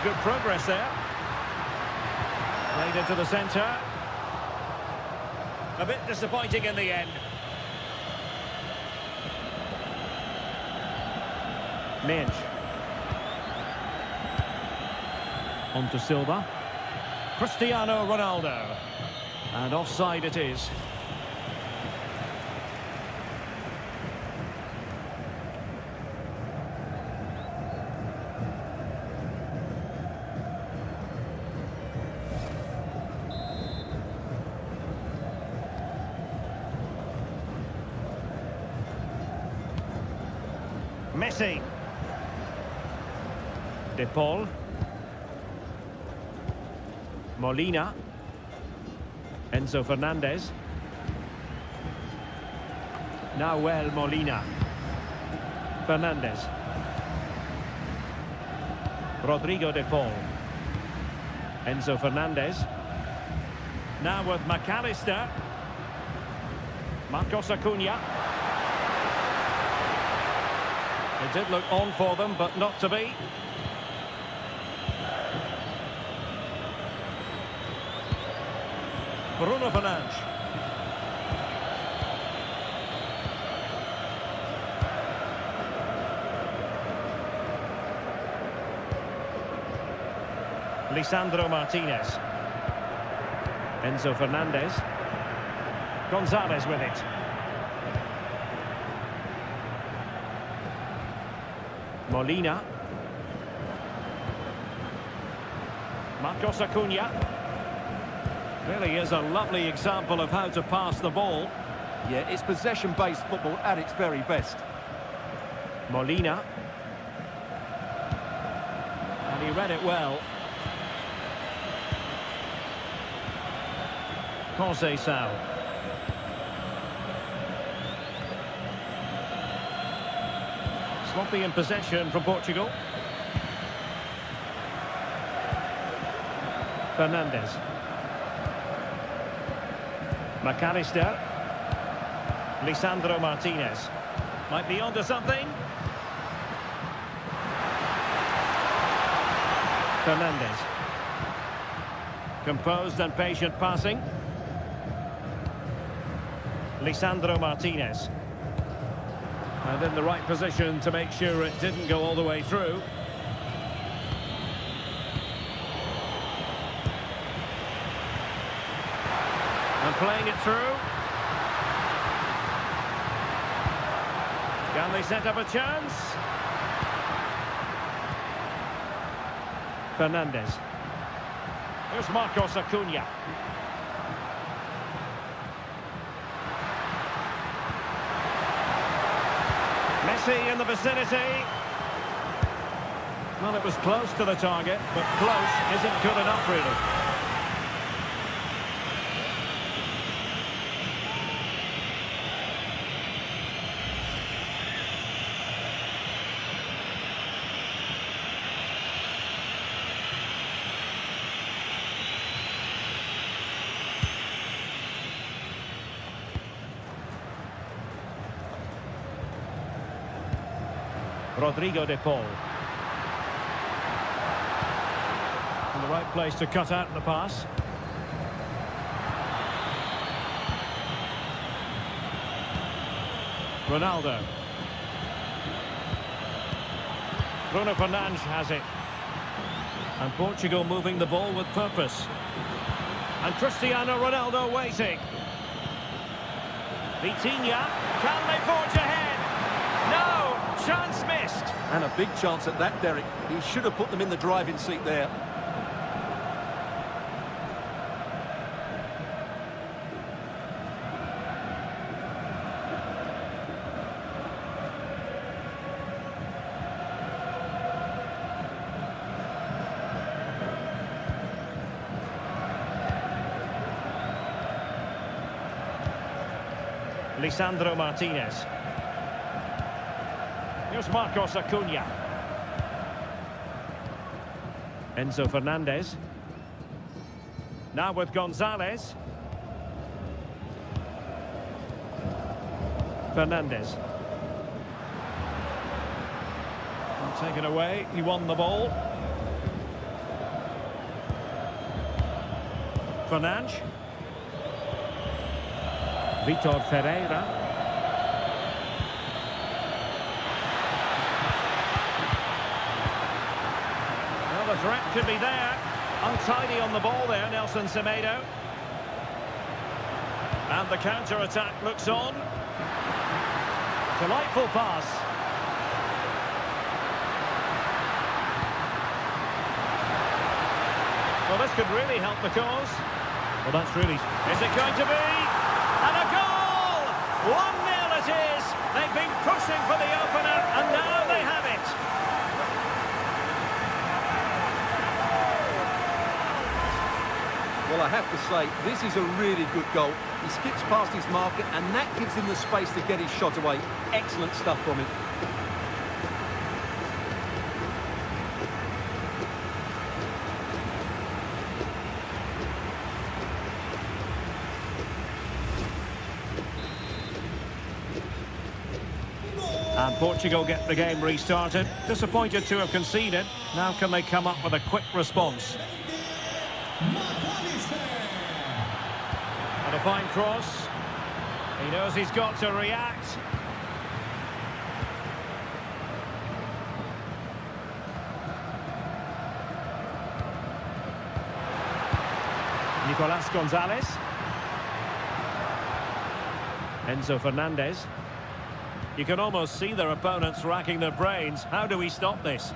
good progress there. Played into the centre. A bit disappointing in the end. Minch. On to Silva. Cristiano Ronaldo. And offside it is. Messi. De Paul. Molina. Enzo Fernandez. Nahuel Molina. Fernandez. Rodrigo De Paul. Enzo Fernandez. Now with McAllister. Marcos Acuna. It did look on for them, but not to be. Bruno Fernandes. Lisandro Martinez. Enzo Fernandez. Gonzalez with it. Molina. Marcos Acuna. Really is a lovely example of how to pass the ball. Yeah, it's possession-based football at its very best. Molina. And he read it well. Conceição. Sloppy in possession from Portugal. Fernandez. McAllister. Lisandro Martinez. Might be onto something. Fernandez. Composed and patient passing. Lisandro Martinez. And in the right position to make sure it didn't go all the way through. And playing it through. Can they set up a chance? Fernandez. Here's Marcos Acuna. Messi in the vicinity. Well, it was close to the target, but close isn't good enough, really. Rodrigo De Paul. In the right place to cut out the pass. Ronaldo. Bruno Fernandes has it. And Portugal moving the ball with purpose. And Cristiano Ronaldo waiting. Vitinha. Can they forge ahead? No! Chance missed. And a big chance at that, Derek. He should have put them in the driving seat there. Lisandro Martinez. Here's Marcos Acuna. Enzo Fernandez. Now with Gonzalez. Fernandez. Taken away, he won the ball. Fernandes. Vitor Ferreira. Well, the threat could be there. Untidy on the ball there, Nelson Semedo. And the counter-attack looks on. Delightful pass. Well, this could really help the cause. Well, that's really... Is it going to be? And a goal! 1-0 it is. They've been pushing for the opener, and now they have it. Well, I have to say, this is a really good goal. He skips past his marker, and that gives him the space to get his shot away. Excellent stuff from him. And Portugal get the game restarted. Disappointed to have conceded. Now can they come up with a quick response? And a fine cross. He knows he's got to react. Nicolas Gonzalez. Enzo Fernandez. You can almost see their opponents racking their brains. How do we stop this?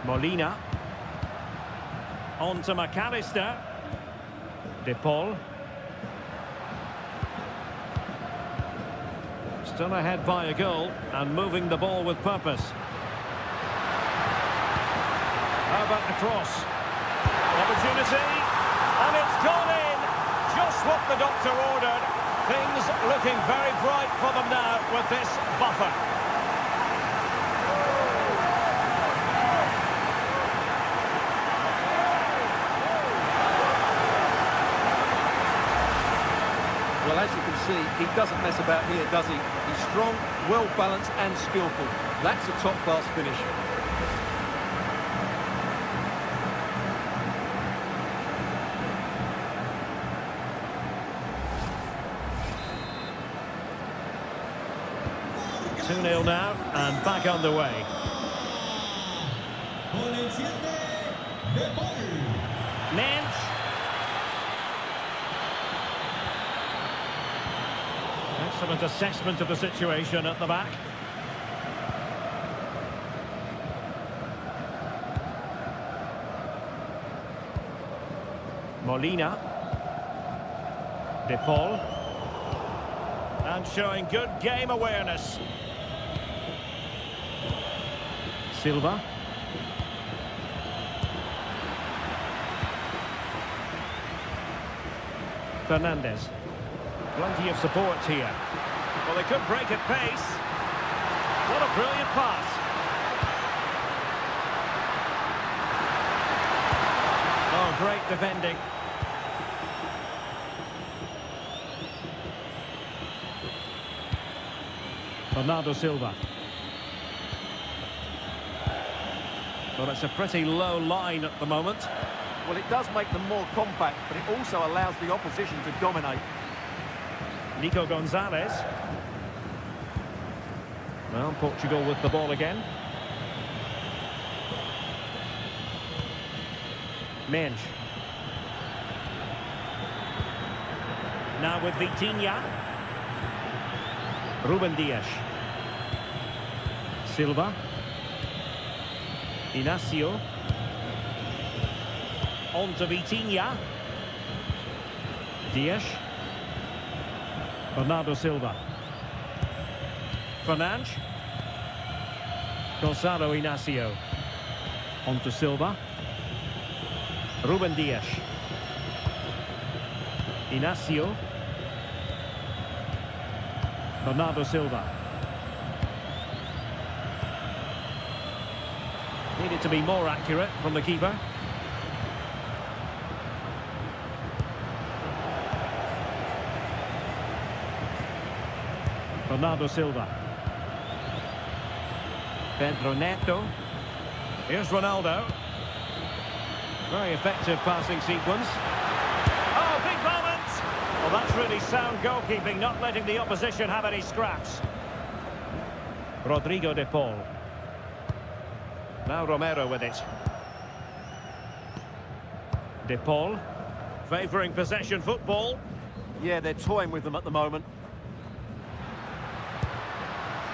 Molina. On to McAllister. De Paul. Still ahead by a goal and moving the ball with purpose. How about the cross? Opportunity. And it's gone in. Just what the doctor ordered. Things looking very bright for them now with this buffer. Well, as you can see, he doesn't mess about here, does he? He's strong, well-balanced and skillful. That's a top-class finish. Two-nil now, and back underway. Mensch. Excellent assessment of the situation at the back. Molina. De Paul. And showing good game awareness. Silva. Fernandez. Plenty of support here. Well, they could break at pace. What a brilliant pass. Oh, great defending. Bernardo Silva. Well, it's a pretty low line at the moment. Well, it does make them more compact, but it also allows the opposition to dominate. Nico Gonzalez. Well, Portugal with the ball again. Mensch. Now with Vitinha. Ruben Dias. Silva. Inacio. On to Vitinha. Dias. Bernardo Silva. Fernandes. Gonzalo Inacio. On to Silva. Ruben Dias. Inacio. Bernardo Silva. Needed to be more accurate from the keeper. Bernardo Silva. Pedro Neto. Here's Ronaldo. Very effective passing sequence. Well, that's really sound goalkeeping, not letting the opposition have any scraps. Rodrigo de Paul. Now Romero with it. De Paul, favouring possession football. Yeah, they're toying with them at the moment.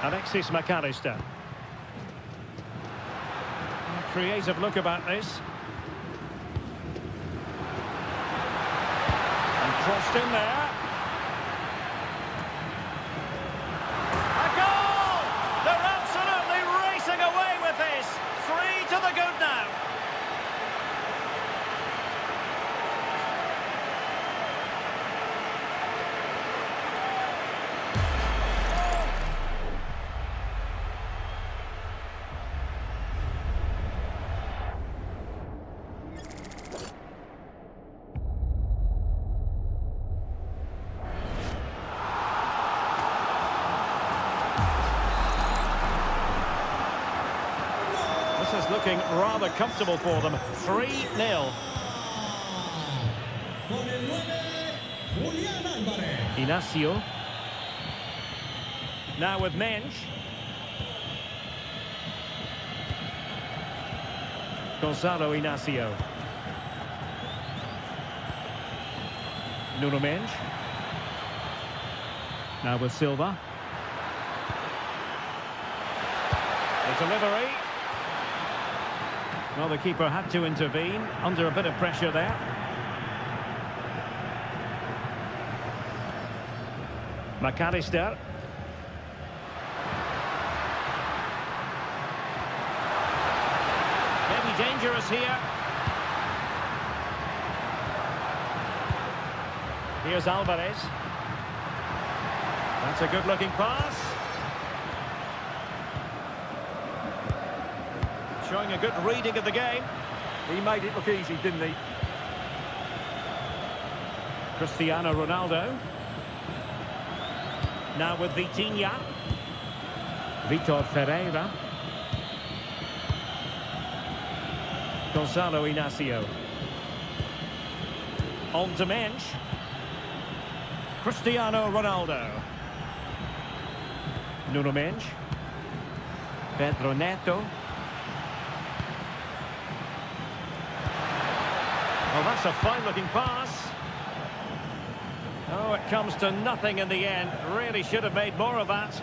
Alexis McAllister. Creative look about this. And crossed in there. A goal! They're absolutely racing away with this. 3 to the good now. This is looking rather comfortable for them. 3-0. Inacio. Now with Mensch. Gonzalo Inacio. Nuno Mensch. Now with Silva. The delivery. Well, the keeper had to intervene, under a bit of pressure there. McAllister. Maybe dangerous here. Here's Alvarez. That's a good-looking pass. Showing a good reading of the game. He made it look easy, didn't he? Cristiano Ronaldo. Now with Vitinha. Vitor Ferreira. Gonzalo Inacio. On to Mensch. Cristiano Ronaldo. Nuno Mensch. Pedro Neto. Well, that's a fine-looking pass. Oh, it comes to nothing in the end. Really should have made more of that.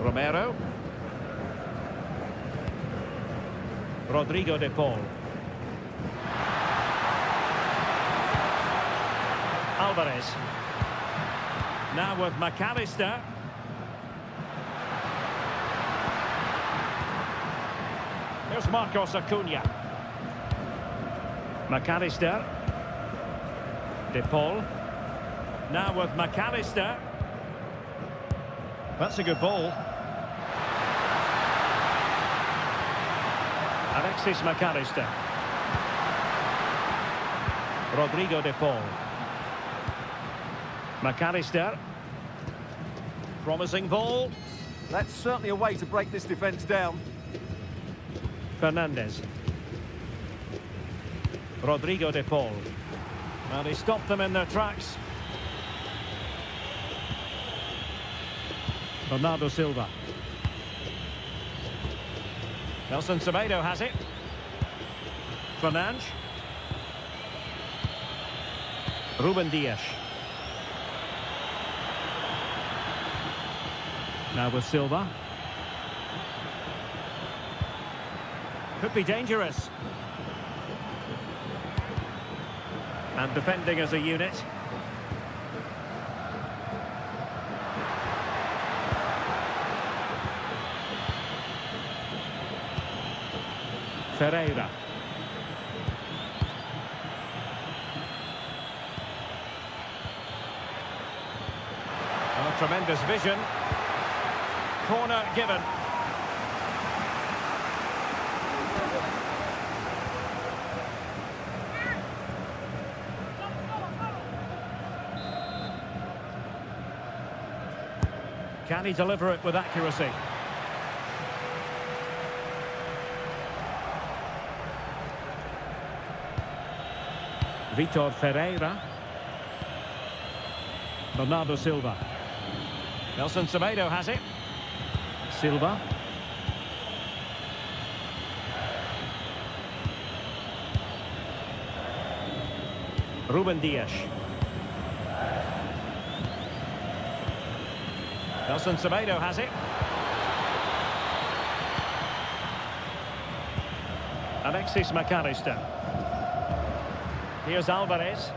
Romero. Rodrigo de Paul. Alvarez. Now with McAllister. Here's Marcos Acuna. McAllister. De Paul. Now with McAllister. That's a good ball. Alexis McAllister. Rodrigo de Paul. McAllister. Promising ball. That's certainly a way to break this defence down. Fernandez. Rodrigo de Paul. Well, he stopped them in their tracks. Bernardo Silva. Nelson Semedo has it. Fernandes. Ruben Dias. Now with Silva. Could be dangerous. And defending as a unit. Ferreira. Oh, tremendous vision. Corner given. Can he deliver it with accuracy? Vitor Ferreira. Bernardo Silva. Nelson Semedo has it. Silva. Ruben Dias. Nelson Semedo has it. Alexis McAllister. Here's Alvarez.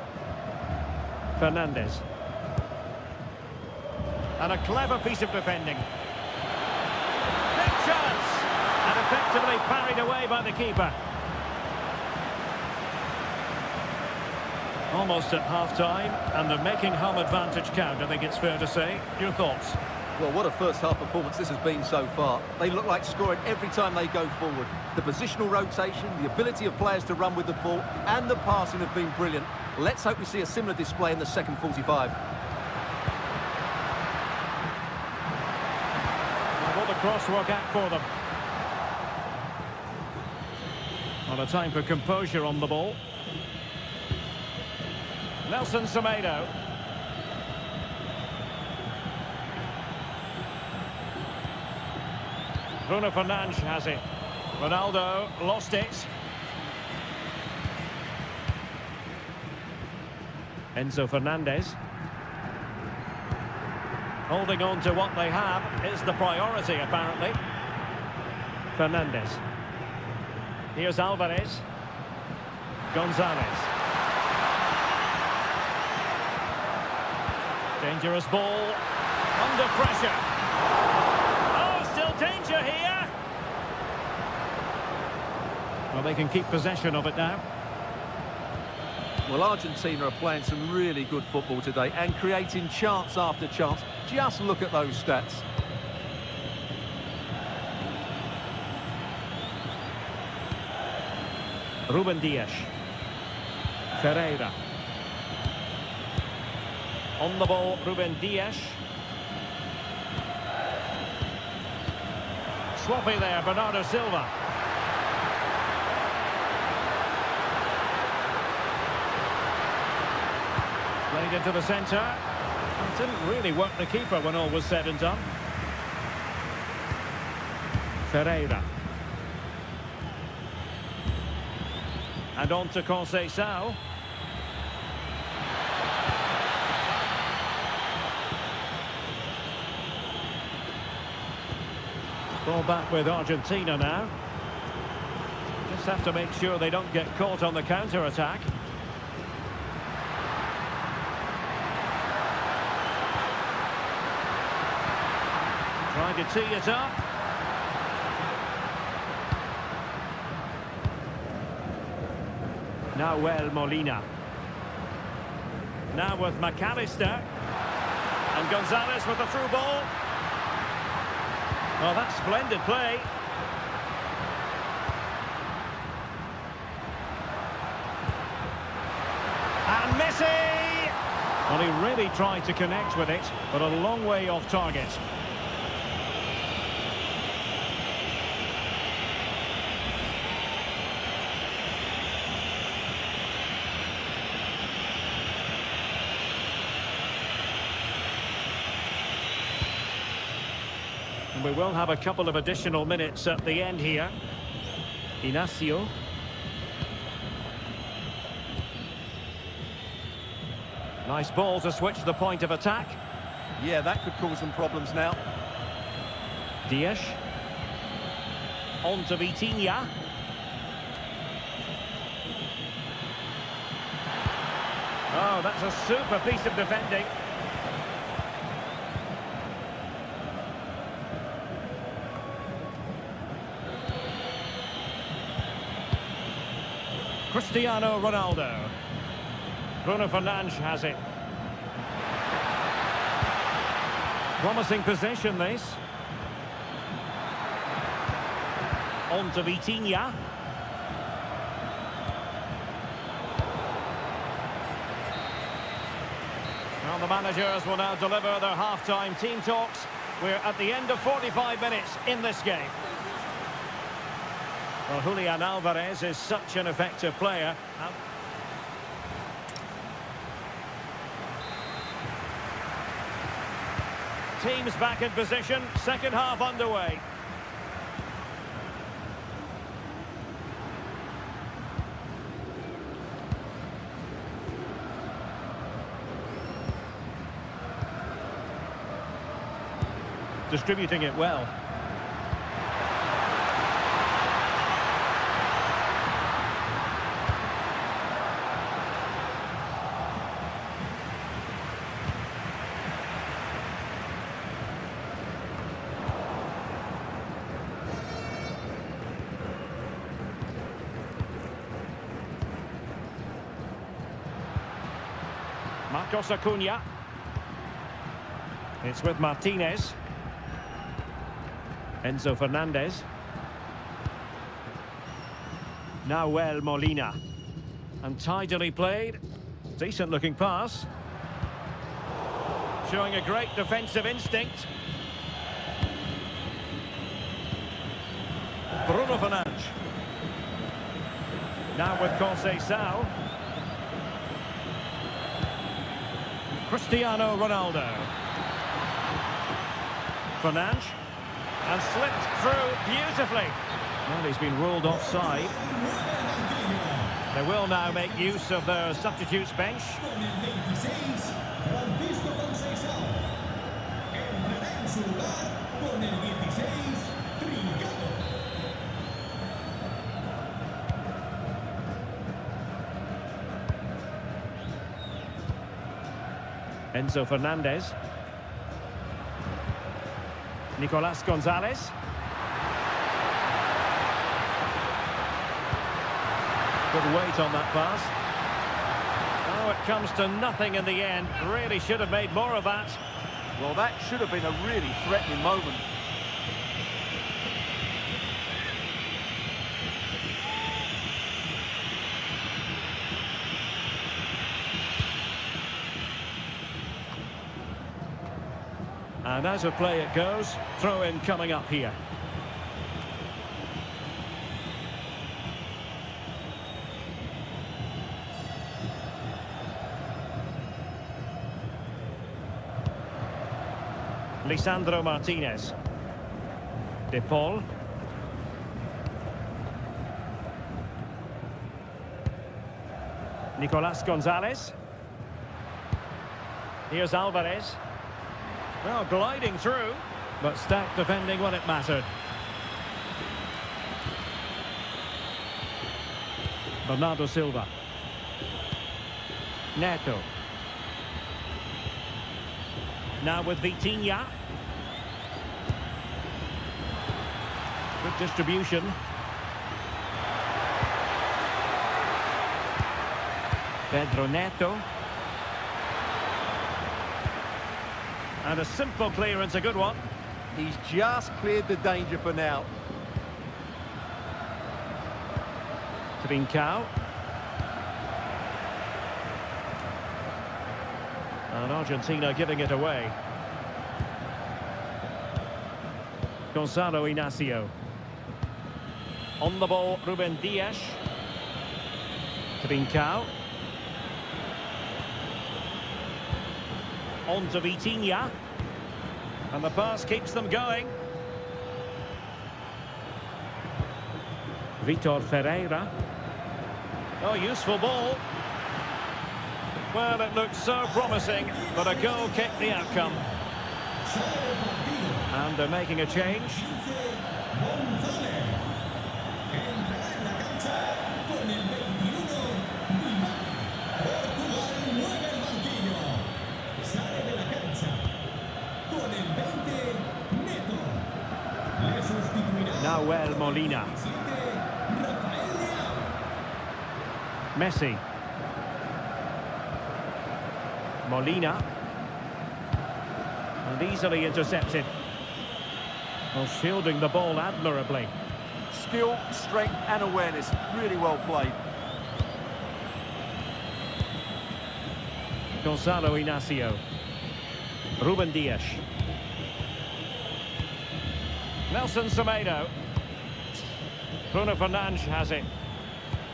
Fernandez. And a clever piece of defending. Big chance! And effectively parried away by the keeper. Almost at half-time, and they're making home advantage count, I think it's fair to say. Your thoughts? Well, what a first-half performance this has been so far. They look like scoring every time they go forward. The positional rotation, the ability of players to run with the ball, and the passing have been brilliant. Let's hope we see a similar display in the second 45. Will the cross work out for them? Not a time for composure on the ball. Nelson Semedo. Bruno Fernandes has it. Ronaldo lost it. Enzo Fernandez. Holding on to what they have is the priority, apparently. Fernandez. Here's Alvarez. Gonzalez. Dangerous ball. Under pressure. Oh, still danger here. Well, they can keep possession of it now. Well, Argentina are playing some really good football today and creating chance after chance. Just look at those stats. Ruben Dias. Ferreira. On the ball, Ruben Dias. Sloppy there, Bernardo Silva. Played into the centre. Didn't really work the keeper when all was said and done. Ferreira. And on to Conceição. Ball back with Argentina now. Just have to make sure they don't get caught on the counter-attack. Trying to tee it up. Nahuel Molina. Now with McAllister. And Gonzalez with the through ball. Well, that's splendid play. And Messi! Well, he really tried to connect with it, but a long way off target. And we will have a couple of additional minutes at the end here. Inacio. Nice ball to switch the point of attack. Yeah, that could cause them problems now. Dias. On to Vitinha. Oh, that's a super piece of defending. Cristiano Ronaldo. Bruno Fernandes has it. Promising possession, this. On to Vitinha. Well, the managers will now deliver their half-time team talks. We're at the end of 45 minutes in this game. Well, Julian Alvarez is such an effective player. Teams back in position, second half underway. Distributing it well. Marcos Acuna. It's with Martinez. Enzo Fernandez. Nahuel Molina. And tidily played. Decent looking pass. Showing a great defensive instinct. Bruno Fernandes. Now with Conceição. Cristiano Ronaldo. Fernandes. And slipped through beautifully. Well, he's been ruled offside. They will now make use of their substitutes bench. Enzo Fernandez. Nicolas Gonzalez. Good weight on that pass. Oh, it comes to nothing in the end. Really should have made more of that. Well, that should have been a really threatening moment. And as a play it goes, throw in coming up here. Lisandro Martinez. De Paul. Nicolas Gonzalez. Here's Alvarez. Well, gliding through, but stacked defending when it mattered. Bernardo Silva. Neto. Now with Vitinha. Good distribution. Pedro Neto. And a simple clearance, a good one. He's just cleared the danger for now. Trincao. And Argentina giving it away. Gonzalo Inacio. On the ball, Ruben Dias. Trincao. On to Vitinha. And the pass keeps them going. Vitor Ferreira. Oh, useful ball. Well, it looked so promising, but a goal kicked the outcome. And they're making a change. Nahuel Molina. Messi. Molina. And easily intercepted. Well, shielding the ball admirably. Skill, strength and awareness. Really well played. Gonzalo Inacio. Ruben Dias. Nelson Semedo. Bruno Fernandes has it.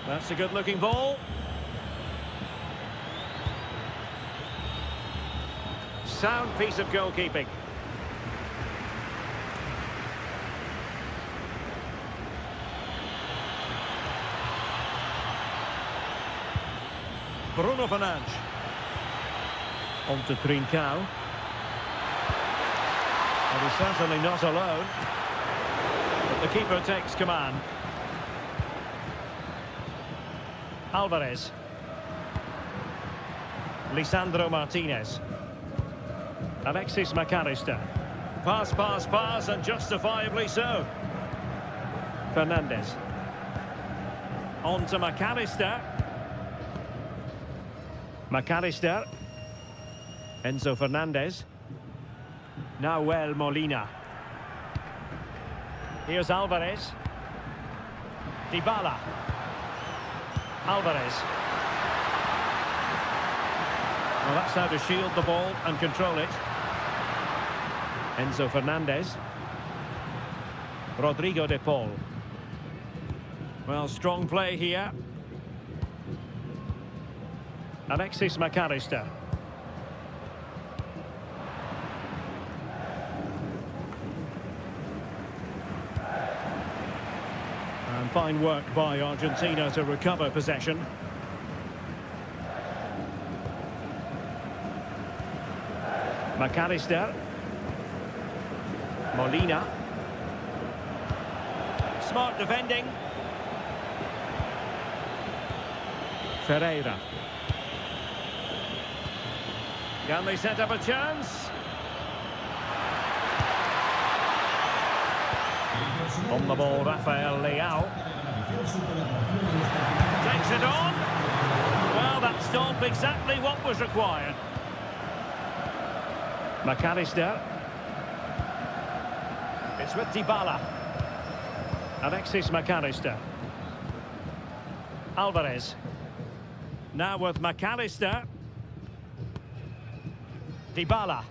That's a good-looking ball. Sound piece of goalkeeping. Bruno Fernandes. On to Trincao. And he's certainly not alone. But the keeper takes command. Alvarez. Lisandro Martinez. Alexis McAllister. Pass, and justifiably so. Fernandes. On to McAllister. McAllister. Enzo Fernandez. Nahuel Molina. Here's Alvarez. Dybala. Alvarez. Well, that's how to shield the ball and control it. Enzo Fernandez. Rodrigo de Paul. Well, strong play here. Alexis McAllister. And fine work by Argentina to recover possession. McAllister. Molina. Smart defending. Ferreira. Can they set up a chance? On the ball, Rafael Leao. Takes it on. Well, that stopped exactly what was required. McAllister. It's with Dybala. Alexis McAllister. Alvarez. Now with McAllister. Dybala.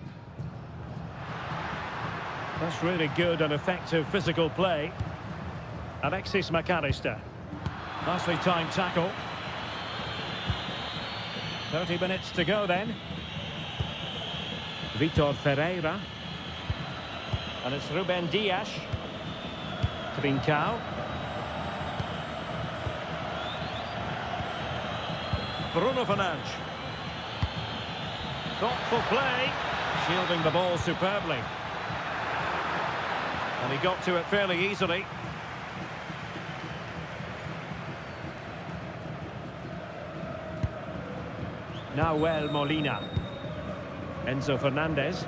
That's really good and effective physical play. Alexis McAllister. Nicely timed tackle. 30 minutes to go then. Vitor Ferreira. And it's Ruben Dias. Trincao. Bruno Fernandes. Thoughtful play. Shielding the ball superbly. And he got to it fairly easily. Nahuel Molina. Enzo Fernandez.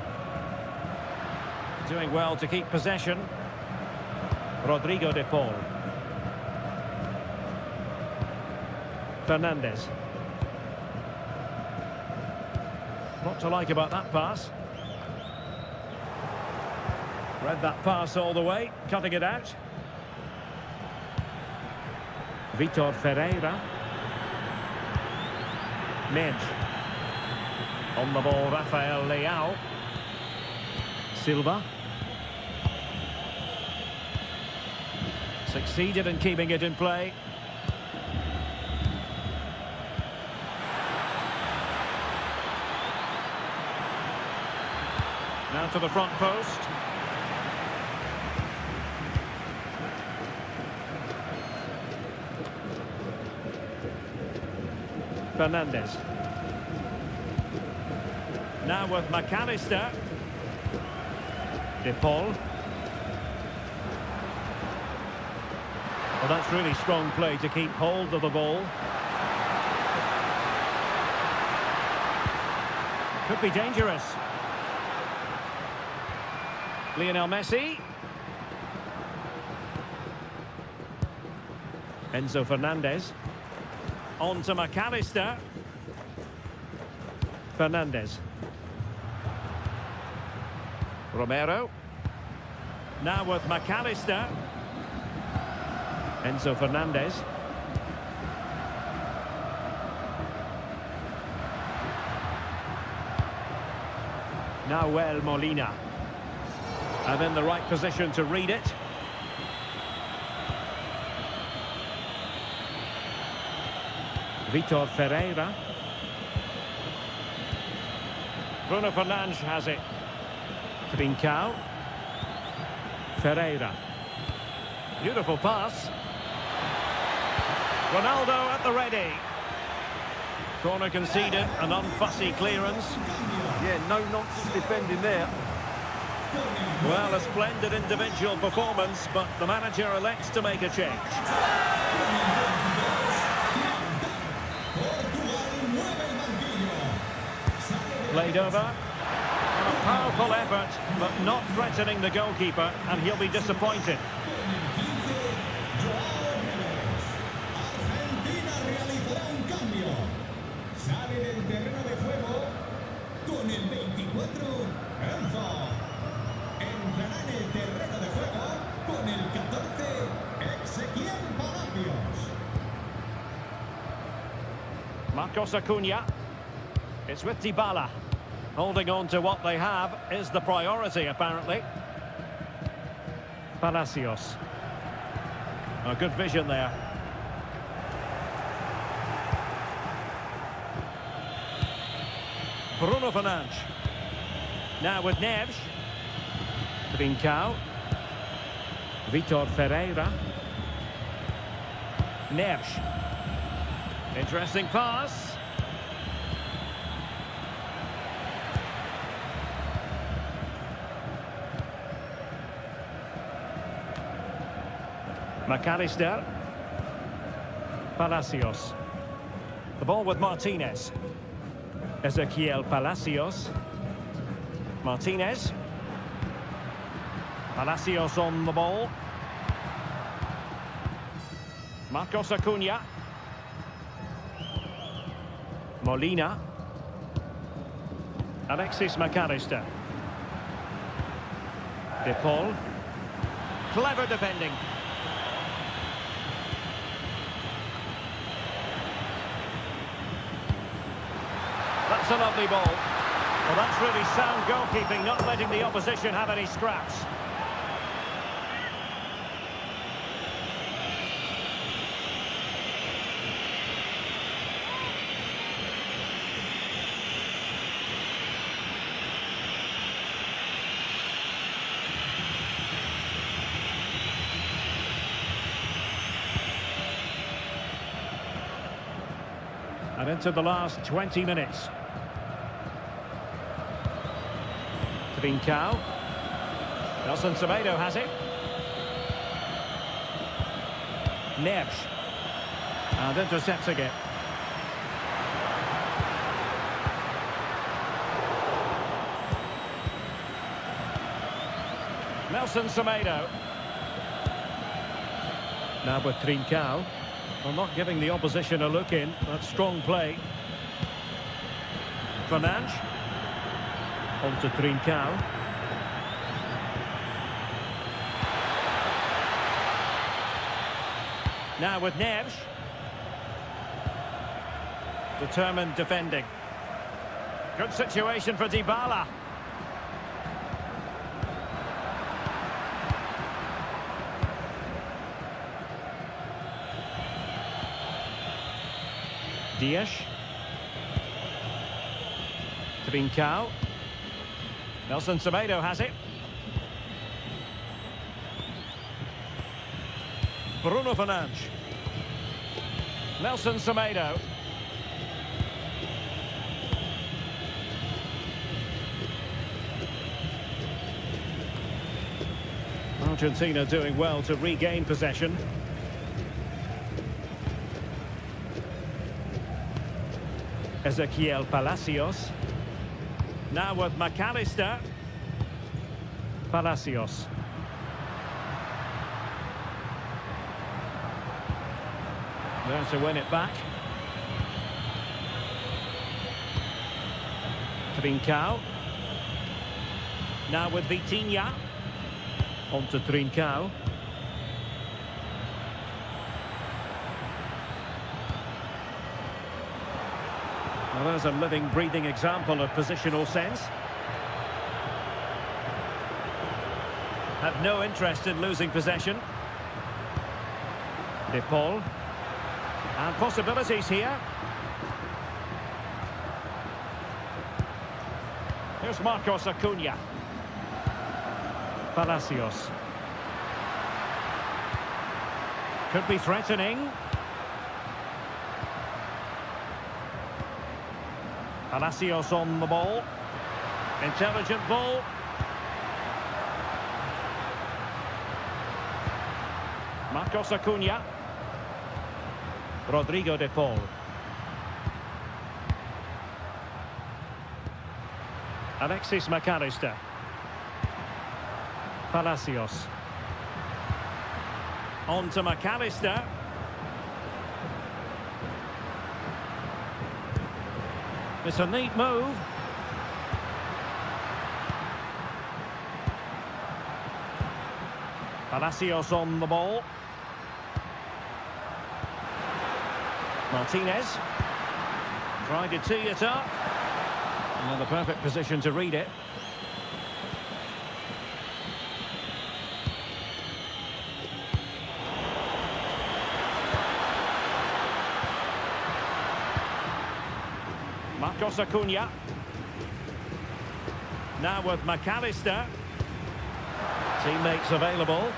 Doing well to keep possession. Rodrigo de Paul. Fernandez. What to like about that pass? Read that pass all the way, cutting it out. Vitor Ferreira. Mensch. On the ball, Rafael Leao. Silva. Succeeded in keeping it in play. Now to the front post. Fernandez. Now with McAllister. De Paul. Well, that's really strong play to keep hold of the ball. Could be dangerous. Lionel Messi. Enzo Fernandez. On to McAllister. Fernandez. Romero. Now with McAllister. Enzo Fernandez. Nahuel Molina. And in the right position to read it. Vitor Ferreira. Bruno Fernandes has it. Trincao. Ferreira. Beautiful pass. Ronaldo at the ready. Corner conceded, an unfussy clearance. Yeah, no nonsense defending there. Well, a splendid individual performance, but the manager elects to make a change. Played over. A powerful effort, but not threatening the goalkeeper, and he'll be disappointed. Argentina realizará un cambio. Sale del terreno de juego con el 24, Enzo. Entrará en el terreno de juego con el 14, Ezequiel Palacios. Marcos Acuna. It's with Dybala. Holding on to what they have is the priority, apparently. Palacios. A good vision there. Bruno Fernandes. Now with Neves. Trincao. Vitor Ferreira. Neves. Interesting pass. McAllister. Palacios. The ball with Martinez. Ezequiel Palacios. Martinez. Palacios on the ball. Marcos Acuna. Molina. Alexis McAllister. De Paul. Clever defending. That's a lovely ball. Well, that's really sound goalkeeping, not letting the opposition have any scraps. And into the last 20 minutes. Trincao. Nelson Semedo has it. Neves. And intercepts again. Nelson Semedo. Now with Trincao. Well, not giving the opposition a look in. That's strong play. Fernandes. On to Trincao. Now with Neves. Determined defending. Good situation for Dybala. Dias. Trincao. Nelson Semedo has it. Bruno Fernandes. Nelson Semedo. Argentina doing well to regain possession. Ezequiel Palacios. Now with McAllister. Palacios. There to win it back. Trincao. Now with Vitinha. On to Trincao. Well, there's a living, breathing example of positional sense. have no interest in losing possession. De Paul. And possibilities here. Here's Marcos Acuna. Palacios. Could be threatening. Palacios on the ball. Intelligent ball. Marcos Acuna. Rodrigo de Paul. Alexis McAllister. Palacios. On to McAllister. It's a neat move. Palacios on the ball. Martinez. Trying to tee it up. And the perfect position to read it. Marcos Acuna. Now with McAllister. Teammates available.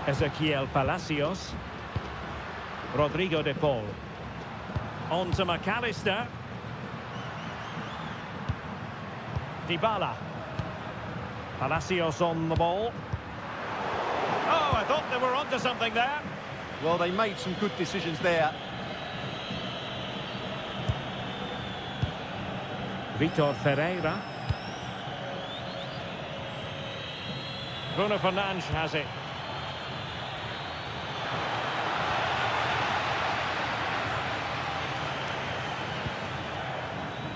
Ezequiel Palacios. Rodrigo de Paul. On to McAllister. Dybala. Palacios on the ball. Oh, I thought they were onto something there. Well, they made some good decisions there. Vitor Ferreira. Bruno Fernandes has it.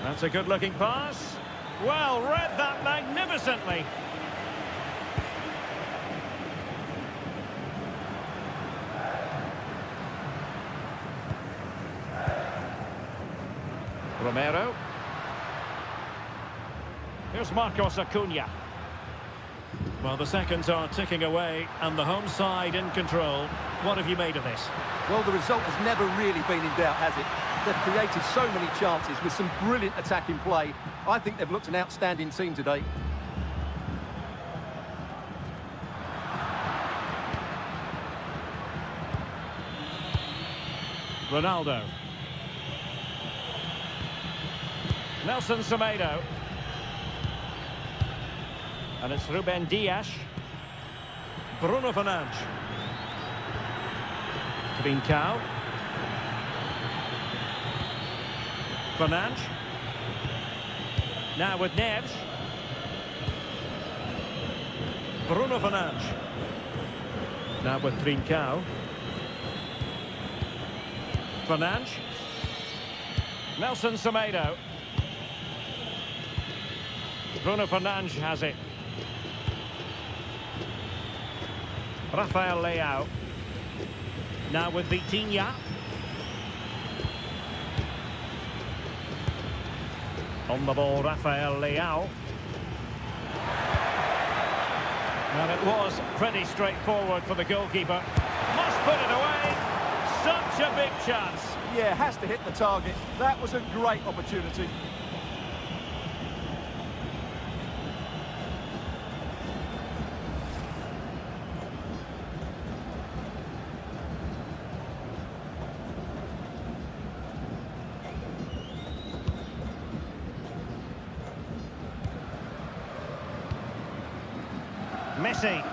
That's a good-looking pass. Well, read that magnificently. Romero. Here's Marcos Acuna. Well, the seconds are ticking away, and the home side in control. What have you made of this? Well, the result has never really been in doubt, has it? They've created so many chances with some brilliant attacking play. I think they've looked an outstanding team today. Ronaldo. Nelson Semedo. And it's Ruben Dias. Bruno Fernandes. Trincao. Fernandes. Now with Neves. Bruno Fernandes. Now with Trincao. Fernandes. Nelson Semedo. Bruno Fernandes has it. Rafael Leao. Now with Vitinha. On the ball, Rafael Leao. And it was pretty straightforward for the goalkeeper. Must put it away. Such a big chance. Yeah, has to hit the target. That was a great opportunity. Messi.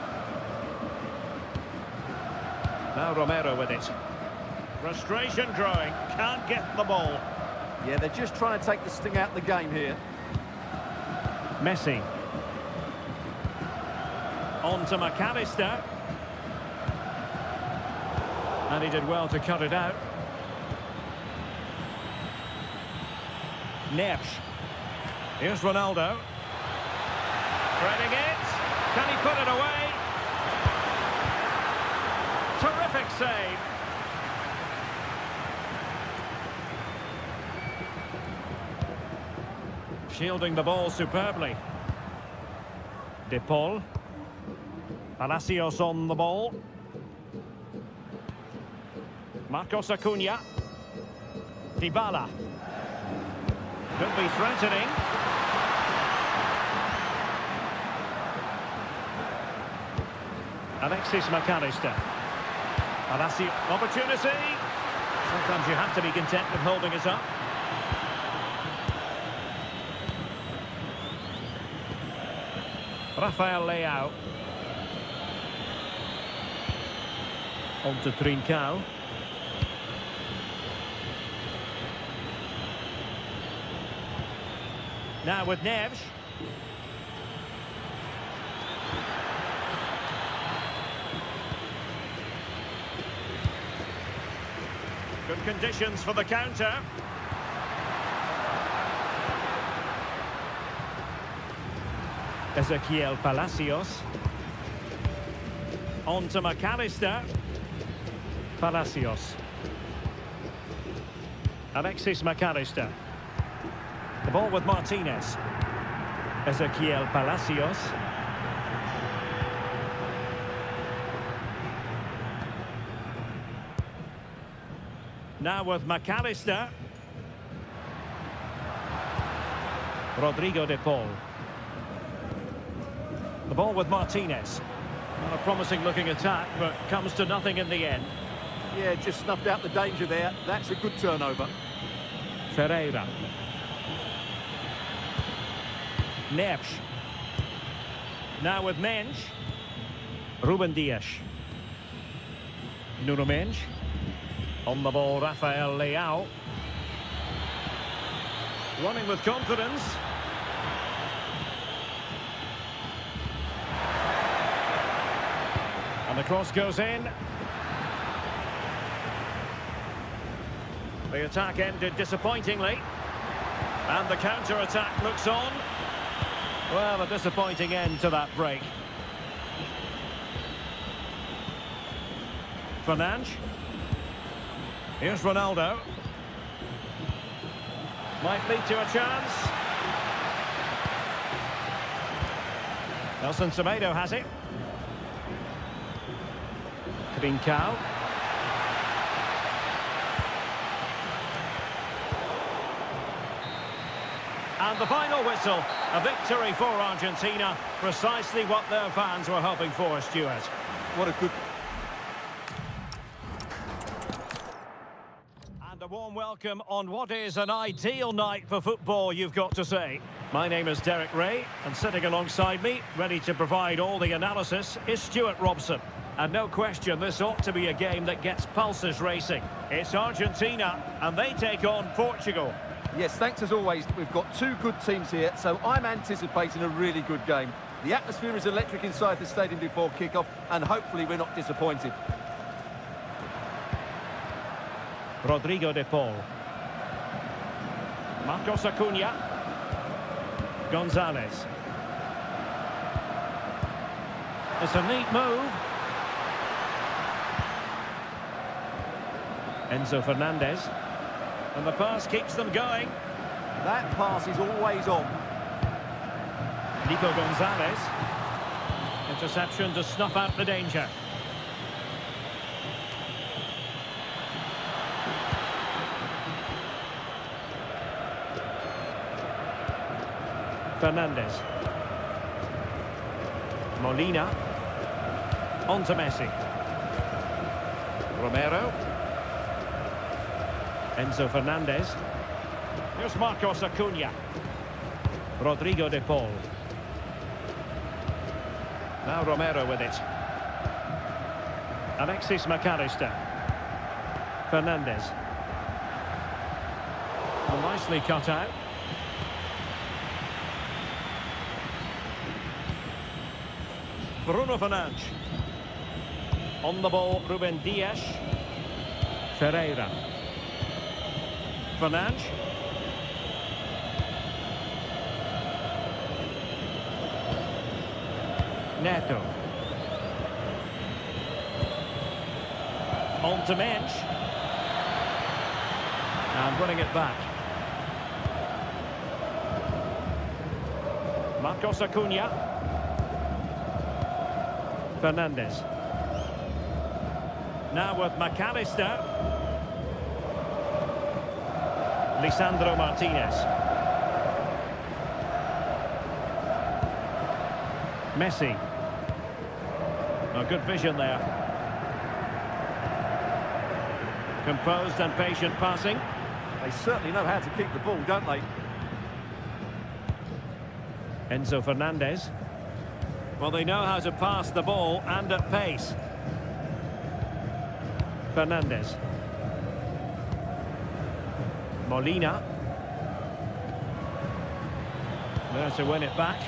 Now Romero with it. Frustration growing. Can't get the ball. Yeah, they're just trying to take the sting out of the game here. Messi. On to McAllister. And he did well to cut it out. Neves. Here's Ronaldo. Threading it. Can he put it away? Terrific save. Shielding the ball superbly. De Paul. Palacios on the ball. Marcos Acuna. Dybala. Could be threatening. Alexis McAllister. Palacios. Opportunity. Sometimes you have to be content with holding it up. Rafael Leao. On to Trincao. Now with Neves. Good conditions for the counter. Ezequiel Palacios. On to McAllister. Palacios. Alexis McAllister. The ball with Martinez. Ezequiel Palacios. Now with McAllister. Rodrigo de Paul. The ball with Martinez. Not a promising looking attack, but comes to nothing in the end. Yeah, just snuffed out the danger there. That's a good turnover. Ferreira. Neves. Now with Mensch. Ruben Dias. Nuno Mensch. On the ball, Rafael Leao. Running with confidence. And the cross goes in. The attack ended disappointingly. And the counter-attack looks on. Well, a disappointing end to that break. Fernandes. Here's Ronaldo. Might lead to a chance. Nelson Semedo has it. Trincao. And the final whistle, a victory for Argentina, precisely what their fans were hoping for, Stuart. What a good... And a warm welcome on what is an ideal night for football, you've got to say. My name is Derek Ray, and sitting alongside me, ready to provide all the analysis, is Stuart Robson. And no question, this ought to be a game that gets pulses racing. It's Argentina, and they take on Portugal. Yes, thanks as always. We've got two good teams here, so I'm anticipating a really good game. The atmosphere is electric inside the stadium before kick-off, and hopefully we're not disappointed. Rodrigo de Paul. Marcos Acuna. Gonzalez. It's a neat move. Enzo Fernandez. And the pass keeps them going. That pass is always on. Nico Gonzalez. Interception to snuff out the danger. Fernandez. Molina. On to Messi. Romero. Enzo Fernandez. Here's Marcos Acuna. Rodrigo de Paul. Now Romero with it. Alexis McAllister. Fernandez. Well, nicely cut out. Bruno Fernandes. On the ball, Ruben Dias. Ferreira. Fernandes. Neto. On to Mensch. And running it back. Marcos Acuna. Fernandez. Now with McAllister. Lisandro Martinez. Messi. Oh, good vision there. Composed and patient passing. They certainly know how to keep the ball, don't they? Enzo Fernandez. Well, they know how to pass the ball and at pace. Fernandez. Molina. There to win it back.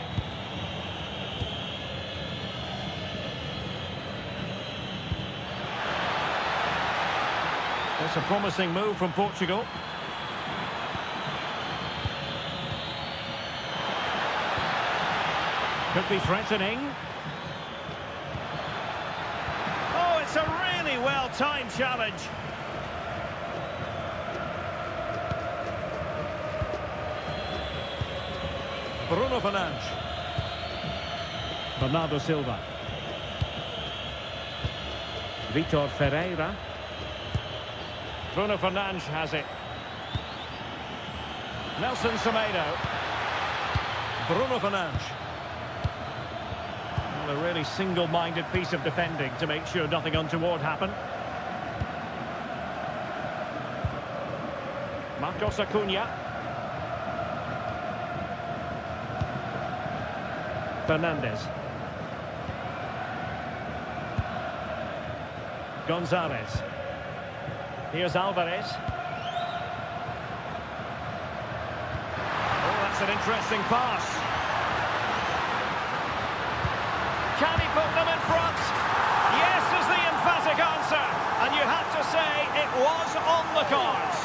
It's a promising move from Portugal. Could be threatening. Oh, it's a really well-timed challenge. Bruno Fernandes. Bernardo Silva. Vitor Ferreira. Bruno Fernandes has it. Nelson Semedo. Bruno Fernandes. Well, a really single-minded piece of defending to make sure nothing untoward happened. Marcos Acuna. Fernandez. Gonzalez. Here's Alvarez. Oh, that's an interesting pass. Can he put them in front? Yes is the emphatic answer. And you have to say it was on the cards.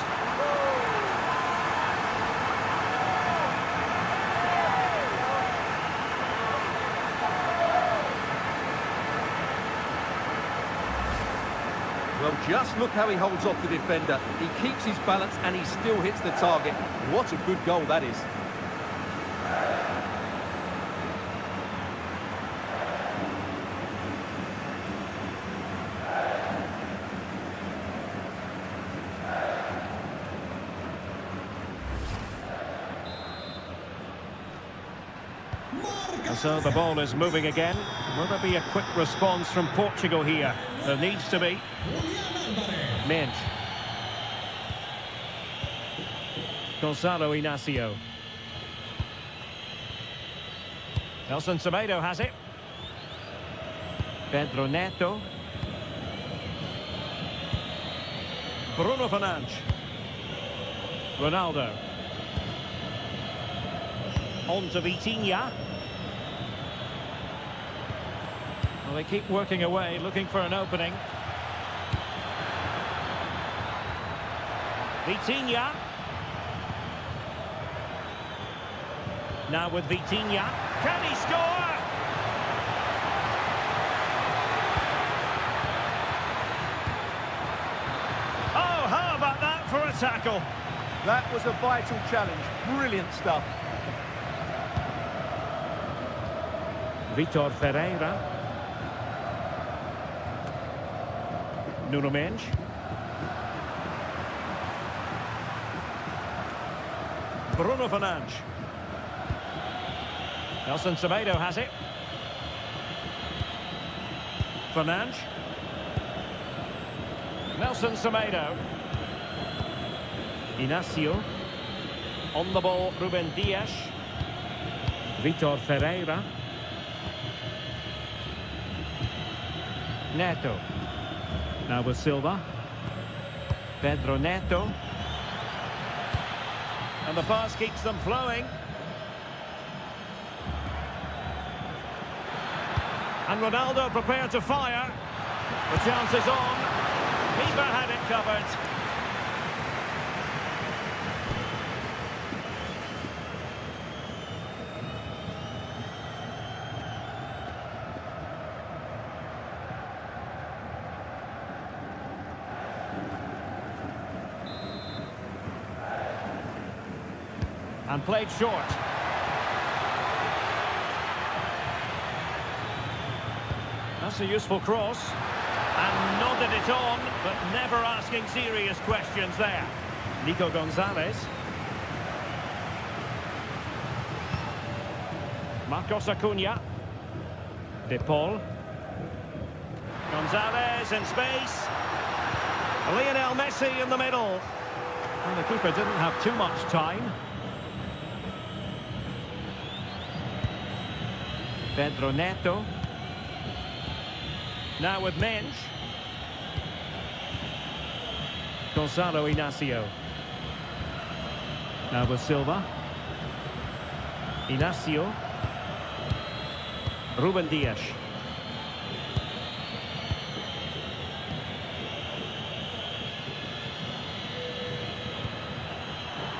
Well, just look how he holds off the defender. He keeps his balance and he still hits the target. What a good goal that is. And so the ball is moving again. Will there be a quick response from Portugal here? There needs to be. Minch. Gonzalo Inacio. Nelson Semedo has it. Pedro Neto. Bruno Fernandes. Ronaldo. On to Vitinha. Well, they keep working away, looking for an opening. Vitinha. Now with Vitinha. Can he score? Oh, how about that for a tackle? That was a vital challenge. Brilliant stuff. Vitor Ferreira. Nuno Mendes. Bruno Fernandes. Nelson Semedo has it. Fernandes. Nelson Semedo. Inacio. On the ball, Ruben Dias. Vitor Ferreira. Neto. Now with Silva. Pedro Neto. And the pass keeps them flowing. And Ronaldo prepared to fire. The chance is on. Keeper had it covered. And played short. Has That's a useful cross. And nodded it on, but never asking serious questions there. Nico Gonzalez. Marcos Acuna. De Paul. Gonzalez in space. Lionel Messi in the middle. And the keeper didn't have too much time. Pedro Neto. Now with Mensch. Gonzalo Inacio. Now with Silva. Inacio. Ruben Dias.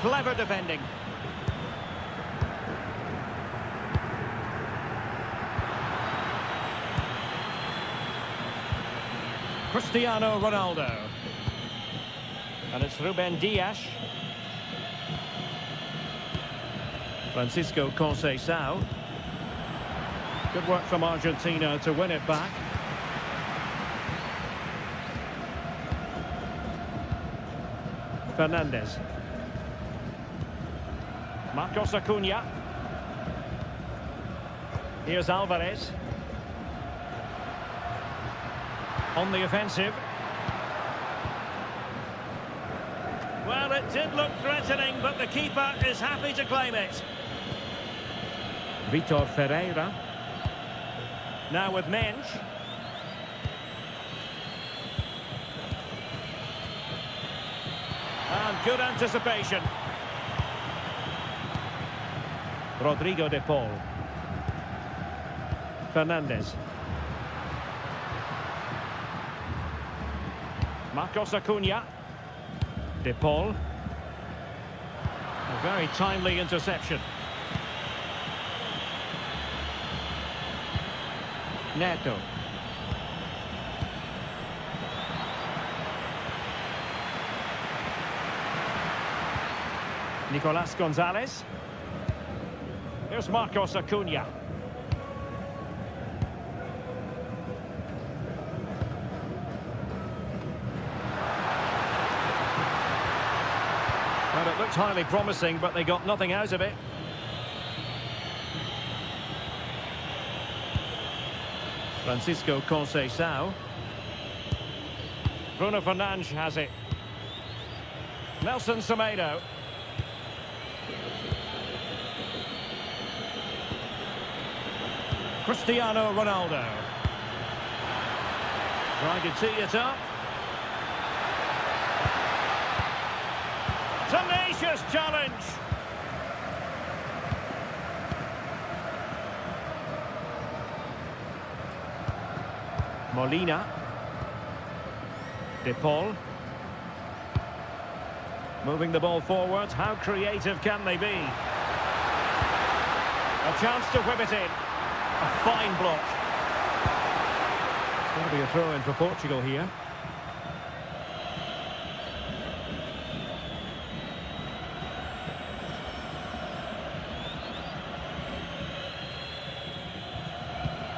Clever defending. Cristiano Ronaldo. And it's Ruben Dias. Francisco Conceição. Good work from Argentina to win it back. Fernandez. Marcos Acuna. Here's Alvarez. On the offensive. Well, it did look threatening, but the keeper is happy to claim it. Vitor Ferreira. Now with Mensch. And good anticipation. Rodrigo de Paul. Fernandez. Marcos Acuna. De Paul. A very timely interception. Neto. Nicolas Gonzalez. Here's Marcos Acuna. Well, it looked highly promising, but they got nothing out of it. Francisco Conceição. Bruno Fernandes has it. Nelson Semedo. Cristiano Ronaldo. Trying to tee it up. Tenacious challenge. Molina. De Paul. Moving the ball forward. How creative can they be? A chance to whip it in. A fine block. Going to be a throw-in for Portugal here.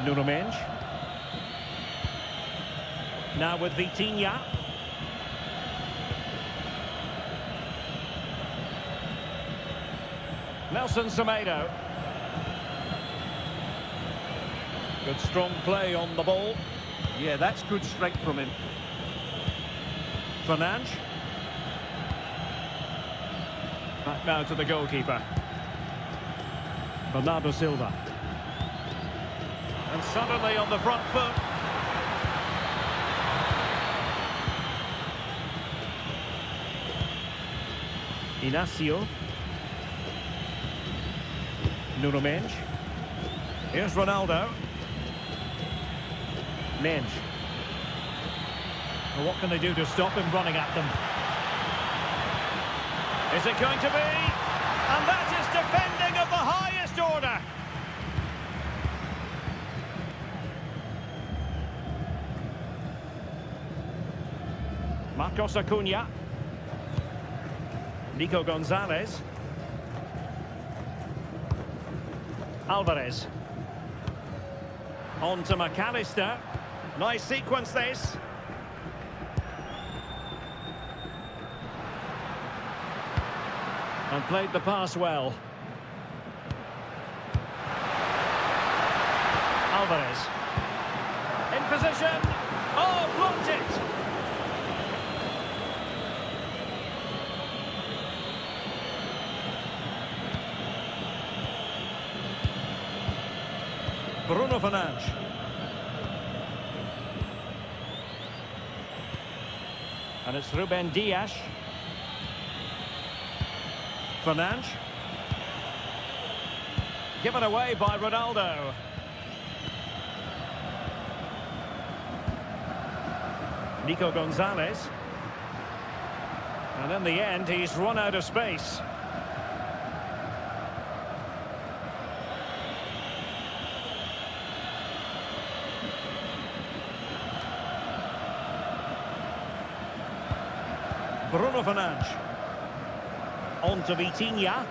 Nuno Mensch. Now with Vitinha. Nelson Semedo. Good strong play on the ball. Yeah, that's good strength from him. Fernandes. Back now to the goalkeeper. Bernardo Silva. And suddenly on the front foot. Inacio. Nuno Mensch. Here's Ronaldo. Mensch. Well, what can they do to stop him running at them? Is it going to be? And that is defending of the highest order. Marcos Acuna. Nico Gonzalez. Alvarez. On to McAllister. Nice sequence this. And played the pass well. Alvarez. In position. Oh, blocked it. Bruno Fernandes. And it's Ruben Dias. Fernandes. Given away by Ronaldo. Nico Gonzalez. And in the end, he's run out of space. Bruno Fernandes. On to Vitinha.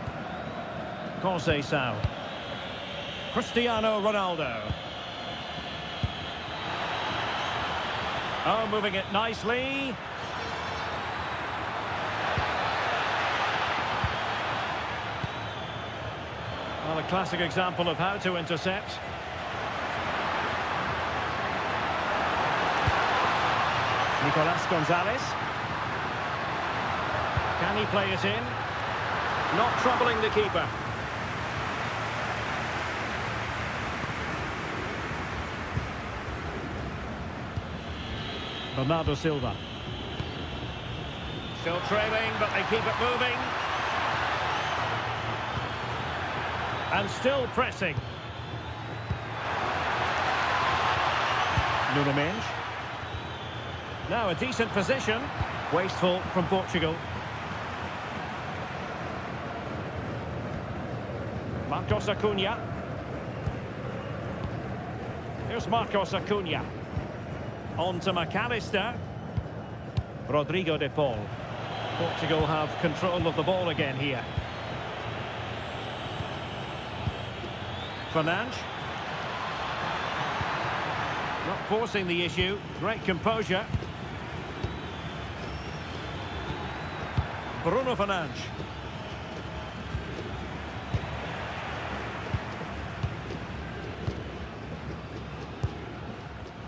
Conceição. Cristiano Ronaldo. Oh, moving it nicely. Well, a classic example of how to intercept. Nicolas Gonzalez. Can he play it in? Not troubling the keeper. Bernardo Silva. Still trailing, but they keep it moving. And still pressing. Nuno Mendes. Now a decent position. Wasteful from Portugal. Marcos Acuna. Here's Marcos Acuna. On to McAllister. Rodrigo de Paul. Portugal have control of the ball again here. Fernandes. Not forcing the issue. Great composure. Bruno Fernandes.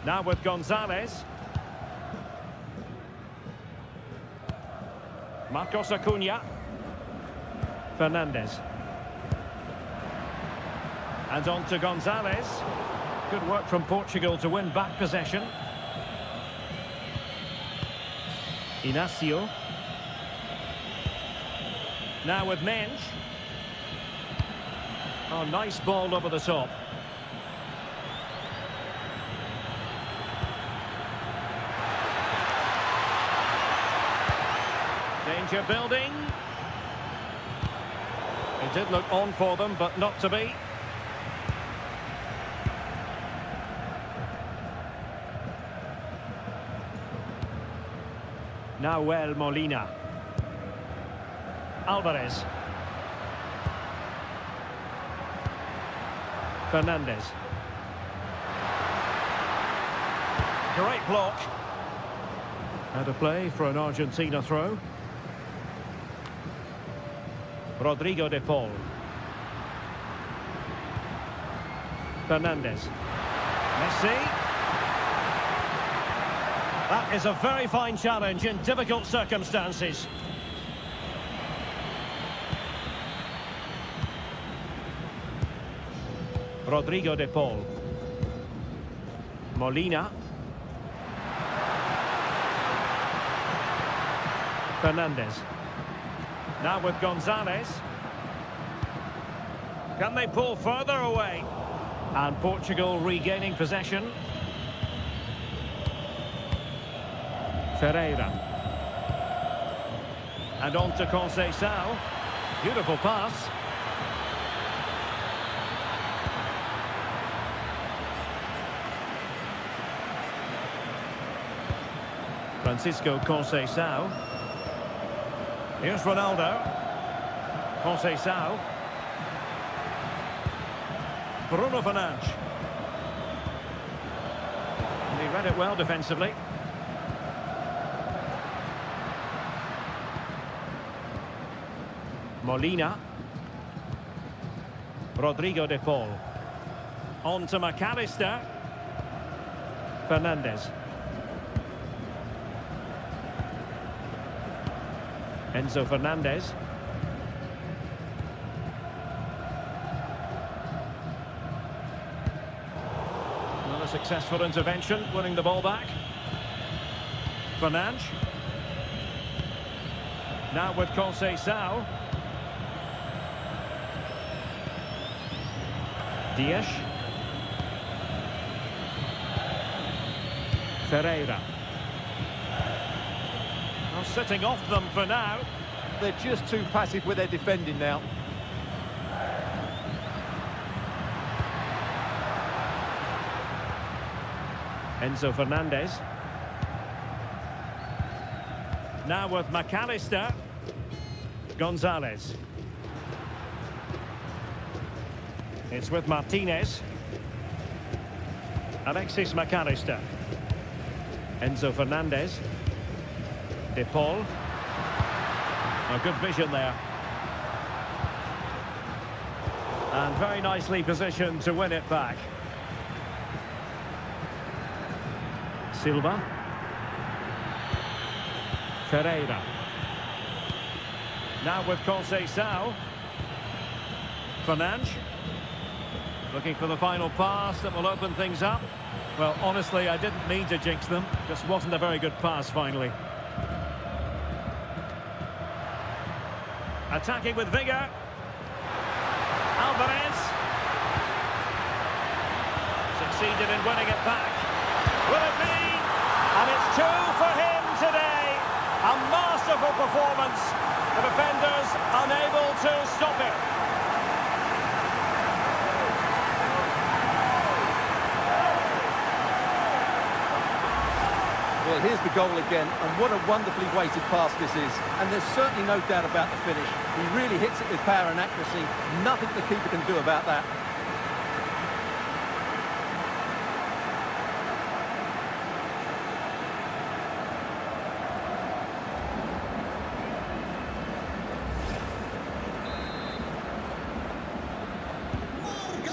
Now with Gonzalez. Marcos Acuna. Fernandes. And on to Gonzalez. Good work from Portugal to win back possession. Inacio. Now with Mendes. Oh, nice ball over the top. Danger building. It did look on for them, but not to be. Nahuel Molina. Alvarez. Fernandes. Great block. Out of play for an Argentina throw. Rodrigo de Paul. Fernandes. Messi. That is a very fine challenge in difficult circumstances. Rodrigo de Paul. Molina. Fernandes. Now with Gonzalez. Can they pull further away? And Portugal regaining possession. Ferreira. And on to Conceição. Beautiful pass. Francisco Conceição. Here's Ronaldo. Conceição. Bruno Fernandes. And he read it well defensively. Molina. Rodrigo de Paul. On to McAllister. Fernandez. Enzo Fernandez. Another successful intervention, winning the ball back. Fernandes. Now with Conceição. Dias. Ferreira. Well, sitting off them for now. They're just too passive with their defending now. Enzo Fernandez. Now with McAllister. Gonzalez. It's with Martinez. Alexis McAllister. Enzo Fernandez. De Paul. A good vision there. And very nicely positioned to win it back. Silva. Ferreira. Now with Conceição. Fernandes. Looking for the final pass that will open things up. Well, honestly, I didn't mean to jinx them. Just wasn't a very good pass, finally. Attacking with vigour. Alvarez. Succeeded in winning it back. Will it be? And it's 2 for him today. A masterful performance. The defenders unable to stop it. Well, here's the goal again, and what a wonderfully weighted pass this is. And there's certainly no doubt about the finish. He really hits it with power and accuracy. Nothing the keeper can do about that.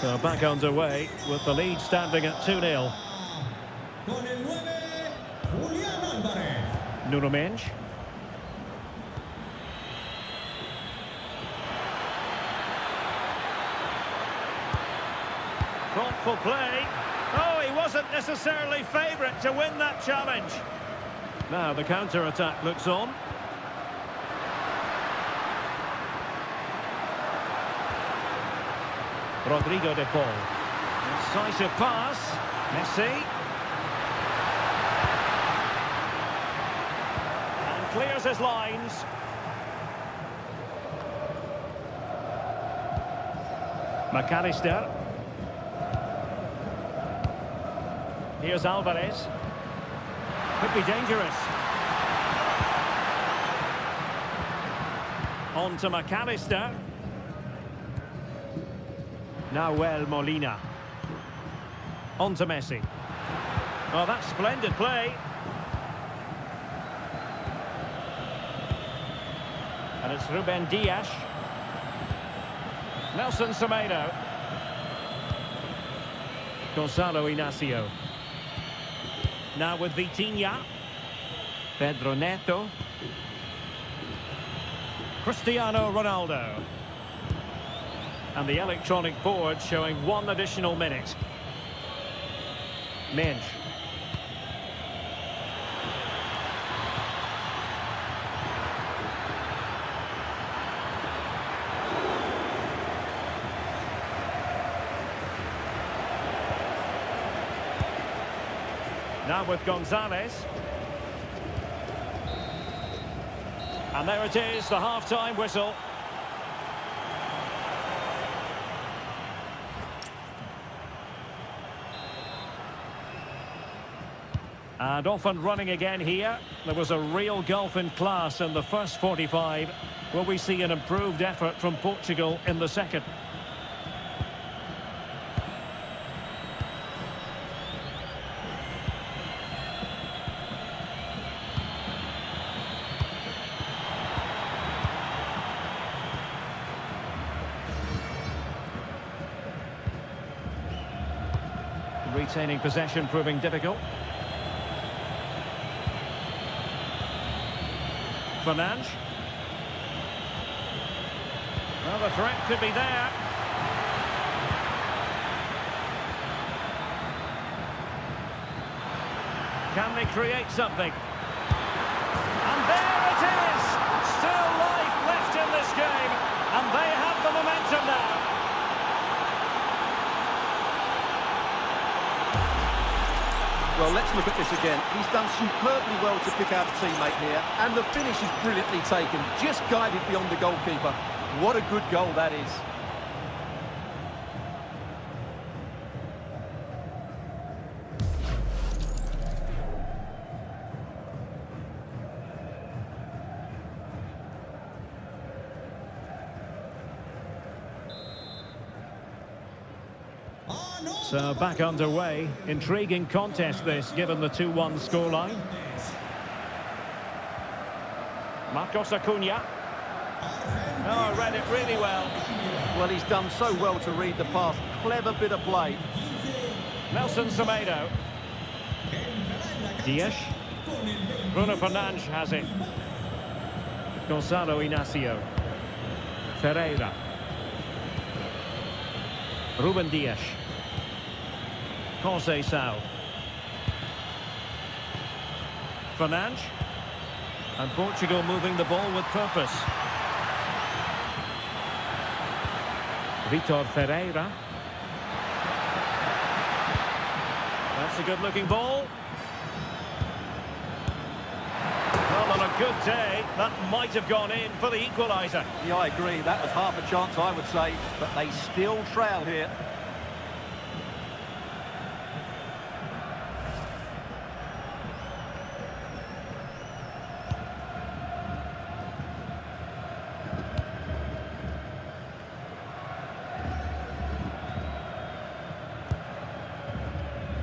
So back underway with the lead standing at 2-0. Con el 9, Julián Álvarez. Nuno Mendes. Thoughtful play. Oh, he wasn't necessarily favourite to win that challenge. Now the counter-attack looks on. Rodrigo de Paul. Incisive pass. Messi. And clears his lines. McAllister. Here's Alvarez. Could be dangerous. On to McAllister. Now Molina. On to Messi. Oh, that's splendid play. And it's Ruben Dias. Nelson Semedo. Gonzalo Inacio. Now with Vitinha. Pedro Neto. Cristiano Ronaldo. And the electronic board showing 1 additional minute. Mendes. Now with Gonzalez. And there it is, the half-time whistle. And off and running again here. There was a real gulf in class in the first 45. Will we see an improved effort from Portugal in the second? Retaining possession proving difficult. Fernandes. Well, the threat could be there. Can they create something? And there it is! Still life left in this game, and they have the momentum now. Well, let's look at this again. He's done superbly well to pick out a teammate here, and the finish is brilliantly taken, just guided beyond the goalkeeper. What a good goal that is. So back underway. Intriguing contest this, given the 2-1 scoreline. Marcos Acuna. Oh, read it really well. Well, he's done so well to read the pass. Clever bit of play. Nelson Semedo. Dias. Bruno Fernandes has it. Gonzalo Inacio. Ferreira. Ruben Dias. Conceição. Fernandes. And Portugal moving the ball with purpose. Vitor Ferreira. That's a good-looking ball. Well, on a good day, that might have gone in for the equaliser. Yeah, I agree. That was half a chance, I would say. But they still trail here.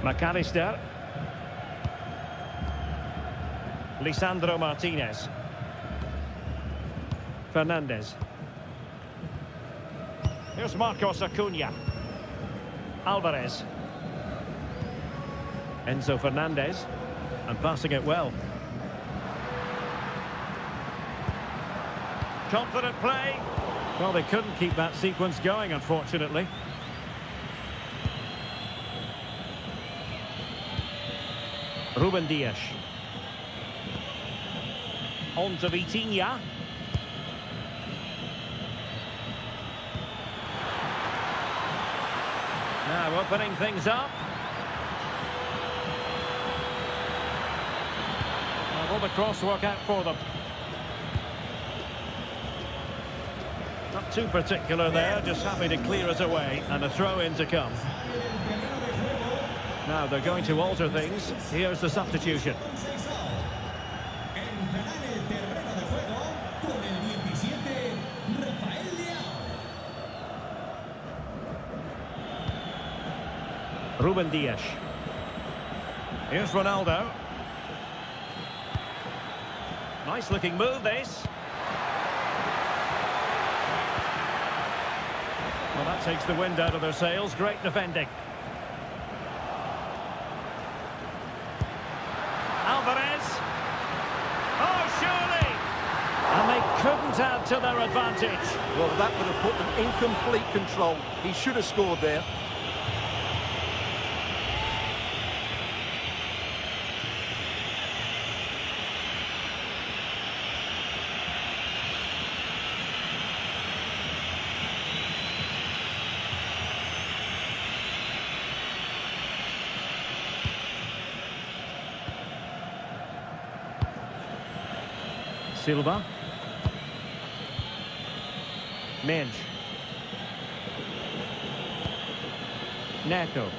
McAllister. Lisandro Martinez. Fernandes. Here's Marcos Acuna. Alvarez. Enzo Fernandez. And passing it well. Confident play. Well, they couldn't keep that sequence going, unfortunately. Ruben Dias. On to Vitinha. Now opening things up. Will the cross work out for them? Not too particular there, just happy to clear it away, and a throw-in to come. Now they're going to alter things. Here's the substitution. Ruben Dias. Here's Ronaldo. Nice looking move, this. Well, that takes the wind out of their sails. Great defending. Alvarez. Oh, surely! And they couldn't add to their advantage. Well, that would have put them in complete control. He should have scored there. Silva. Mendes. Neto.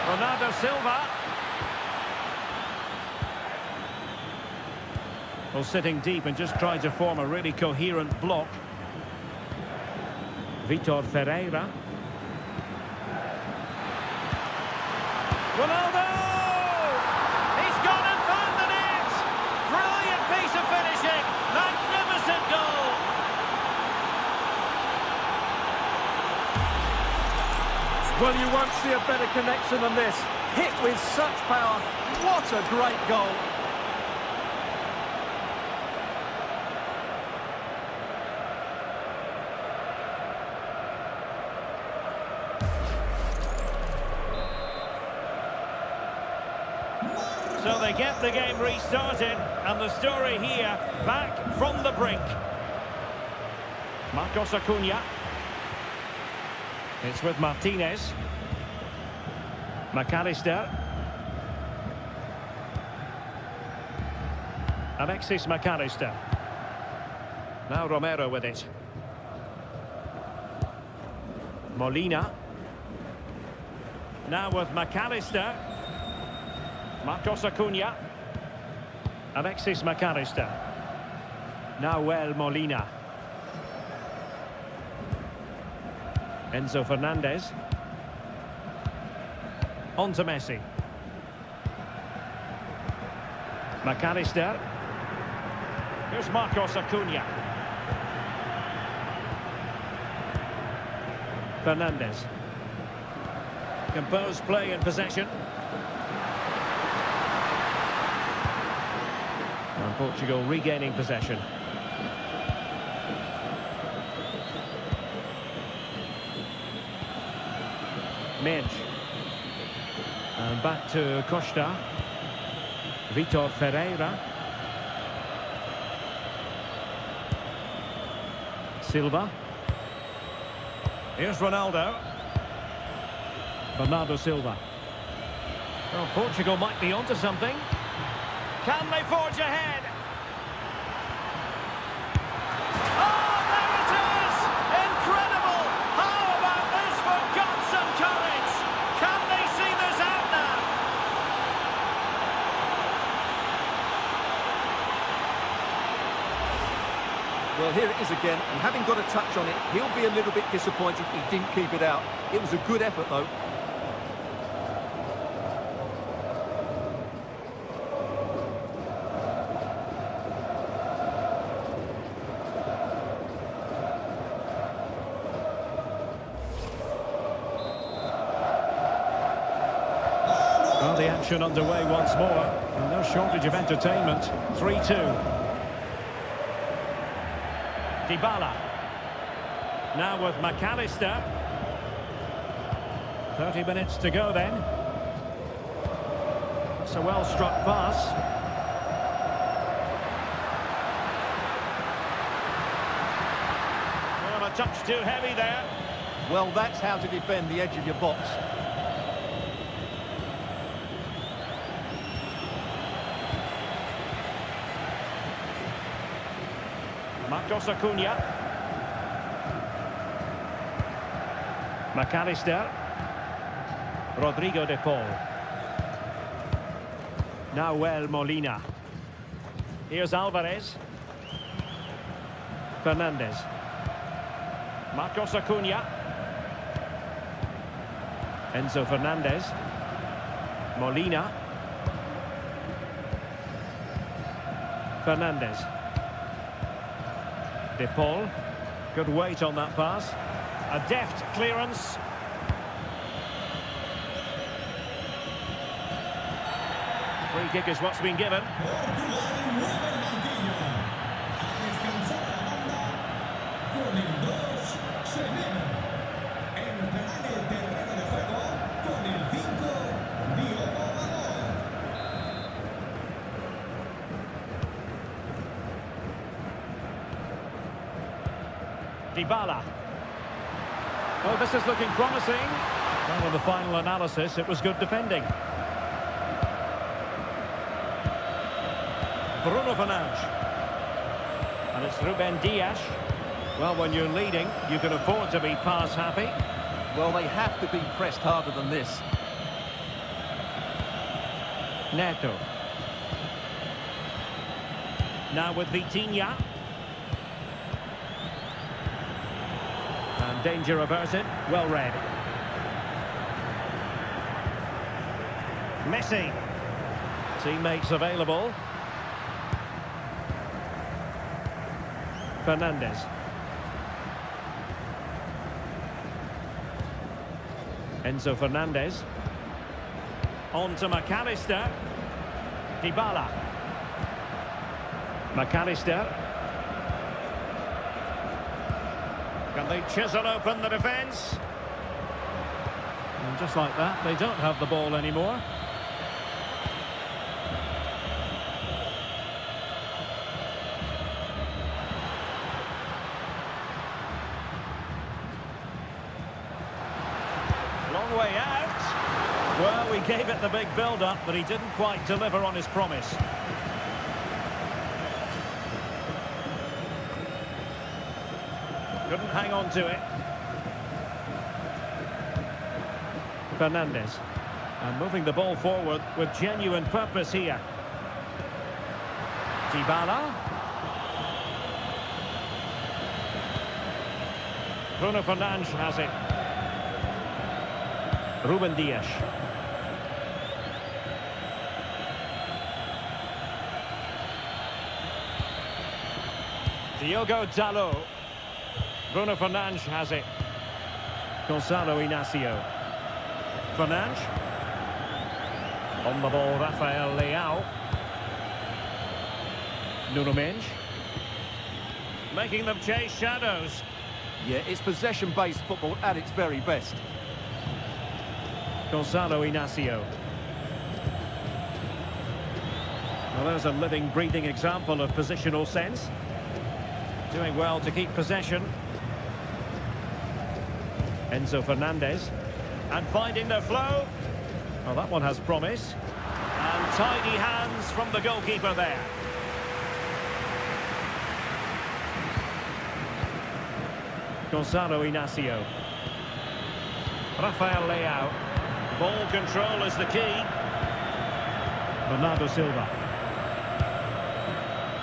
Ronaldo Silva. Well, sitting deep and just trying to form a really coherent block. Vitor Ferreira. Ronaldo! Well, you won't see a better connection than this. Hit with such power. What a great goal. So they get the game restarted, and the story here, back from the brink. Marcos Acuna. It's with Martinez. McAllister. Alexis McAllister. Now Romero with it. Molina. Now with McAllister. Marcos Acuna. Alexis McAllister. Nahuel Molina. Enzo Fernandez. On to Messi. McAllister. Here's Marcos Acuna. Fernandez. Composed play in possession. And Portugal regaining possession. Menj. And back to Costa. Vitor Ferreira. Silva. Here's Ronaldo. Bernardo Silva. Well, Portugal might be onto something. Can they forge ahead? Oh, there it is! Incredible! How about this for guts and courage? Can they see this out now? Well, here it is again, and having got a touch on it, he'll be a little bit disappointed he didn't keep it out. It was a good effort, though. Well, the action underway once more, and no shortage of entertainment. 3-2. Dybala. Now with McAllister. 30 minutes to go then. It's a well-struck pass. Well, a touch too heavy there. Well, that's how to defend the edge of your box. Marcos Acuna. McAllister. Rodrigo de Paul. Nahuel Molina. Here's Alvarez. Fernandez. Marcos Acuna. Enzo Fernandez. Molina. Fernandez. De Paul. Good weight on that pass. A deft clearance. Free kick is what's been given. Dybala. Oh, this is looking promising. Well, in the final analysis, it was good defending. Bruno Fernandes. And it's Ruben Dias. Well, when you're leading, you can afford to be pass happy. Well, they have to be pressed harder than this. Neto. Now with Vitinha. And danger averted. Well read. Messi. Teammates available. Fernandez. Enzo Fernandez. On to McAllister. Dybala. McAllister. Can they chisel open the defence? And just like that, they don't have the ball anymore. Long way out. Well, we gave it the big build-up, but he didn't quite deliver on his promise. Couldn't hang on to it. Fernandez. And moving the ball forward with genuine purpose here. Dybala. Bruno Fernandes has it. Ruben Dias. Diogo Dalot. Bruno Fernandes has it. Gonzalo Inacio. Fernandes. On the ball, Rafael Leao. Nuno Mendes. Making them chase shadows. Yeah, it's possession-based football at its very best. Gonzalo Inacio. Well, there's a living, breathing example of positional sense. Doing well to keep possession. Enzo Fernandez. And finding the flow. Well, that one has promise. And tidy hands from the goalkeeper there. Gonzalo Inacio. Rafael Leao. Ball control is the key. Bernardo Silva.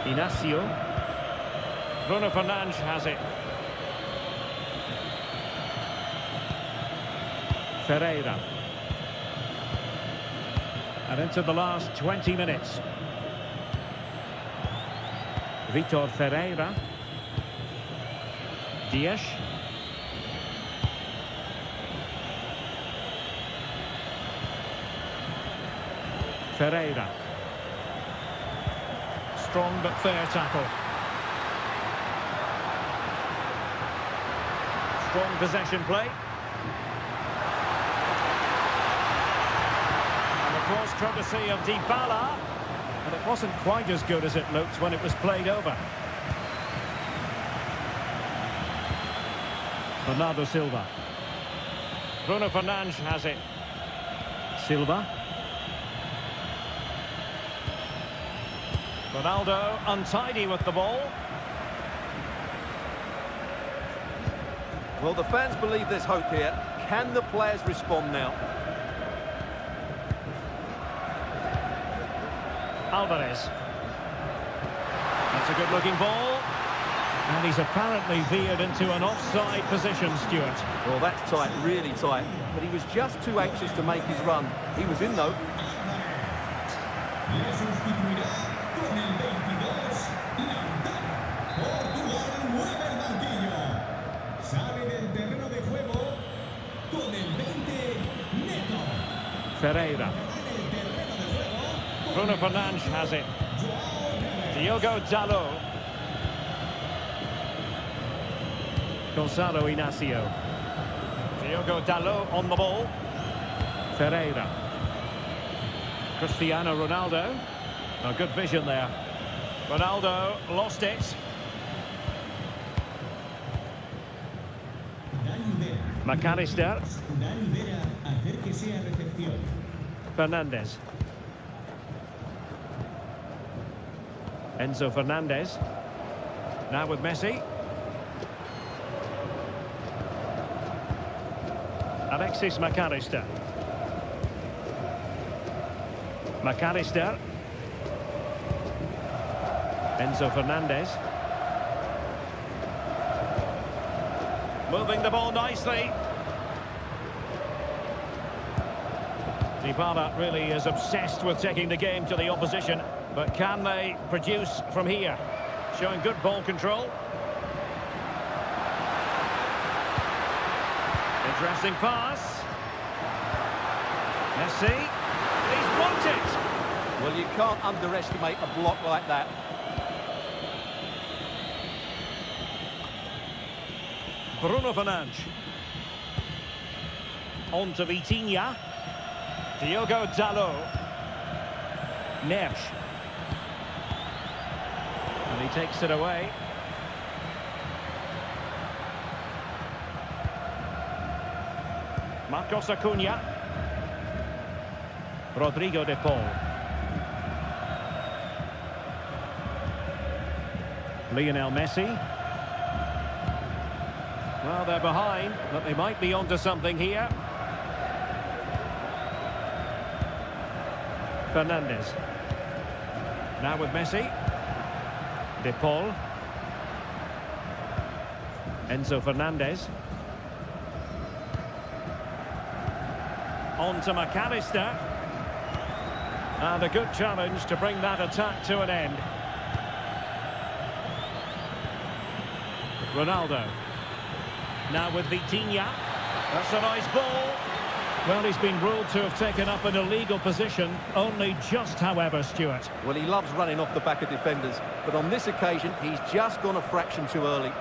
Inacio. Bruno Fernandes has it. Ferreira. And into the last 20 minutes. Vitor Ferreira. Dias. Ferreira. Strong but fair tackle. Strong possession play. And the cross courtesy of Dybala. And it wasn't quite as good as it looked when it was played over. Bernardo Silva. Bruno Fernandes has it. Silva. Ronaldo untidy with the ball. Well, the fans believe there's hope here. Can the players respond now? Alvarez. That's a good-looking ball. And he's apparently veered into an offside position, Stuart. Well, that's tight, really tight. But he was just too anxious to make his run. He was in, though. Le sustituirá con el 22, Portugal mueve el banquillo. Sale del terreno de juego con el 20, Neto. Ferreira. Bruno Fernandes has it. Diogo Dalot. Gonzalo Inacio. Diogo Dalot on the ball. Ferreira. Cristiano Ronaldo. A good vision there. Ronaldo lost it. McAllister. Fernandez. Enzo Fernandez. Now with Messi. Alexis McAllister. McAllister. Enzo Fernandez. Moving the ball nicely. Dybala really is obsessed with taking the game to the opposition, but can they produce from here? Showing good ball control. Interesting pass. Messi. He's blocked it. Well, you can't underestimate a block like that. Bruno Fernandes. On to Vitinha. Diogo Dalot. Neves. And he takes it away. Marcos Acuna. Rodrigo de Paul. Lionel Messi. Well, they're behind, but they might be onto something here. Fernandes. Now with Messi. De Paul. Enzo Fernandez. On to McAllister. And a good challenge to bring that attack to an end. Ronaldo. Now with Vitinha. That's a nice ball. Well, he's been ruled to have taken up an illegal position. Only just, however, Stuart. Well, he loves running off the back of defenders, but on this occasion, he's just gone a fraction too early.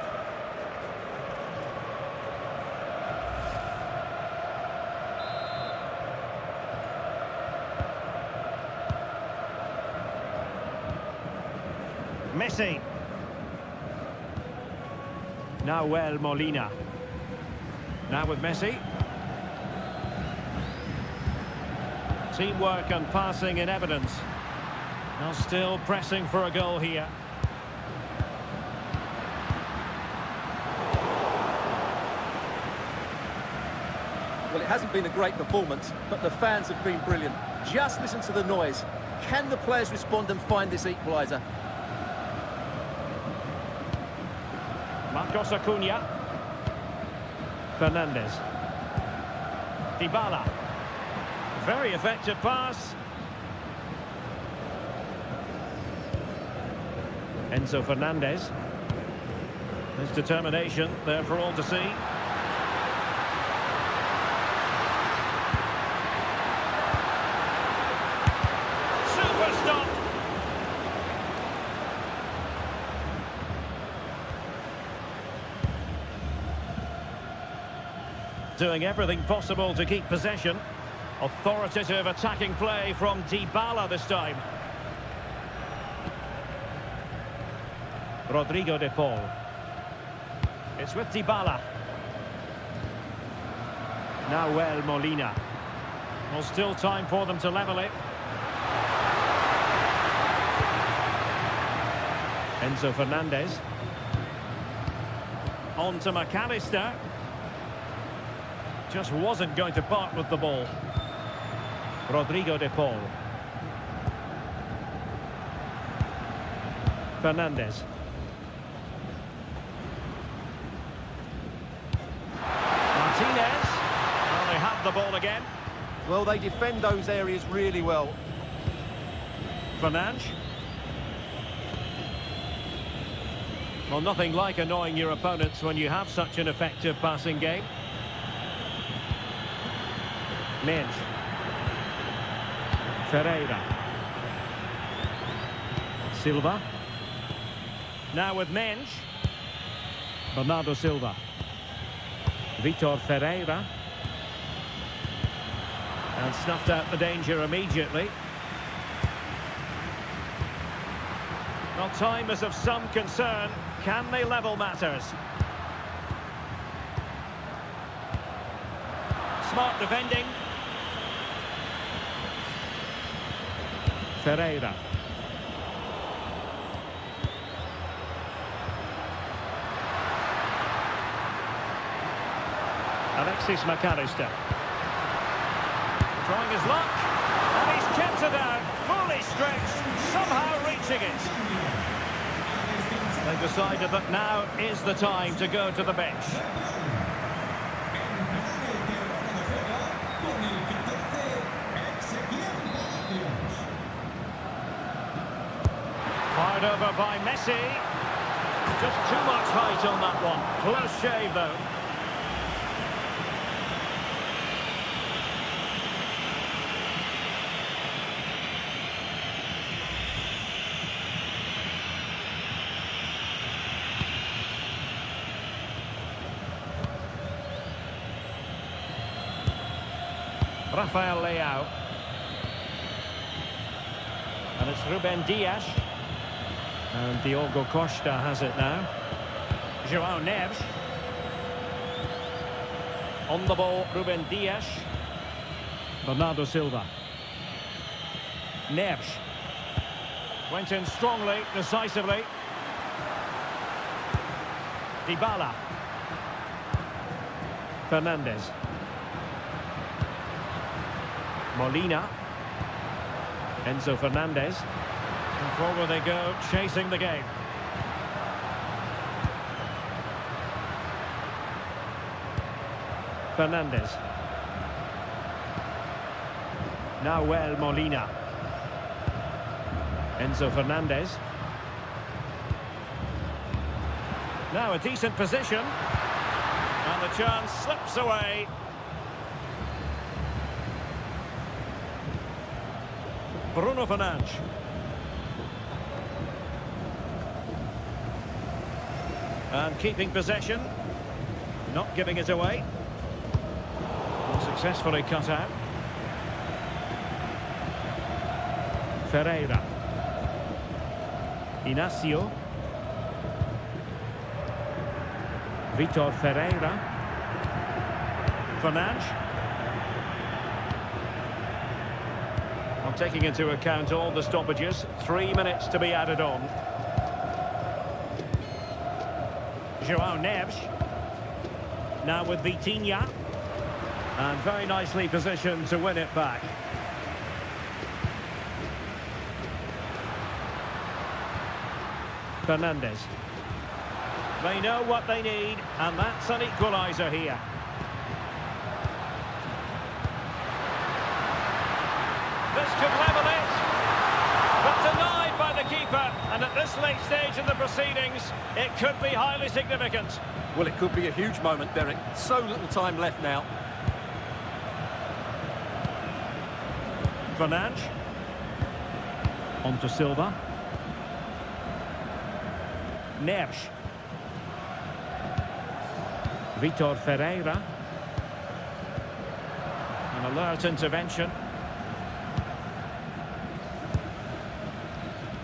Messi. Nahuel Molina. Now with Messi. Teamwork and passing in evidence. Now still pressing for a goal here. Well, it hasn't been a great performance, but the fans have been brilliant. Just listen to the noise. Can the players respond and find this equaliser? Marcos Acuna. Fernandes. Dybala. Very effective pass. Enzo Fernandez. His determination there for all to see. Super stop. Doing everything possible to keep possession. Authoritative attacking play from Dybala this time. Rodrigo de Paul. It's with Dybala. Nahuel Molina. Well, still time for them to level it. Enzo Fernandez. On to McAllister. Just wasn't going to part with the ball. Rodrigo de Paul. Fernandes. Martinez. Well, they have the ball again. Well, they defend those areas really well. Fernandes. Well, nothing like annoying your opponents when you have such an effective passing game. Mensch. Ferreira. Silva. Now with Mensch. Bernardo Silva. Vitor Ferreira. And snuffed out the danger immediately. Well, time is of some concern. Can they level matters? Smart defending. Ferreira. Alexis McAllister. Trying his luck. And he's kept it out. Fully stretched. Somehow reaching it. They decided that now is the time to go to the bench. Fired over by Messi. Just too much height on that one. Close shave, though. Rafael Leao. And it's Ruben Dias. And Diogo Costa has it now. João Neves. On the ball, Ruben Dias. Bernardo Silva. Neves. Went in strongly, decisively. Dybala. Fernandes. Molina. Enzo Fernandez. And forward they go, chasing the game. Fernandes. Nahuel Molina. Enzo Fernandez. Now a decent position. And the chance slips away. Bruno Fernandes. And keeping possession. Not giving it away. Successfully cut out. Ferreira. Inacio. Vitor Ferreira. Fernandes. I'm taking into account all the stoppages. 3 minutes to be added on. João Neves. Now with Vitinha. And very nicely positioned to win it back. Fernandes. They know what they need, and that's an equaliser here. This could level it, but denied by the keeper. And at this late stage in the proceedings, it could be highly significant. Well, it could be a huge moment, Derek. So little time left now. Fernandes. On to Silva. Neves. Vitor Ferreira. An alert intervention.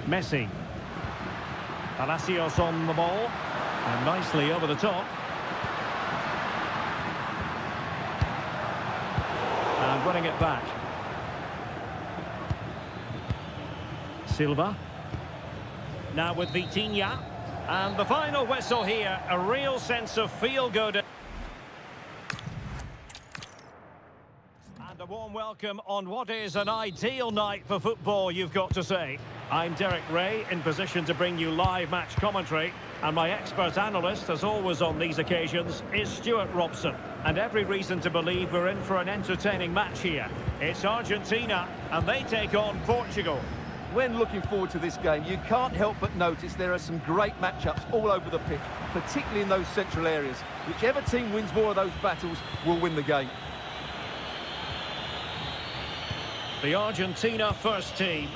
Messi. Palacios on the ball. And nicely over the top. And winning it back. Silva. Now with Vitinha. And the final whistle here. A real sense of feel-good. And a warm welcome on what is an ideal night for football, you've got to say. I'm Derek Ray, in position to bring you live match commentary. And my expert analyst, as always on these occasions, is Stuart Robson. And every reason to believe we're in for an entertaining match here. It's Argentina, and they take on Portugal. When looking forward to this game, you can't help but notice there are some great matchups all over the pitch, particularly in those central areas. Whichever team wins more of those battles will win the game. The Argentina first team.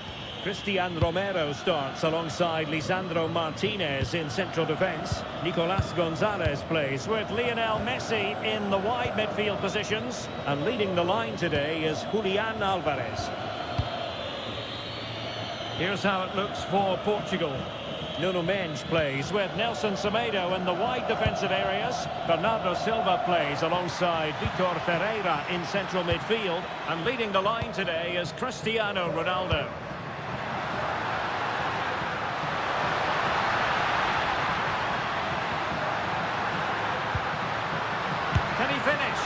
Cristian Romero starts alongside Lisandro Martinez in central defence. Nicolas Gonzalez plays with Lionel Messi in the wide midfield positions. And leading the line today is Julian Alvarez. Here's how it looks for Portugal. Nuno Mendes plays with Nelson Semedo in the wide defensive areas. Bernardo Silva plays alongside Vitor Ferreira in central midfield. And leading the line today is Cristiano Ronaldo. Can he finish?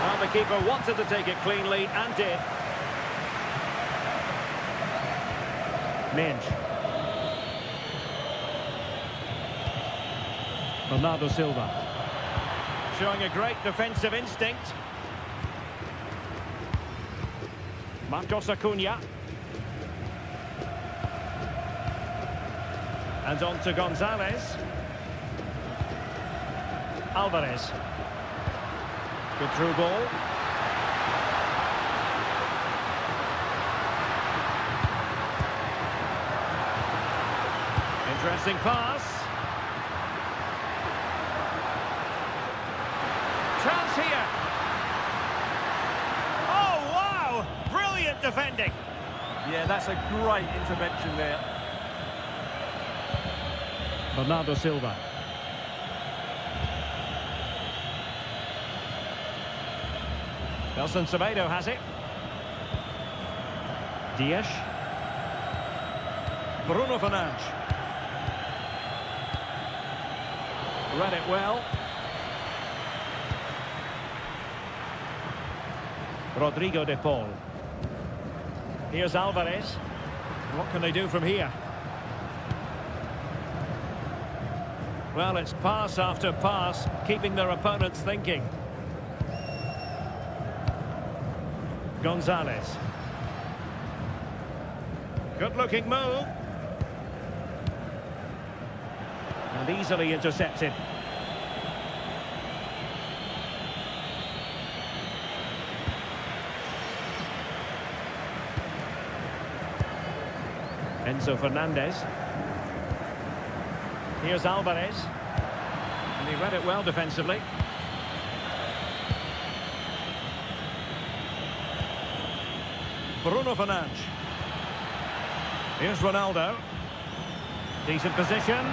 Well, the keeper wanted to take it cleanly and did. Mendes. Bernardo Silva. Showing a great defensive instinct. Marcos Acuna. And on to Gonzalez. Alvarez. Good through ball. Interesting pass. Chance here. Oh, wow! defending. Yeah, that's a great intervention there. Bernardo Silva. Nelson Semedo has it. Dias. Bruno Fernandes. Read it well. Rodrigo de Paul. Here's Alvarez. What can they do from here? Well, it's pass after pass, keeping their opponents thinking. Gonzalez. Good-looking move. And easily intercepted. Enzo Fernandez. Here's Alvarez. And he read it well defensively. Bruno Fernandes. Here's Ronaldo. Decent position.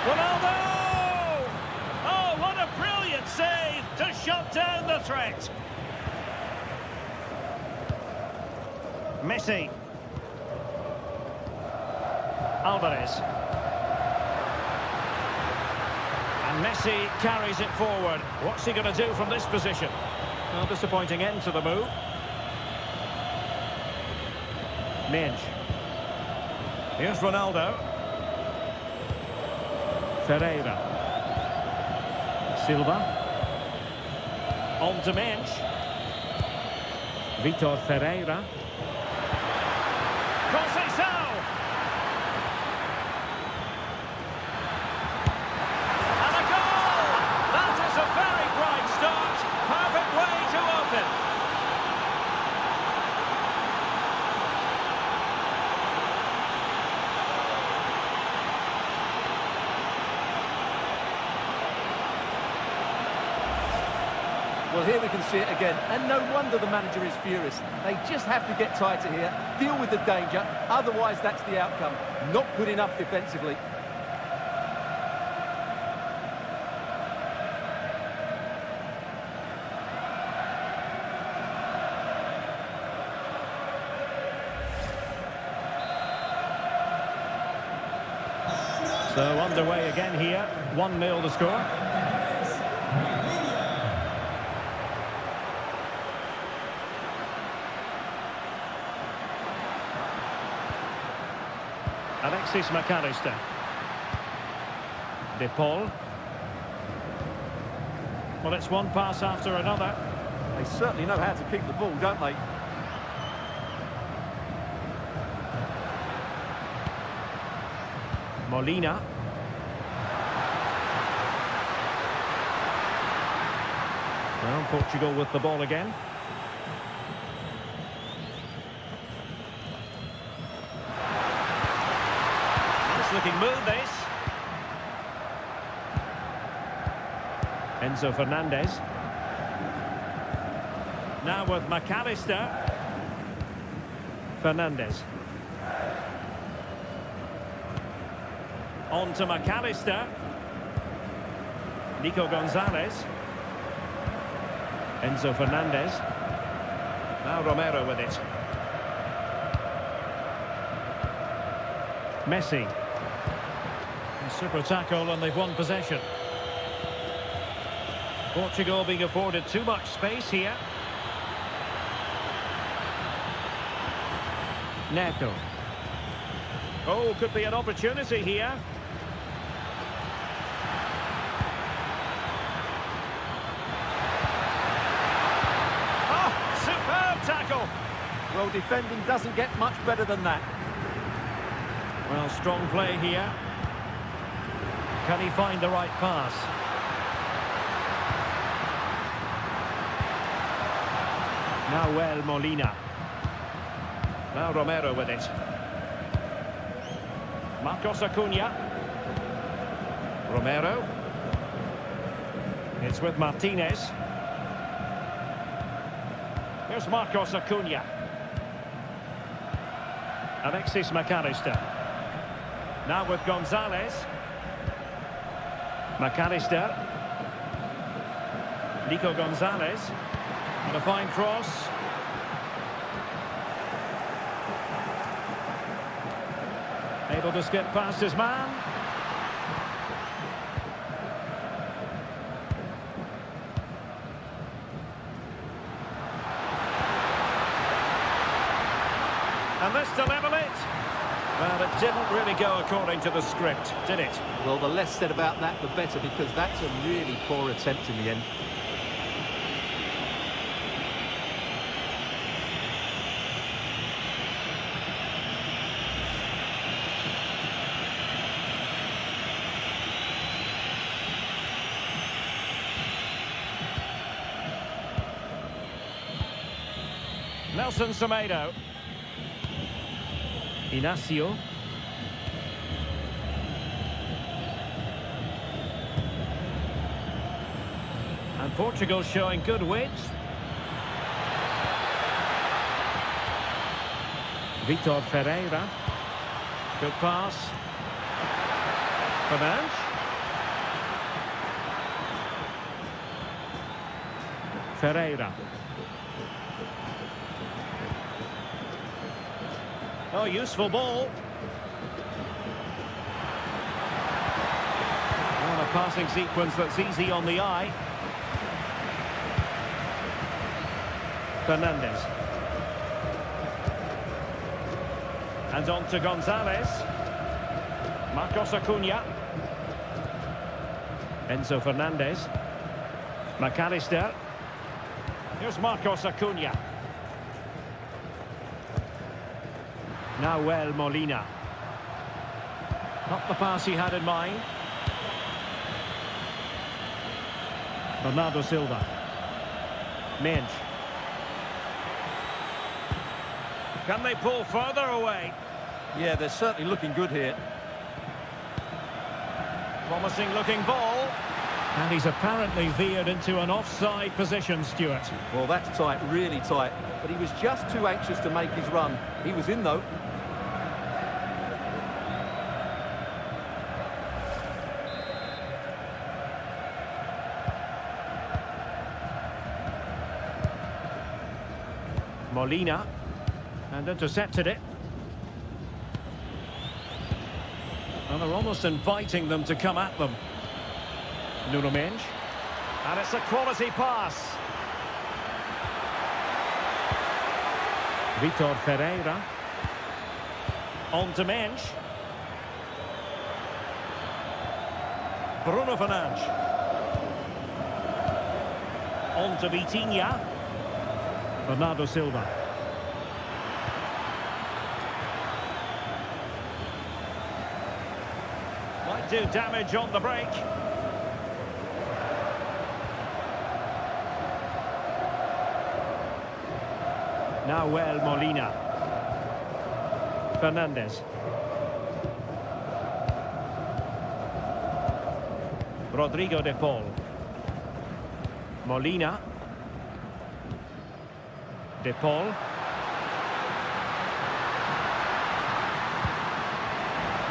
Ronaldo! Oh, what a brilliant save to shut down the threat. Messi. Alvarez. And Messi carries it forward. What's he going to do from this position? Well, disappointing end to the move. Minge. Here's Ronaldo. Ferreira. Silva. On to Minge. Vitor Ferreira. Conceição! And a goal! That is a very bright start. Perfect way to open. Well, here we can see it again, and no wonder the manager is furious. They just have to get tighter here, deal with the danger, otherwise that's the outcome. Not good enough defensively. So underway again here, 1-0 the score. Alexis McAllister. De Paul. Well, it's one pass after another. They certainly know how to keep the ball, don't they? Molina. Well, Portugal with the ball again. Looking move this. Enzo Fernandez. Now with McAllister. Fernandez. On to McAllister. Nico Gonzalez. Enzo Fernandez. Now Romero with it. Messi. Super tackle and they've won possession. Portugal being afforded too much space here. Neto. Oh, could be an opportunity here. Oh, superb tackle. Well, defending doesn't get much better than that. Well, strong play here. Can he find the right pass? Now Molina. Now Romero with it. Marcos Acuna. Romero. It's with Martinez. Here's Marcos Acuna. Alexis McAllister. Now with Gonzalez. McAllister. Nico Gonzalez. And a fine cross. Able to skip past his man. And this to level it. Well, it didn't really go according to the script, did it? Well, the less said about that, the better, because that's a really poor attempt in the end. Nelson Semedo. Inacio. And Portugal showing good width. Vitor Ferreira. Good pass. Fernandes. Ferreira. Oh, useful ball. Oh, a passing sequence that's easy on the eye. Fernandes. And on to Gonzalez. Marcos Acuna. Enzo Fernandez. McAllister. Here's Marcos Acuna. Nahuel Molina. Not the pass he had in mind. Bernardo Silva. Mensch. Can they pull further away? Yeah, they're certainly looking good here. Promising looking ball. And he's apparently veered into an offside position, Stuart. Well, that's tight, really tight. But he was just too anxious to make his run. He was in, though. Molina. And intercepted it. And they're almost inviting them to come at them. Nuno Mensch. And it's a quality pass. Vitor Ferreira. On to Mensch. Bruno Fernandes. On to Vitinha. Bernardo Silva. Might do damage on the break. Nahuel Molina. Fernandes. Rodrigo de Paul. Molina. De Paul.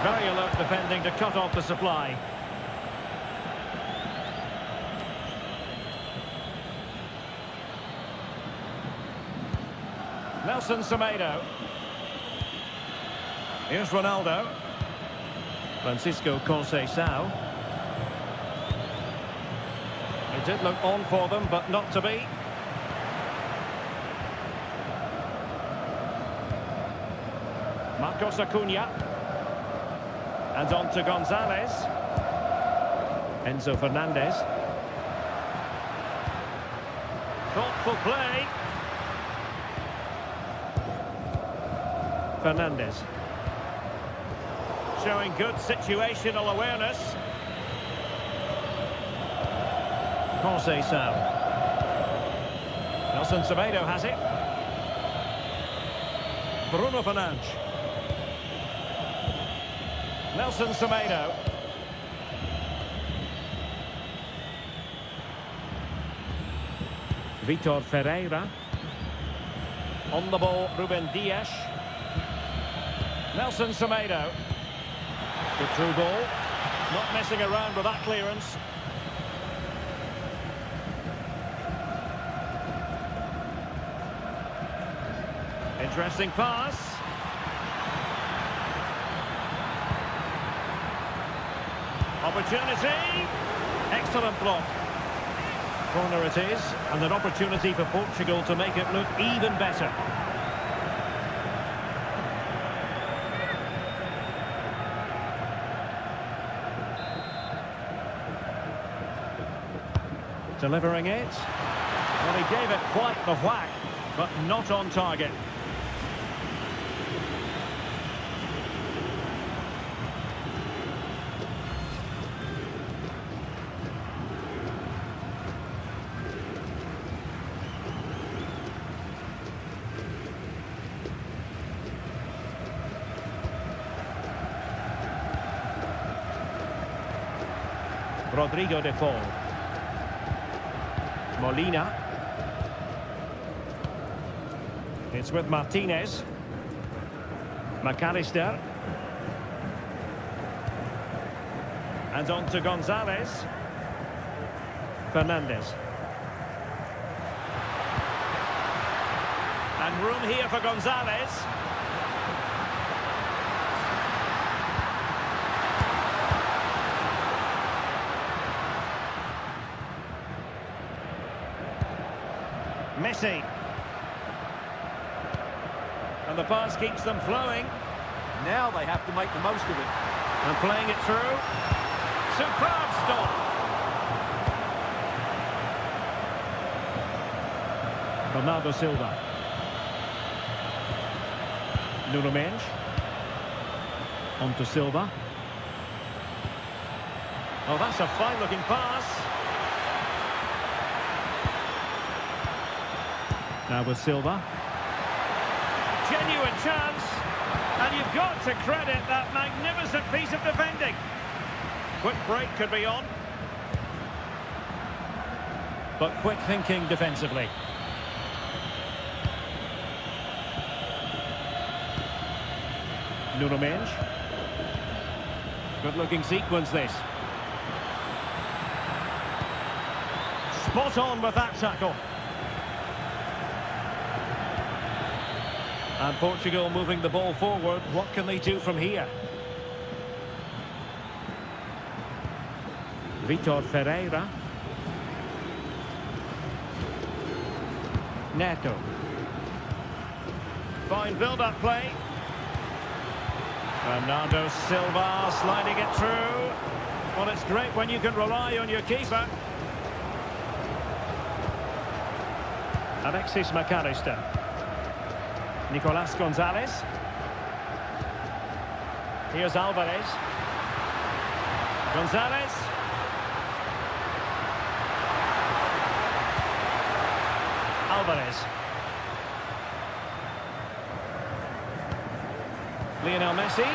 Very alert defending to cut off the supply. Nelson Semedo. Here's Ronaldo. Francisco Conceição. It did look on for them, but not to be. Marcos Acuna. And on to Gonzalez. Enzo Fernandez. Thoughtful play. Fernandes. Showing good situational awareness. Conceição. Nelson Semedo has it. Bruno Fernandes. Nelson Semedo. Vitor Ferreira. On the ball, Ruben Dias. Nelson Semedo. The through ball. Not messing around with that clearance. Interesting pass. Opportunity. Excellent block. Corner it is, and an opportunity for Portugal to make it look even better. Delivering it. Well, he gave it quite the whack, but not on target. Rodrigo de Paul. Molina. It's with Martinez. McAllister. And on to Gonzalez. Fernandez. And room here for Gonzalez. Messi. And the pass keeps them flowing. Now they have to make the most of it. And playing it through. Superb stop. Bernardo Silva. Nuno Mendes. On to Silva. Oh, that's a fine-looking pass. Now with Silva. Genuine chance. And you've got to credit that magnificent piece of defending. Quick break could be on. But quick thinking defensively. Nuno Mendes. Good looking sequence this. Spot on with that tackle. And Portugal moving the ball forward. What can they do from here? Vitor Ferreira. Neto. Fine build-up play. Bernardo Silva sliding it through. Well, it's great when you can rely on your keeper. Alexis McAllister. Nicolas Gonzalez. Here's Alvarez. Gonzalez. Alvarez. Lionel Messi.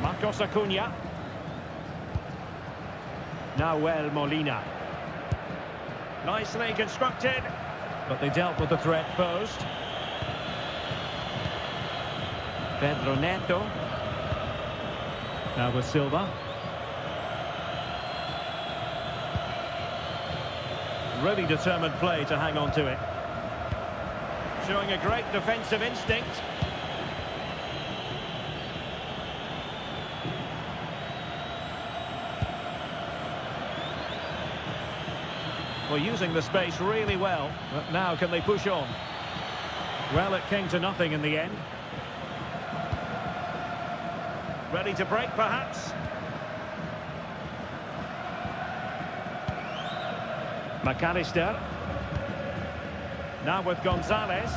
Marcos Acuna. Nahuel Molina. Nicely constructed, but they dealt with the threat posed. Pedro Neto. Now with Silva. Really determined play to hang on to it. Showing a great defensive instinct. Well, using the space really well, but now can they push on? Well, it came to nothing in the end. Ready to break, perhaps? McAllister. Now with Gonzalez.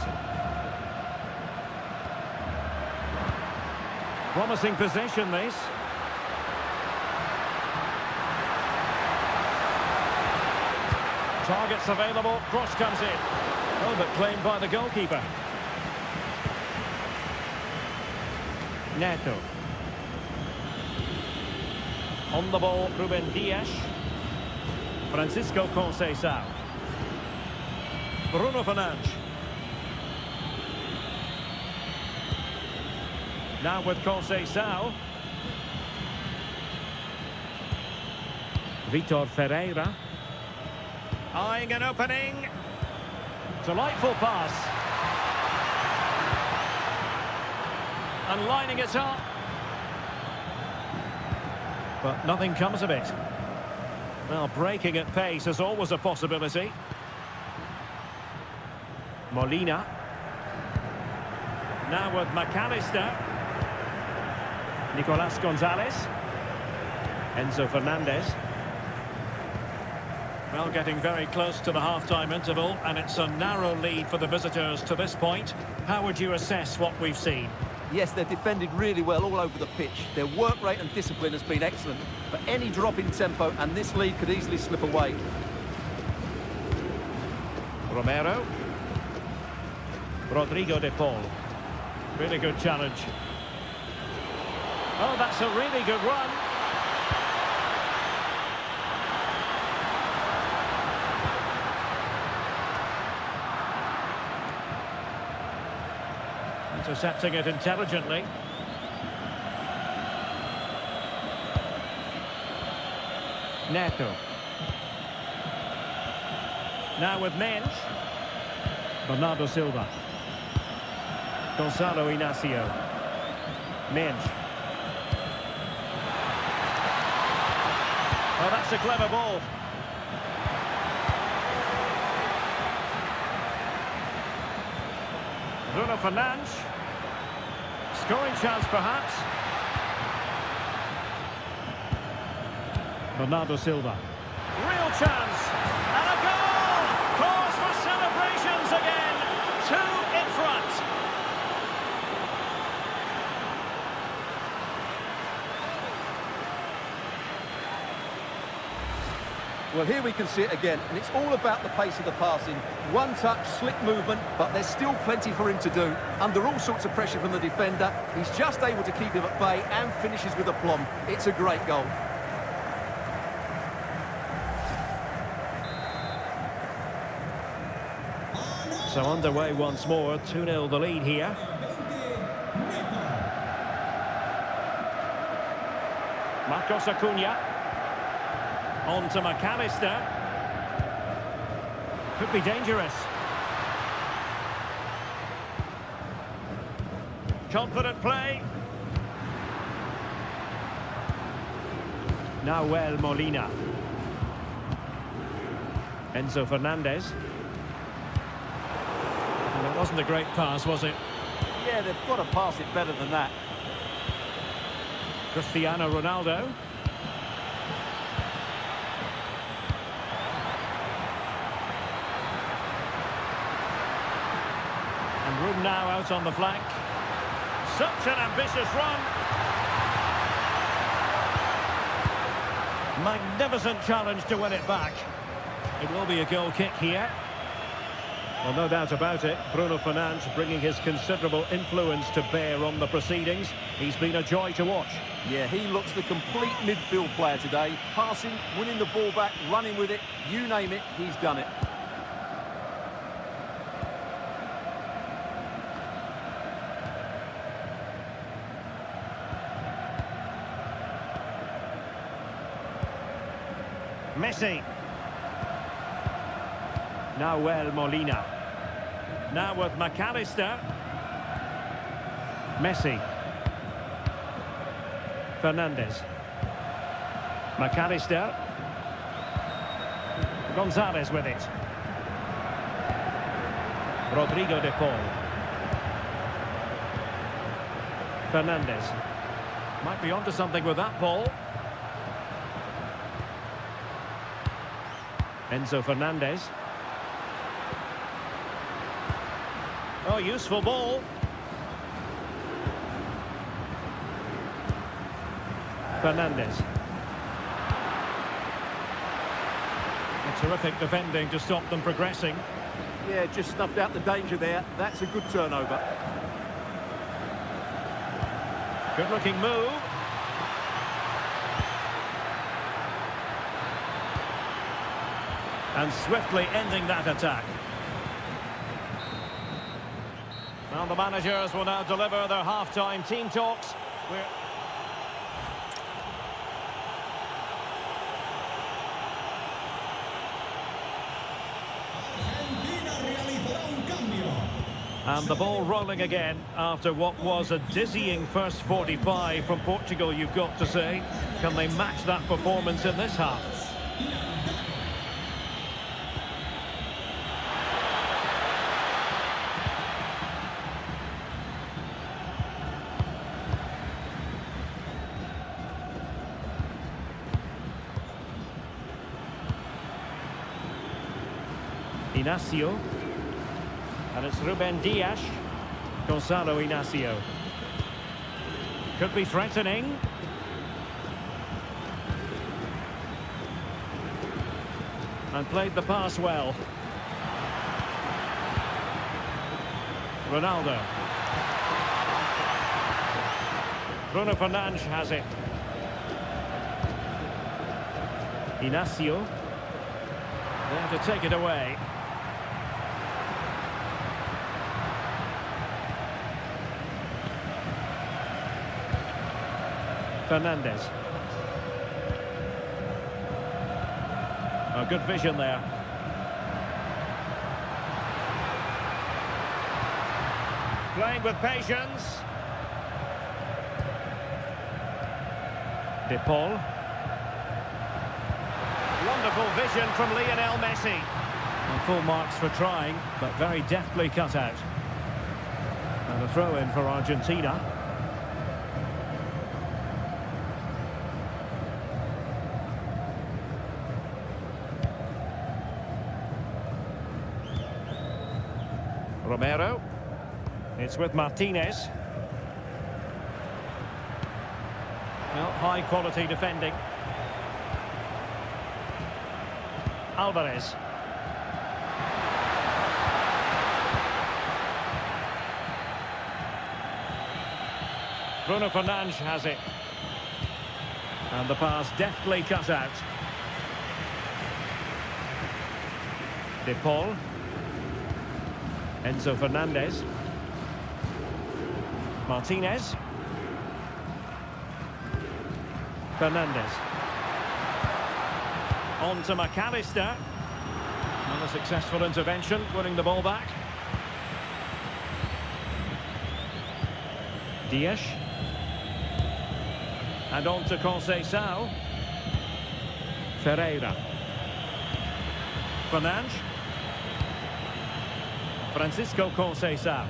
Promising possession, this. Targets available, cross comes in. Oh, but claimed by the goalkeeper. Neto. On the ball, Ruben Dias. Francisco Conceição. Bruno Fernandes. Now with Conceição. Vitor Ferreira. Eyeing an opening. Delightful pass. And lining it up. But nothing comes of it. Well, breaking at pace is always a possibility. Molina. Now with McAllister. Nicolas Gonzalez. Enzo Fernandez. Well, getting very close to the half-time interval, and it's a narrow lead for the visitors to this point. How would you assess what we've seen? Yes, they're defended really well all over the pitch. Their work rate and discipline has been excellent. But any drop in tempo and this lead could easily slip away. Romero. Rodrigo de Paul. Really good challenge. Oh, that's a really good run. Intercepting it intelligently. Neto. Now with Mendes. Bernardo Silva. Gonzalo Inacio. Mendes. Oh, that's a clever ball. Bruno Fernandes. Scoring chance, perhaps. Bernardo Silva. Real chance. And a goal! Cause for celebrations again. 2 in front. Well, here we can see it again, and it's all about the pace of the passing. One touch, slick movement, but there's still plenty for him to do. Under all sorts of pressure from the defender, he's just able to keep him at bay and finishes with aplomb. It's a great goal. So underway once more, 2-0 the lead here. Marcos Acuna. On to McAllister. Could be dangerous. Confident play. Nahuel Molina. Enzo Fernandez. And it wasn't a great pass, was it? Yeah, they've got to pass it better than that. Cristiano Ronaldo. And room now out on the flank. Such an ambitious run. Magnificent challenge to win it back. It will be a goal kick here. Well, no doubt about it. Bruno Fernandes bringing his considerable influence to bear on the proceedings. He's been a joy to watch. Yeah, he looks the complete midfield player today. Passing, winning the ball back, running with it. You name it, he's done it. Messi. Nahuel Molina. Now with McAllister. Messi. Fernandez. McAllister. Gonzalez with it. Rodrigo de Paul. Fernandez. Might be onto something with that ball. Enzo Fernandez. Oh, useful ball. Fernandez. A terrific defending to stop them progressing. Yeah, just snuffed out the danger there. That's a good turnover. Good looking move. And swiftly ending that attack. Well, the managers will now deliver their half-time team talks. Argentina realizará un cambio. And the ball rolling again after what was a dizzying first 45 from Portugal, you've got to say. Can they match that performance in this half? Inacio. And it's Ruben Dias. Gonzalo Inacio. Could be threatening. And played the pass well. Ronaldo. Bruno Fernandes has it. Inacio. There to take it away. Fernandes. A good vision there. Playing with patience. De Paul. Wonderful vision from Lionel Messi. And full marks for trying, but very deftly cut out. And a throw-in for Argentina. Romero. It's with Martinez. Well, high quality defending. Alvarez. Bruno Fernandes has it. And the pass deftly cut out. De Paul. Enzo Fernandez. Martinez. Fernandez. On to McAllister. And a successful intervention, winning the ball back. Dias. And on to Conceição. Ferreira. Fernandes. Francisco Conceição.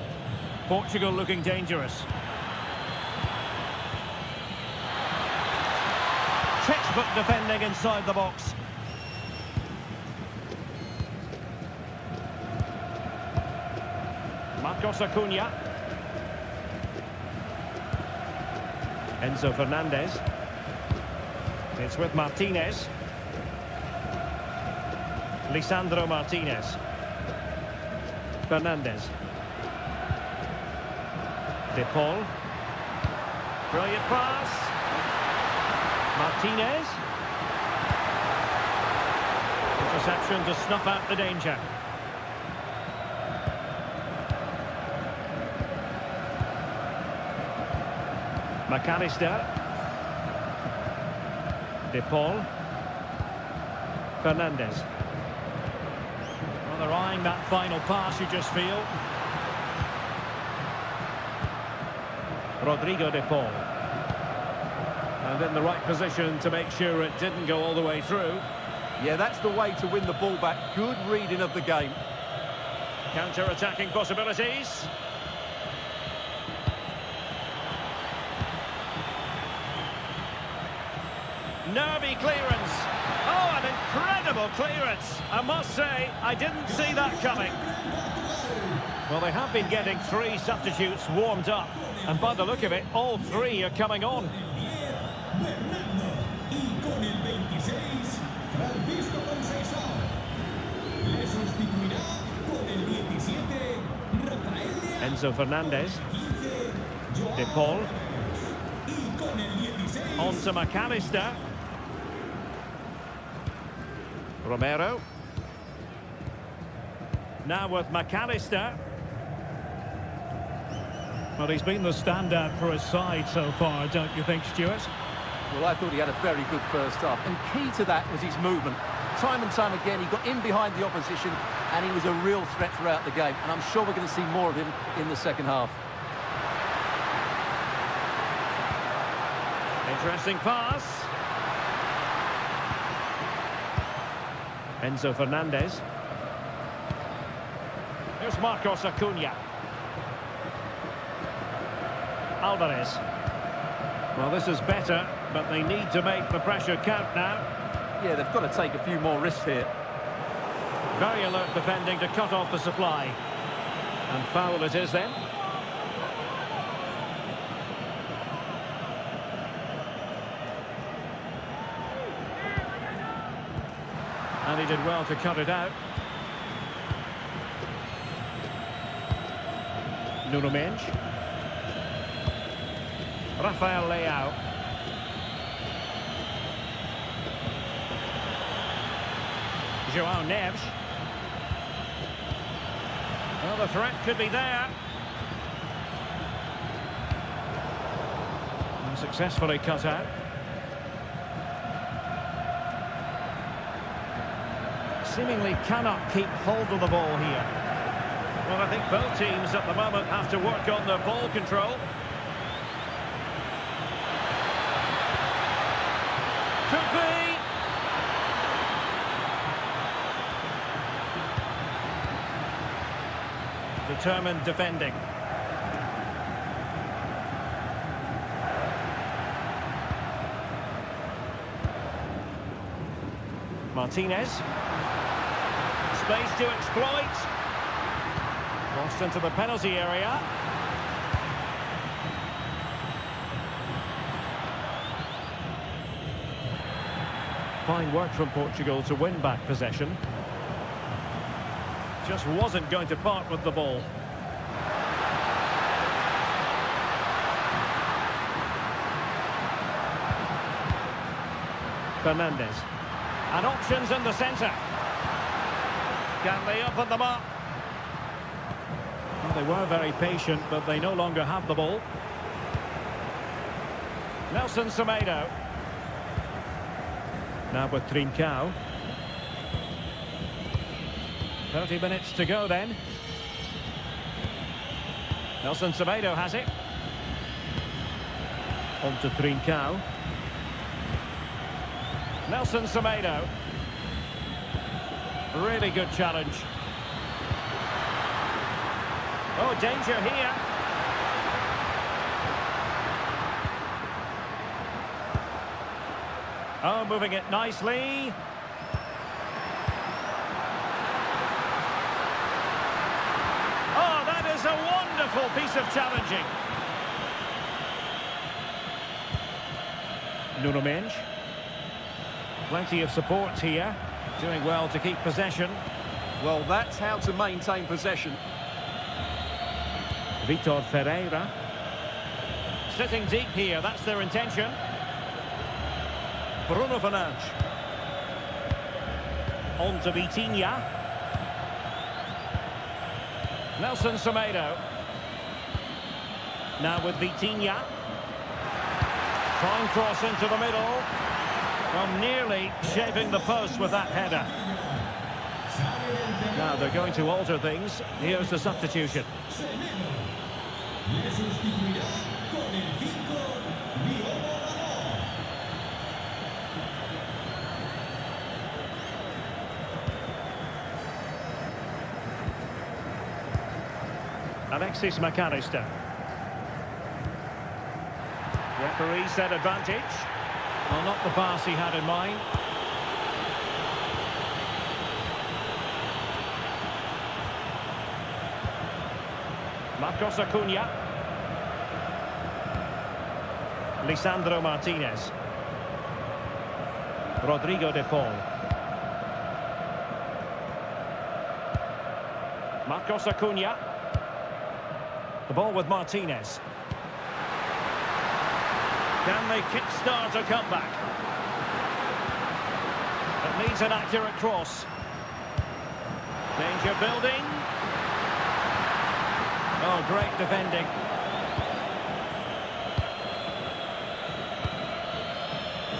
Portugal looking dangerous. Textbook defending inside the box. Marcos Acuna. Enzo Fernandez. It's with Martinez. Lisandro Martinez. Fernandez. De Paul. Brilliant pass. Martinez. Interception to snuff out the danger. McAllister. De Paul. Fernandez. Well, they're eyeing that final pass, you just feel. Rodrigo De Paul. And in the right position to make sure it didn't go all the way through. Yeah, that's the way to win the ball back. Good reading of the game. Counter-attacking possibilities. Nervy clearance. Oh, an incredible clearance. I must say, I didn't see that coming. Well, they have been getting 3 substitutes warmed up. And by the look of it, all 3 are coming on. Enzo Fernandez. De Paul. On to McAllister. Romero. Now with McAllister. Well, he's been the standout for his side so far, don't you think, Stuart? Well, I thought he had a very good first half, and key to that was his movement. Time and time again, he got in behind the opposition, and he was a real threat throughout the game. And I'm sure we're going to see more of him in the second half. Interesting pass. Enzo Fernandez. Here's Marcos Acuna. Alvarez. Well, this is better, but they need to make the pressure count now. Yeah, they've got to take a few more risks here. Very alert defending to cut off the supply. And foul it is then. And he did well to cut it out. Nuno Mendes. Rafael Leao. João Neves. Well, the threat could be there. And successfully cut out. Seemingly cannot keep hold of the ball here. Well, I think both teams at the moment have to work on their ball control. Could be. Determined defending. Martinez. Space to exploit. Crossed into the penalty area. Fine work from Portugal to win back possession. Just wasn't going to part with the ball. Fernandez. And options in the centre. Can they open them up? Well, they were very patient, but they no longer have the ball. Nelson Semedo. Now with Trincao. 30 minutes to go then. Nelson Semedo has it. On to Trincao. Nelson Semedo. Really good challenge. Oh, danger here. Oh, moving it nicely. Oh, that is a wonderful piece of challenging. Nuno Mendes. Plenty of support here. Doing well to keep possession. Well, that's how to maintain possession. Vitor Ferreira. Sitting deep here, that's their intention. Bruno Fernandes. On to Vitinha. Nelson Semedo. Now with Vitinha. Trying cross into the middle. Well, nearly shaving the post with that header. Now they're going to alter things. Here's the substitution. Alexis McAllister. Referee said advantage. Well, not the pass he had in mind. Marcos Acuna. Lisandro Martinez. Rodrigo de Paul. Marcos Acuna. The ball with Martinez. Can they kickstart a comeback? It needs an accurate cross. Danger building. Oh, great defending.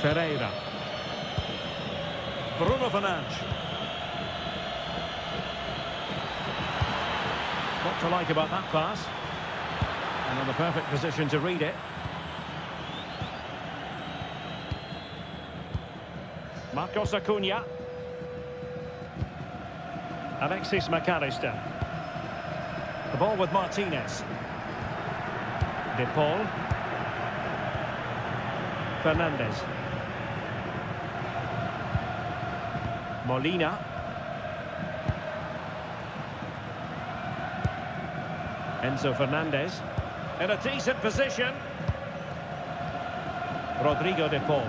Ferreira. Bruno Fernandes. What to like about that pass? And in the perfect position to read it. Marcos Acuna. Alexis McAllister. The ball with Martinez. De Paul. Fernandez. Molina. Enzo Fernandez. In a decent position. Rodrigo de Paul.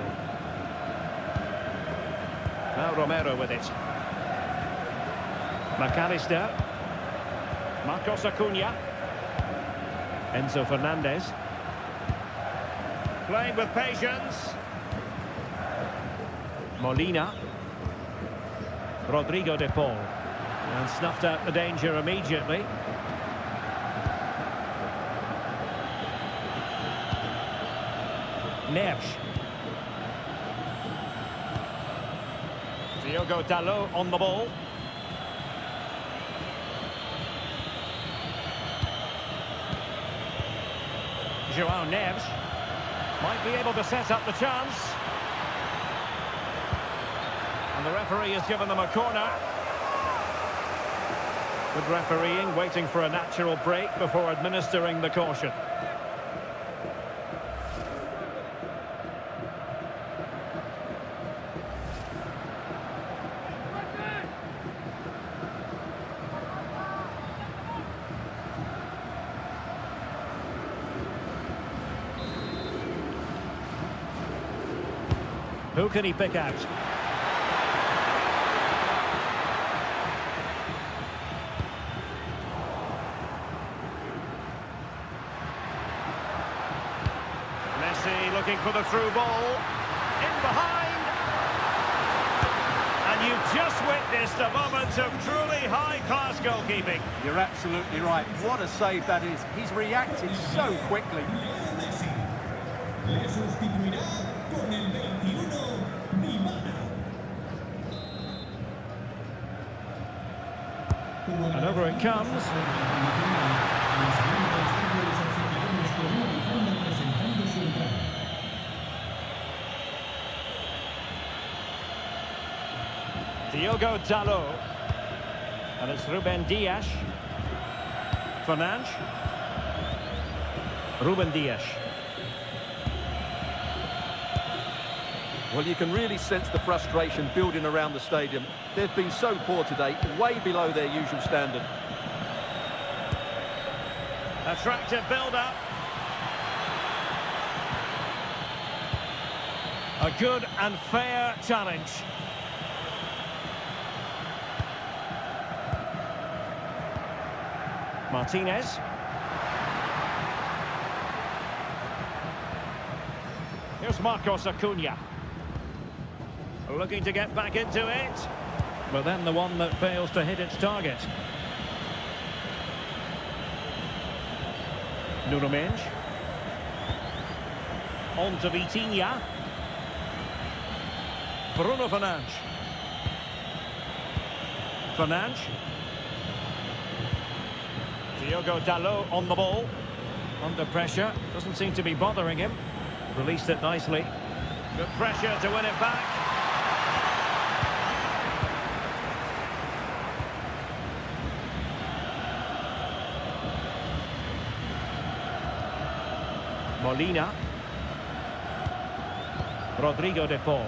Now Romero with it. McAllister. Marcos Acuna. Enzo Fernandez. Playing with patience. Molina. Rodrigo de Paul. And snuffed out the danger immediately. Neves. Diogo Dalot on the ball. João Neves might be able to set up the chance. And the referee has given them a corner. Good refereeing, waiting for a natural break before administering the caution. Who can he pick out? Messi looking for the through ball. In behind. And you've just witnessed a moment of truly high-class goalkeeping. You're absolutely right. What a save that is. He's reacted so quickly. Messi le sustituirá con el 21, Dybala. And over it comes. Diogo Dalot. And it's Ruben Dias. Fernandes. Ruben Dias. Well, you can really sense the frustration building around the stadium. They've been so poor today, way below their usual standard. Attractive build-up. A good and fair challenge. Martinez. Here's Marcos Acuna. Looking to get back into it. But then the one that fails to hit its target. Nuno Mendes. On to Vitinha. Bruno Fernandes. Fernandes. Diogo Dalot on the ball. Under pressure. Doesn't seem to be bothering him. Released it nicely. Good pressure to win it back. Molina. Rodrigo de Paul.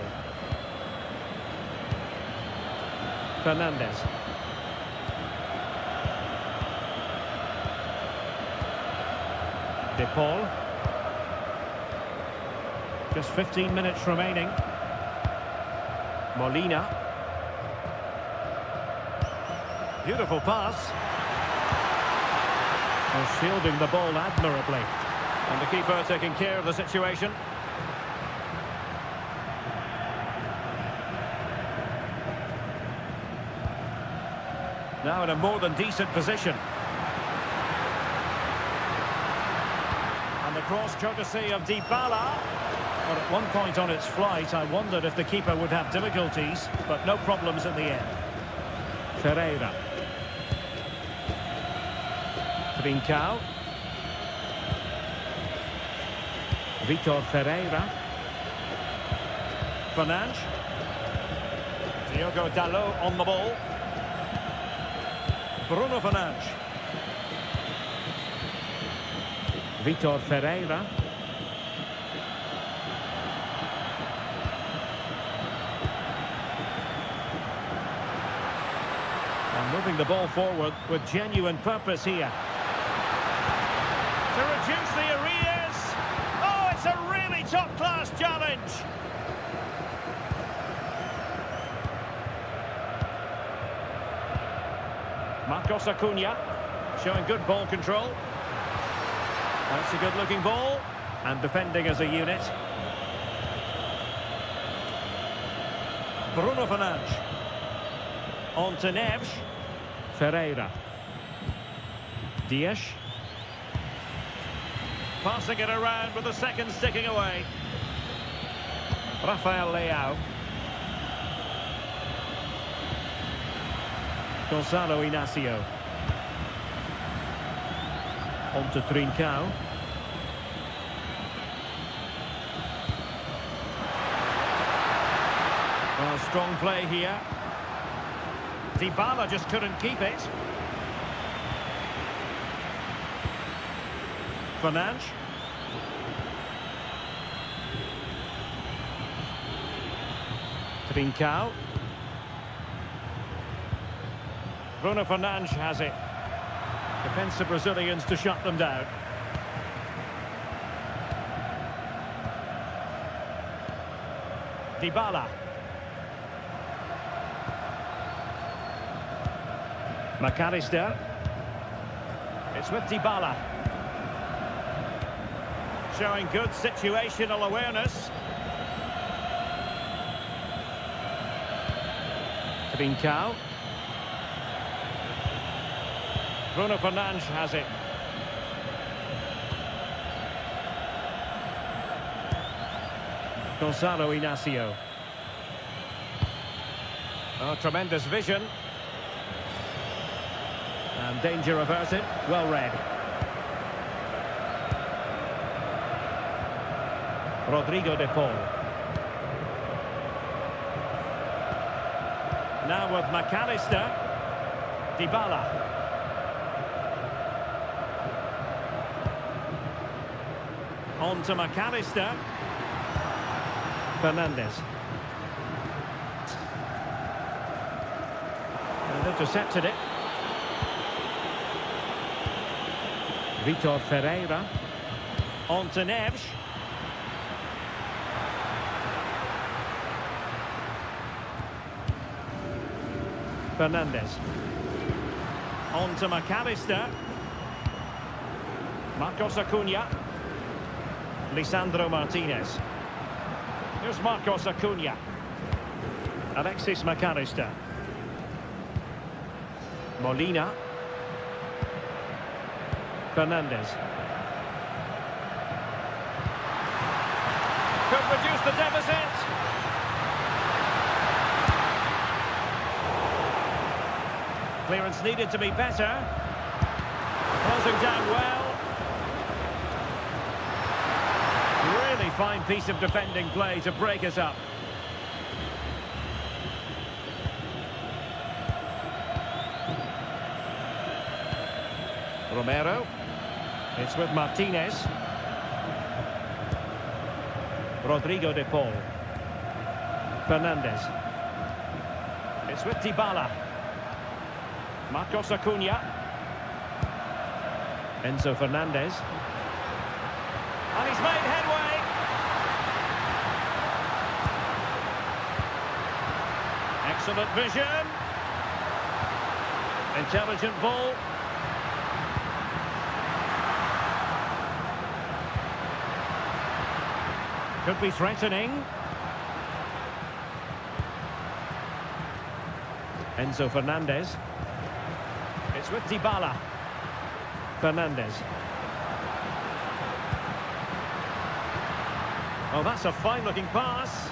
Fernandez. De Paul. Just 15 minutes remaining. Molina. Beautiful pass. And shielding the ball admirably. And the keeper taking care of the situation. Now in a more than decent position. And the cross courtesy of Dybala. But at one point on its flight, I wondered if the keeper would have difficulties, but no problems in the end. Ferreira. Trincao. Vitor Ferreira. Fernandes. Diogo Dalot on the ball. Bruno Fernandes. Vitor Ferreira. And moving the ball forward with genuine purpose here. To reduce the arrears. Oh, it's a really top-class challenge. Marcos Acuna showing good ball control. That's a good-looking ball. And defending as a unit. Bruno Fernandes. On to Neves. Ferreira. Dias. Passing it around with the second sticking away. Rafael Leao. Gonzalo Inacio. On to Trincao. Well, strong play here. Dybala just couldn't keep it. Fernandes. Trincao. Bruno Fernandes has it. Defensive Brazilians to shut them down. Dybala. McAllister. It's with Dybala. Showing good situational awareness. Trincao. Bruno Fernandes has it. Gonzalo Inacio. Oh, tremendous vision. And danger averted. Well read. Rodrigo de Paul. Now with McAllister. Dybala. On to McAllister. Fernandes. And intercepted it. Vitor Ferreira. On to Neves. Fernandes. On to McAllister. Marcos Acuna. Lisandro Martinez. Here's Marcos Acuna. Alexis McAllister. Molina. Fernandes. Could reduce the deficit. Clearance needed to be better. Closing down well. Really fine piece of defending play to break us up. Romero. It's with Martinez. Rodrigo de Paul. Fernandes. It's with Dybala. Marcos Acuna. Enzo Fernandez. And he's made headway. Excellent vision. Intelligent ball. Could be threatening. Enzo Fernandez. It's with Dybala. Fernandes. Oh, that's a fine-looking pass.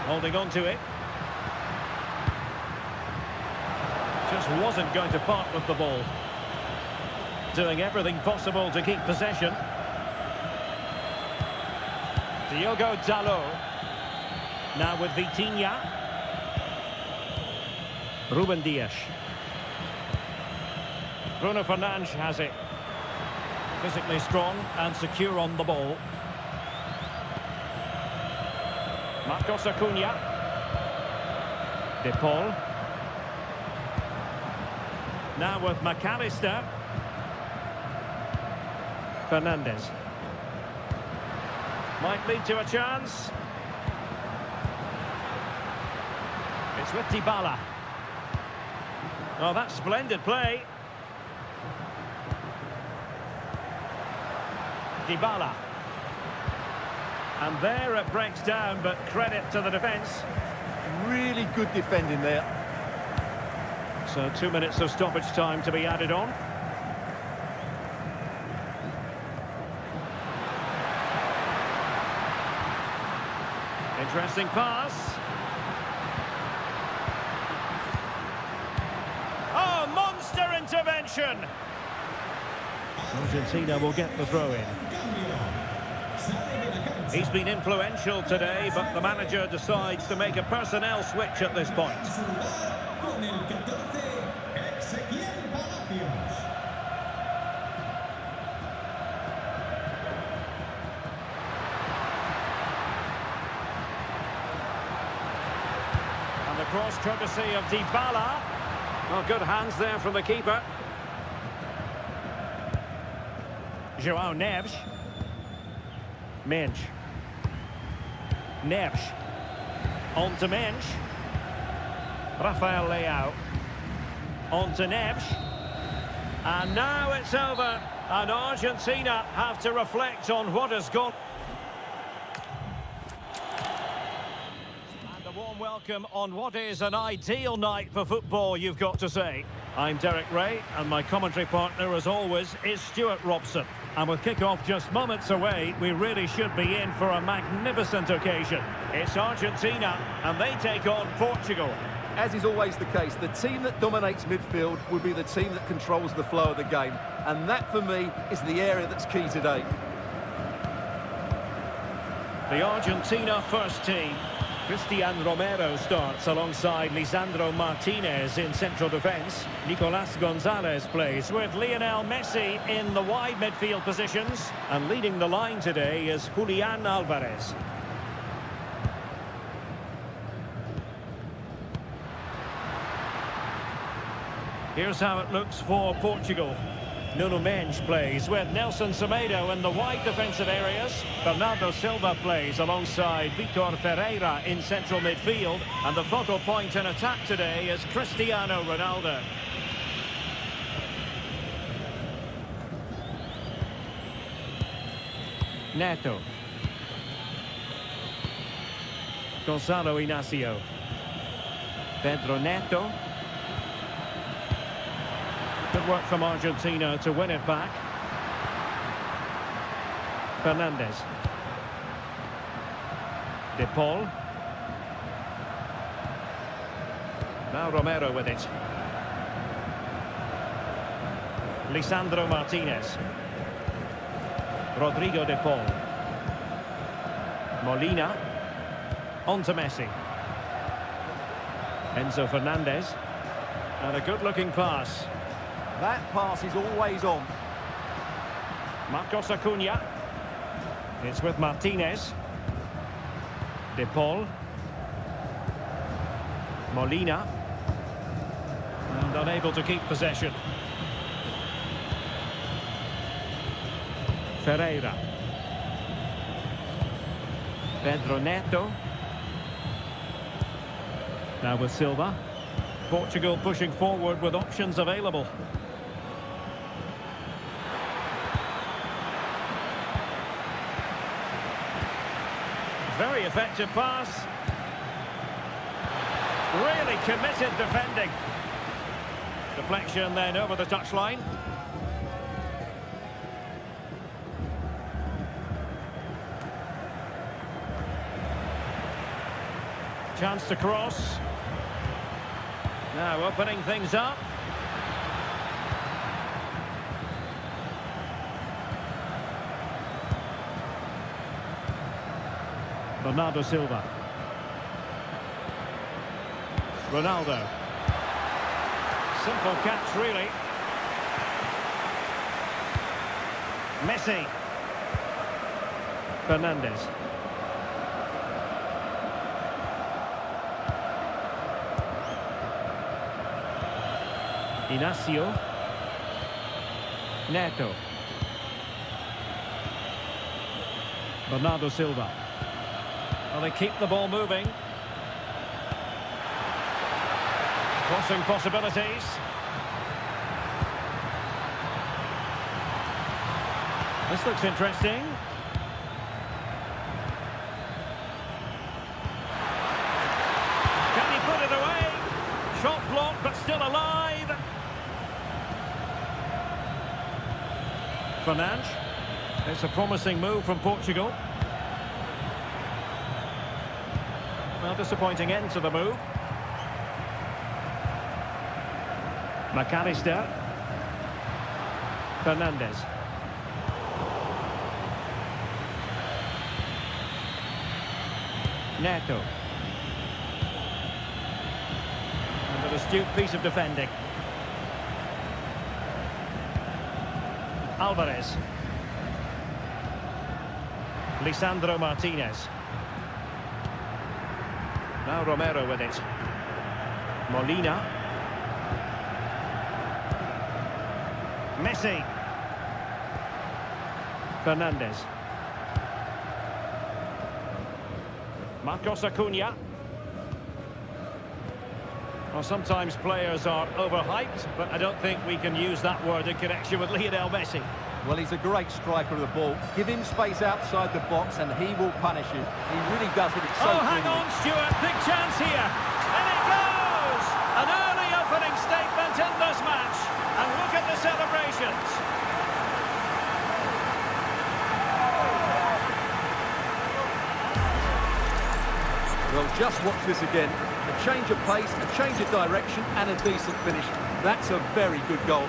Holding on to it. Just wasn't going to part with the ball. Doing everything possible to keep possession. Diogo Dalot. Now with Vitinha. Ruben Dias. Bruno Fernandes has it. Physically strong and secure on the ball. Marcos Acuna. De Paul. Now with McAllister. Fernandes. Might lead to a chance. It's with Dybala. Oh, that's splendid play. Dybala. And there it breaks down, but credit to the defence. Really good defending there. So 2 minutes of stoppage time to be added on. Interesting pass. Oh, monster intervention! Argentina will get the throw-in. He's been influential today, but the manager decides to make a personnel switch at this point. And the cross courtesy of Dybala. Well, good hands there from the keeper. João Neves. Mensch. Neves. On to Mensch. Rafael Leao. On to Neves. And now it's over. And Argentina have to reflect on what has gone. And a warm welcome on what is an ideal night for football, you've got to say. I'm Derek Ray, and my commentary partner, as always, is Stuart Robson. And with kick-off just moments away, we really should be in for a magnificent occasion. It's Argentina, and they take on Portugal. As is always the case, the team that dominates midfield will be the team that controls the flow of the game. And that, for me, is the area that's key today. The Argentina first team. Cristian Romero starts alongside Lisandro Martinez in central defence. Nicolas Gonzalez plays with Lionel Messi in the wide midfield positions. And leading the line today is Julian Alvarez. Here's how it looks for Portugal. Nuno Mendes plays with Nelson Semedo in the wide defensive areas. Bernardo Silva plays alongside Vitor Ferreira in central midfield. And the focal point in attack today is Cristiano Ronaldo. Neto. Gonzalo Inacio. Pedro Neto. Good work from Argentina to win it back. Fernandes. De Paul. Now Romero with it. Lisandro Martinez. Rodrigo De Paul. Molina. On to Messi. Enzo Fernandez. And a good-looking pass. That pass is always on. Marcos Acuna. It's with Martinez. De Paul. Molina. And unable to keep possession. Ferreira. Pedro Neto. Now with Silva. Portugal pushing forward with options available. Very effective pass. Really committed defending. The deflection then over the touchline. Chance to cross. Now opening things up. Bernardo Silva. Ronaldo. Simple catch, really. Messi. Fernandes. Inacio. Neto. Bernardo Silva. Well, they keep the ball moving. Crossing possibilities. This looks interesting. Can he put it away? Shot blocked, but still alive. Fernandes. It's a promising move from Portugal. Well, disappointing end to the move. McAllister. Fernandes. Neto. And an astute piece of defending. Alvarez. Lisandro Martinez. Now Romero with it. Molina. Messi. Fernandes. Marcos Acuna. Well, sometimes players are overhyped, but I don't think we can use that word in connection with Lionel Messi. Well, he's a great striker of the ball. Give him space outside the box and he will punish you. He really does it so hang on, Stuart. Big chance here. And it goes! An early opening statement in this match. And look at the celebrations. Well, just watch this again. A change of pace, a change of direction and a decent finish. That's a very good goal.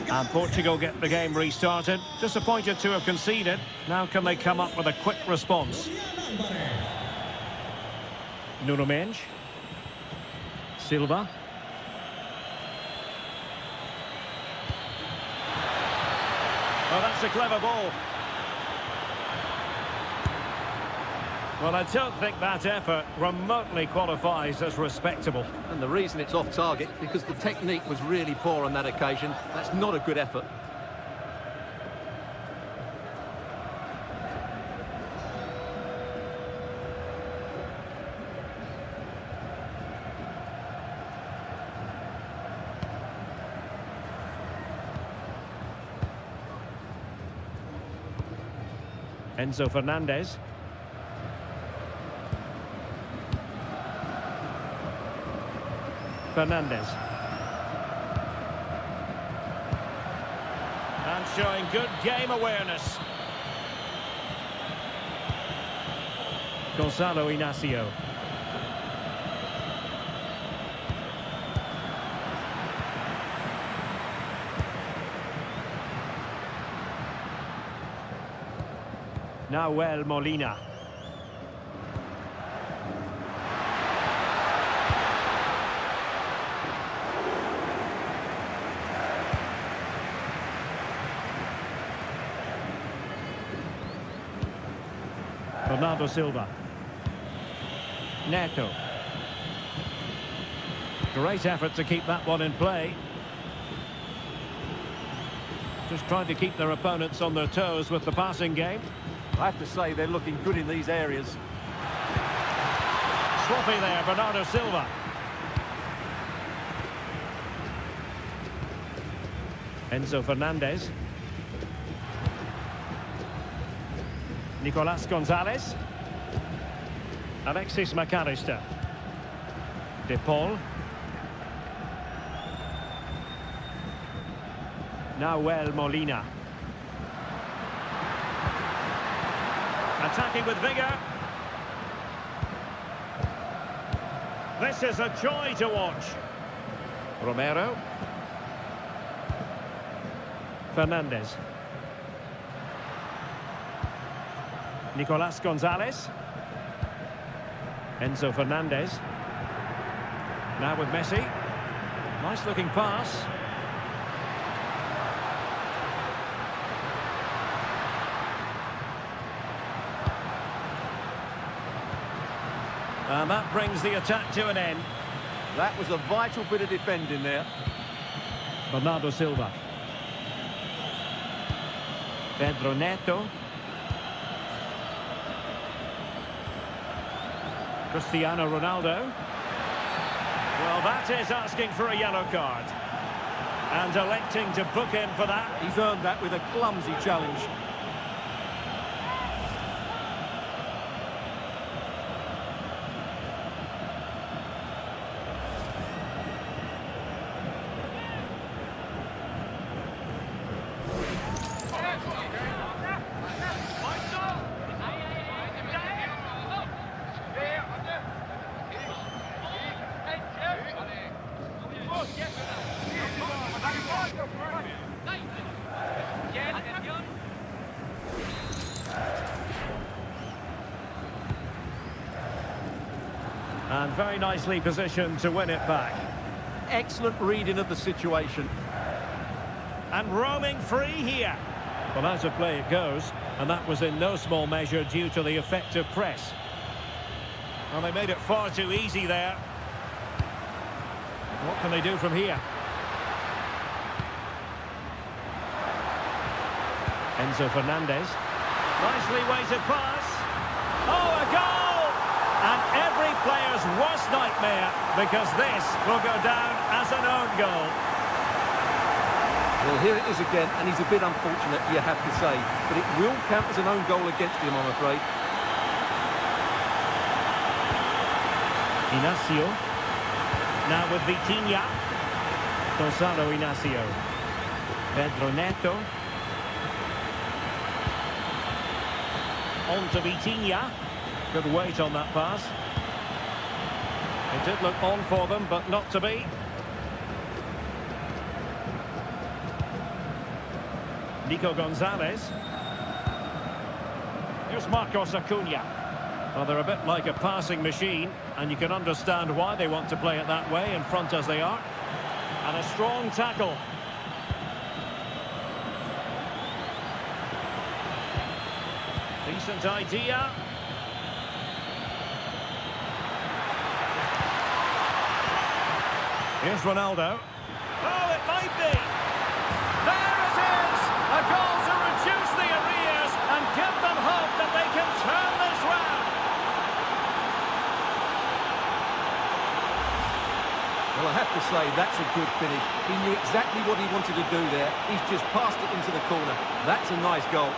And Portugal get the game restarted. Disappointed to have conceded. Now can they come up with a quick response? Nuno Mendes. Silva. Well, that's a clever ball. Well, I don't think that effort remotely qualifies as respectable. And the reason it's off target, because the technique was really poor on that occasion. That's not a good effort. Enzo Fernandez. Fernandes. And showing good game awareness. Gonzalo Inacio. Nahuel Molina. Bernardo Silva. Neto. Great effort to keep that one in play. Just trying to keep their opponents on their toes with the passing game. I have to say they're looking good in these areas. Sloppy there, Bernardo Silva. Enzo Fernandez. Nicolas Gonzalez. Alexis McAllister. De Paul. Nahuel Molina. Attacking with vigour. This is a joy to watch. Romero. Fernandez. Nicolas Gonzalez. Enzo Fernandez. Now with Messi. Nice looking pass. And that brings the attack to an end. That was a vital bit of defending there. Bernardo Silva. Pedro Neto. Cristiano Ronaldo. Well, that is asking for a yellow card. And electing to book in for that. He's earned that with a clumsy challenge. And very nicely positioned to win it back. Excellent reading of the situation. And roaming free here. Well, out of play it goes, and that was in no small measure due to the effective press. Well, they made it far too easy there. What can they do from here? Enzo Fernandez. Nicely weighted pass. Oh, a goal! And every player's worst nightmare, because this will go down as an own goal. Well, here it is again, and he's a bit unfortunate, you have to say. But it will count as an own goal against him, I'm afraid. Inacio. Now with Vitinha. Gonzalo Inacio. Pedro Neto. On to Vitinha. Good weight on that pass. It did look on for them, but not to be. Nico Gonzalez. Here's Marcos Acuna. Well, they're a bit like a passing machine, and you can understand why they want to play it that way, in front as they are. And a strong tackle. Decent idea. Here's Ronaldo. Oh, it might be. There it is! A goal to reduce the arrears and give them hope that they can turn this round. Well, I have to say, that's a good finish. He knew exactly what he wanted to do there. He's just passed it into the corner. That's a nice goal.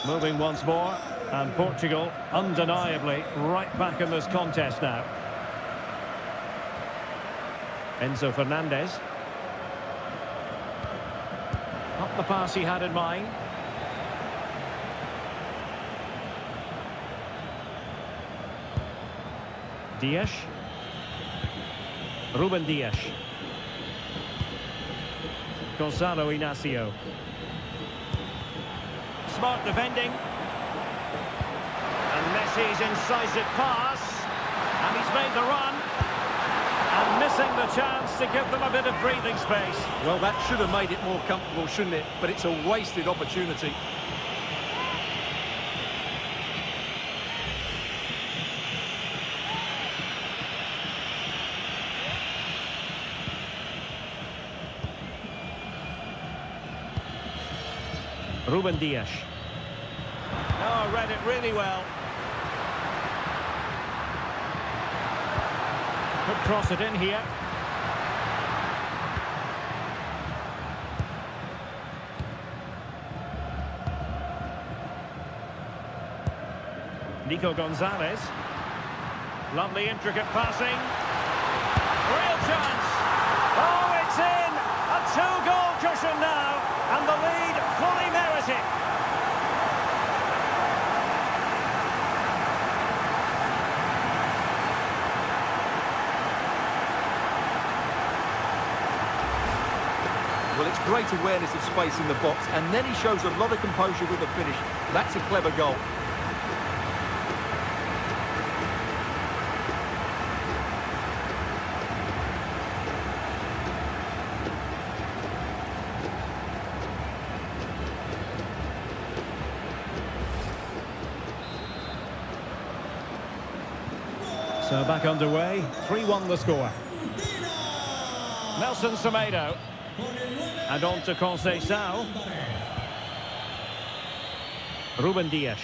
Moving once more, and Portugal undeniably right back in this contest now. Enzo Fernandez. Not the pass he had in mind. Dias. Ruben Dias. Gonzalo Inacio. Smart defending. And Messi's incisive pass. And he's made the run. And missing the chance to give them a bit of breathing space. Well, that should have made it more comfortable, shouldn't it? But it's a wasted opportunity. Ruben Dias. Oh, read it really well. Could cross it in here. Nico Gonzalez. Lovely intricate passing. Real chance. Oh, it's in. A two-goal cushion now. And the lead fully merited. Well, it's great awareness of space in the box, and then he shows a lot of composure with the finish. That's a clever goal. So back underway, 3-1 the score. Nelson Semedo. And on to Conceição. Ruben Dias.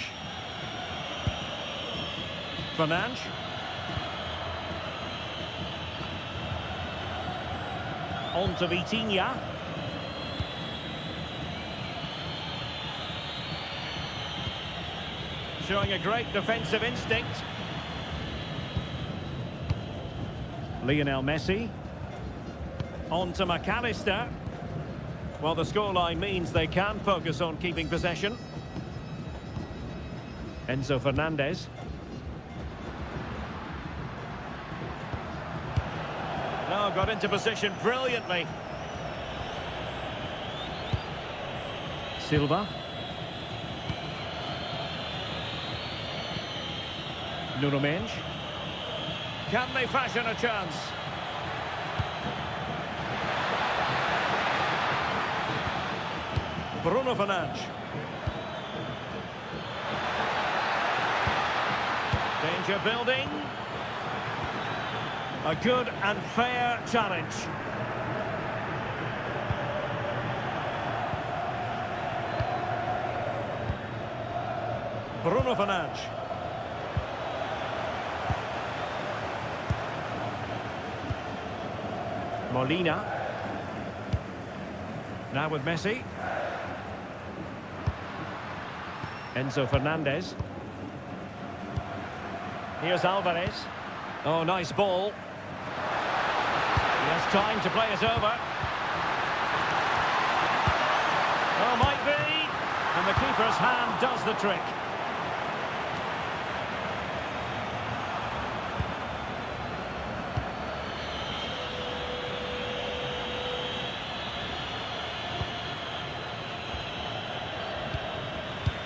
Fernandes. On to Vitinha. Showing a great defensive instinct. Lionel Messi. On to McAllister. Well, the scoreline means they can focus on keeping possession. Enzo Fernandez. No, got into position brilliantly. Silva. Nuno Mendes. Can they fashion a chance? Bruno Fernandes. Danger building. A good and fair challenge. Bruno Fernandes. Molina. Now with Messi. Enzo Fernandez. Here's Alvarez. Oh, nice ball. He has time to play it over. Oh, might be. And the keeper's hand does the trick.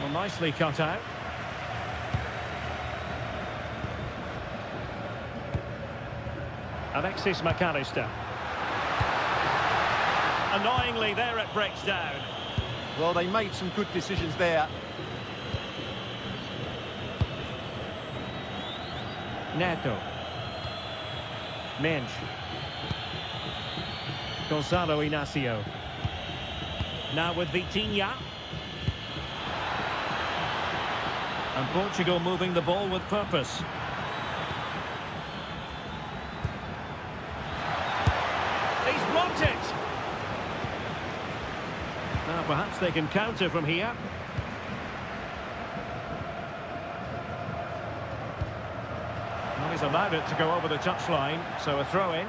Well, nicely cut out. Alexis McAllister. Annoyingly, there it breaks down. Well, they made some good decisions there. Neto. Mendes. Gonzalo Inacio. Now with Vitinha. And Portugal moving the ball with purpose. He's blocked it. Now perhaps they can counter from here. Well, he's allowed it to go over the touchline, so a throw-in.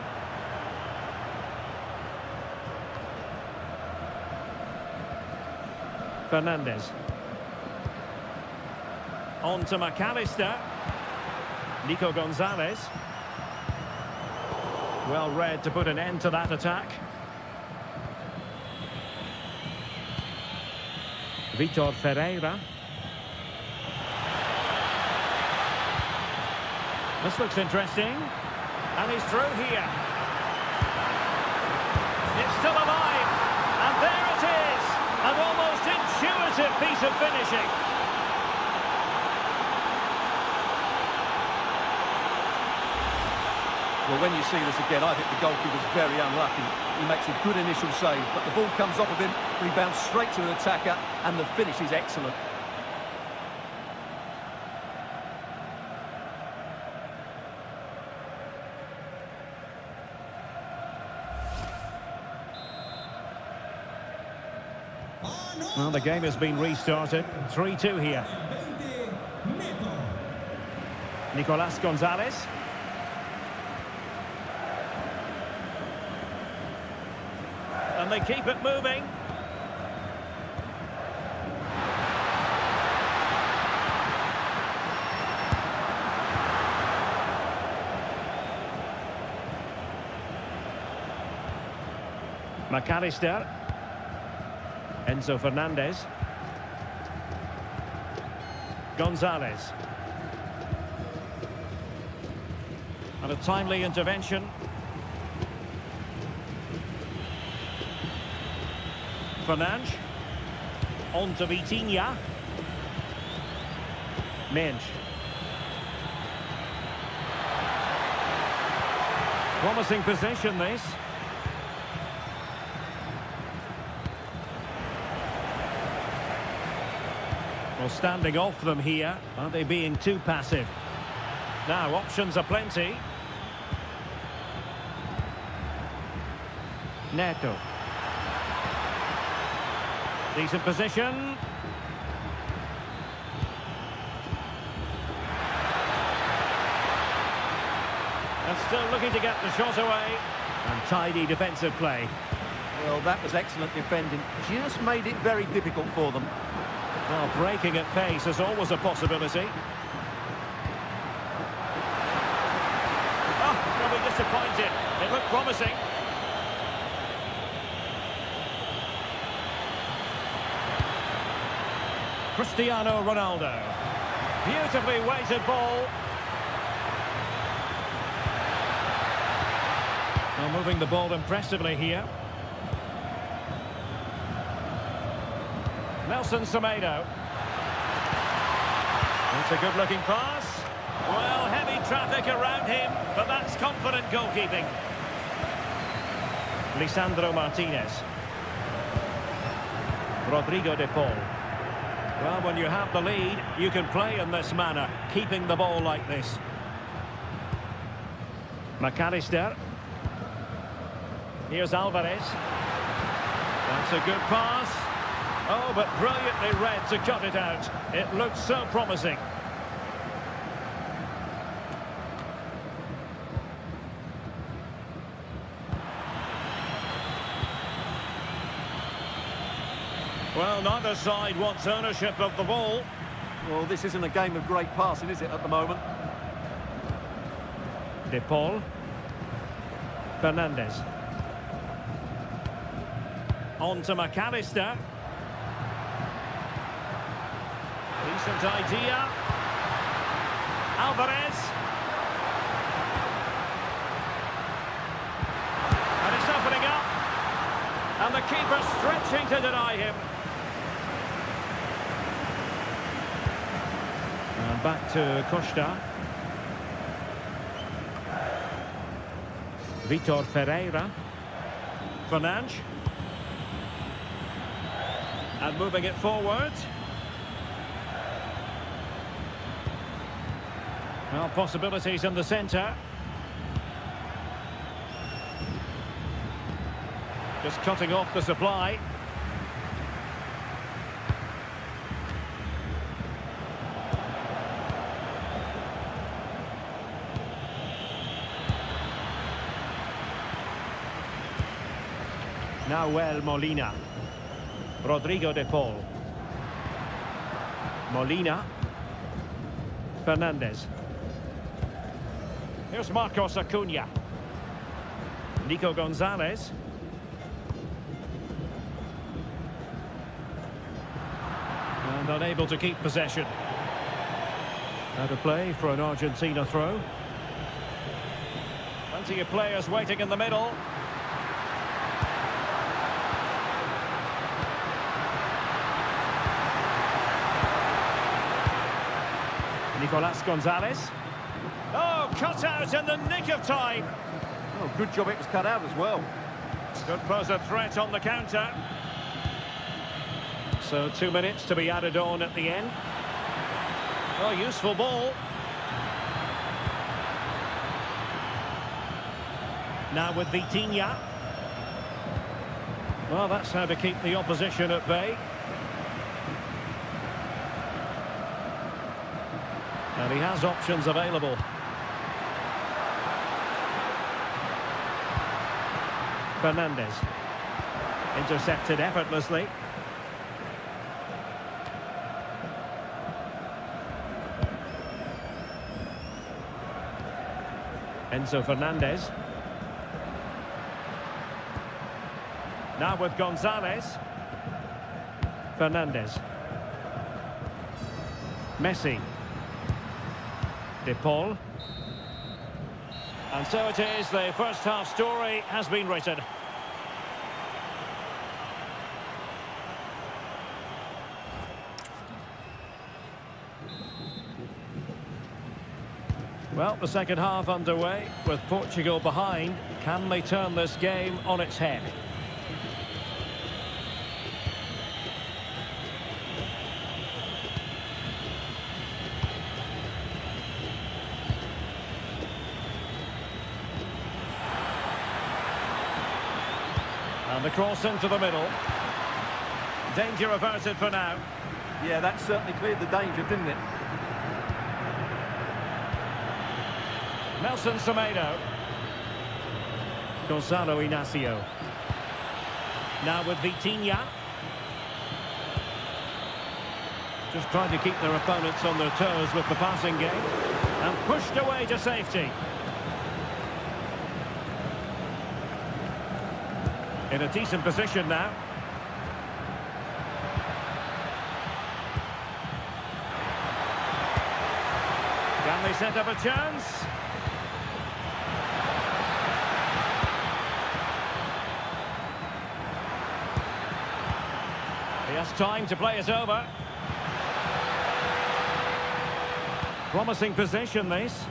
Fernandez. On to McAllister. Nico Gonzalez. Well read to put an end to that attack. Vitor Ferreira. This looks interesting. And he's through here. It's still alive. And there it is. An almost intuitive piece of finishing. Well, when you see this again, I think the goalkeeper's very unlucky. He makes a good initial save, but the ball comes off of him, rebounds straight to the attacker, and the finish is excellent. Well, the game has been restarted. 3-2 here. Nicolas Gonzalez. And they keep it moving. McAllister. Enzo Fernandez. Gonzalez. And a timely intervention. Fernandes. On to Vitinha. Mensch. Promising possession, this. Well, standing off them here. Are they being too passive? Now, options are plenty. Neto. Decent position. And still looking to get the shot away. And tidy defensive play. Well, that was excellent defending. Just made it very difficult for them. Well, breaking at pace is always a possibility. Oh, they'll be disappointed. It looked promising. Cristiano Ronaldo. Beautifully weighted ball. Well, moving the ball impressively here. Nelson Semedo. It's a good-looking pass. Well, heavy traffic around him, but that's confident goalkeeping. Lisandro Martinez. Rodrigo de Paul. Well, when you have the lead, you can play in this manner, keeping the ball like this. McAllister. Here's Alvarez. That's a good pass. Oh, but brilliantly read to cut it out. It looks so promising. Well, neither side wants ownership of the ball. Well, this isn't a game of great passing, is it, at the moment? De Paul. Fernandez. On to McAllister. Decent idea. Alvarez. And it's opening up. And the keeper stretching to deny him. And back to Costa. Vitor Ferreira. Fernandes. And moving it forward. Well, possibilities in the centre. Just cutting off the supply. Nahuel Molina. Rodrigo de Paul. Molina. Fernandez. Here's Marcos Acuna. Nico Gonzalez. And unable to keep possession. Out of play for an Argentina throw. Plenty of players waiting in the middle. Nicolas Gonzalez. Oh, cut out in the nick of time. Oh, good job it was cut out as well. Could pose a threat on the counter. So 2 minutes to be added on at the end. Oh, useful ball. Now with Vitinha. Well, that's how to keep the opposition at bay. And he has options available. Fernandez. Intercepted effortlessly. Enzo Fernandez. Now with Gonzalez. Fernandez. Messi. De Paul. And so it is, the first half story has been written. Well, the second half underway with Portugal behind. Can they turn this game on its head? And the cross into the middle. Danger averted for now. Yeah, that certainly cleared the danger, didn't it? Nelson Semedo. Gonzalo Inacio. Now with Vitinha. Just trying to keep their opponents on their toes with the passing game. And pushed away to safety. In a decent position now. Can they set up a chance? He has time to play it over. Promising possession, this.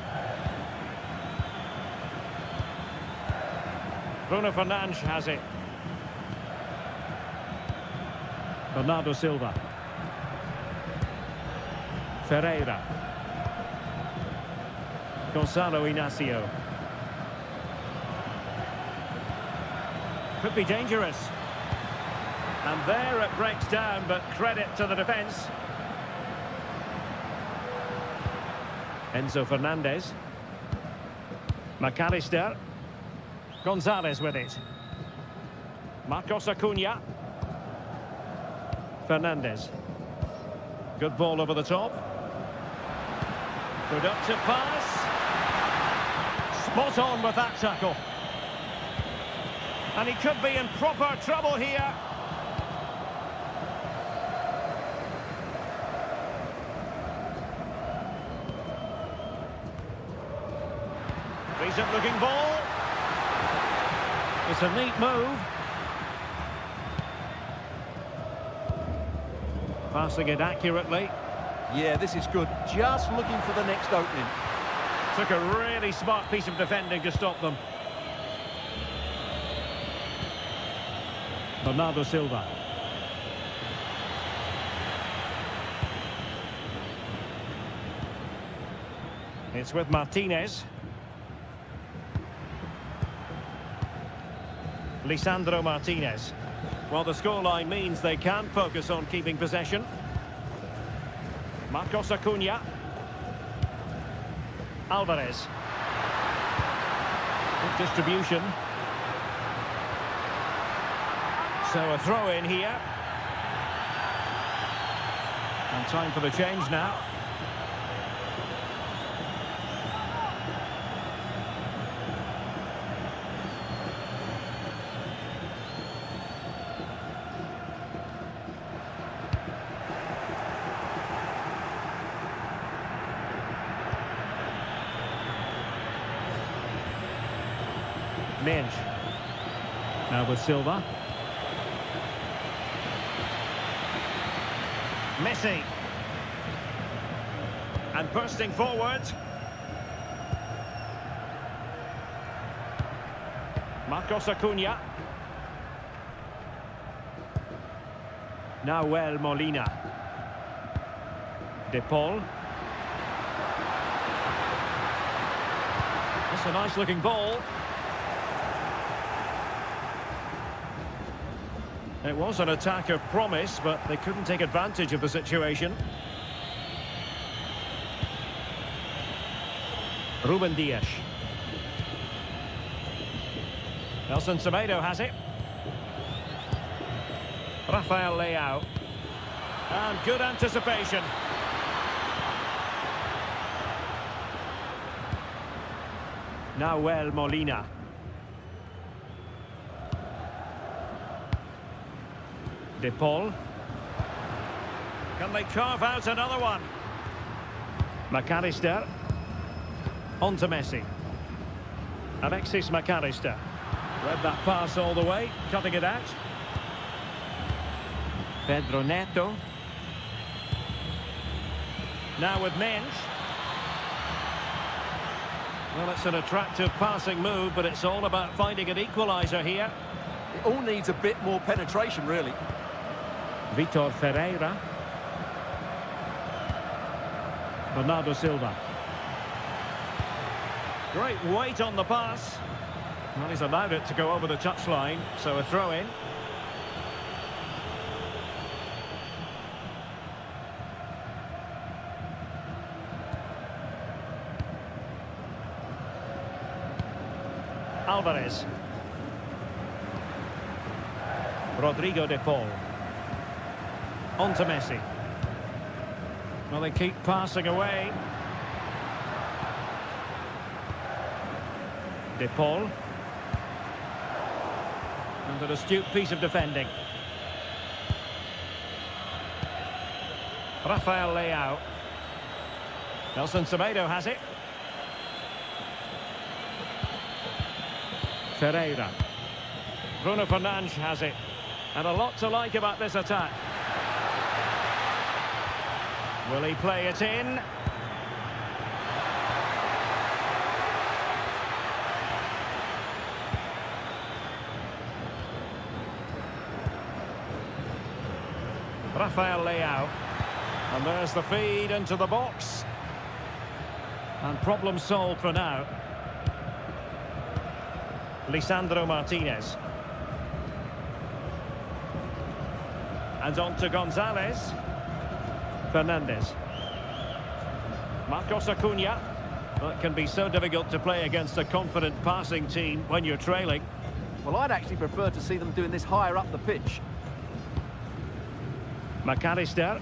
Bruno Fernandes has it. Bernardo Silva. Ferreira. Gonzalo Inacio. Could be dangerous. And there it breaks down, but credit to the defence. Enzo Fernandez. McAllister. Gonzalez with it. Marcos Acuna. Fernandez. Good ball over the top. Productive pass. Spot on with that tackle. And he could be in proper trouble here. Decent looking ball. It's a neat move. Passing it accurately. Yeah, this is good. Just looking for the next opening. Took a really smart piece of defending to stop them. Bernardo Silva. It's with Martinez. Lisandro Martinez. Well, the scoreline means they can focus on keeping possession. Marcos Acuna. Alvarez. Good distribution. So a throw in here. And time for the change now. Minge. Now with Silva. Messi. And bursting forward. Marcos Acuna. Nahuel Molina. De Paul. That's a nice looking ball. It was an attack of promise, but they couldn't take advantage of the situation. Ruben Dias. Nelson Semedo has it. Rafael Leao. And good anticipation. Nahuel Molina. De Paul. Can they carve out another one? McAllister. On to Messi. Alexis McAllister. Read that pass all the way, cutting it out. Pedro Neto. Now with Mensch. Well, it's an attractive passing move, but it's all about finding an equaliser here. It all needs a bit more penetration, really. Vitor Ferreira. Bernardo Silva. Great weight on the pass. Well, he's allowed it to go over the touchline, so a throw-in. Alvarez. Rodrigo de Paul. On to Messi. Well, they keep passing away. De Paul. And an astute piece of defending. Rafael Leao. Nelson Semedo has it. Ferreira. Bruno Fernandes has it. And a lot to like about this attack. Will he play it in? Rafael Leao. And there's the feed into the box. And problem solved for now. Lisandro Martinez. And on to Gonzalez. Fernandes. Marcos Acuna. Well, it can be so difficult to play against a confident passing team when you're trailing. Well, I'd actually prefer to see them doing this higher up the pitch. McAllister.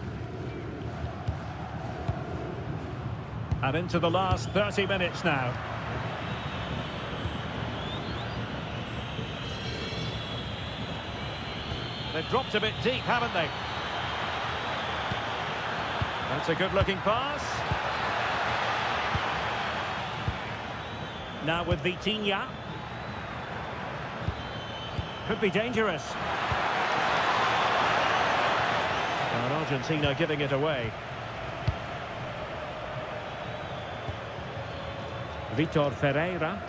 And into the last 30 minutes now. They've dropped a bit deep, haven't they? That's a good-looking pass. Now with Vitinha. Could be dangerous. And Argentina giving it away. Vitor Ferreira.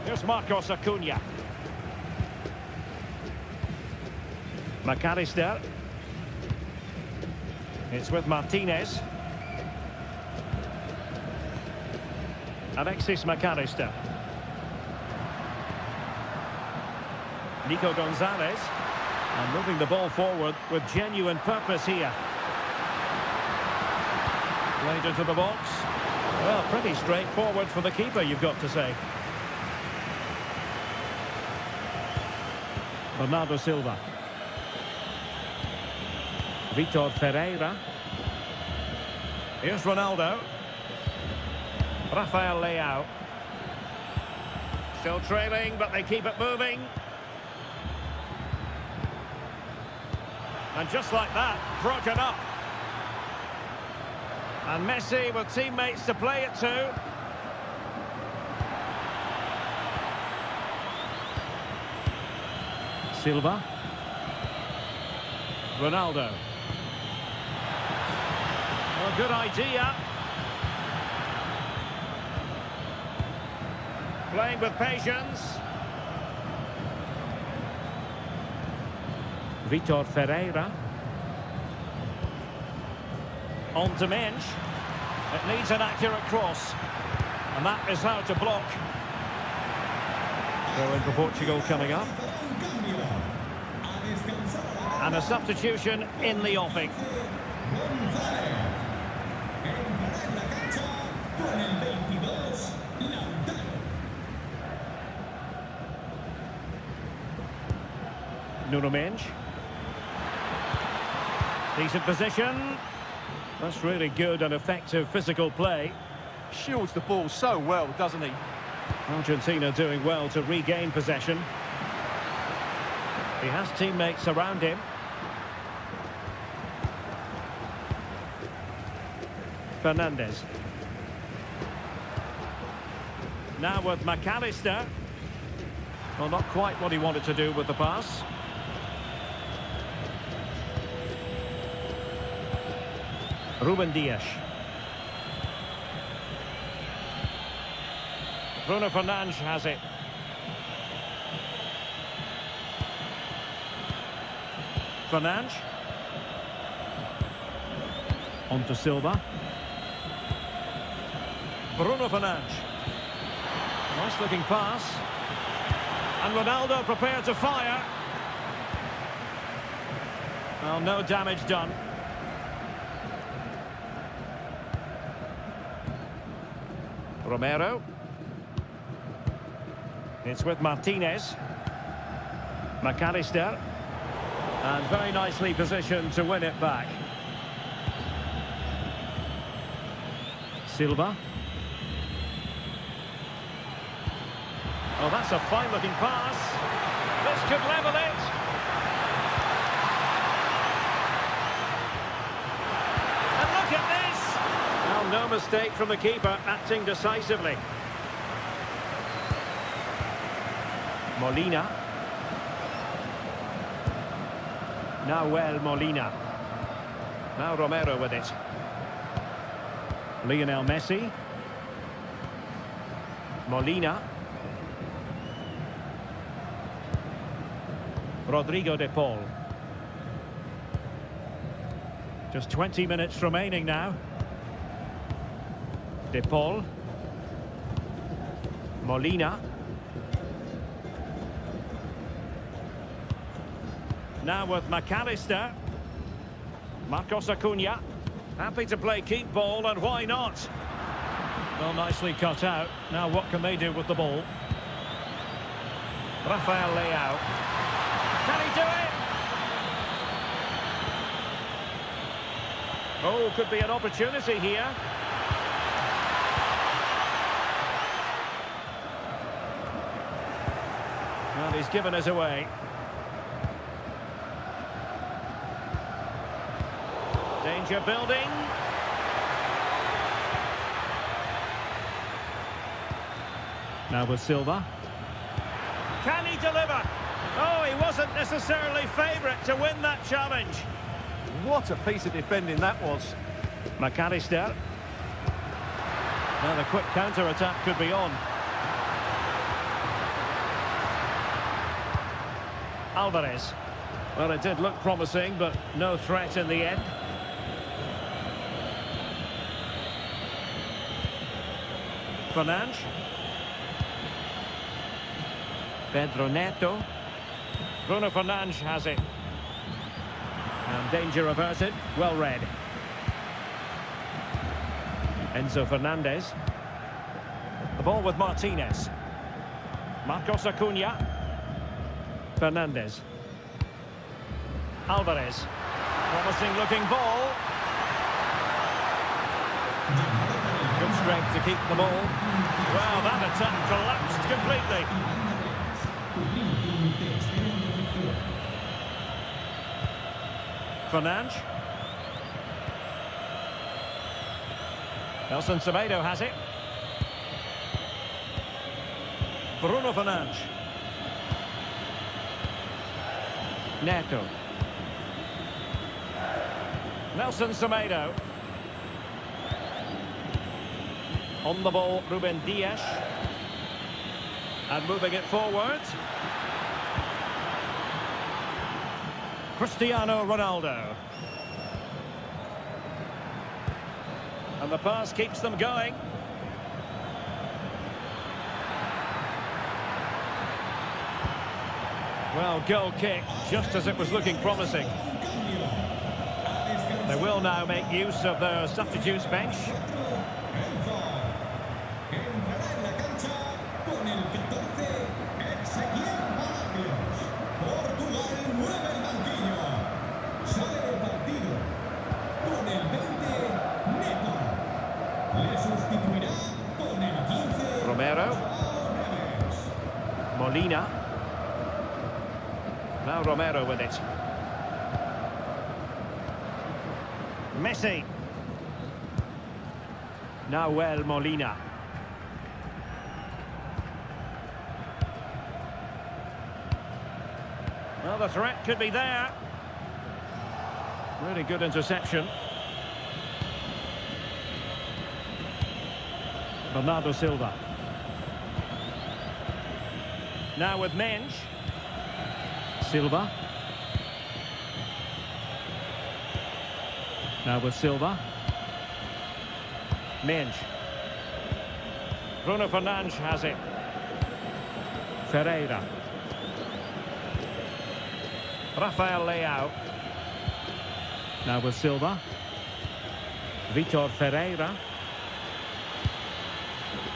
Here's Marcos Acuna. McAllister. It's with Martinez. Alexis McAllister. Nico Gonzalez. And moving the ball forward with genuine purpose here. Played into the box. Well, pretty straightforward for the keeper, you've got to say. Bernardo Silva. Vitor Ferreira. Here's Ronaldo. Rafael Leao. Still trailing, but they keep it moving. And just like that, broken up. And Messi with teammates to play it to. Silva. Ronaldo. Well, good idea. Playing with patience. Vitor Ferreira. On to Mensch. It needs an accurate cross. And that is how to block. Throw in for Portugal coming up. And a substitution in the offing. Nuno Mensch. Decent position. That's really good and effective physical play. Shields the ball so well, doesn't he? Argentina doing well to regain possession. He has teammates around him. Fernandes. Now with McAllister. Well, not quite what he wanted to do with the pass. Ruben Dias. Bruno Fernandes has it. Fernandes. On to Silva. Bruno Fernandes. Nice looking pass. And Ronaldo prepared to fire. Well, no damage done. Romero. It's with Martinez. McAllister. And very nicely positioned to win it back. Silva. Oh, that's a fine-looking pass. This could level it. And look at this. Well, no mistake from the keeper, acting decisively. Molina. Nahuel Molina. Now Romero with it. Lionel Messi. Molina. Rodrigo de Paul. Just 20 minutes remaining now. De Paul. Molina. Now with McAllister. Marcos Acuna. Happy to play keep ball, and why not? Well, nicely cut out. Now what can they do with the ball? Rafael Leao. Can he do it? Oh, could be an opportunity here. Well, he's given us away. Danger building. Now with Silva. Can he deliver? Oh, he wasn't necessarily favourite to win that challenge. What a piece of defending that was. McAllister. Now the quick counter-attack could be on. Alvarez. Well, it did look promising, but no threat in the end. Fernandes. Pedro Neto. Bruno Fernandes has it. And danger averted. Well read. Enzo Fernandez. The ball with Martinez. Marcos Acuna. Fernandes. Alvarez. Promising looking ball. Good strength to keep the ball. Well, that attack collapsed completely. Fernandes. Nelson Semedo has it. Bruno Fernandes. Neto. Nelson Semedo. On the ball, Ruben Dias. And moving it forward. Cristiano Ronaldo. And the pass keeps them going. Well, goal kick, just as it was looking promising. They will now make use of their substitutes bench. Romero. Molina. Now Romero with it. Messi. Now Molina. Well, the threat could be there. Really good interception. Bernardo Silva. Now with Mensch. Silva. Now with Silva. Mensch. Bruno Fernandes has it. Ferreira. Rafael Leao. Now with Silva. Vitor Ferreira.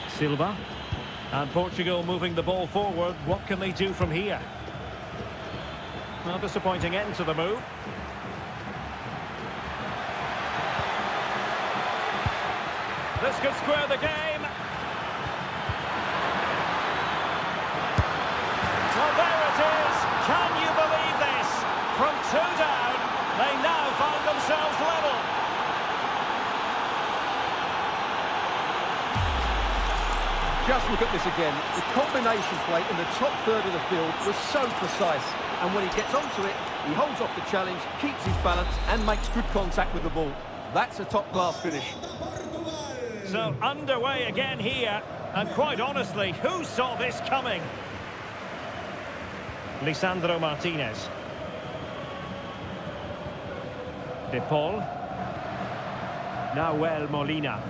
Silva. And Portugal moving the ball forward. What can they do from here? Well, disappointing end to the move. This could square the game. Well, there it is. Can you believe this? From 2 down, they now find themselves level. Just look at this again. The combination play in the top third of the field was so precise. And when he gets onto it, he holds off the challenge, keeps his balance and makes good contact with the ball. That's a top-class finish. So underway again here. And quite honestly, who saw this coming? Lisandro Martinez. De Paul. Now Molina.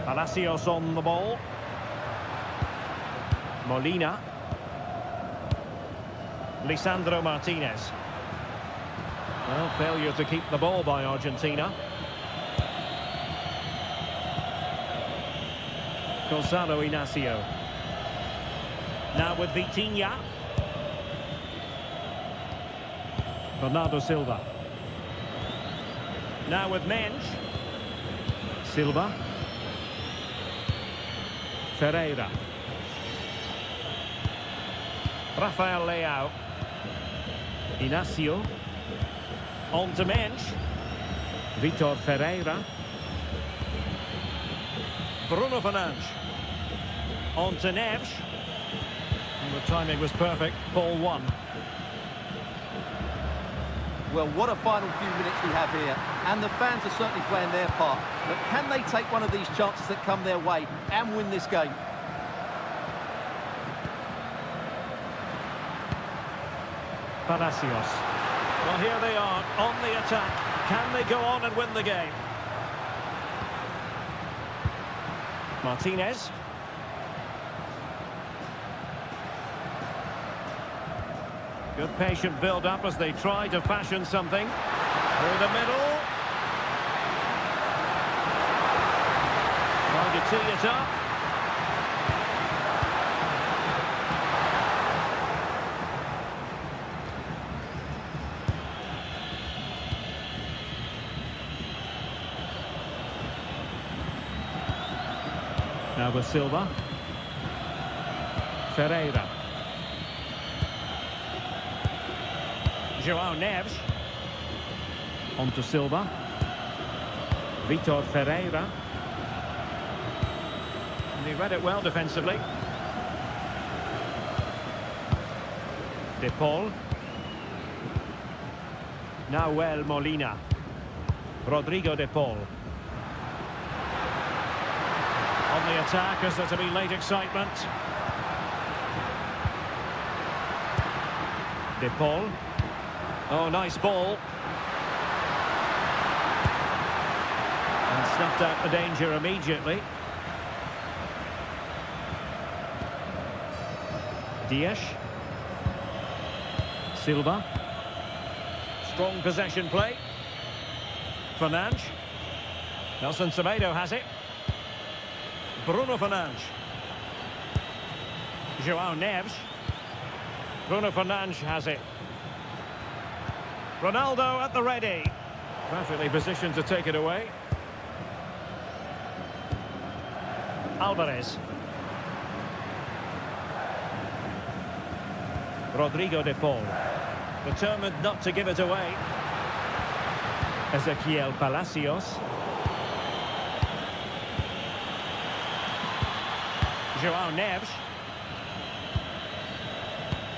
Palacios on the ball. Molina. Lisandro Martinez. Well, failure to keep the ball by Argentina. Gonzalo Inacio. Now with Vitinha. Bernardo Silva. Now with Mensch. Silva. Ferreira. Rafael Leao. Inacio. On to Mensch. Vitor Ferreira. Bruno Fernandes. On to Neves. And the timing was perfect. Ball one. Well, what a final few minutes we have here. And the fans are certainly playing their part. But can they take one of these chances that come their way and win this game? Palacios. Well, here they are on the attack. Can they go on and win the game? Martinez. Good patient build-up as they try to fashion something. Through the middle. Trying to tee it up. Now with Silva. Ferreira. João Neves. On to Silva. Vitor Ferreira. And he read it well defensively. De Paul. Now Molina. Rodrigo De Paul. On the the attack, is there to be late excitement? De Paul. Oh, nice ball. And snuffed out the danger immediately. Dias. Silva. Strong possession play. Fernandes. Nelson Semedo has it. Bruno Fernandes. João Neves. Bruno Fernandes has it. Ronaldo at the ready. Perfectly positioned to take it away. Alvarez. Rodrigo de Paul. Determined not to give it away. Ezequiel Palacios. João Neves.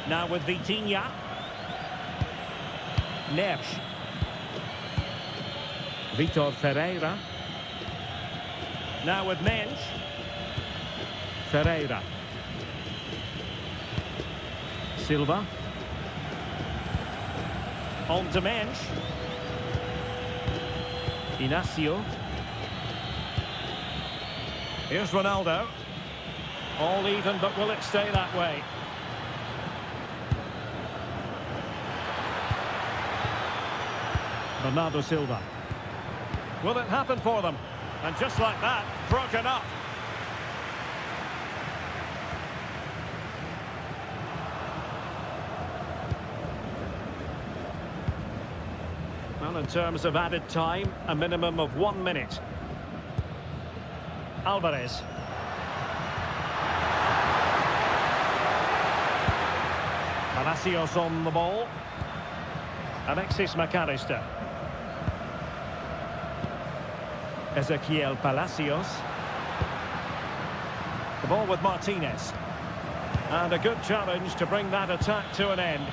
Now with Vitinha. Neves. Vitor Ferreira. Now with Mensch. Ferreira. Silva. On to Mensch. Inacio. Here's Ronaldo. All even, but will it stay that way? Bernardo Silva. Will it happen for them? And just like that, broken up. Well, in terms of added time, a minimum of 1 minute. Alvarez. Palacios on the ball. Alexis McAllister. Ezequiel Palacios. The ball with Martinez. And a good challenge to bring that attack to an end.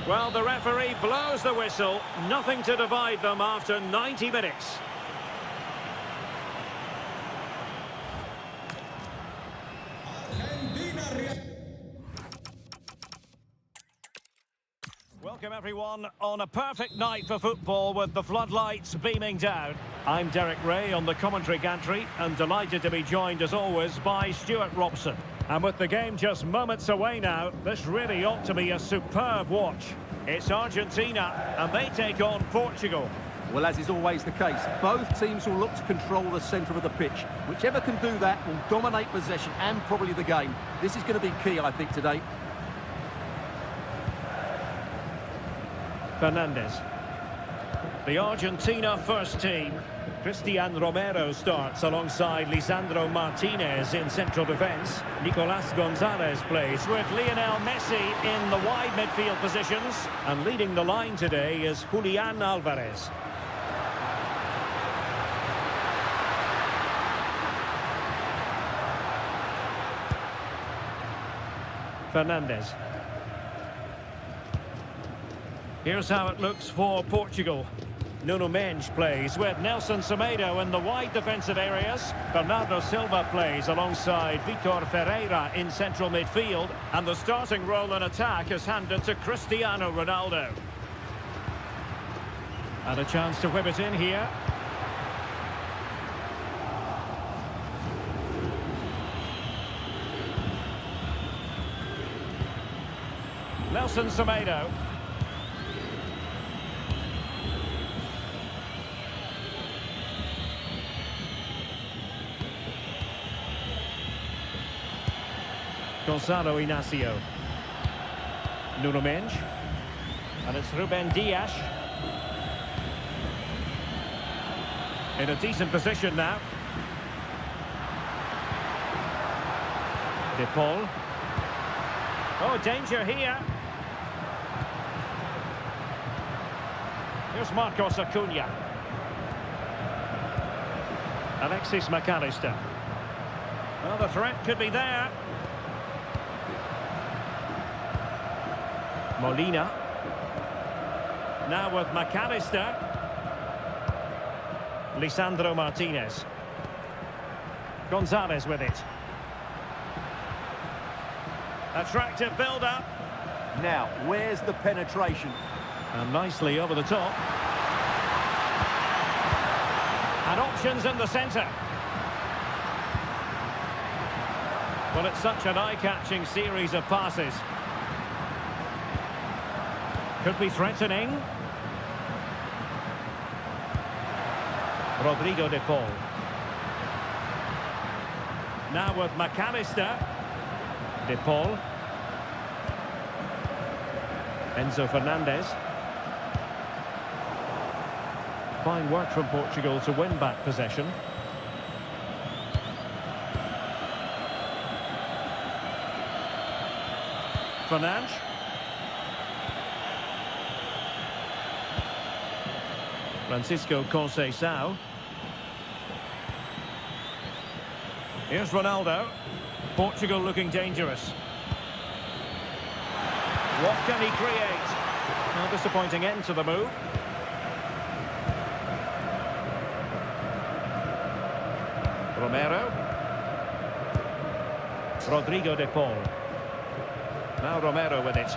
Well, the referee blows the whistle. Nothing to divide them after 90 minutes. Welcome everyone on a perfect night for football with the floodlights beaming down. I'm Derek Ray on the commentary gantry and delighted to be joined as always by Stuart Robson. And with the game just moments away now, this really ought to be a superb watch. It's Argentina and they take on Portugal. Well, as is always the case, both teams will look to control the centre of the pitch. Whichever can do that will dominate possession and probably the game. This is going to be key, I think, today. Fernandes. The Argentina first team. Cristian Romero starts alongside Lisandro Martinez in central defence. Nicolas Gonzalez plays with Lionel Messi in the wide midfield positions. And leading the line today is Julian Alvarez. Fernandes. Here's how it looks for Portugal. Nuno Mendes plays with Nelson Semedo in the wide defensive areas. Bernardo Silva plays alongside Vitor Ferreira in central midfield. And the starting role in attack is handed to Cristiano Ronaldo. And a chance to whip it in here. Nelson Semedo. Gonzalo Inacio. Nuno Mendes. And it's Ruben Dias. In a decent position now. De Paul. Oh, danger here. Here's Marcos Acuna. Alexis McAllister. Well, the threat could be there. Molina. Now with McAllister. Lisandro Martinez. Gonzalez with it. Attractive build-up. Now, where's the penetration? And nicely over the top. And options in the centre. Well, it's such an eye-catching series of passes. Could be threatening. Rodrigo de Paul. Now with McAllister. De Paul. Enzo Fernandez. Fine work from Portugal to win back possession. Fernandes. Francisco Conceição. Here's Ronaldo. Portugal looking dangerous. What can he create? No disappointing end to the move. Romero. Rodrigo de Paul. Now Romero with it.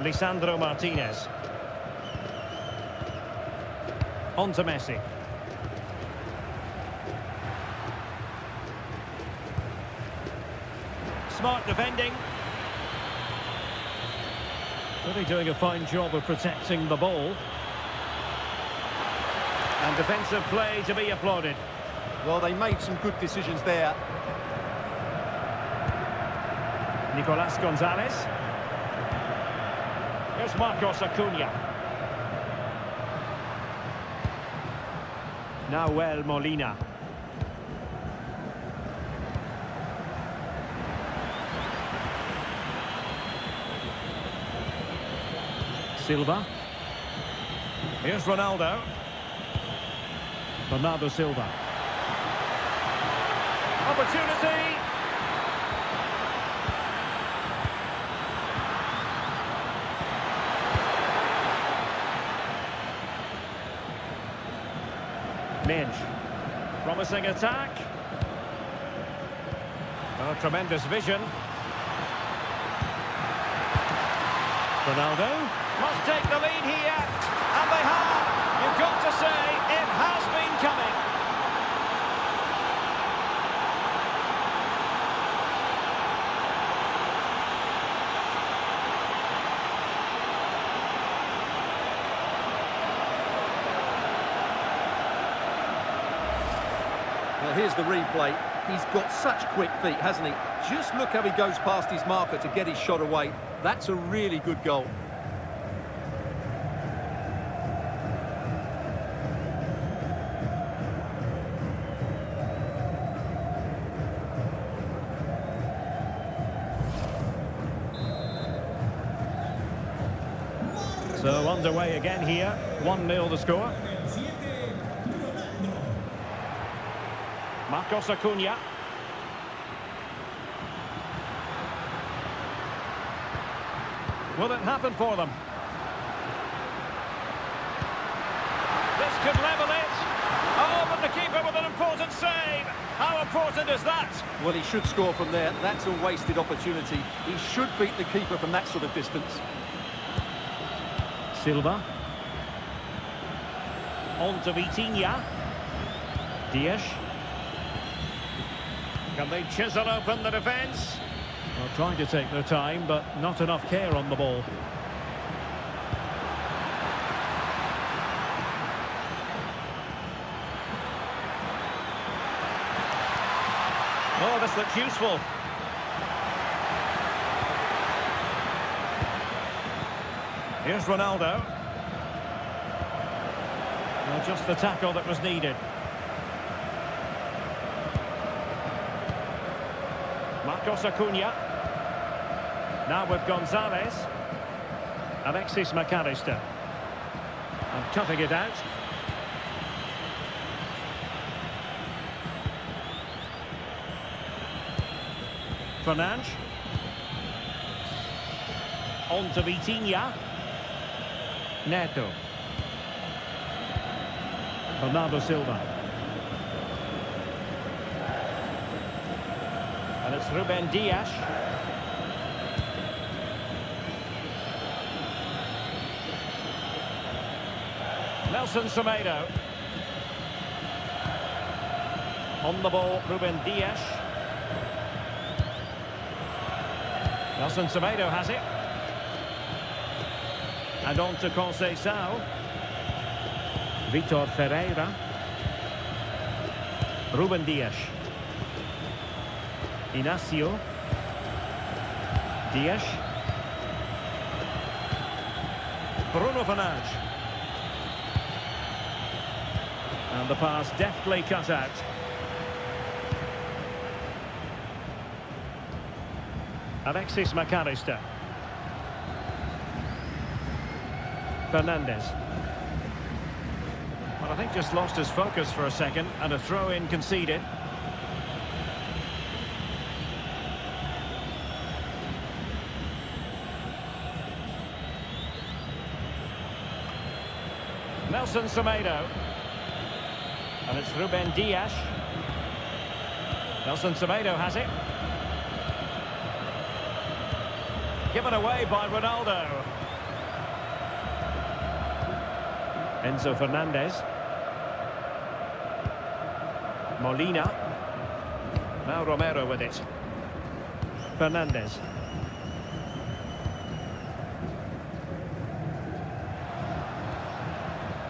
Lisandro Martinez. On to Messi. Smart defending. Really doing a fine job of protecting the ball. And defensive play to be applauded. Well, they made some good decisions there. Nicolas Gonzalez. Here's Marcos Acuna. Nahuel Molina. Silva. Here's Ronaldo. Bernardo Silva. Opportunity. Minge. Promising attack. Oh, tremendous vision. Ronaldo must take the lead here. And they have. You've got to say, it has been coming. Well, here's the replay. He's got such quick feet, hasn't he? Just look how he goes past his marker to get his shot away. That's a really good goal. So underway again here. 1-0 the score. Marcos Acuna. Will it happen for them? This could level it. Oh, but the keeper with an important save. How important is that? Well, he should score from there. That's a wasted opportunity. He should beat the keeper from that sort of distance. Silva. On to Vitinha. Dias. Can they chisel open the defence? Well, trying to take their time, but not enough care on the ball. Oh, this looks useful. Here's Ronaldo. Well, just the tackle that was needed. Marcos Acuna. Now with Gonzalez. Alexis McAllister. And cutting it out. Fernandes. On to Vitinha. Neto. Bernardo Silva. And it's Ruben Dias. Nelson Semedo. On the ball, Ruben Dias. Nelson Semedo has it. And on to Conceição. Vitor Ferreira. Ruben Dias. Inacio. Dias. Bruno Fernandes. And the pass deftly cut out. Alexis McAllister. Fernandes. Well, I think just lost his focus for a second, and a throw-in conceded. Nelson Semedo. And it's Ruben Dias. Nelson Semedo has it. Given away by Ronaldo. Enzo Fernandez. Molina. Now Romero with it. Fernandez.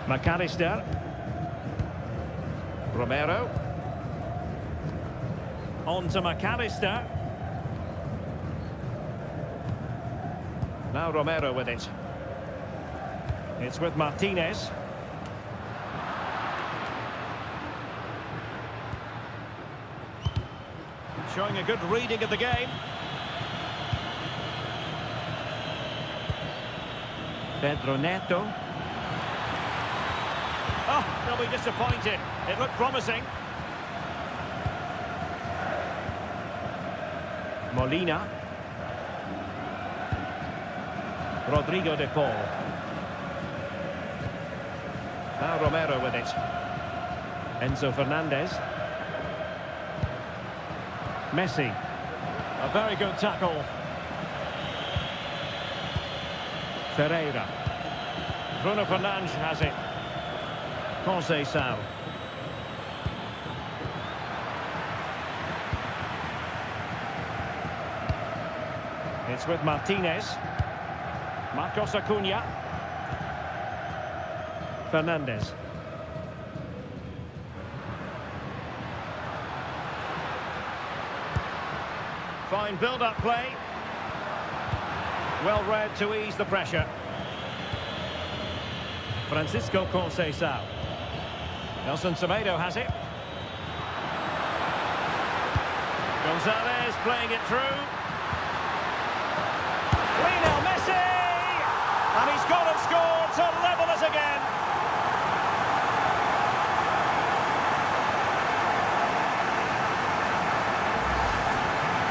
McAllister. Romero. On to McAllister. Now Romero with it. It's with Martinez. Showing a good reading of the game. Pedro Neto. Oh, they'll be disappointed. It looked promising. Molina. Rodrigo de Paul. Now Romero with it. Enzo Fernandez. Messi. A very good tackle. Ferreira. Bruno Fernandes has it. Conceição. It's with Martinez. Marcos Acuna. Fernandes. Fine build-up play. Well read to ease the pressure. Francisco Conceição. Nelson Semedo has it. Gonzalez playing it through. Lionel Messi! And he's gone and scored to level us again.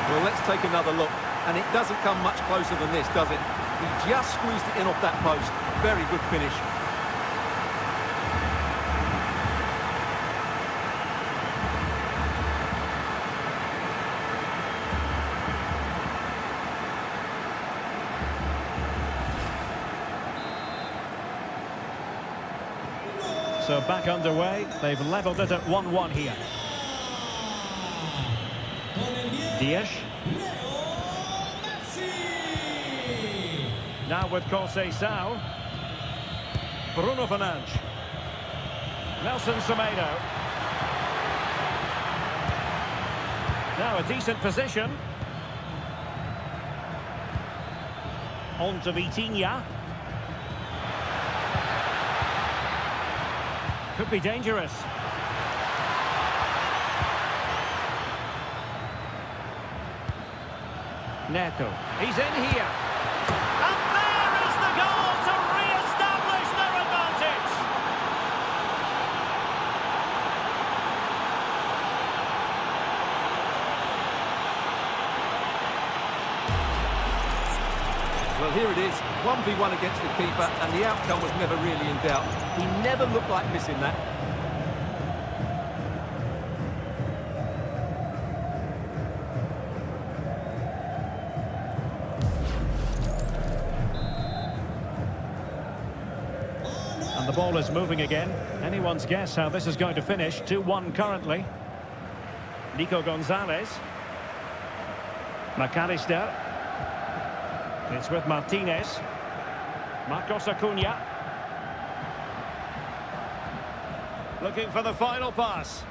Well, let's take another look. And it doesn't come much closer than this, does it? He just squeezed it in off that post. Very good finish. So back underway. They've levelled it at 1-1 here. Dias. Now with Conceição. Bruno Fernandes. Nelson Semedo. Now a decent position. On to Vitinha. Could be dangerous. Neto. He's in here. And there is the goal to re-establish their advantage. Well, here it is. 1v1 against the keeper, and the outcome was never really in doubt. He never looked like missing that. ball is moving again. Anyone's guess how this is going to finish. 2-1 currently. Nico Gonzalez. McAllister. It's with Martinez. Marcos Acuna. Looking for the final pass.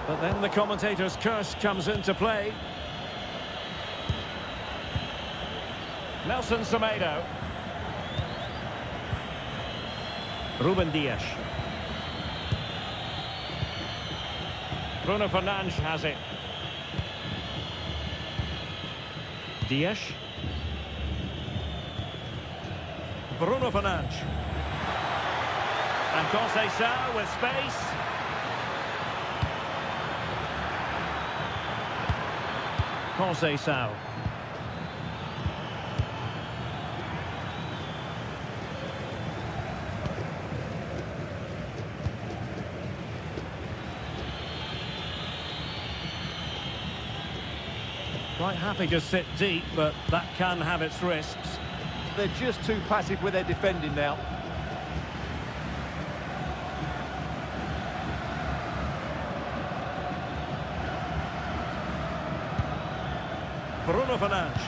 But then the commentator's curse comes into play. Nelson Semedo. Ruben Dias. Bruno Fernandes has it. Dias. Bruno Fernandes. And Conceição with space. Conceição. Quite happy to sit deep, but that can have its risks. They're just too passive with their defending now. Bruno Fernandes.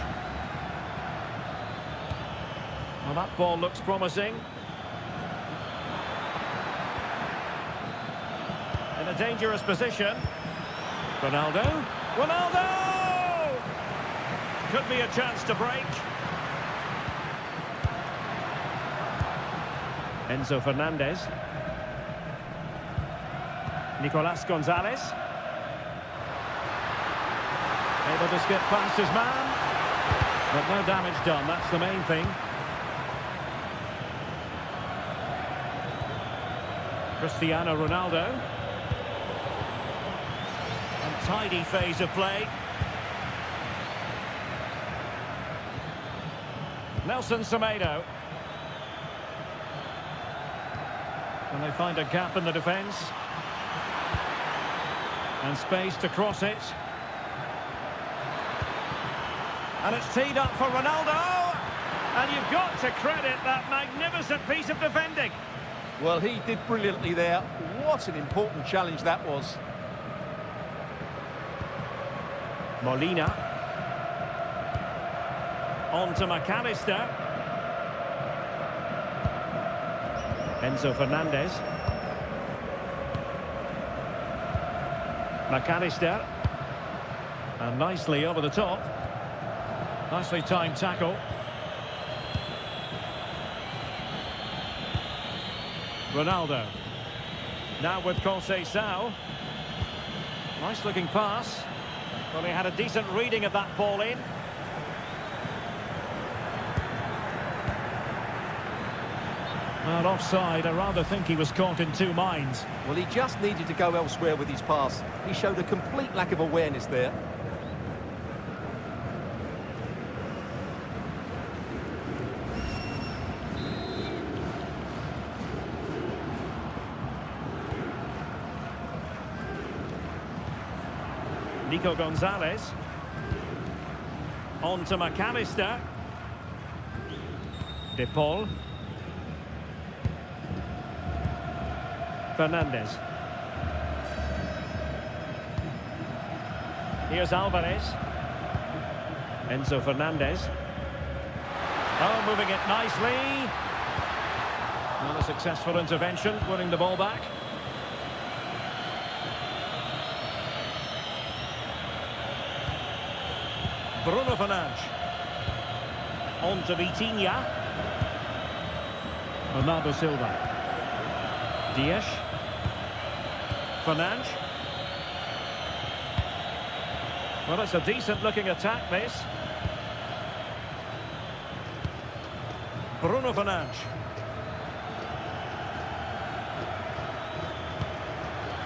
Well, that ball looks promising. In a dangerous position. Ronaldo. Ronaldo! Could be a chance to break. Enzo Fernandez. Nicolas Gonzalez. Able to skip past his man. But no damage done, that's the main thing. Cristiano Ronaldo. Untidy phase of play. Nelson Semedo. Can they find a gap in the defence? And space to cross it. And it's teed up for Ronaldo. And you've got to credit that magnificent piece of defending. Well, he did brilliantly there. What an important challenge that was. Molina. On to McAllister. Enzo Fernandez. McAllister. And nicely over the top. Nicely timed tackle. Ronaldo. Now with Conceição. Nice looking pass. Well, he had a decent reading of that ball in. Well, offside, I rather think he was caught in two minds. Well, he just needed to go elsewhere with his pass. He showed a complete lack of awareness there. Nico Gonzalez. On to McAllister. De Paul. Fernandez. Here's Alvarez. Enzo Fernandez. Oh, moving it nicely. Not a successful intervention, winning the ball back. Bruno Fernandes. On to Vitinha. Bernardo Silva. Dias. Fernandes. Well, it's a decent-looking attack, this. Bruno Fernandes.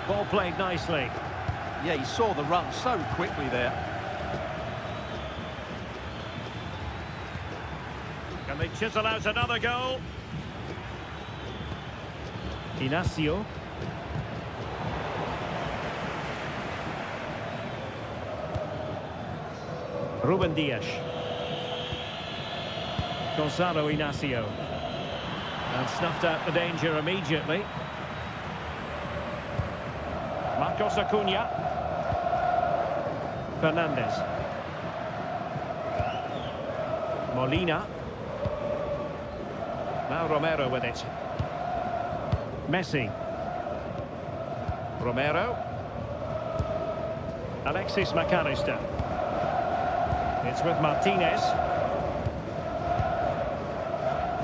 Ball played nicely. Yeah, he saw the run so quickly there. Can they chisel out another goal? Inacio. Ruben Dias. Gonzalo Inacio. And snuffed out the danger immediately. Marcos Acuna. Fernandez. Molina. Now Romero with it. Messi. Romero. Alexis McAllister. It's with Martinez.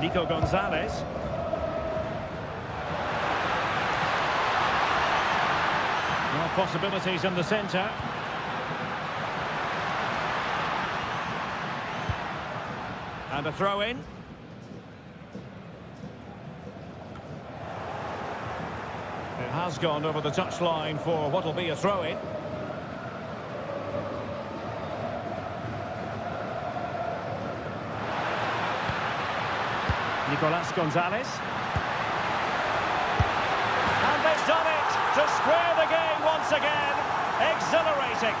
Nico Gonzalez. More possibilities in the centre. And a throw-in. It has gone over the touchline for what will be a throw-in. Nicolas Gonzalez. And they've done it to square the game once again. Exhilarating.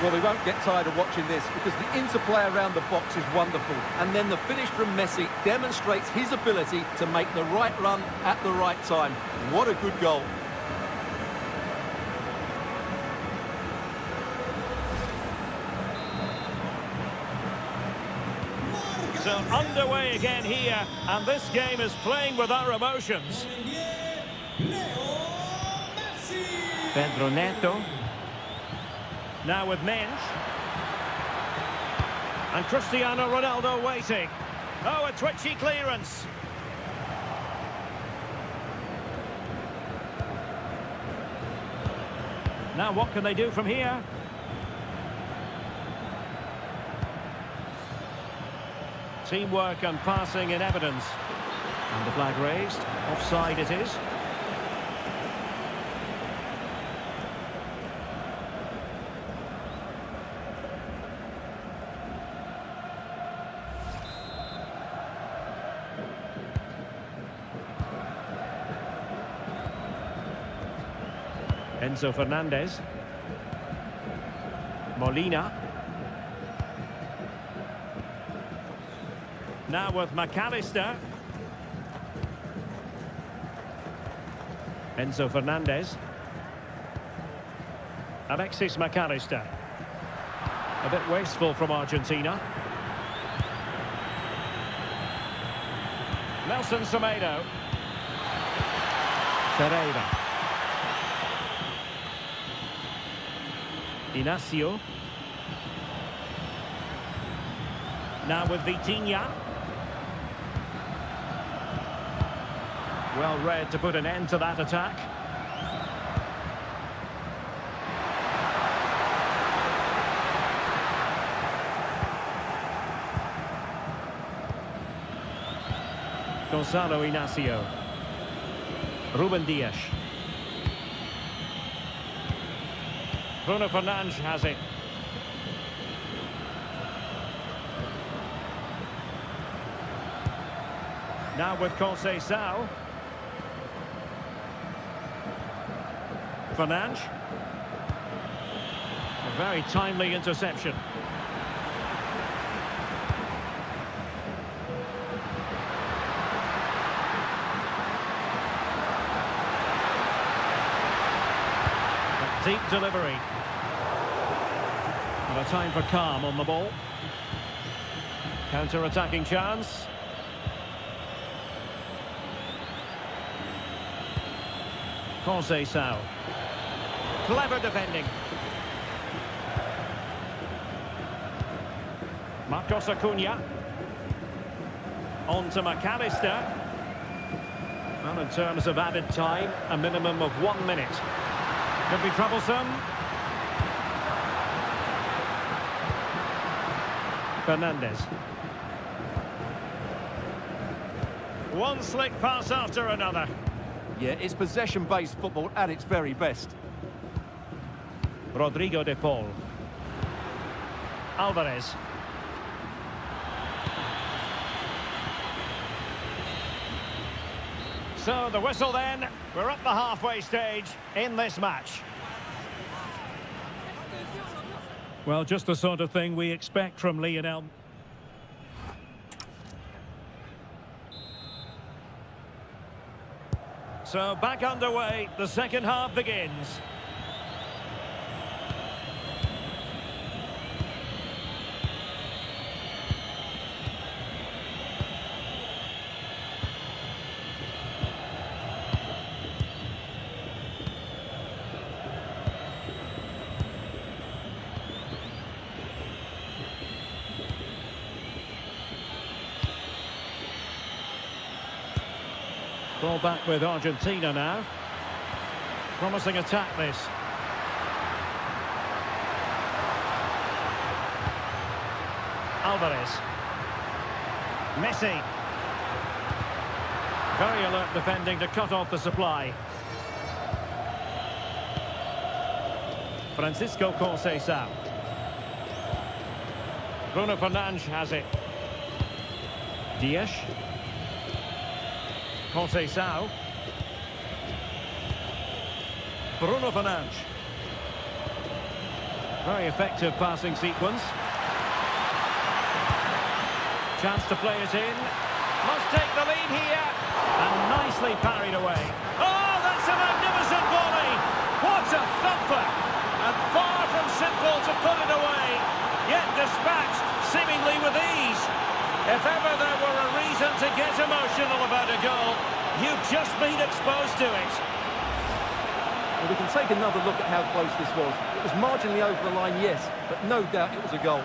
Well, we won't get tired of watching this because the interplay around the box is wonderful. And then the finish from Messi demonstrates his ability to make the right run at the right time. What a good goal. So underway again here, and this game is playing with our emotions. Pedro Neto. Now with Mensch. And Cristiano Ronaldo waiting. Oh, a twitchy clearance. Now what can they do from here? Teamwork and passing in evidence. And the flag raised. Offside it is. Enzo Fernandez. Molina. Now with McAllister. Enzo Fernandez. Alexis McAllister. A bit wasteful from Argentina. Nelson Semedo. Pereira. Inacio. Now with Vitinha. Well read to put an end to that attack. Gonzalo Inacio. Ruben Dias. Bruno Fernandes has it. Now with Conceição. Fernandes. A very timely interception. A deep delivery. And a time for calm on the ball. Counter-attacking chance. Conceição. Clever defending. Marcos Acuna. On to McAllister. Well, in terms of added time, a minimum of 1 minute. Could be troublesome. Fernandez. One slick pass after another. Yeah, it's possession-based football at its very best. Rodrigo de Paul. Alvarez. So the whistle then. We're at the halfway stage in this match. Well, just the sort of thing we expect from Lionel. So back underway, the second half begins. Ball back with Argentina now. Promising attack this. Alvarez. Messi. Very alert defending to cut off the supply. Francisco Conceição. Bruno Fernandes has it. Dias. Conceição. Bruno Fernandes. Very effective passing sequence. Chance to play it in. Must take the lead here. And nicely parried away. Oh, that's a magnificent volley. What a thumper. And far from simple to put it away. Yet dispatched seemingly with ease. If ever there were a reason to get emotional about a goal, you've just been exposed to it. Well, we can take another look at how close this was. It was marginally over the line, yes, but no doubt it was a goal.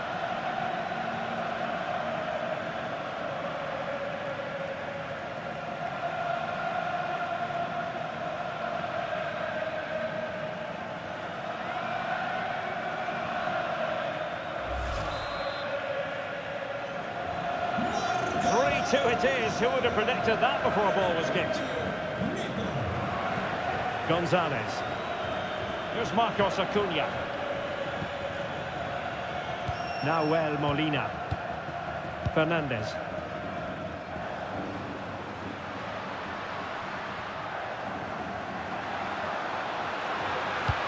It is. Who would have predicted that before a ball was kicked? Gonzalez. Here's Marcos Acuna. Nahuel Molina. Fernandez.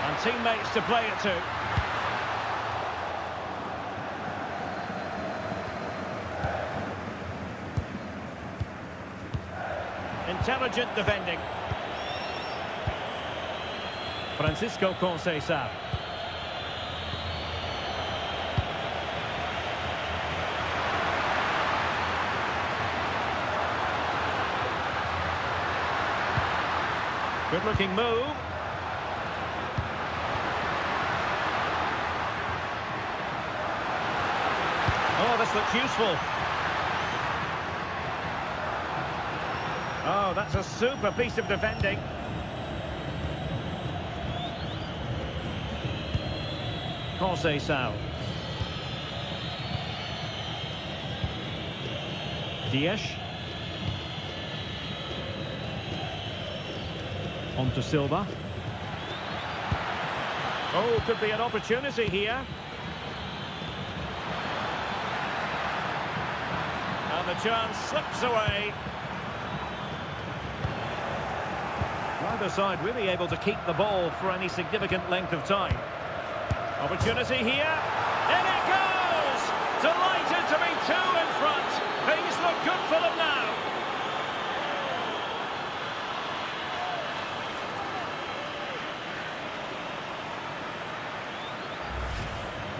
And teammates to play it to. Intelligent defending. Francisco Conceição. Good looking move. Oh, this looks useful. Oh, that's a super piece of defending. Conceição. Dias. On to Silva. Oh, could be an opportunity here. And the chance slips away. Neither side really able to keep the ball for any significant length of time. Opportunity here. In it goes! Delighted to be two in front. Things look good for them now.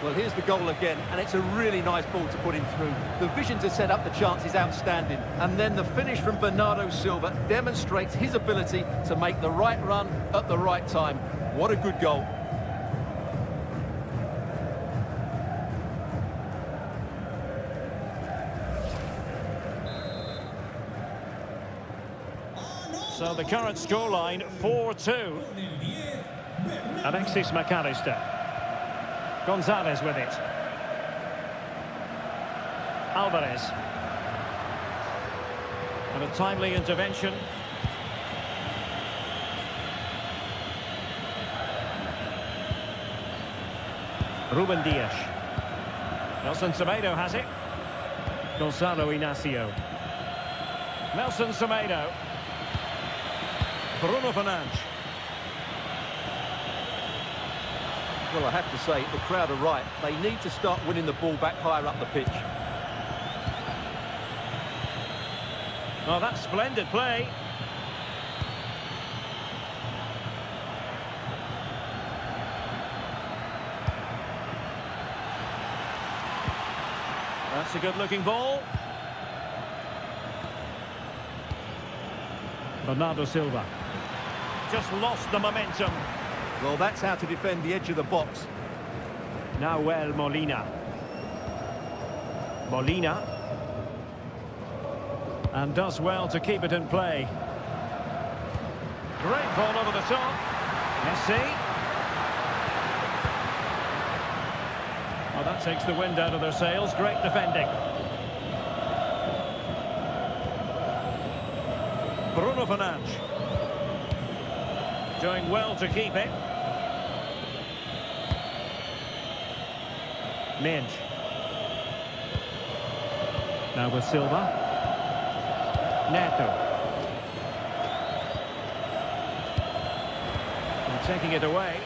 Well, here's the goal again, and it's a really nice ball to put him through. The vision to set up the chance is outstanding, and then the finish from Bernardo Silva demonstrates his ability to make the right run at the right time. What a good goal. So the current scoreline, 4-2. Alexis McAllister. Gonzalez with it. Alvarez. And a timely intervention. Ruben Dias. Nelson Semedo has it. Gonzalo Inacio. Nelson Semedo. Bruno Fernandes. Well, I have to say, the crowd are right. They need to start winning the ball back higher up the pitch. Well, that's splendid play. That's a good-looking ball. Bernardo Silva. Just lost the momentum. Well, that's how to defend the edge of the box. Nahuel Molina. Molina. And does well to keep it in play. Great ball over the top. Messi. Well, that takes the wind out of their sails. Great defending. Bruno Fernandes. Doing well to keep it. Minge. Now with Silva. Neto. And taking it away.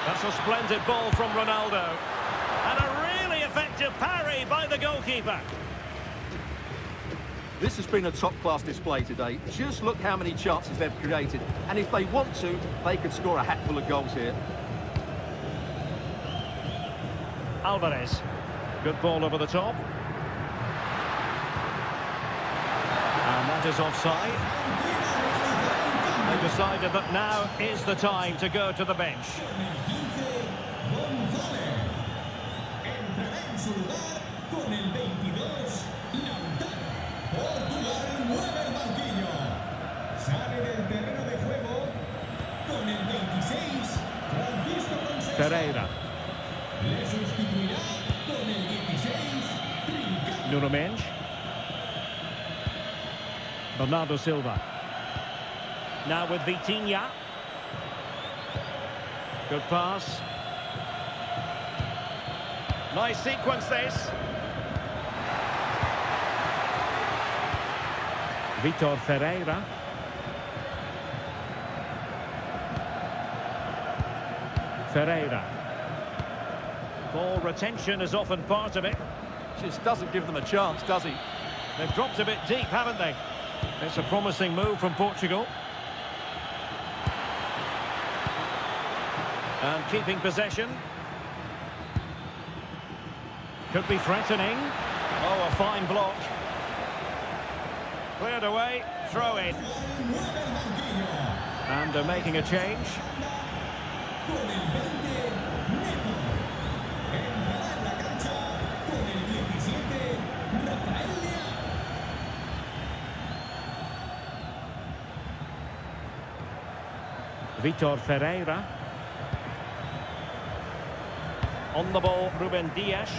That's a splendid ball from Ronaldo. And a really effective parry by the goalkeeper. This has been a top-class display today. Just look how many chances they've created. And if they want to, they could score a hatful of goals here. Alvarez. Good ball over the top. And that is offside. They decided that now is the time to go to the bench. Portugal mueve el banquillo. Sale del terreno de juego con el 26, Francisco Conceição. Ferreira. Le sustituirá con el 16, Trincao. Nuno Mendes. Bernardo Silva. Now with Vitinha. Good pass. Nice sequence this. Vitor Ferreira. Ferreira. Ball retention is often part of it. Just doesn't give them a chance, does he? They've dropped a bit deep, haven't they? It's a promising move from Portugal. And keeping possession. Could be threatening. Oh, a fine block. Cleared away, throw in. And they're making a change. Con el 20, Neto. Entrará en la cancha con el 17, Rafael Leao. Vitor Ferreira. On the ball, Ruben Dias.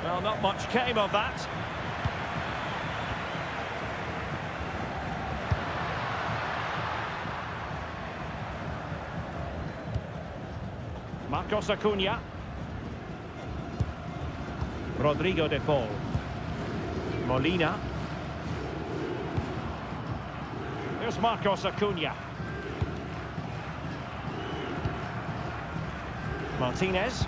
Well, not much came of that. Marcos Acuna. Rodrigo de Paul. Molina. There's Marcos Acuna. Martinez.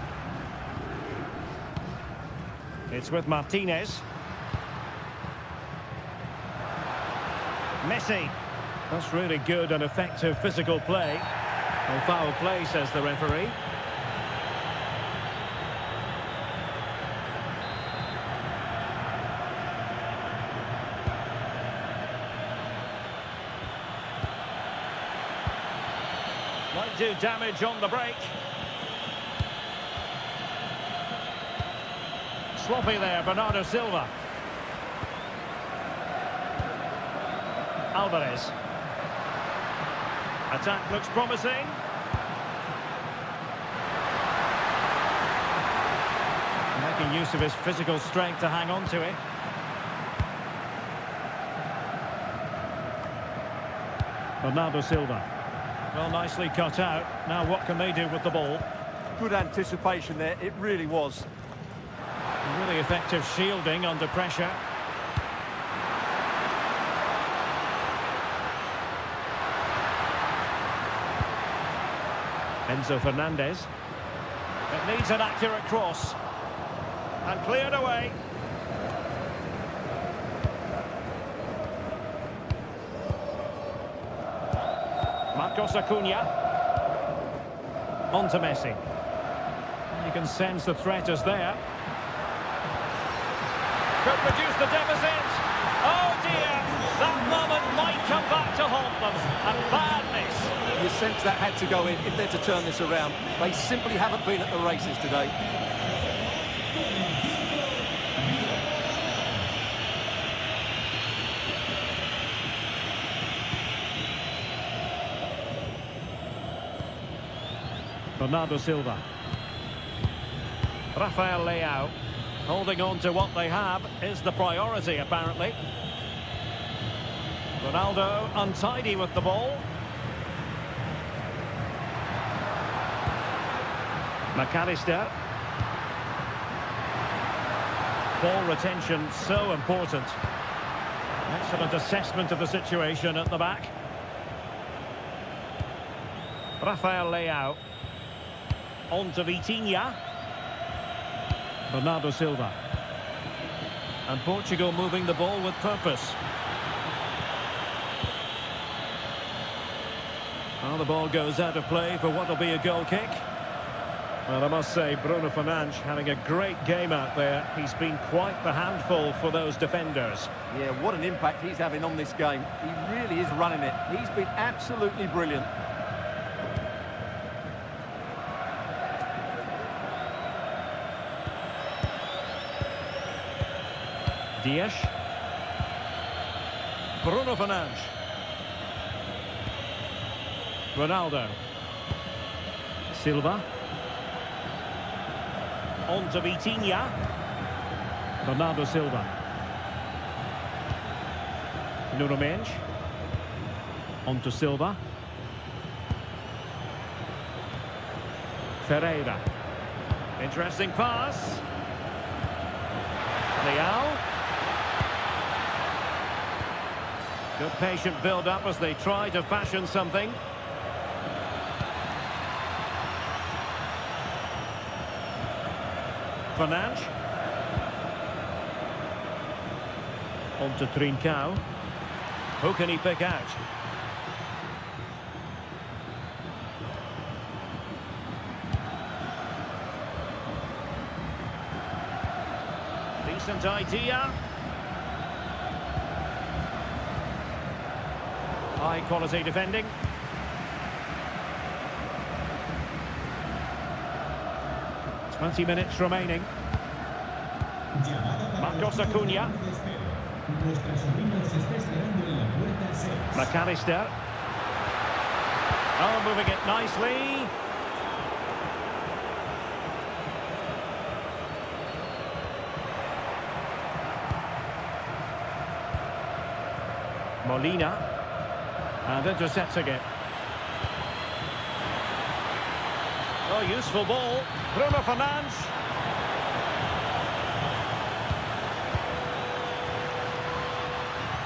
It's with Martinez. Messi. That's really good and effective physical play. No foul play, says the referee. Might do damage on the break. Sloppy there, Bernardo Silva. Alvarez. Attack looks promising. Making use of his physical strength to hang on to it. Bernardo Silva. Well, nicely cut out. Now what can they do with the ball? Good anticipation there, it really was. Really effective shielding under pressure. Enzo Fernandez. It needs an accurate cross. And cleared away. Marcos Acuna. On to Messi. You can sense the threat is there. Could reduce the deficit. Oh dear, that moment might come back to haunt them. A bad miss. You sense that had to go in if they're to turn this around. They simply haven't been at the races today. Bernardo Silva. Rafael Leao. Holding on to what they have is the priority, apparently. Ronaldo untidy with the ball. McAllister. Ball retention so important. Excellent assessment of the situation at the back. Rafael Leao. On to Vitinha. Bernardo Silva. And Portugal moving the ball with purpose. Well, the ball goes out of play for what will be a goal kick. Well, I must say, Bruno Fernandes having a great game out there. He's been quite the handful for those defenders. Yeah, what an impact he's having on this game. He really is running it. He's been absolutely brilliant. Dias. Bruno Fernandes. Ronaldo. Silva. On to Vitinha. Bernardo Silva. Nuno Mendes. On to Silva. Ferreira. Interesting pass. Leao. Good patient build-up as they try to fashion something. Fernandes. On to Trincao. Who can he pick out? Decent idea. High quality defending. Twenty minutes remaining. Marcos Acuna. McAllister. Oh, moving it nicely. Molina. And intercepting it. Oh, useful ball. Bruno Fernandes.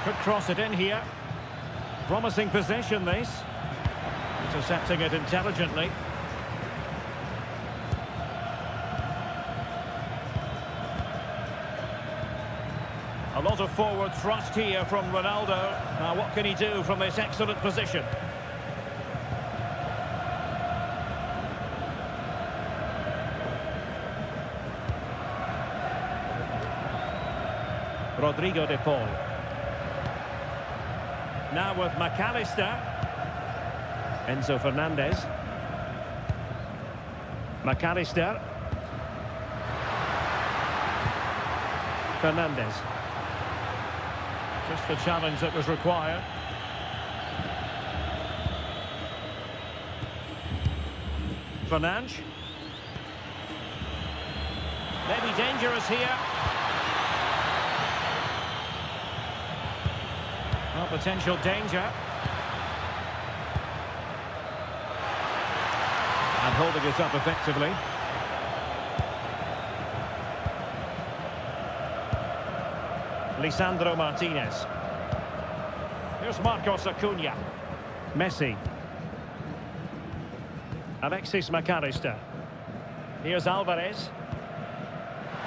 Could cross it in here. Promising possession, this. Intercepting it intelligently. A lot of forward thrust here from Ronaldo. Now, what can he do from this excellent position? Rodrigo de Paul. Now with McAllister. Enzo Fernandez. McAllister. Fernandez. Just the challenge that was required. Fernandes. Maybe dangerous here. Well, potential danger. And holding it up effectively. Lisandro Martinez. Here's Marcos Acuna. Messi. Alexis McAllister. Here's Alvarez.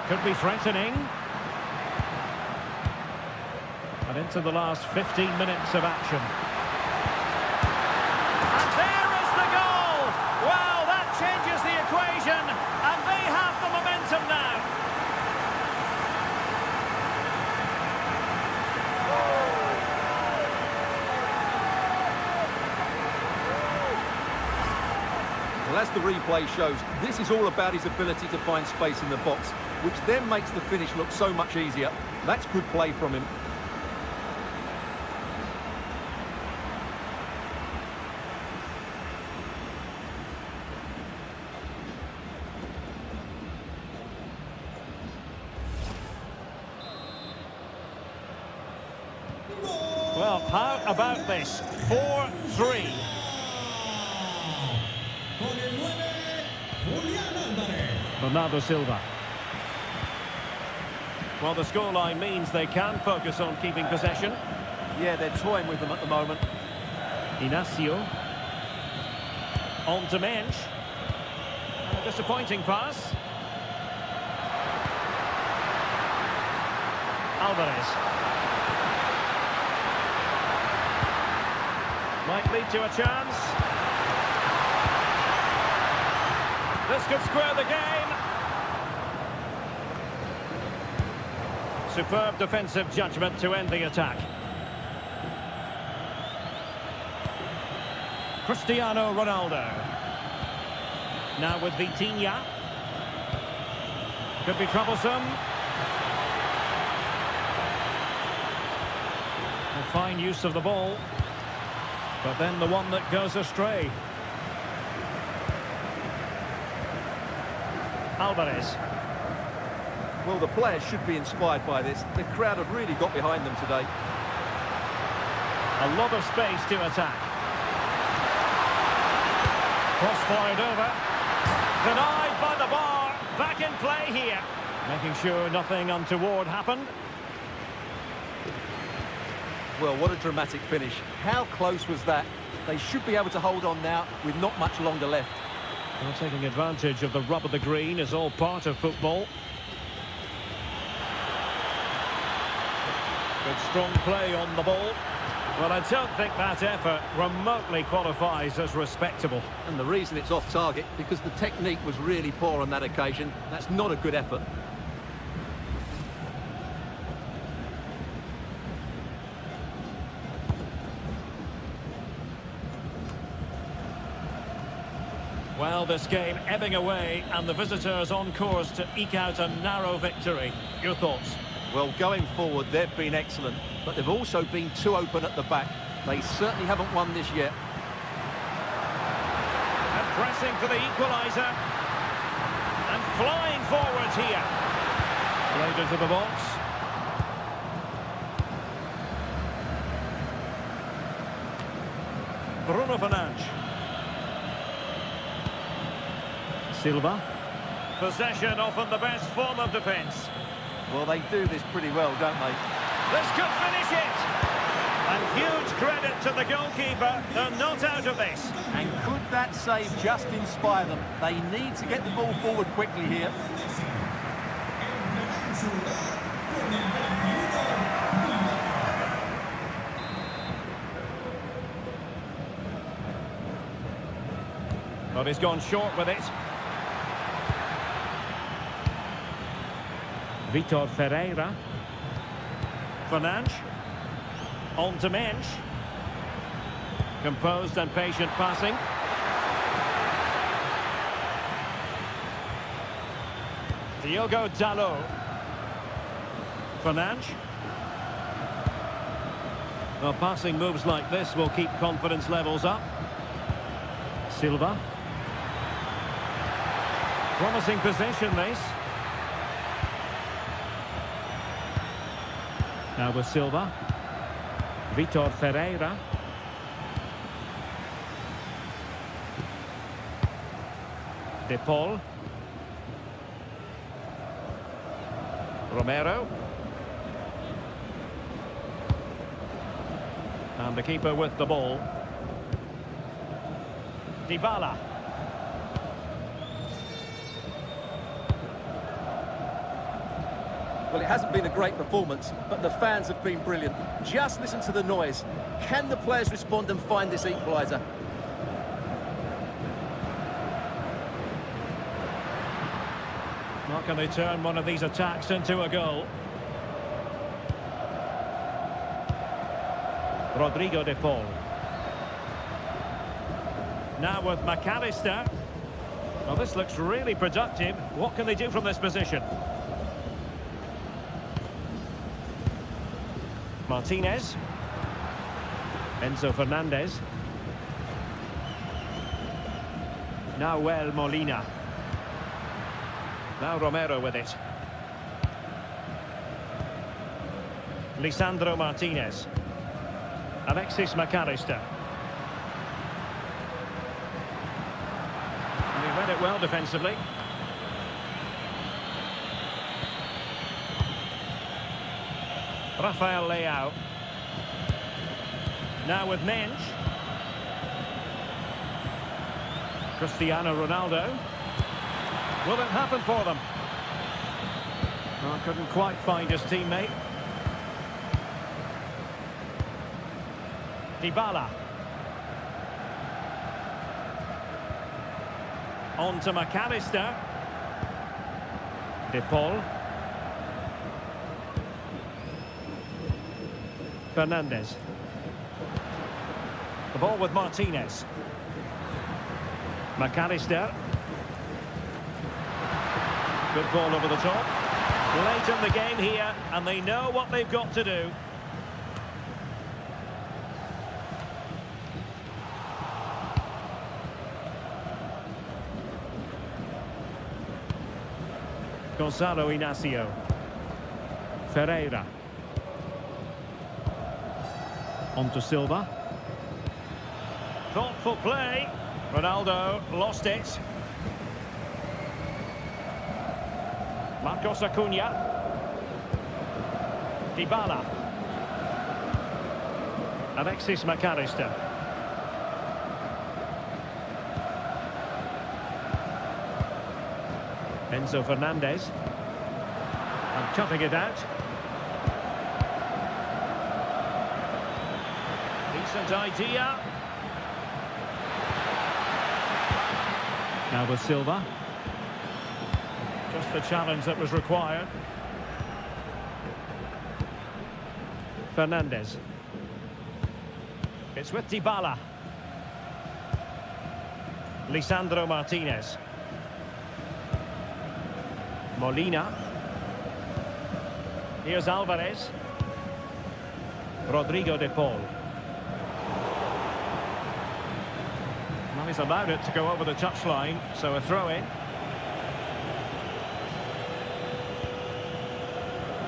Could be threatening. And into the last 15 minutes of action. And there is the goal! Well, that changes the equation, and they have the momentum now. Well, as the replay shows, this is all about his ability to find space in the box, which then makes the finish look so much easier. That's good play from him. Well, how about this? 4-3. Con el 9, Julián Álvarez. Bernardo Silva. Well, the scoreline means they can focus on keeping possession. Yeah, they're toying with them at the moment. Inacio. On to Mensch. And a disappointing pass. Alvarez. Might lead to a chance. This could square the game. Superb defensive judgment to end the attack. Cristiano Ronaldo. Now with Vitinha. Could be troublesome. A fine use of the ball. But then the one that goes astray. Alvarez. Well, the players should be inspired by this. The crowd have really got behind them today. A lot of space to attack. Cross-fired over. Denied by the bar. Back in play here. Making sure nothing untoward happened. Well, what a dramatic finish. How close was that? They should be able to hold on now with not much longer left. Well, taking advantage of the rub of the green is all part of football. Good strong play on the ball. Well, I don't think that effort remotely qualifies as respectable. And the reason it's off target, because the technique was really poor on that occasion. That's not a good effort. Well, this game ebbing away, and the visitors on course to eke out a narrow victory. Your thoughts? Well, going forward, they've been excellent, but they've also been too open at the back. They certainly haven't won this yet. And pressing for the equaliser. And flying forwards here. Played into the box. Bruno Fernandes. Silva. Possession often the best form of defence. Well, they do this pretty well, don't they? This could finish it. And huge credit to the goalkeeper. They're not out of this. And could that save just inspire them? They need to get the ball forward quickly here. But he's gone short with it. Vitor Ferreira. Fernandes. On to Mensch. Composed and patient passing. Diogo Dalot. Fernandes. Well, passing moves like this will keep confidence levels up. Silva. Promising possession, this. Now with Silva. Vitor Ferreira. De Paul. Romero. And the keeper with the ball. Dybala. Well, it hasn't been a great performance, but the fans have been brilliant. Just listen to the noise. Can the players respond and find this equaliser? Not can they turn one of these attacks into a goal? Rodrigo de Paul. Now with McAllister. Well, this looks really productive. What can they do from this position? Martinez. Enzo Fernandez. Nahuel Molina. Now Romero with it. Lisandro Martinez. Alexis McAllister. And he read it well defensively. Rafael Leao. Now with Mensch. Cristiano Ronaldo. Will it happen for them? Oh, couldn't quite find his teammate. Dybala. On to McAllister. De Paul. Fernandez. The ball with Martinez. McAllister. Good ball over the top. Late in the game here, and they know what they've got to do. Gonzalo Inacio. Ferreira. On to Silva. Thoughtful play. Ronaldo lost it. Marcos Acuna. Dybala. Alexis McAllister. Enzo Fernandez. And cutting it out. Decent idea. Now with Silva. Just the challenge that was required. Fernandez. It's with Dybala. Lisandro Martinez. Molina. Here's Alvarez. Rodrigo de Paul. Well, he's allowed it to go over the touchline, so a throw-in.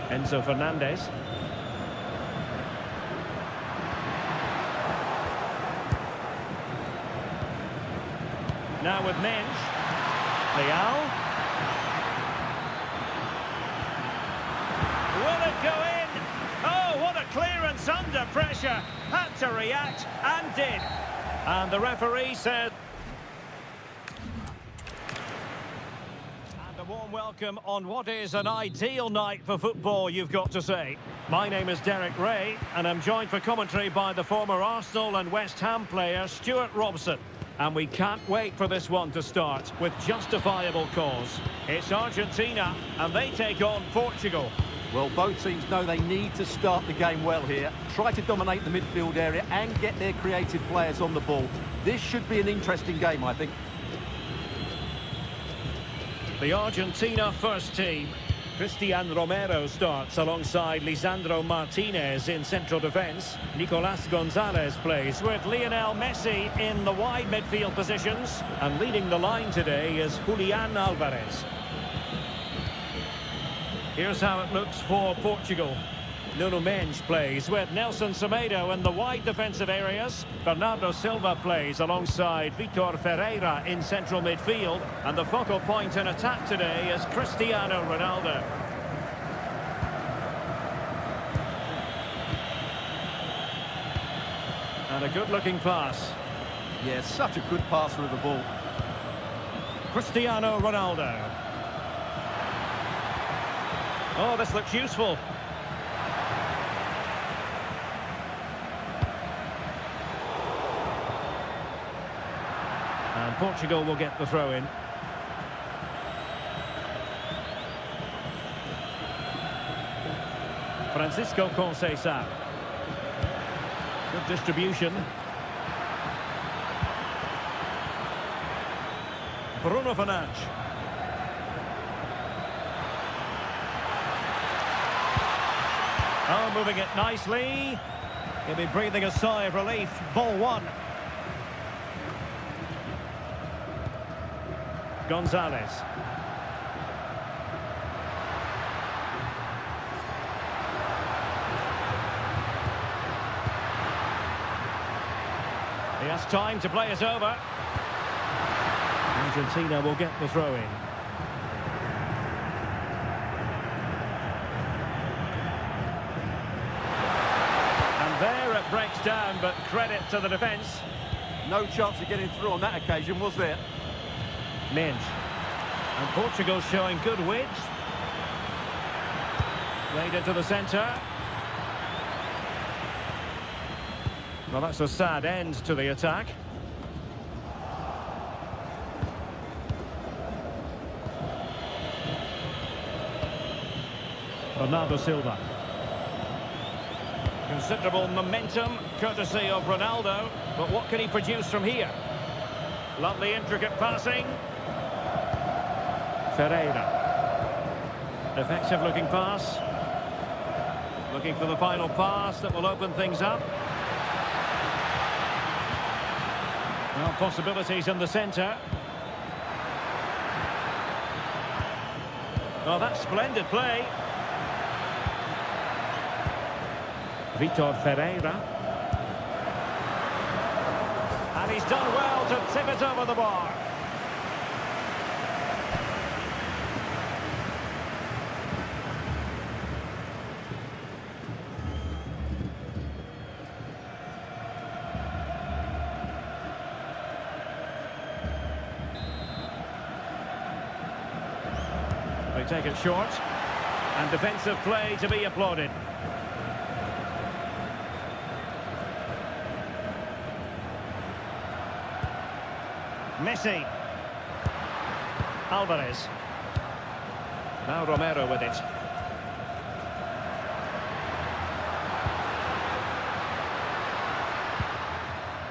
Enzo Fernandez. Now with Mensch. Leao. Will it go in? Oh, what a clearance under pressure. Had to react and did. And the referee said... And a warm welcome on what is an ideal night for football, you've got to say. My name is Derek Ray, and I'm joined for commentary by the former Arsenal and West Ham player Stuart Robson. And we can't wait for this one to start with justifiable cause. It's Argentina, and they take on Portugal. Well, both teams know they need to start the game well here. Try to dominate the midfield area and get their creative players on the ball. This should be an interesting game, I think. The Argentina first team. Cristian Romero starts alongside Lisandro Martinez in central defence. Nicolas Gonzalez plays with Lionel Messi in the wide midfield positions. And leading the line today is Julian Alvarez. Here's how it looks for Portugal. Nuno Mendes plays with Nelson Semedo in the wide defensive areas. Bernardo Silva plays alongside Vitor Ferreira in central midfield. And the focal point in attack today is Cristiano Ronaldo. And a good-looking pass. Yeah, such a good passer of the ball. Cristiano Ronaldo. Oh, this looks useful. And Portugal will get the throw in. Francisco Conceição. Good distribution. Bruno Fernandes. Oh, moving it nicely. He'll be breathing a sigh of relief. Ball one. Gonzalez. He has time to play it over. Argentina will get the throw in. And there it breaks down, but credit to the defence. No chance of getting through on that occasion, was there? Minge. And Portugal showing good width. Played into the centre. Well, that's a sad end to the attack. Bernardo Silva. Considerable momentum, courtesy of Ronaldo. But what can he produce from here? Lovely intricate passing. Ferreira. Effective looking pass. Looking for the final pass that will open things up. Well, possibilities in the centre. Oh, that's splendid play. Vitor Ferreira. And he's done well to tip it over the bar. They take it short. And defensive play to be applauded. Messi. Alvarez. Now Romero with it.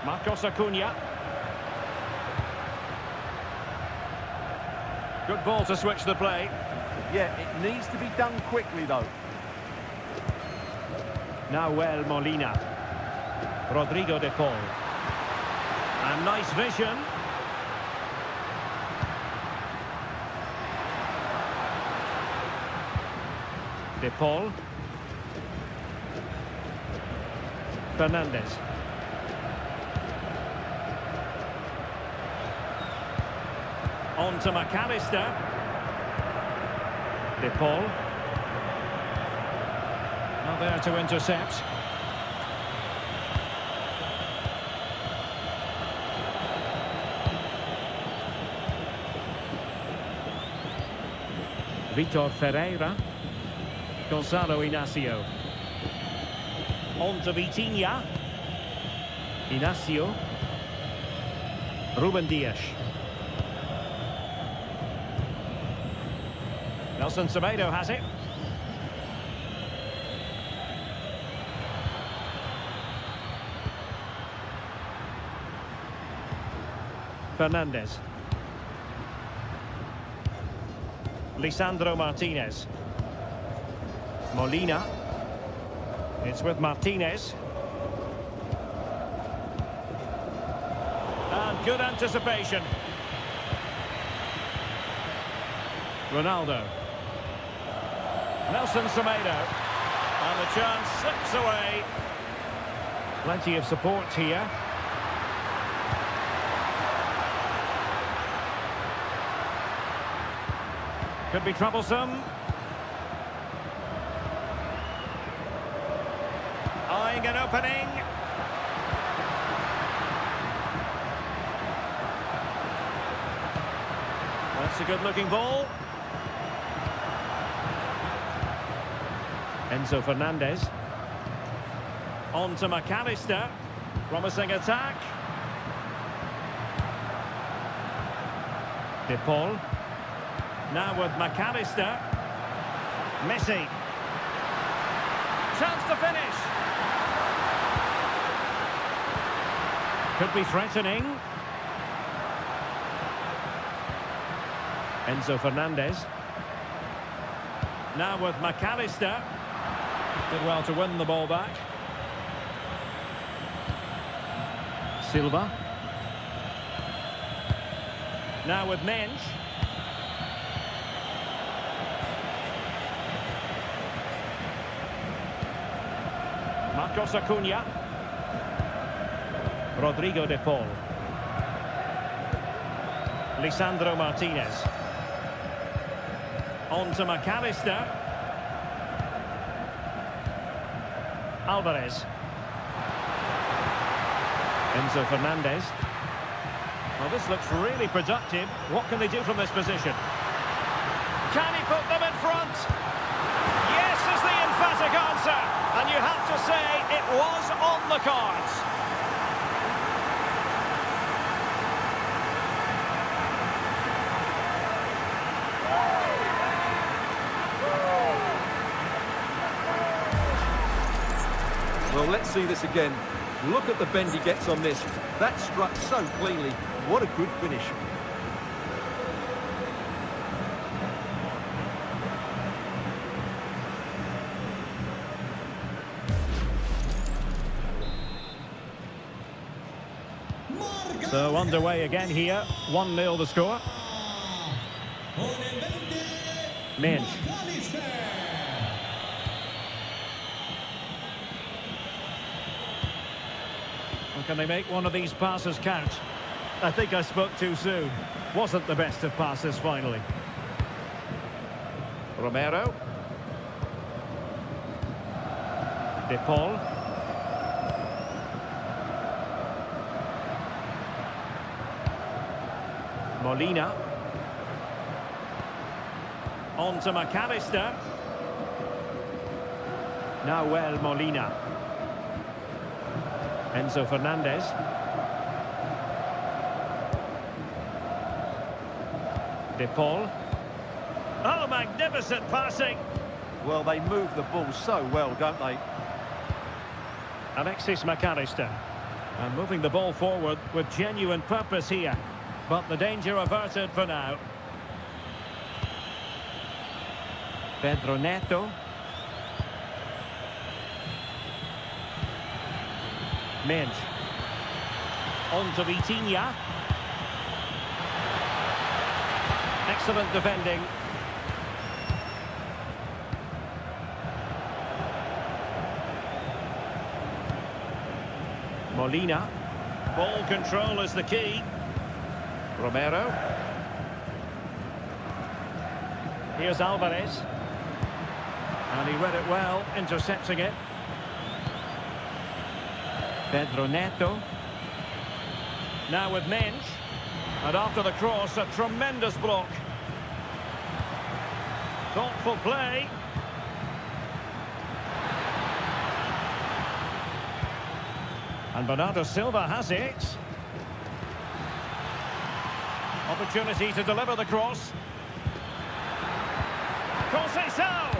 Marcos Acuna. Good ball to switch the play. Yeah, it needs to be done quickly, though. Nahuel Molina. Rodrigo de Paul. And nice vision. De Paul. Fernandes. On to McAllister. De Paul. Now there to intercept. Vitor Ferreira. Gonzalo Inacio. On to Vitinha. Inacio. Ruben Dias. Nelson Semedo has it. Fernandes. Lisandro Martinez. Molina. It's with Martinez. And good anticipation. Ronaldo. Nelson Semedo. And the chance slips away. Plenty of support here. Could be troublesome. Eyeing an opening. That's a good-looking ball. Enzo Fernandez. On to McAllister. Promising attack. De Paul. Now with McAllister. Messi. Chance to finish. Could be threatening. Enzo Fernandez. Now with McAllister. Did well to win the ball back. Silva. Now with Mensch. Marcos Acuna. Rodrigo de Paul. Lisandro Martinez. On to McAllister. Alvarez. Enzo Fernandez. Well, this looks really productive. What can they do from this position? Can he put them in front? Yes is the emphatic answer. And you have to say it was on the cards. Well, let's see this again. Look at the bend he gets on this. That struck so cleanly. What a good finish. So underway again here. 1-0 the score. Mensch. Can they make one of these passes count? I think I spoke too soon. Wasn't the best of passes finally. Romero. De Paul. Molina. On to McAllister. Now Molina. Enzo Fernandez. De Paul. Oh, magnificent passing. Well, they move the ball so well, don't they? Alexis McAllister. And moving the ball forward with genuine purpose here. But the danger averted for now. Pedro Neto. Mensch. On to Vitinha. Excellent defending. Molina. Ball control is the key. Romero. Here's Alvarez. And he read it well, intercepting it. Pedro Neto. Now with Mensch. And after the cross, a tremendous block. Thoughtful play. And Bernardo Silva has it. Opportunity to deliver the cross. Conceição.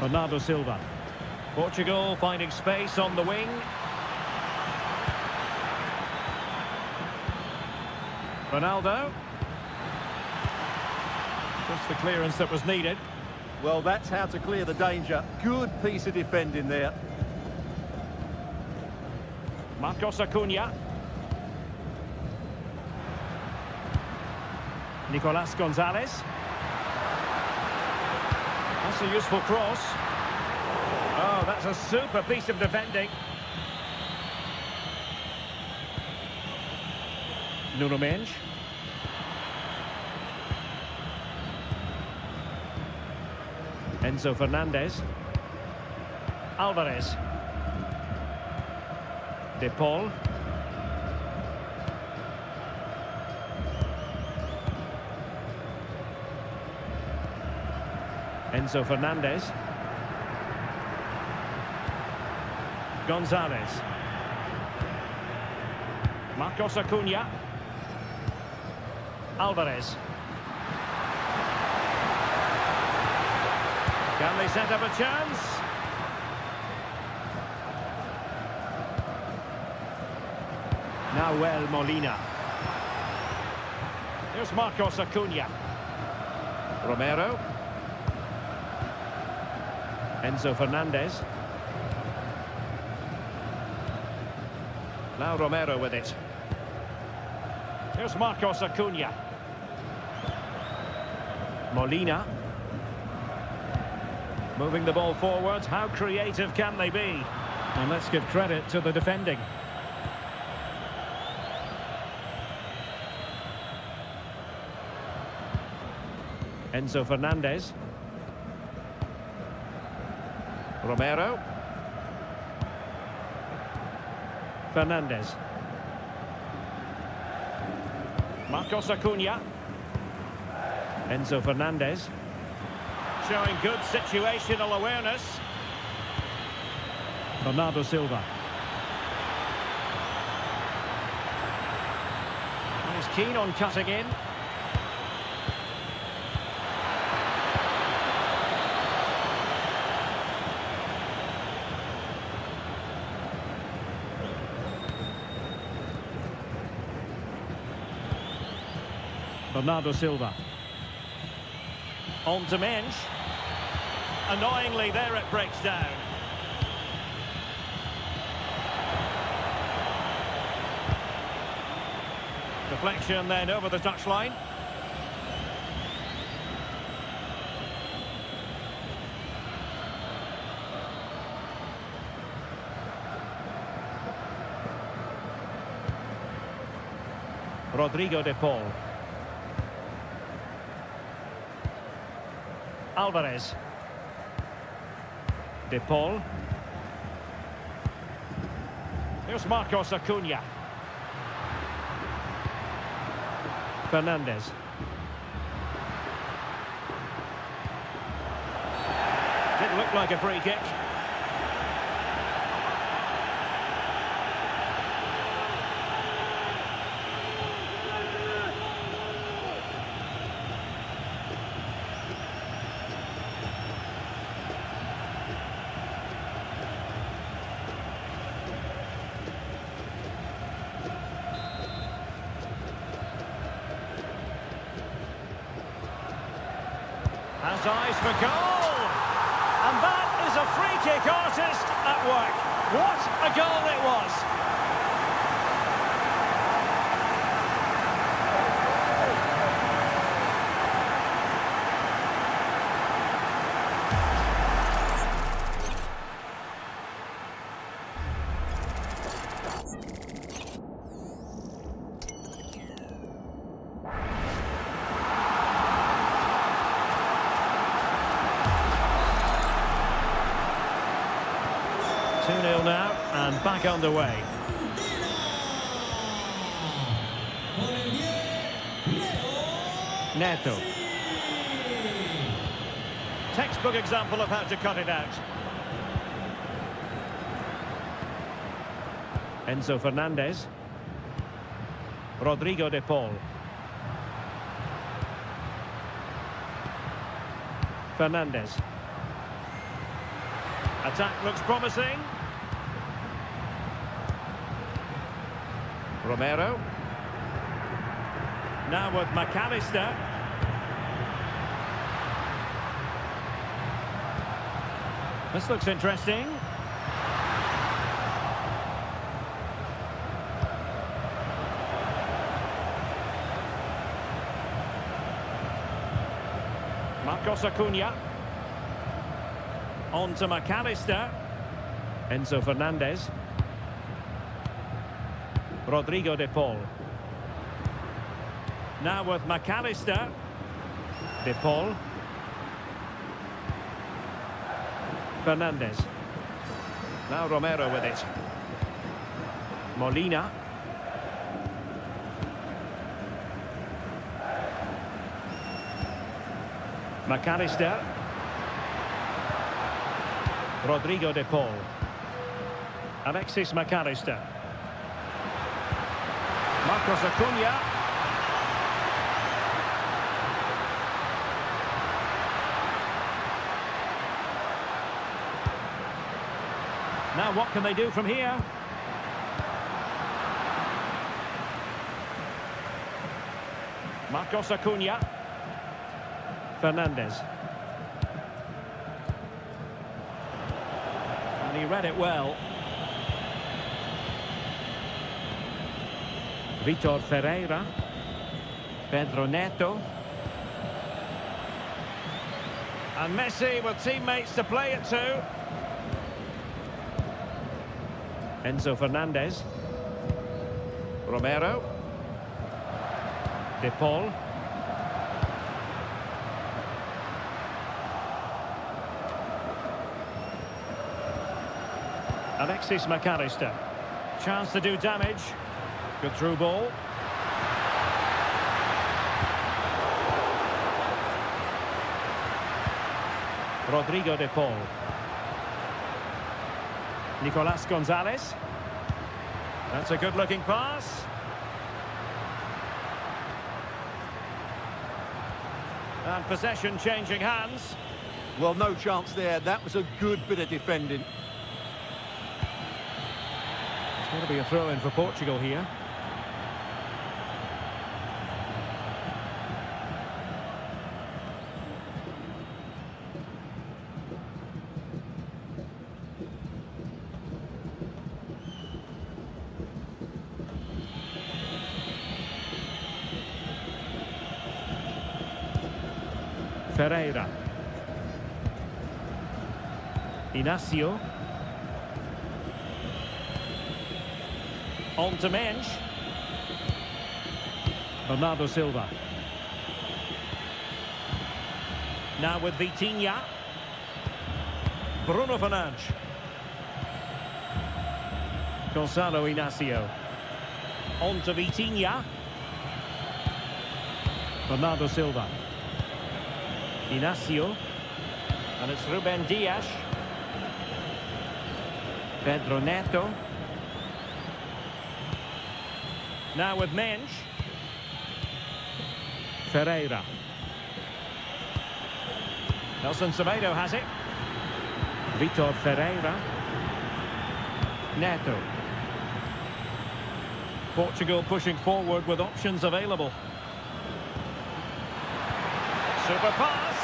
Bernardo Silva. Portugal finding space on the wing. Ronaldo. Just the clearance that was needed. Well, that's how to clear the danger. Good piece of defending there. Marcos Acuna. Nicolas Gonzalez. That's a useful cross. Oh, that's a super piece of defending. Nuno Mensch. Enzo Fernandez. Alvarez. De Paul. Enzo Fernandez. Gonzalez. Marcos Acuna. Alvarez. Can they set up a chance? Nahuel Molina. Here's Marcos Acuna. Romero. Enzo Fernandez. Now Romero with it. Here's Marcos Acuna. Molina. Moving the ball forward. How creative can they be? And let's give credit to the defending. Enzo Fernandez. Romero. Fernandez. Marcos Acuna. Enzo Fernandez. Showing good situational awareness. Bernardo Silva. He's keen on cutting in. Bernardo Silva. On to Mensch. Annoyingly, there it breaks down. Deflection then over the touchline. Rodrigo de Paul. Alvarez. De Paul. Here's Marcos Acuna. Fernandez. Didn't look like a free kick. Has eyes for goal! And that is a free kick artist at work. What a goal it was! Two-nil now, and back underway. Neto. Textbook example of how to cut it out. Enzo Fernandez. Rodrigo de Paul. Fernandez. Attack looks promising. Romero. Now with McAllister. This looks interesting. Marcos Acuna. On to McAllister. Enzo Fernandez. Rodrigo de Paul. Now with McAllister. De Paul. Fernandez. Now Romero with it. Molina. McAllister. Rodrigo de Paul. Alexis McAllister. Marcos Acuna. Now what can they do from here? Marcos Acuna. Fernandez. And he read it well. Vitor Ferreira. Pedro Neto. And Messi with teammates to play it to. Enzo Fernandez. Romero. De Paul. Alexis McAllister. Chance to do damage. Good through ball. Rodrigo de Paul. Nicolas Gonzalez. That's a good-looking pass. And possession changing hands. Well, no chance there. That was a good bit of defending. It's going to be a throw-in for Portugal here. Ferreira. Inacio. On to Mensch. Bernardo Silva. Now with Vitinha. Bruno Fernandes. Gonzalo Inacio. On to Vitinha. Bernardo Silva. Inacio. And it's Ruben Dias. Pedro Neto. Now with Mensch. Ferreira. Nelson Semedo has it. Vitor Ferreira. Neto. Portugal pushing forward with options available. Super pass.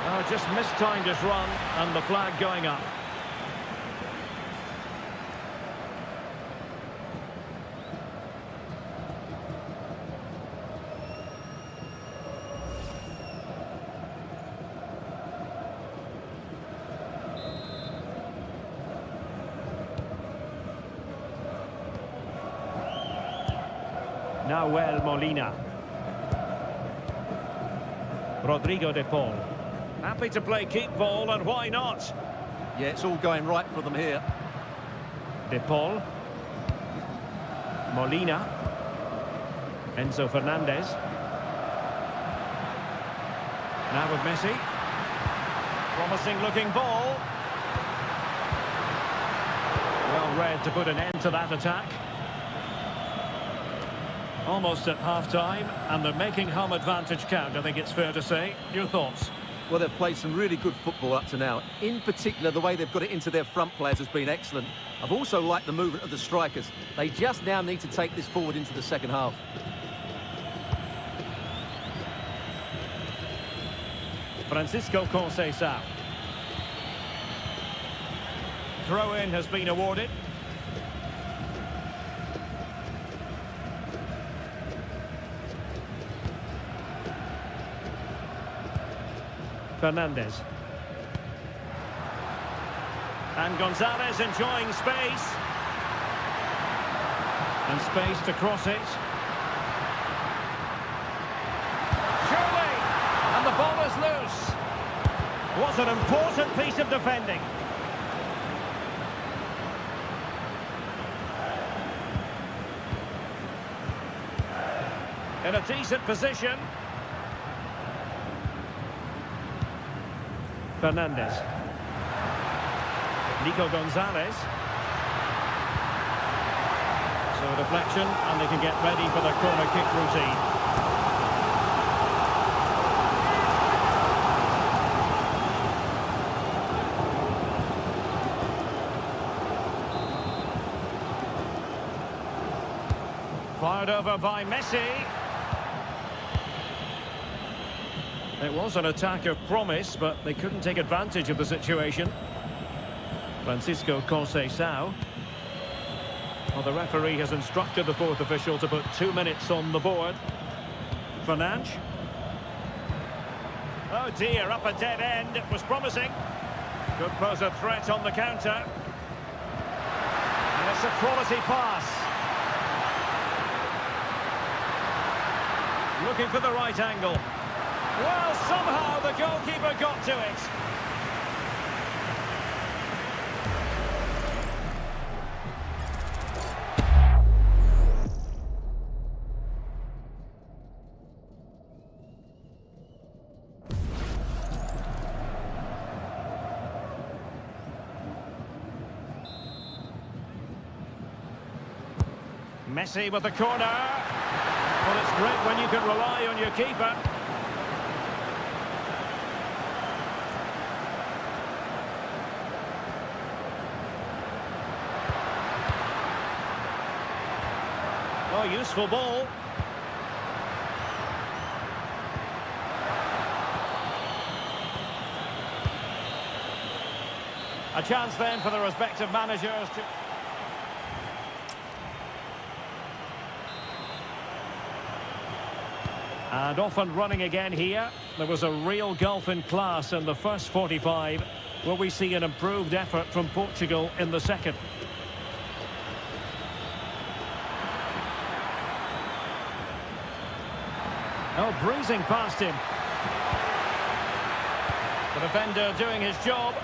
Oh, just mistimed his run and the flag going up. Nahuel Molina. Rodrigo de Paul. Happy to play keep ball, and why not? Yeah, it's all going right for them here. De Paul. Molina. Enzo Fernandez. Now with Messi. Promising looking ball. Well read to put an end to that attack. Almost at half-time, and they're making home advantage count, I think it's fair to say. Your thoughts? Well, they've played some really good football up to now. In particular, the way they've got it into their front players has been excellent. I've also liked the movement of the strikers. They just now need to take this forward into the second half. Francisco Conceição. Throw-in has been awarded. Fernandez. And Gonzalez enjoying space. And space to cross it. Surely! And the ball is loose. Was an important piece of defending. In a decent position. Fernandez. Nico Gonzalez. So a deflection, and they can get ready for their corner kick routine. Fired over by Messi. It was an attack of promise, but they couldn't take advantage of the situation. Francisco Conceição. Well, the referee has instructed the fourth official to put 2 minutes on the board. Fernandes. Oh dear, up a dead end. It was promising. Could pose a threat on the counter. And it's a quality pass. Looking for the right angle. Well, somehow the goalkeeper got to it. Messi with the corner. Well, it's great when you can rely on your keeper. Oh, useful ball. A chance then for the respective managers to... And off and running again here. There was a real gulf in class in the first 45. Will we see an improved effort from Portugal in the second? Oh, breezing past him. The defender doing his job.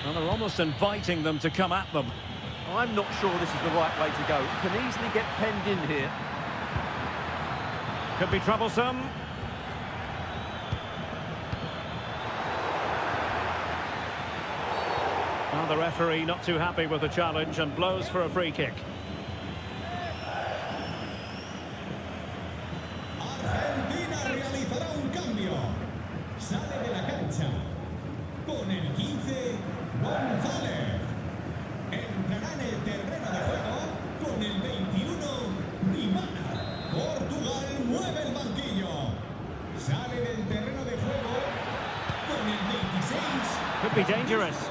Well, they're almost inviting them to come at them. I'm not sure this is the right way to go. It can easily get penned in here. Could be troublesome. Well, the referee not too happy with the challenge and blows for a free kick. Argentina realizará un cambio. Sale de la cancha con el 15, González. Entrará en el terreno de juego con el 21, Neymar. Portugal mueve el banquillo. Sale del terreno de juego con el 26. Could be dangerous.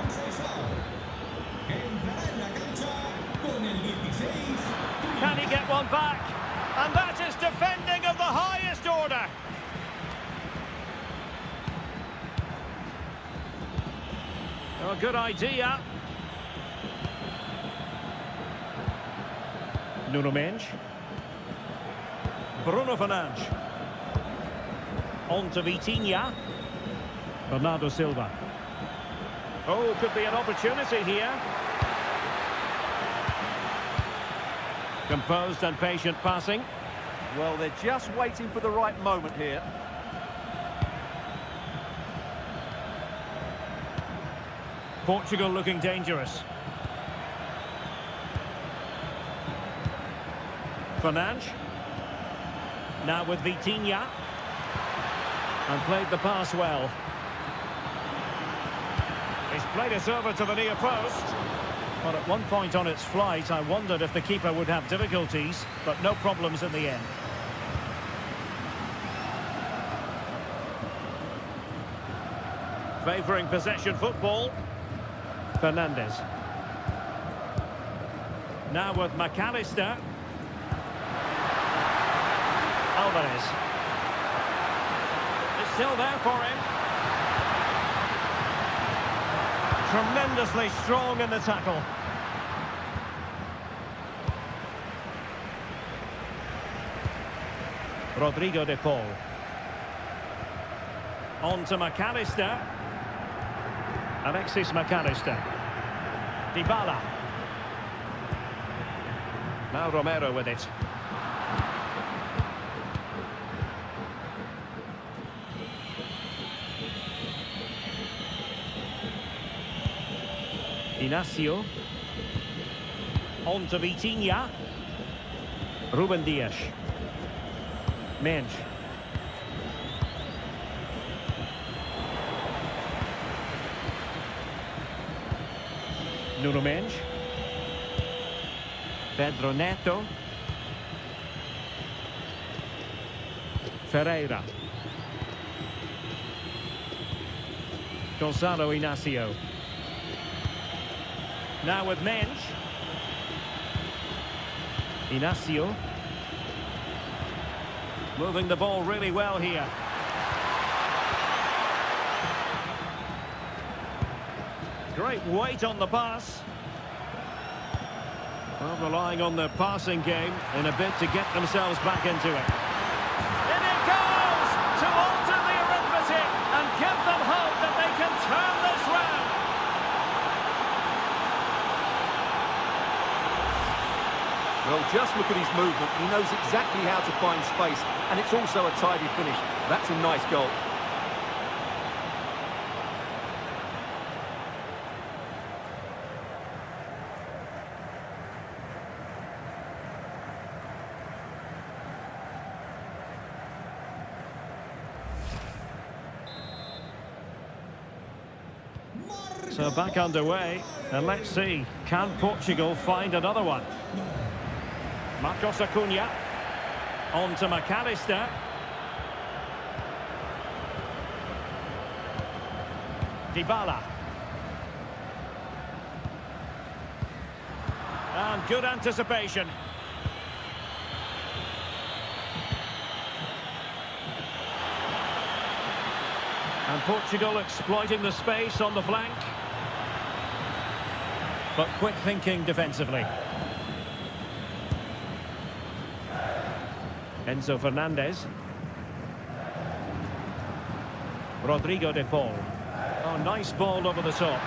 Entrará en la cancha con el 16. Can he get one back? And that is defending of the highest order. Oh, good idea. Nuno Mendes. Bruno Fernandes. On to Vitinha. Bernardo Silva. Oh, could be an opportunity here. Composed and patient passing. Well, they're just waiting for the right moment here. Portugal looking dangerous. Fernandes. Now with Vitinha. And played the pass well. He's played it over to the near post. Well, at one point on its flight, I wondered if the keeper would have difficulties, but no problems in the end. Favouring possession football. Fernandez. Now with McAllister. Alvarez. It's still there for him. Tremendously strong in the tackle. Rodrigo de Paul. On to McAllister. Alexis McAllister. Dybala. Now Romero with it. Inacio. On to Vitinha. Ruben Dias. Mensch. Nuno Mensch. Pedro Neto. Ferreira. Gonzalo Inacio. Now with Mensch. Inacio. Moving the ball really well here. Great weight on the pass. Well, relying on their passing game in a bid to get themselves back into it. In it goes to alter the arithmetic and give them hope that they can turn this round. Well, just look at his movement. He knows exactly how to find space, and it's also a tidy finish. That's a nice goal. So back underway, and let's see, can Portugal find another one? Marcos Acuna, on to McAllister. Dybala. And good anticipation. And Portugal exploiting the space on the flank. But quick thinking defensively. Enzo Fernandez. Rodrigo de Paul. Oh, nice ball over the top.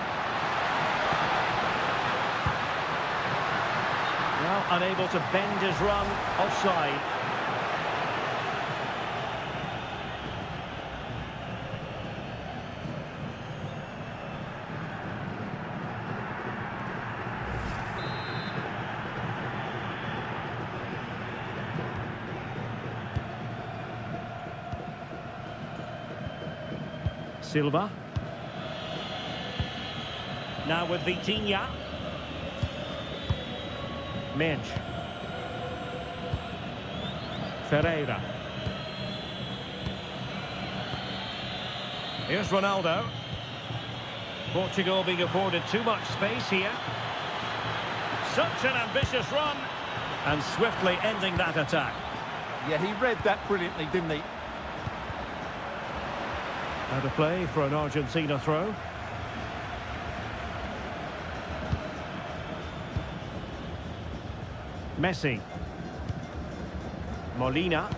Now unable to bend his run, offside. Silva. Now with Vitinha. Mensch. Ferreira. Here's Ronaldo. Portugal being afforded too much space here. Such an ambitious run. And swiftly ending that attack. Yeah, he read that brilliantly, didn't he? Out of play for an Argentina throw. Messi. Molina.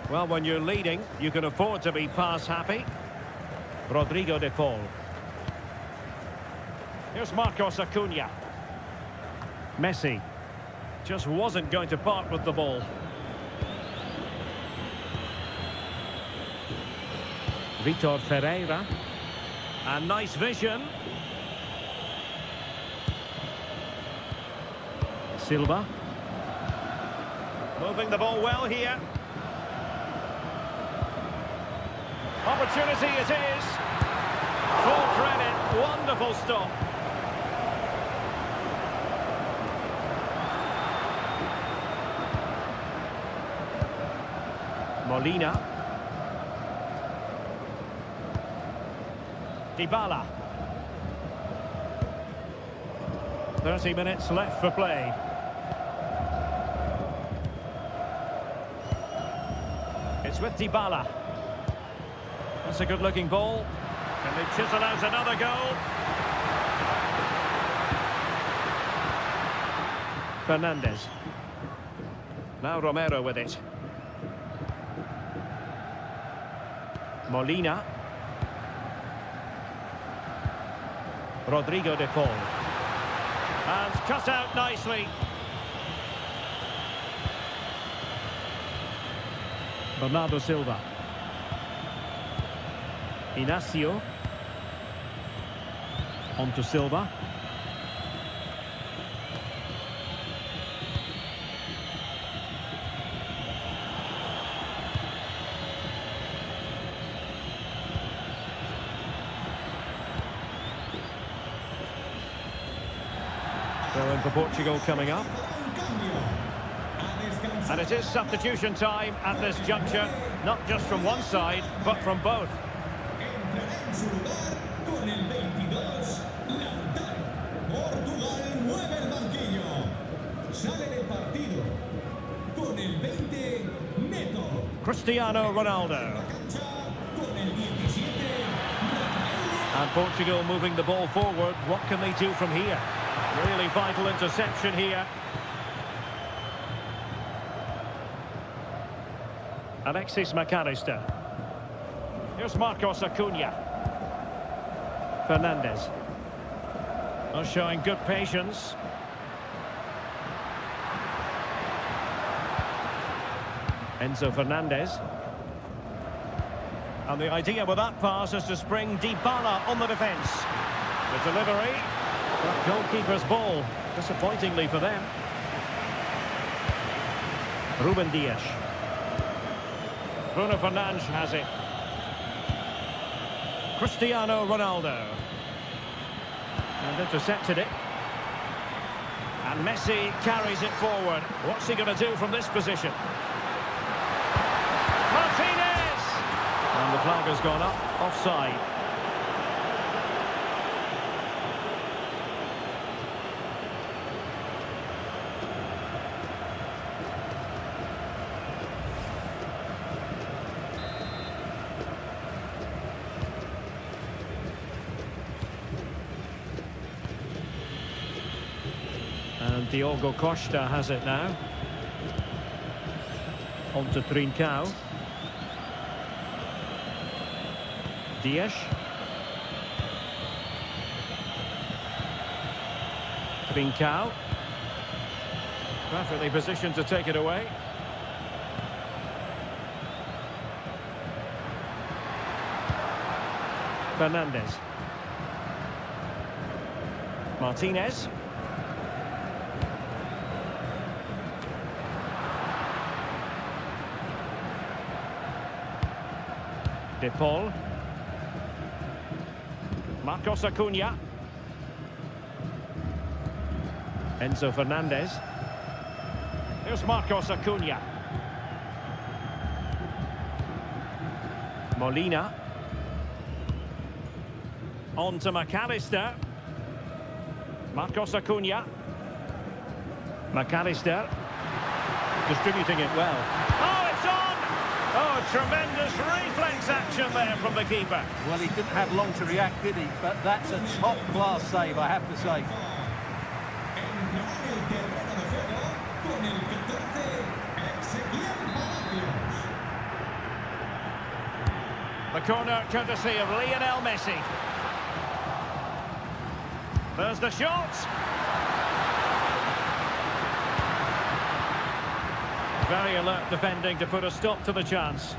Well, when you're leading, you can afford to be pass happy. Rodrigo de Paul. Here's Marcos Acuna. Messi. Just wasn't going to part with the ball. Vitor Ferreira. A nice vision. Silva. Moving the ball well here. Opportunity it is. Full credit. Wonderful stop. Molina. Dybala. 30 minutes left for play. It's with Dybala. That's a good-looking ball. And they chisel out another goal. Fernandez. Now Romero with it. Molina. Rodrigo de Paul. And cut out nicely. Bernardo Silva. Inacio. On to Silva. Throw in for Portugal coming up. And it is substitution time at this juncture, not just from one side, but from both. Entrará en su lugar con el 22, Lautaro. Portugal mueve el banquillo. Sale del partido con el 20, Neto. Cristiano Ronaldo. Cancha con el 17, And Portugal moving the ball forward. What can they do from here? Really vital interception here. Alexis McAllister. Here's Marcos Acuna. Fernandes. Oh, showing good patience. Enzo Fernandez. And the idea with that pass is to spring Dybala on the defence. The delivery. But goalkeeper's ball. Disappointingly for them. Ruben Dias. Bruno Fernandes has it. Cristiano Ronaldo. And intercepted it. And Messi carries it forward. What's he going to do from this position? Martinez! And the flag has gone up. Offside. And Diogo Costa has it now. On to Trincao. Dias. Trincao. Perfectly positioned to take it away. Fernandes. Martinez. De Paul. Marcos Acuna. Enzo Fernandez. Here's Marcos Acuna. Molina. On to McAllister. Marcos Acuna. McAllister. Distributing it well. Oh, it's on! Oh, tremendous reflex action there from the keeper. Well, he didn't have long to react, did he? But that's a top-class save, I have to say. entrará en el terreno de juego con el 14, Ezequiel Palacios. The corner courtesy of Lionel Messi. There's the shot. Very alert defending to put a stop to the chance.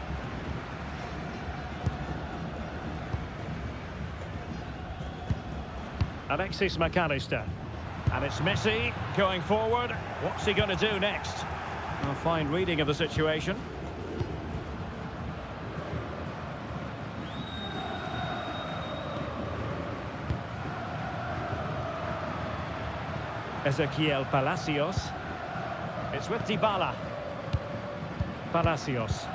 Alexis McAllister. And it's Messi going forward. What's he going to do next? A fine reading of the situation. Ezequiel Palacios. It's with Dybala. Palacios.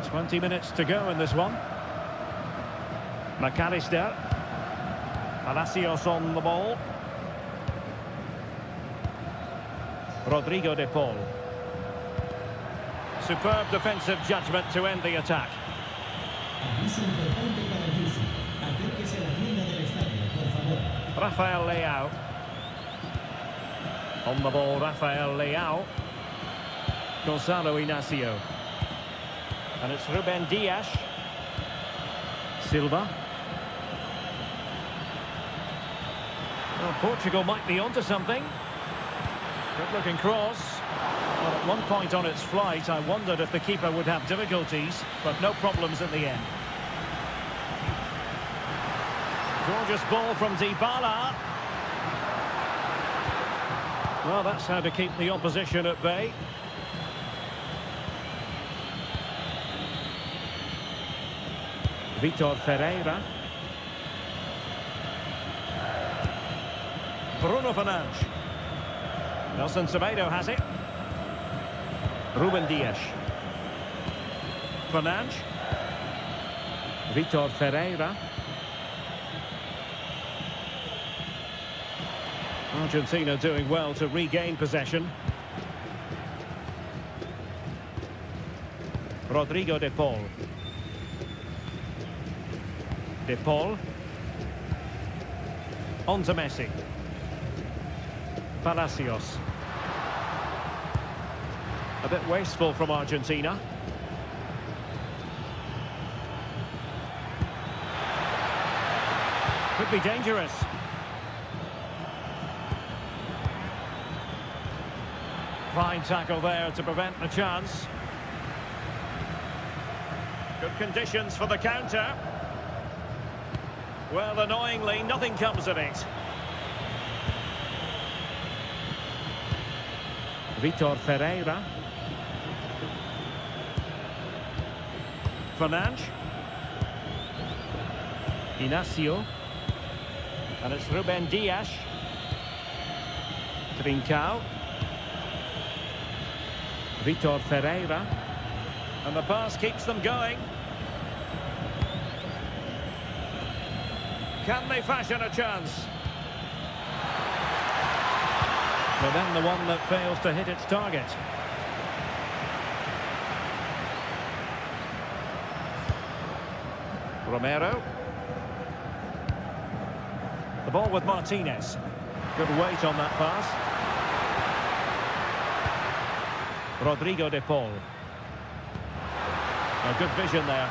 20 minutes to go in this one. McAllister. Palacios on the ball. Rodrigo de Paul. Superb defensive judgment to end the attack. Aviso importante para el uso. Acérquese a la tienda del estadio, por favor. Rafael Leao. On the ball, Rafael Leao. Gonzalo Inacio. And it's Ruben Dias. Silva. Well, Portugal might be onto something. Good looking cross. Well, at one point on its flight, I wondered if the keeper would have difficulties, but no problems in the end. Gorgeous ball from Dybala. Well, that's how to keep the opposition at bay. Vitor Ferreira. Bruno Fernandes. Nelson Semedo has it. Ruben Dias. Fernandes. Vitor Ferreira. Argentina doing well to regain possession. Rodrigo de Paul. De Paul. On to Messi. Palacios. A bit wasteful from Argentina. Could be dangerous. Fine tackle there to prevent the chance. Good conditions for the counter. Well, annoyingly, nothing comes of it. Vitor Ferreira. Fernandes. Inacio. And it's Ruben Dias. Trincao. Vitor Ferreira. And the pass keeps them going. Can they fashion a chance? But then the one that fails to hit its target. Romero. The ball with Martinez. Good weight on that pass. Rodrigo de Paul. A good vision there.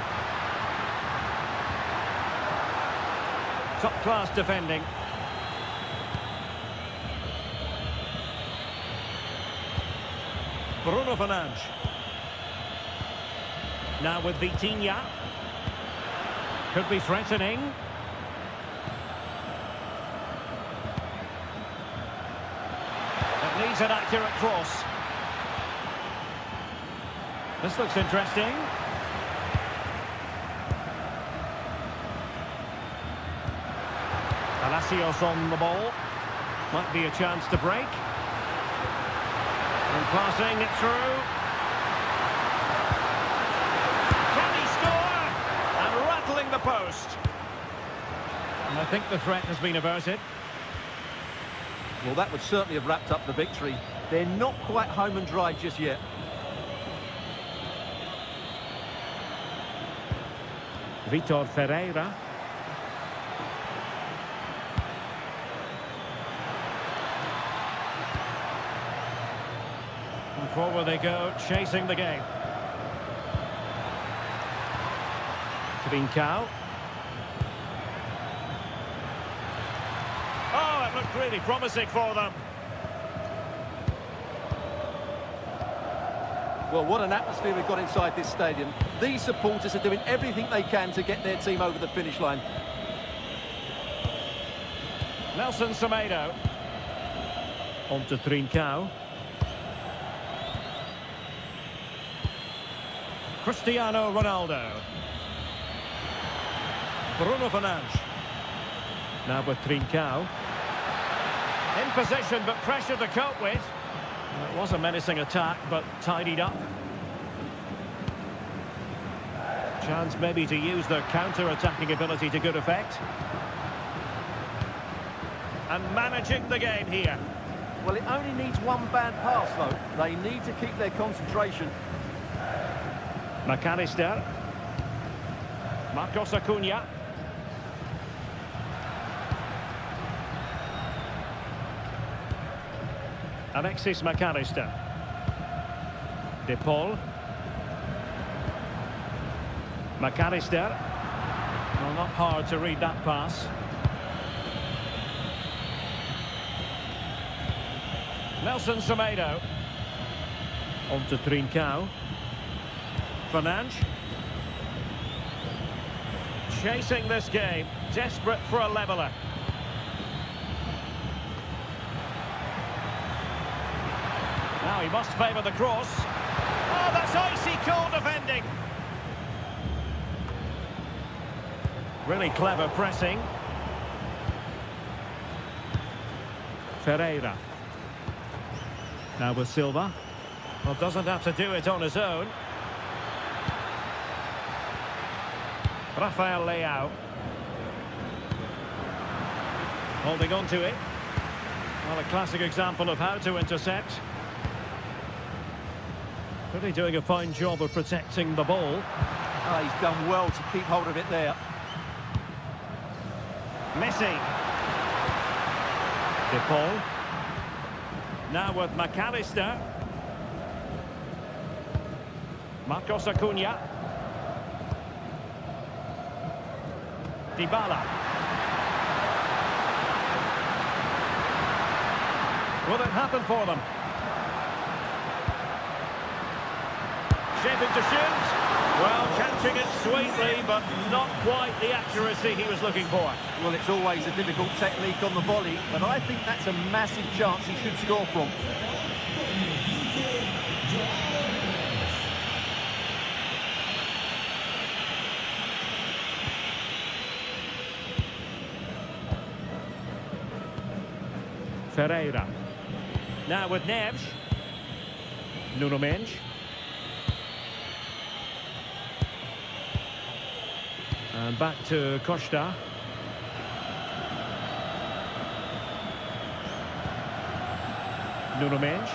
Top-class defending. Bruno Fernandes. Now with Vitinha. Could be threatening. It needs an accurate cross. This looks interesting. Palacios on the ball. Might be a chance to break. And passing it through. Can he score? And rattling the post. And I think the threat has been averted. Well, that would certainly have wrapped up the victory. They're not quite home and dry just yet. Vitor Ferreira. And forward they go, chasing the game. Trincao. Oh, it looked really promising for them. Well, what an atmosphere we've got inside this stadium. These supporters are doing everything they can to get their team over the finish line. Nelson Semedo. On to Trincao. Cristiano Ronaldo. Bruno Fernandes. Now with Trincao. In position, but pressure to cope with. It was a menacing attack, but tidied up. Chance maybe to use their counter-attacking ability to good effect. And managing the game here. Well, it only needs one bad pass, though. They need to keep their concentration. McAllister. Marcos Acuna. Alexis McAllister. De Paul. McAllister. Well, not hard to read that pass. Nelson Semedo. On to Trincao. Fernandes. Chasing this game, desperate for a leveller. Now he must favour the cross. Oh, that's icy cold defending. Really clever pressing. Ferreira. Now with Silva. Well, doesn't have to do it on his own. Rafael Leao. Holding on to it. Well, a classic example of how to intercept. Really doing a fine job of protecting the ball. Oh, he's done well to keep hold of it there. Messi. De Paul. Now with McAllister. Marcos Acuna. Dybala. Will it happen for them? Shaping to shoot. Well, catching it sweetly, but not quite the accuracy he was looking for. Well, it's always a difficult technique on the volley, but I think that's a massive chance he should score from. Ferreira. Now with Neves. Nuno Mendes. And back to Costa. Nuno Mendes.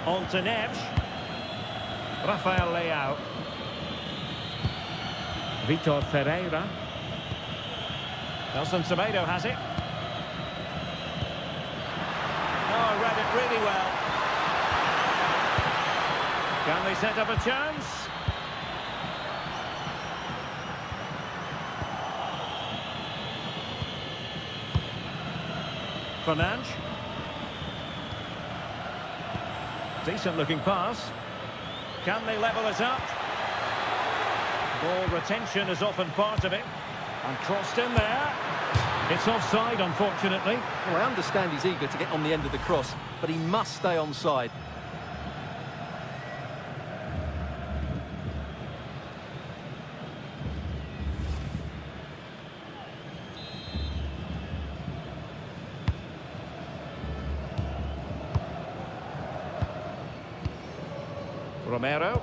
On to Neves. Rafael Leao. Vitor Ferreira. Nelson Semedo has it. Oh, read it really well. Can they set up a chance? Fernandes. Decent looking pass. Can they level it up? Ball retention is often part of it. And crossed in there. It's offside, unfortunately. Well, I understand he's eager to get on the end of the cross, but he must stay onside. Romero.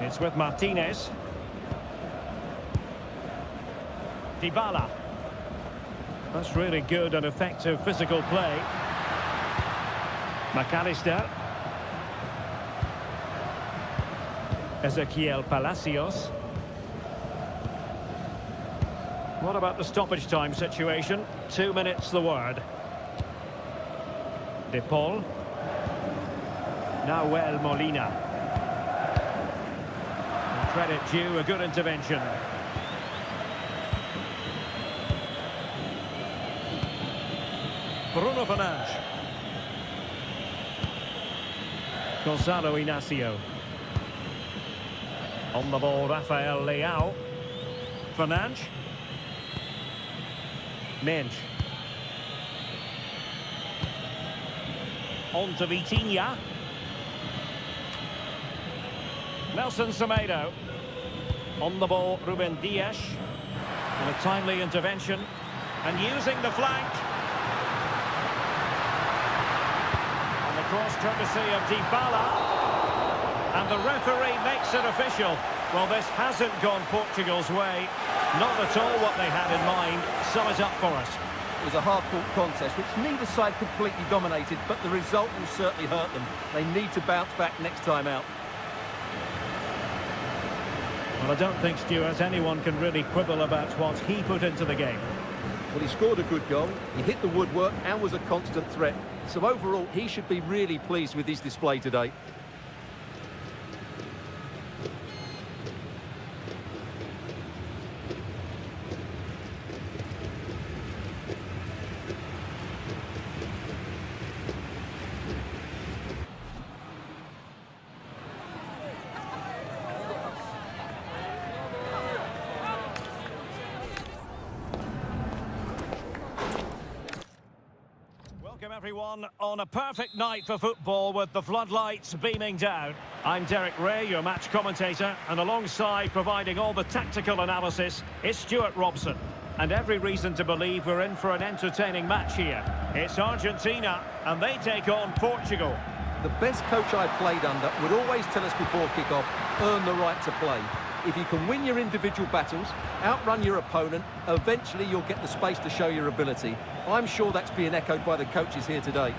It's with Martinez. Dybala. That's really good and effective physical play. McAllister. Ezequiel Palacios. What about the stoppage time situation? 2 minutes the word. De Paul. Nahuel Molina. And credit due, a good intervention. Bruno Fernandes. Gonzalo Inacio. On the ball, Rafael Leao. Fernandes. Mendes. On to Vitinha. Nelson Semedo. On the ball, Ruben Dias. And a timely intervention. And using the flank. And the cross courtesy of Dybala. And the referee makes it official. Well, this hasn't gone Portugal's way. Not at all what they had in mind. Sum it up for us. It was a hard-fought contest, which neither side completely dominated, but the result will certainly hurt them. They need to bounce back next time out. Well, I don't think, Stuart, anyone can really quibble about what he put into the game. Well, he scored a good goal, he hit the woodwork and was a constant threat. So overall, he should be really pleased with his display today. everyone, on a perfect night for football with the floodlights beaming down. I'm Derek Ray, your match commentator, and alongside providing all the tactical analysis is Stuart Robson. And every reason to believe we're in for an entertaining match here. It's Argentina, and they take on Portugal. The best coach I played under would always tell us before kick-off, earn the right to play. If you can win your individual battles, outrun your opponent, eventually you'll get the space to show your ability. I'm sure that's being echoed by the coaches here today.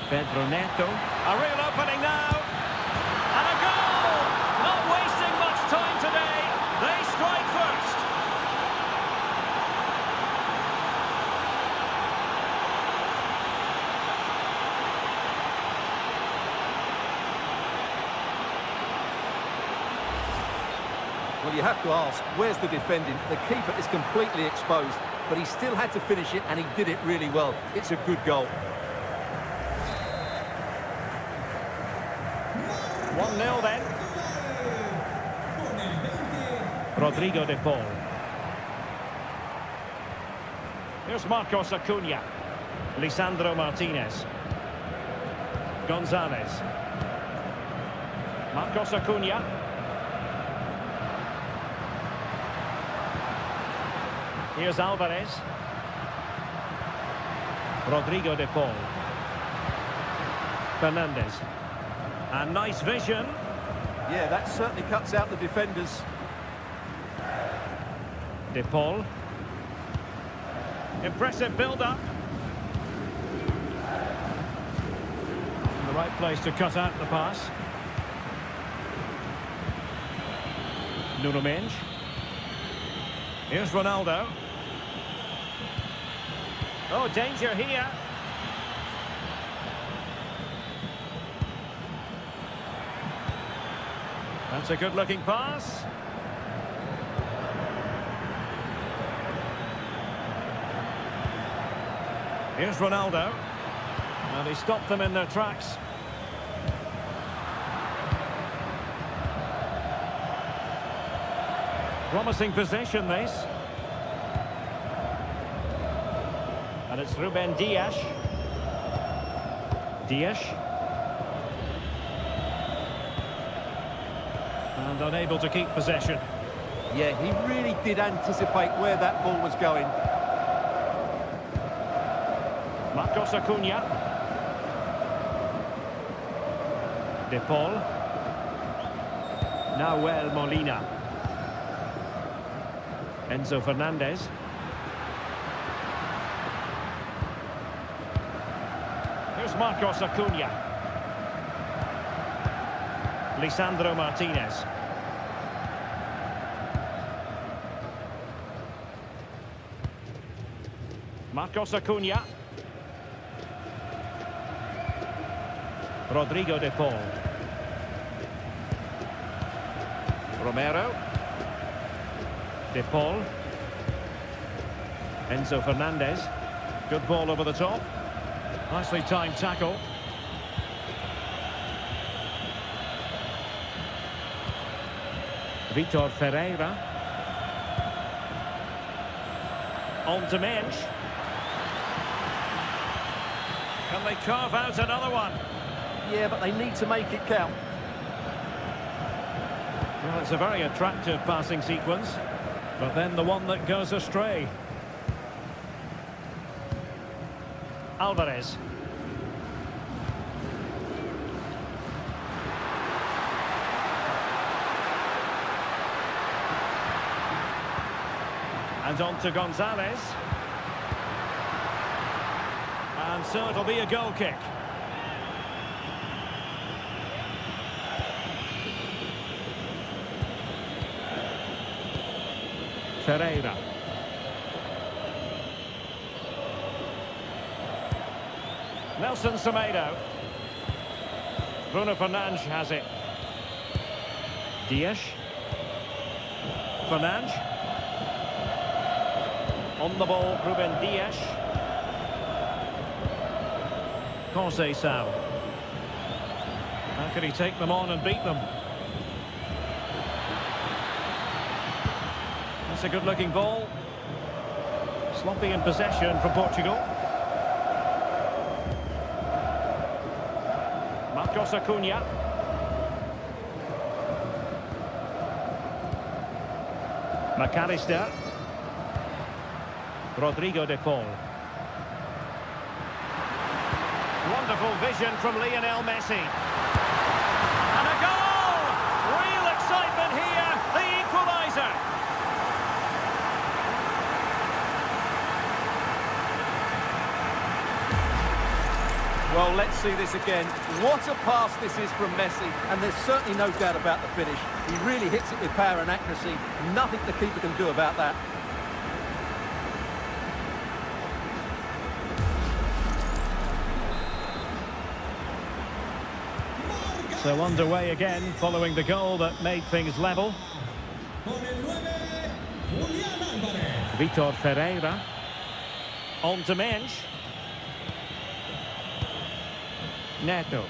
Pedro Neto. A real opening now. And a goal! Not wasting much time today. They strike first. Well, you have to ask, where's the defending? The keeper is completely exposed, but he still had to finish it, and he did it really well. It's a good goal. 1-0 then. Rodrigo de Paul. Here's Marcos Acuna. Lisandro Martinez. Gonzalez. Marcos Acuna. Here's Alvarez. Rodrigo de Paul. Fernandez. And nice vision. Yeah, that certainly cuts out the defenders. De Paul. Impressive build-up. The right place to cut out the pass. Nuno Mendes. Here's Ronaldo. Oh, danger here. That's a good-looking pass. Here's Ronaldo. And he stopped them in their tracks. Promising possession, this. And it's Ruben Dias. Dias. And unable to keep possession. Yeah, he really did anticipate where that ball was going. Marcos Acuna. De Paul. Nahuel Molina. Enzo Fernandez. Here's Marcos Acuna. Lisandro Martinez. Marcos Acuna. Rodrigo de Paul. Romero. De Paul. Enzo Fernandez. Good ball over the top. Nicely timed tackle. Vitor Ferreira. On to Mendes. Can they carve out another one? Yeah, but they need to make it count. Well, it's a very attractive passing sequence, but then the one that goes astray. Alvarez. And on to Gonzalez. And so it'll be a goal kick. Ferreira. Nelson Semedo. Bruno Fernandes has it. Dias. Fernandes. On the ball, Ruben Dias. Conceição. How can he take them on and beat them? That's a good-looking ball. Sloppy in possession from Portugal. Marcos Acuna. McAllister. Rodrigo de Paul. Wonderful vision from Lionel Messi. And a goal! Real excitement here, the equaliser. Well, let's see this again. What a pass this is from Messi, and there's certainly no doubt about the finish. He really hits it with power and accuracy. Nothing the keeper can do about that. So underway again, following the goal that made things level. Con el 9, Julián Álvarez. Vitor Ferreira. On to Mensch. Neto.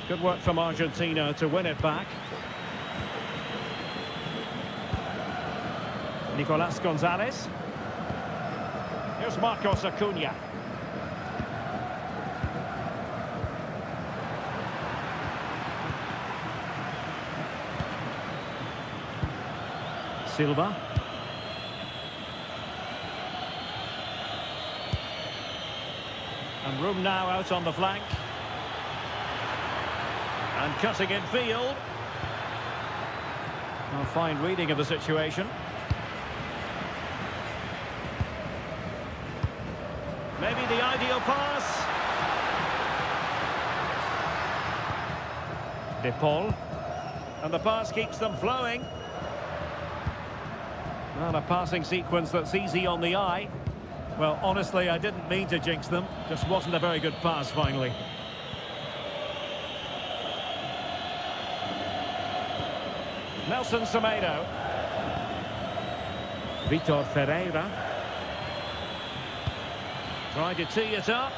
Good work from Argentina to win it back. Nicolas Gonzalez. Here's Marcos Acuna. Silva. And room now out on the flank. And cutting in field. A fine reading of the situation. Maybe the ideal pass. De Paul. And the pass keeps them flowing. Well, a passing sequence that's easy on the eye. Well, honestly, I didn't mean to jinx them. Just wasn't a very good pass, finally. Nelson Semedo. Vitor Ferreira. Tried to tee it up.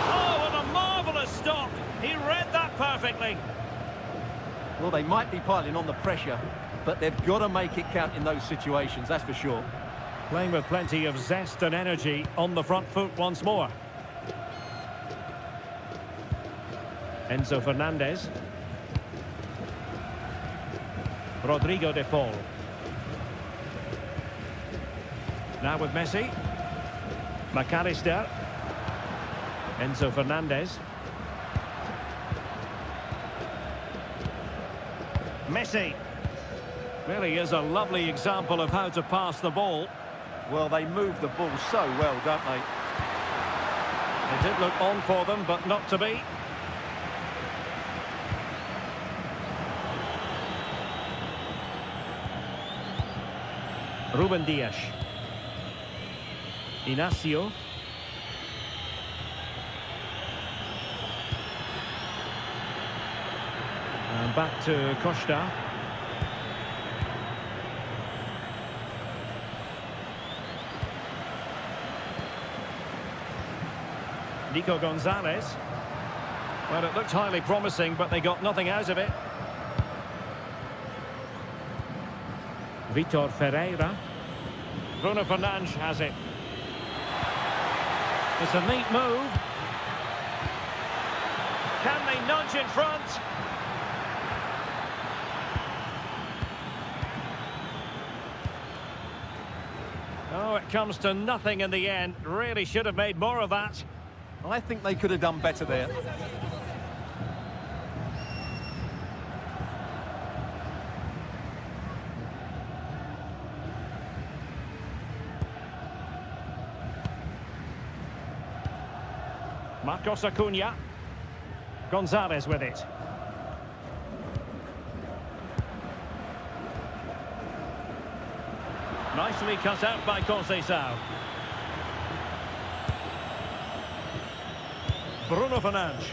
Oh, what a marvellous stop. He read that perfectly. Well, they might be piling on the pressure, but they've got to make it count in those situations, that's for sure. Playing with plenty of zest and energy on the front foot once more. Enzo Fernandez. Rodrigo de Paul. Now with Messi. McAllister. Enzo Fernandez. Messi. Really is a lovely example of how to pass the ball. Well, they move the ball so well, don't they? It did look on for them, but not to be. Ruben Dias. Inacio. And back to Costa. Nico Gonzalez. Well, it looked highly promising, but they got nothing out of it. Vitor Ferreira. Bruno Fernandes has it. It's a neat move. Can they nudge in front? Oh, it comes to nothing in the end. Really should have made more of that. I think they could have done better there. Marcos Acuna. Gonzalez with it. Nicely cut out by Conceição. Bruno Fernandes.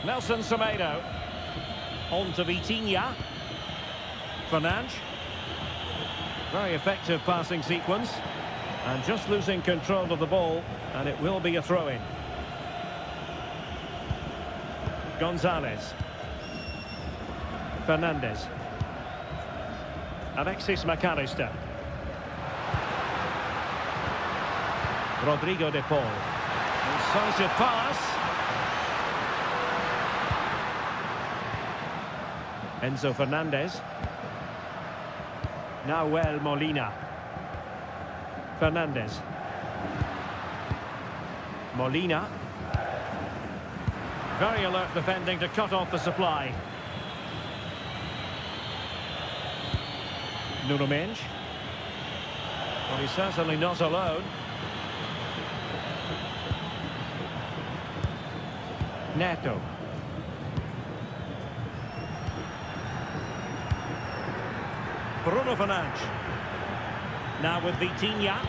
Nelson Semedo. On to Vitinha. Fernandes. Very effective passing sequence. And just losing control of the ball. And it will be a throw-in. Gonzalez. Fernandez. Alexis McAllister. Rodrigo de Paul. Incisive pass. Enzo Fernandez. Nahuel Molina. Fernandez. Molina. Very alert defending to cut off the supply. Nuno Mendes. Well, he's certainly not alone. Neto. Bruno Fernandes. Now with Vitinha.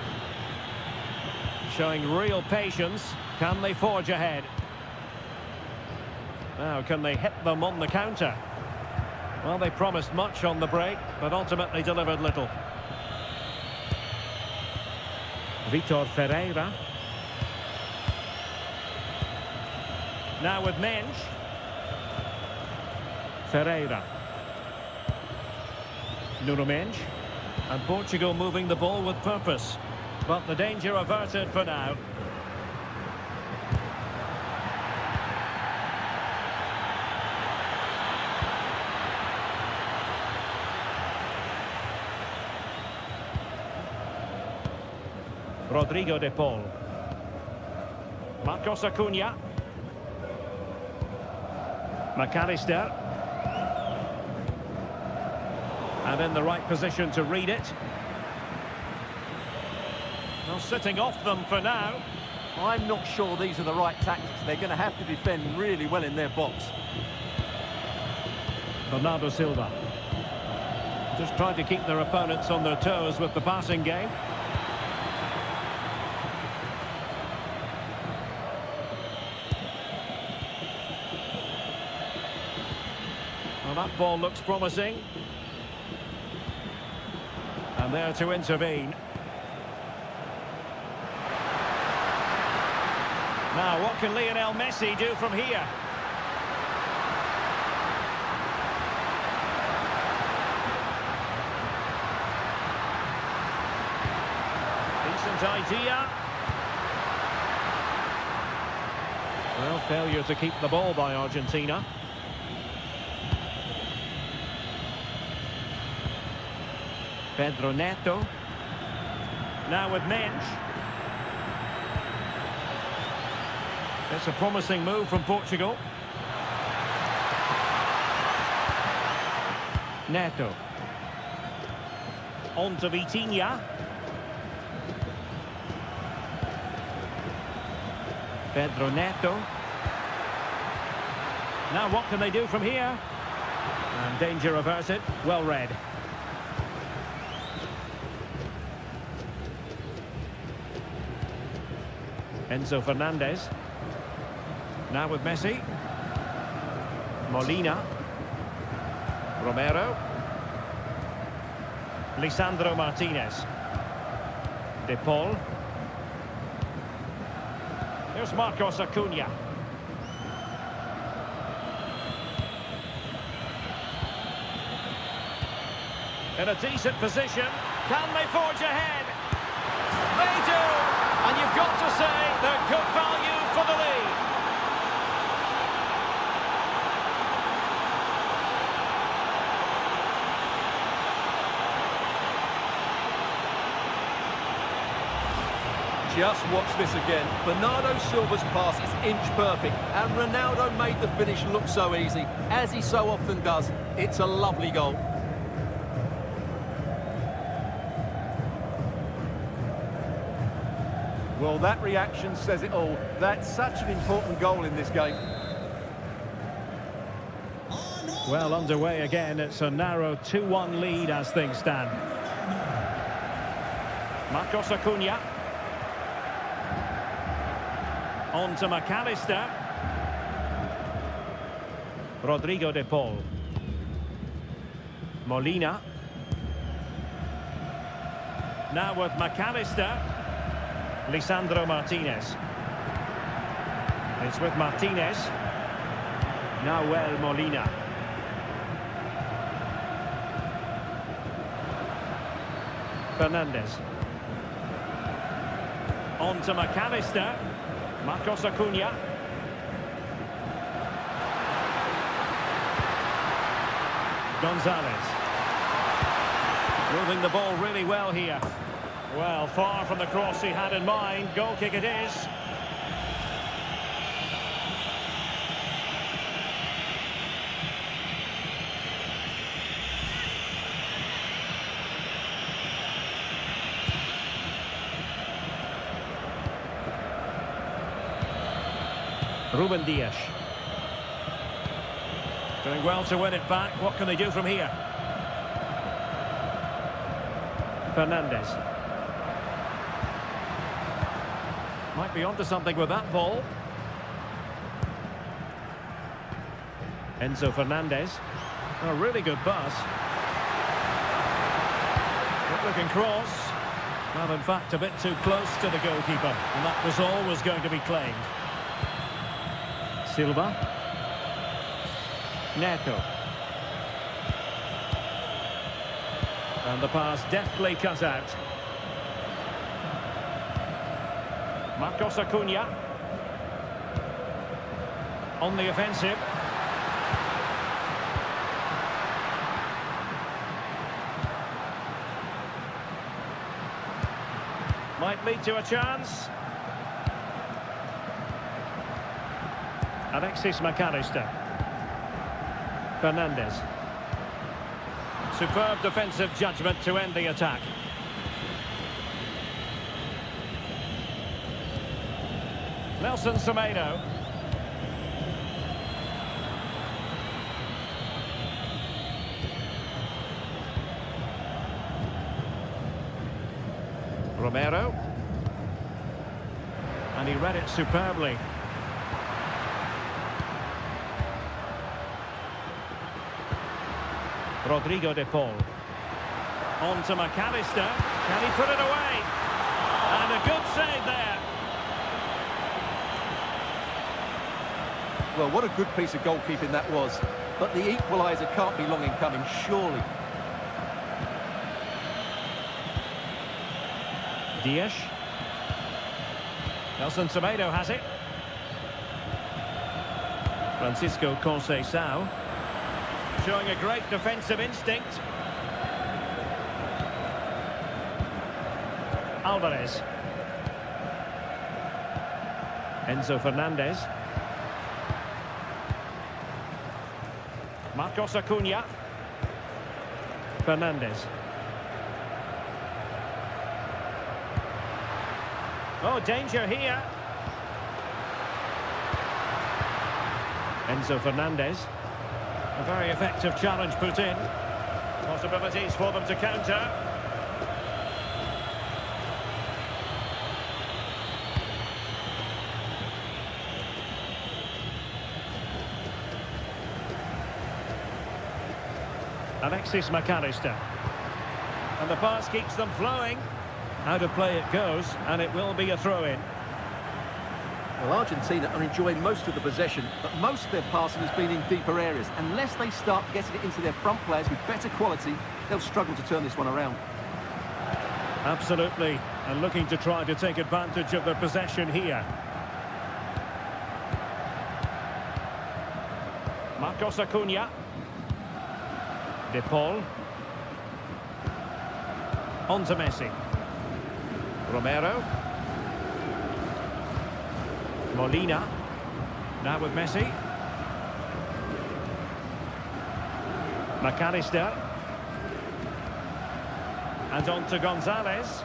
Showing real patience. Can they forge ahead? Now, can they hit them on the counter? Well, they promised much on the break, but ultimately delivered little. Vitor Ferreira. Now with Mendes. Ferreira. Nuno Mendes. And Portugal moving the ball with purpose. But the danger averted for now. Rodrigo de Paul. Marcos Acuna. McAllister. And in the right position to read it. Well, sitting off them for now. I'm not sure these are the right tactics. They're going to have to defend really well in their box. Bernardo Silva. Just trying to keep their opponents on their toes with the passing game. Well, that ball looks promising. And there to intervene. Now, what can Lionel Messi do from here? Decent idea. Well, failure to keep the ball by Argentina. Pedro Neto. Now with Mendes. It's a promising move from Portugal. Neto. On to Vitinha. Pedro Neto. Now what can they do from here? And danger averted. Well read. Enzo Fernandez. Now with Messi. Molina. Romero. Lisandro Martinez. De Paul. Here's Marcos Acuna. In a decent position. Can they forge ahead? They do! And you've got to say they're good value for the lead. Just watch this again. Bernardo Silva's pass is inch perfect, and Ronaldo made the finish look so easy, as he so often does. It's a lovely goal. Well, that reaction says it all. That's such an important goal in this game. Well, underway again. It's a narrow 2-1 lead as things stand. Marcos Acuna. On to McAllister. Rodrigo de Paul. Molina. Now with McAllister. Lisandro Martinez. It's with Martinez. Nahuel Molina. Fernandez. On to McAllister. Marcos Acuna. Gonzalez. Moving the ball really well here. Well, far from the cross he had in mind. Goal kick it is. Ruben Dias. Doing well to win it back. What can they do from here? Fernandez. Might be onto something with that ball. Enzo Fernandez. A really good pass. Good looking cross. Well, in fact, a bit too close to the goalkeeper. And that was always going to be claimed. Silva. Neto. And the pass deftly cut out. Marcos Acuna. On the offensive. Might lead to a chance. Alexis McAllister. Fernandez. Superb defensive judgment to end the attack. Nelson Semedo. Romero. And he read it superbly. Rodrigo de Paul. On to McAllister. Can he put it away? And a good save there. Well, what a good piece of goalkeeping that was. But the equaliser can't be long in coming, surely. Dias. Nelson Semedo has it. Francisco Conceição. Showing a great defensive instinct. Alvarez. Enzo Fernandez. Marcos Acuna. Fernandez. Oh, danger here. Enzo Fernandez. A very effective challenge put in. Possibilities for them to counter. Alexis McAllister. And the pass keeps them flowing. Out of play it goes, and it will be a throw-in. Well, Argentina are enjoying most of the possession, but most of their passing has been in deeper areas. Unless they start getting it into their front players with better quality, they'll struggle to turn this one around. Absolutely, and looking to try to take advantage of their possession here. Marcos Acuna. De Paul. On to Messi. Romero. Molina. Now with Messi. McAllister. And on to Gonzalez.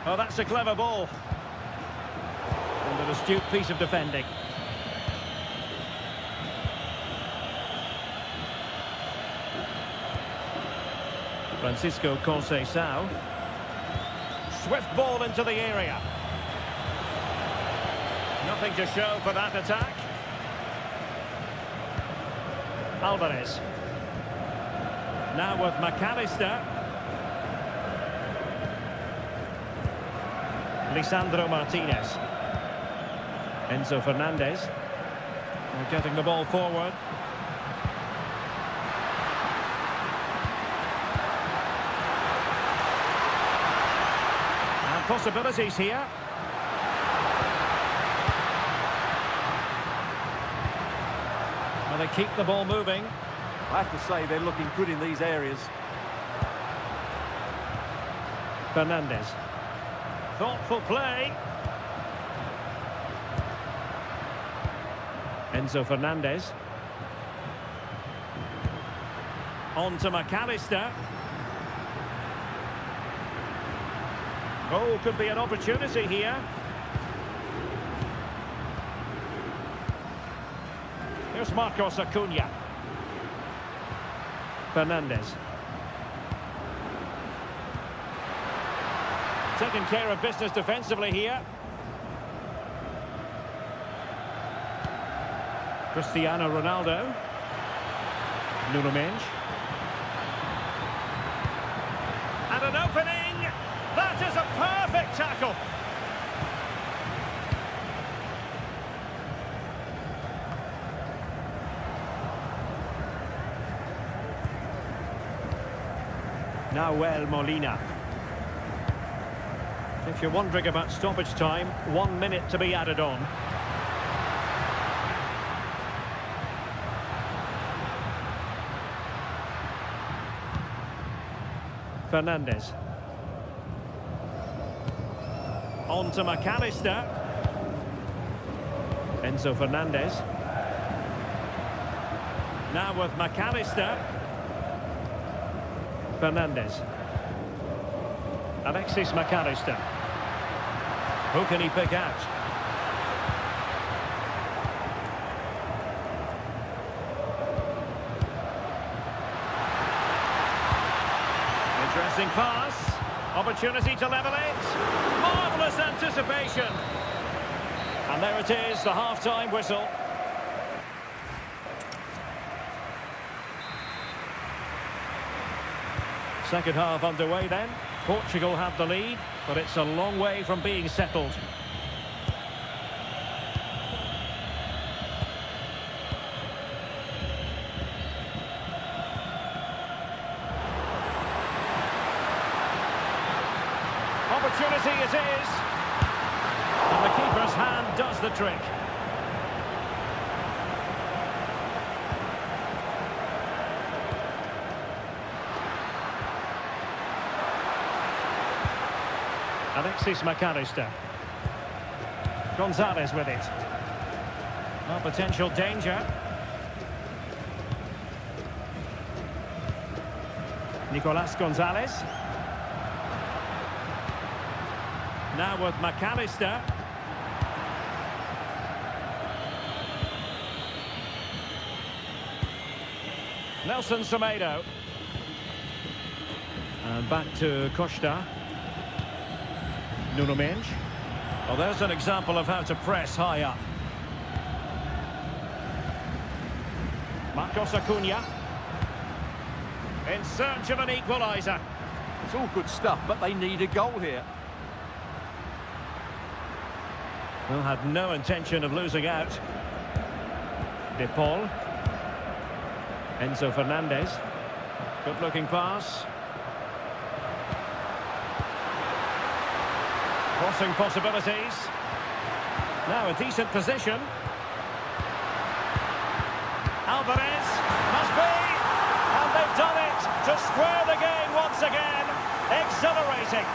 Oh, that's a clever ball. And an astute piece of defending. Francisco Conceição. Swift ball into the area. Nothing to show for that attack. Alvarez. Now with McAllister. Lisandro Martinez. Enzo Fernandez. They're getting the ball forward. And possibilities here. Well, they keep the ball moving. I have to say they're looking good in these areas. Fernandez. Thoughtful play. Enzo Fernandez. On to McAllister. Oh, could be an opportunity here. Here's Marcos Acuna. Fernandez. Taking care of business defensively here. Cristiano Ronaldo. Nuno Mendes. And an opening! That is a perfect tackle! Nahuel Molina. If you're wondering about stoppage time, 1 minute to be added on. Fernandez. On to McAllister. Enzo Fernandez. Now with McAllister. Fernandez. Alexis McAllister. Who can he pick out? Interesting pass. Opportunity to level it. Marvellous anticipation. And there it is, the half-time whistle. Second half underway then. Portugal have the lead, but it's a long way from being settled. Opportunity it is. And the keeper's hand does the trick. Alexis McAllister. Gonzalez with it. No potential danger. Nicolas Gonzalez. Now with McAllister. Nelson Semedo. And back to Costa. Nuno Mendes. Well, there's an example of how to press high up. Marcos Acuna. In search of an equaliser. It's all good stuff, but they need a goal here. Well, had no intention of losing out. De Paul. Enzo Fernandez. Good-looking pass. Crossing possibilities. Now a decent position. Alvarez must be. And they've done it to square the game once again. Exhilarating.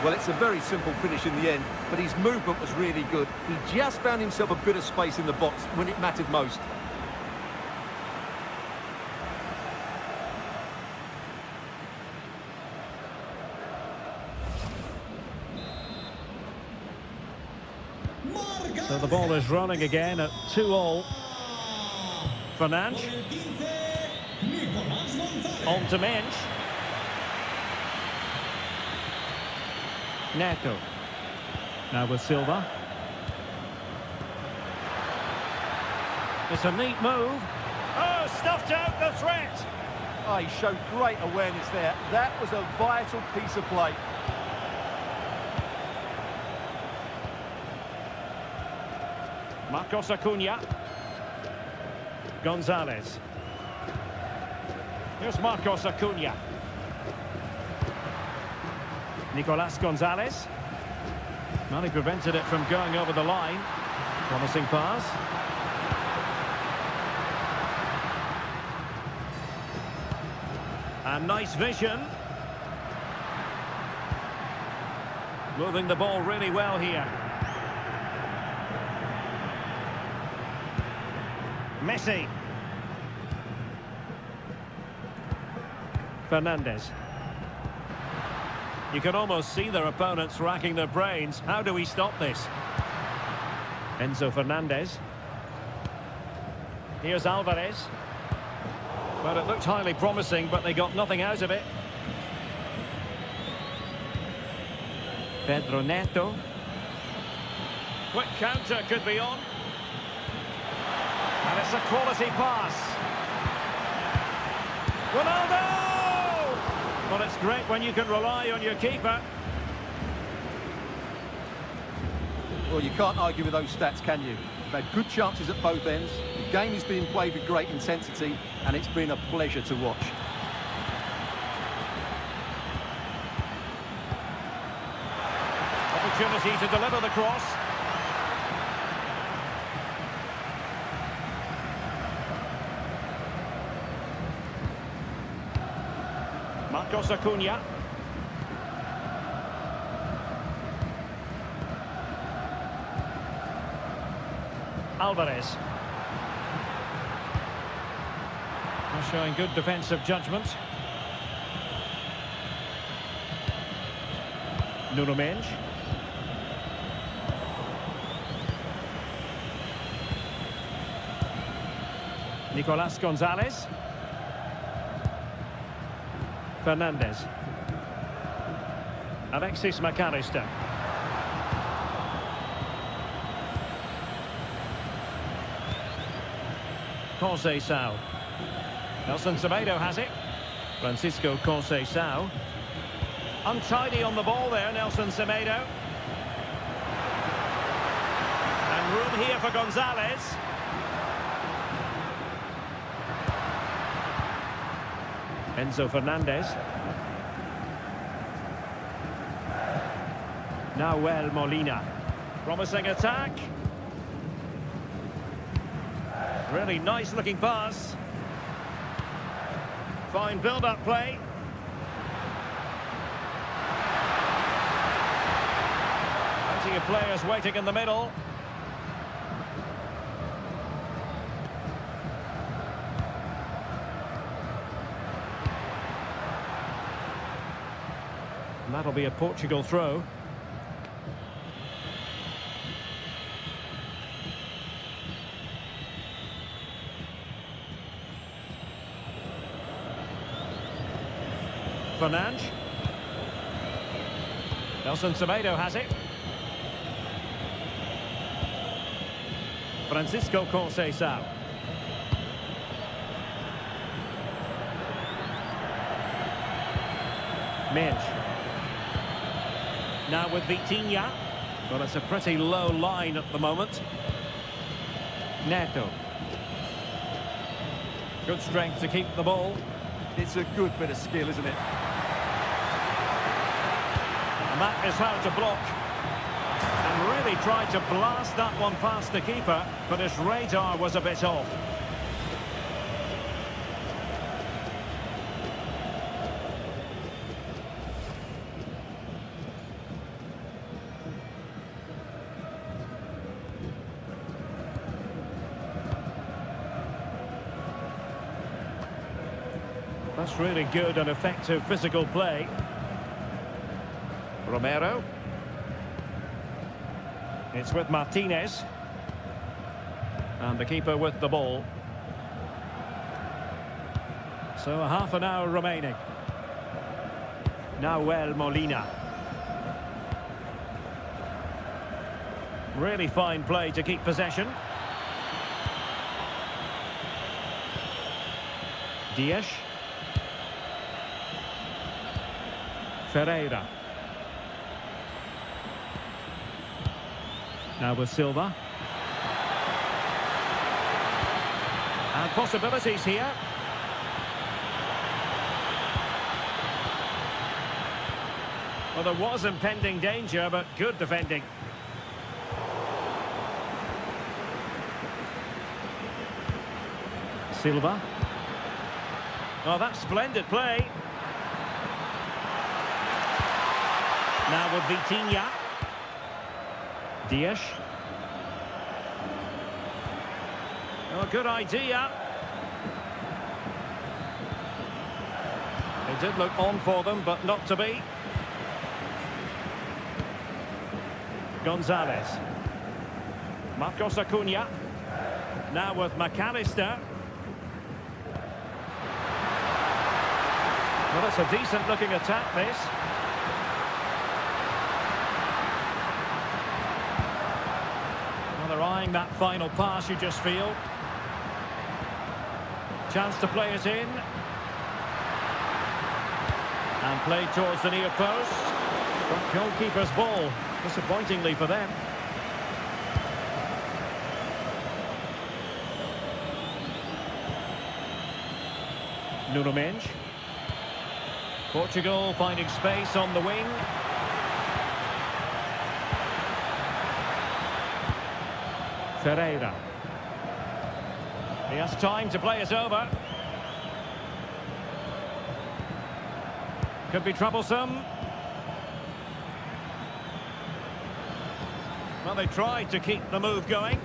Well, it's a very simple finish in the end, but his movement was really good. He just found himself a bit of space in the box when it mattered most. So the ball is running again at 2-2. Fernandes. On to Mendes. Neto. Now with Silva. It's a neat move. Oh, stuffed out the threat. Oh, he showed great awareness there. That was a vital piece of play. Marcos Acuna. Gonzalez. Here's Marcos Acuna. Nicolas Gonzalez. Well, he prevented it from going over the line. Promising pass. And nice vision. Moving the ball really well here. Messi. Fernandez. You can almost see their opponents racking their brains. How do we stop this? Enzo Fernandez. Here's Alvarez. Well, it looked highly promising, but they got nothing out of it. Pedro Neto. Quick counter could be on. And it's a quality pass. Ronaldo! Well, it's great when you can rely on your keeper. Well, you can't argue with those stats, can you? They've had good chances at both ends. The game is being played with great intensity, and it's been a pleasure to watch. Opportunity to deliver the cross. Marcos Acuna. Alvarez. They're showing good defensive judgment. Nuno Mendes. Nicolas Gonzalez. Fernandez. Alexis McAllister. Conceição. Nelson Semedo has it. Francisco Conceição. Untidy on the ball there, Nelson Semedo. And room here for Gonzalez. Enzo Fernandez. Nahuel Molina. Promising attack. Really nice looking pass. Fine build-up play. Plenty of players waiting in the middle. And that'll be a Portugal throw. Fernandes. Nelson Semedo has it. Francisco Conceição. Mendes. Now with Vitinha. Well, it's a pretty low line at the moment. Neto. Good strength to keep the ball. It's a good bit of skill, isn't it? And that is how to block. And really tried to blast that one past the keeper, but his radar was a bit off. That's really good and effective physical play. Romero. It's with Martinez. And the keeper with the ball. So a half an hour remaining. Nahuel Molina. Really fine play to keep possession. Dias. Ferreira. Now with Silva. And possibilities here. Well, there was impending danger, but good defending. Silva. Oh, that's splendid play. Now with Vitinha. Dias. Oh, good idea. It did look on for them, but not to be. Gonzalez. Marcos Acuna. Now with McAllister. Well, it's a decent-looking attack, this. Well, they're eyeing that final pass, you just feel. Chance to play it in. And played towards the near post. But goalkeeper's ball, disappointingly for them. Nuno Mendes. Portugal finding space on the wing. Ferreira. He has time to play it over. Could be troublesome. Well, they tried to keep the move going.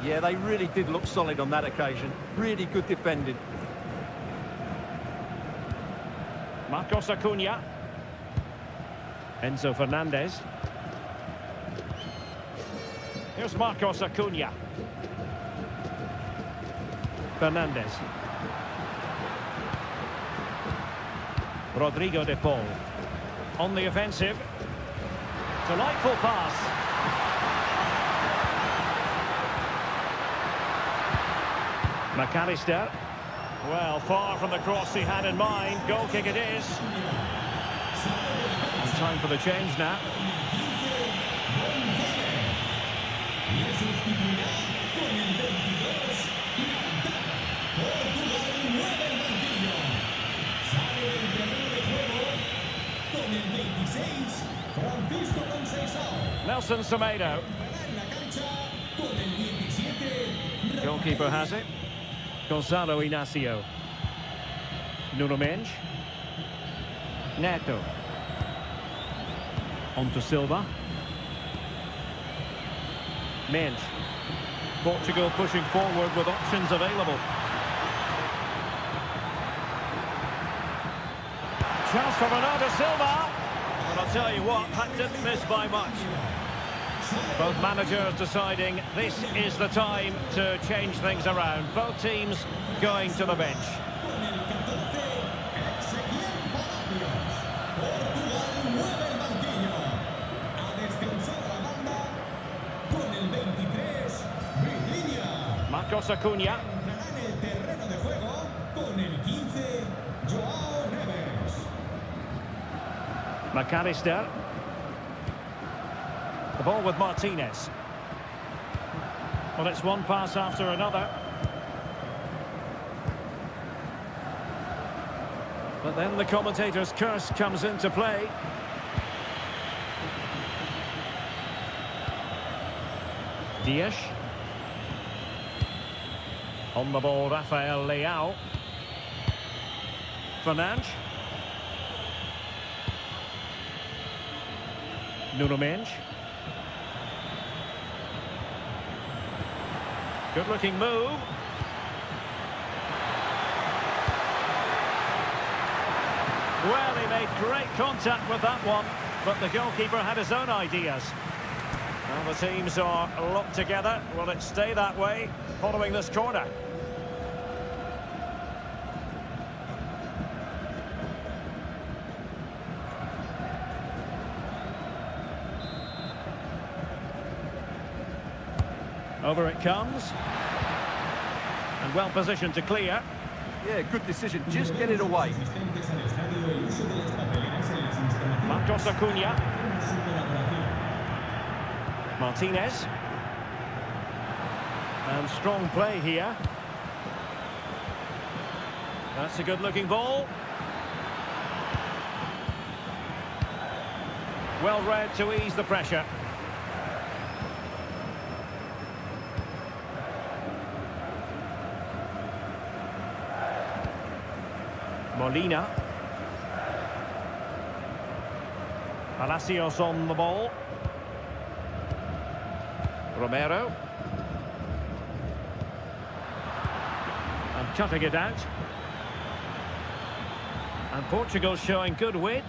Yeah, they really did look solid on that occasion. Really good defending. Marcos Acuna. Enzo Fernandez. Here's Marcos Acuna. Fernandez. Rodrigo de Paul. On the offensive. Delightful pass. McAllister. Well, far from the cross he had in mind. Goal kick it is. And time for the change now. Nelson Semedo. Goalkeeper has it. Gonzalo Inacio. Nuno Mendes. Neto. On to Silva. Mendes. Portugal pushing forward with options available. Chance for Bernardo Silva. Well, I'll tell you what, that didn't miss by much. Both managers deciding this is the time to change things around. Both teams going to the bench. Marcos Acuna. McAllister. The ball with Martinez. Well, it's one pass after another. But then the commentator's curse comes into play. Dias. On the ball, Rafael Leao. Fernandes. Nuno Mendes. Good-looking move. Well, he made great contact with that one, but the goalkeeper had his own ideas. Well, the teams are locked together. Will it stay that way following this corner? Over it comes. And well positioned to clear. Yeah, good decision. Just get it away. Asistentes al estadio, el uso de las papeleras en las instalaciones. Marcos Acuna. Su colaboración. Martinez. And strong play here. That's a good-looking ball. Well read to ease the pressure. Molina. Palacios on the ball. Romero. And cutting it out. And Portugal showing good wit.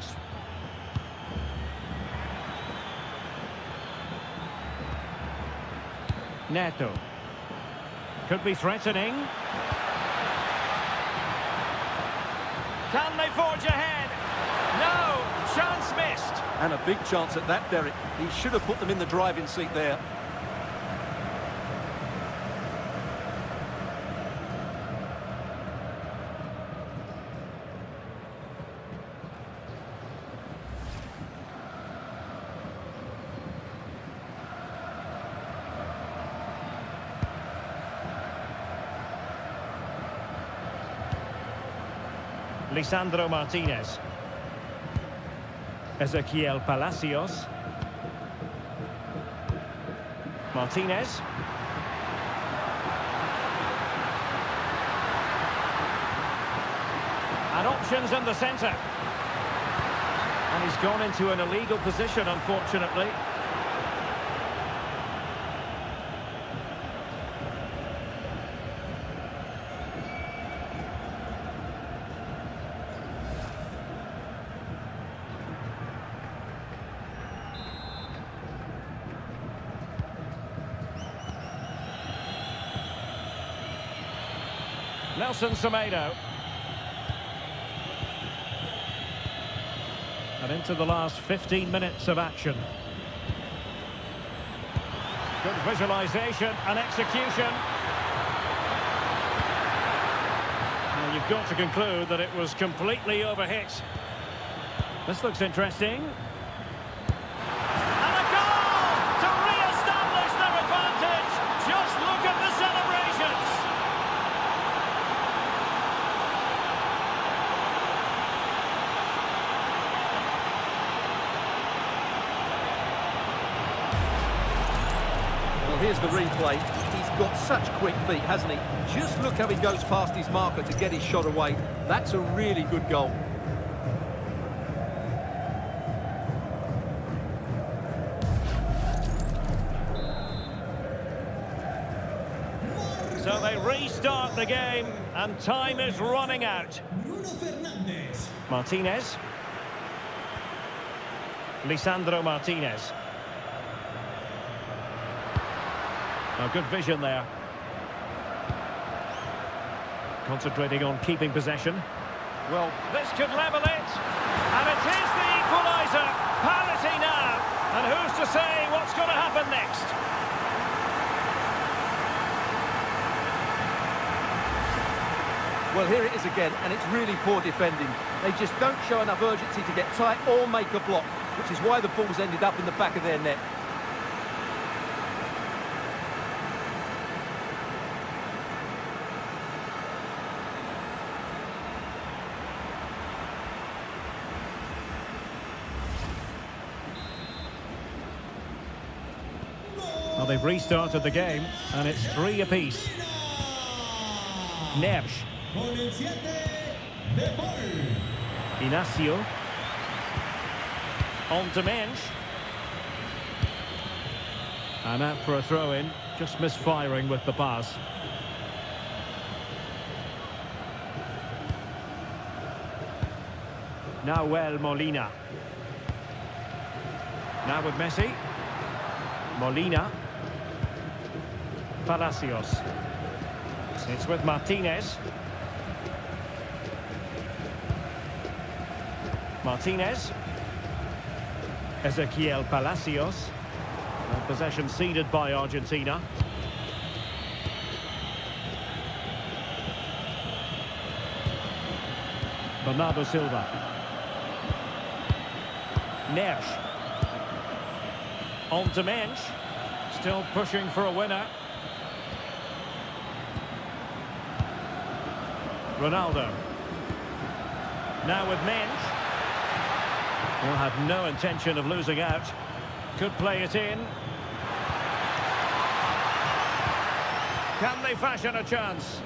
Neto. Could be threatening. Can they forge ahead? No, chance missed. And a big chance at that, Derek. He should have put them in the driving seat there. Lisandro Martinez. Ezequiel Palacios. Martinez. And options in the centre. And he's gone into an illegal position, unfortunately. Nelson Semedo. And into the last 15 minutes of action. Good visualisation and execution. Well, you've got to conclude that it was completely overhit. This looks interesting. And a goal to re-establish their advantage. Just look at the celebrations. Here's the replay. He's got such quick feet, hasn't he? Just look how he goes past his marker to get his shot away. That's a really good goal. So they restart the game and time is running out. Bruno Fernandes. Martinez. Lisandro Martinez. Oh, good vision there. Concentrating on keeping possession. Well, this could level it. And it is the equaliser. Parity now. And who's to say what's going to happen next? Well, here it is again, and it's really poor defending. They just don't show enough urgency to get tight or make a block, which is why the ball's ended up in the back of their net. Well, they've restarted the game, and it's 3 apiece. Neves. Con el 7 de Paul. Inacio. On to Mensch. And out for a throw-in, just misfiring with the pass. Nahuel Molina. Now with Messi. Molina. Palacios. It's with Martinez. Martinez. Ezequiel Palacios. And possession ceded by Argentina. Bernardo Silva. Neres. On to Mensch. Still pushing for a winner. Ronaldo. Now with Mensch. He'll have no intention of losing out. Could play it in. Can they fashion a chance?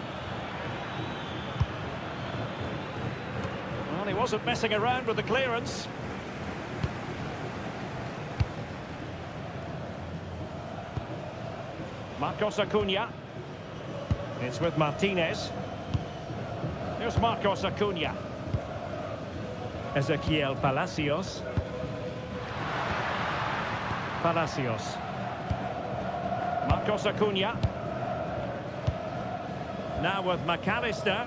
Well, he wasn't messing around with the clearance. Marcos Acuna. It's with Martinez. Here's Marcos Acuna. Ezequiel Palacios. Palacios. Marcos Acuna. Now with McAllister.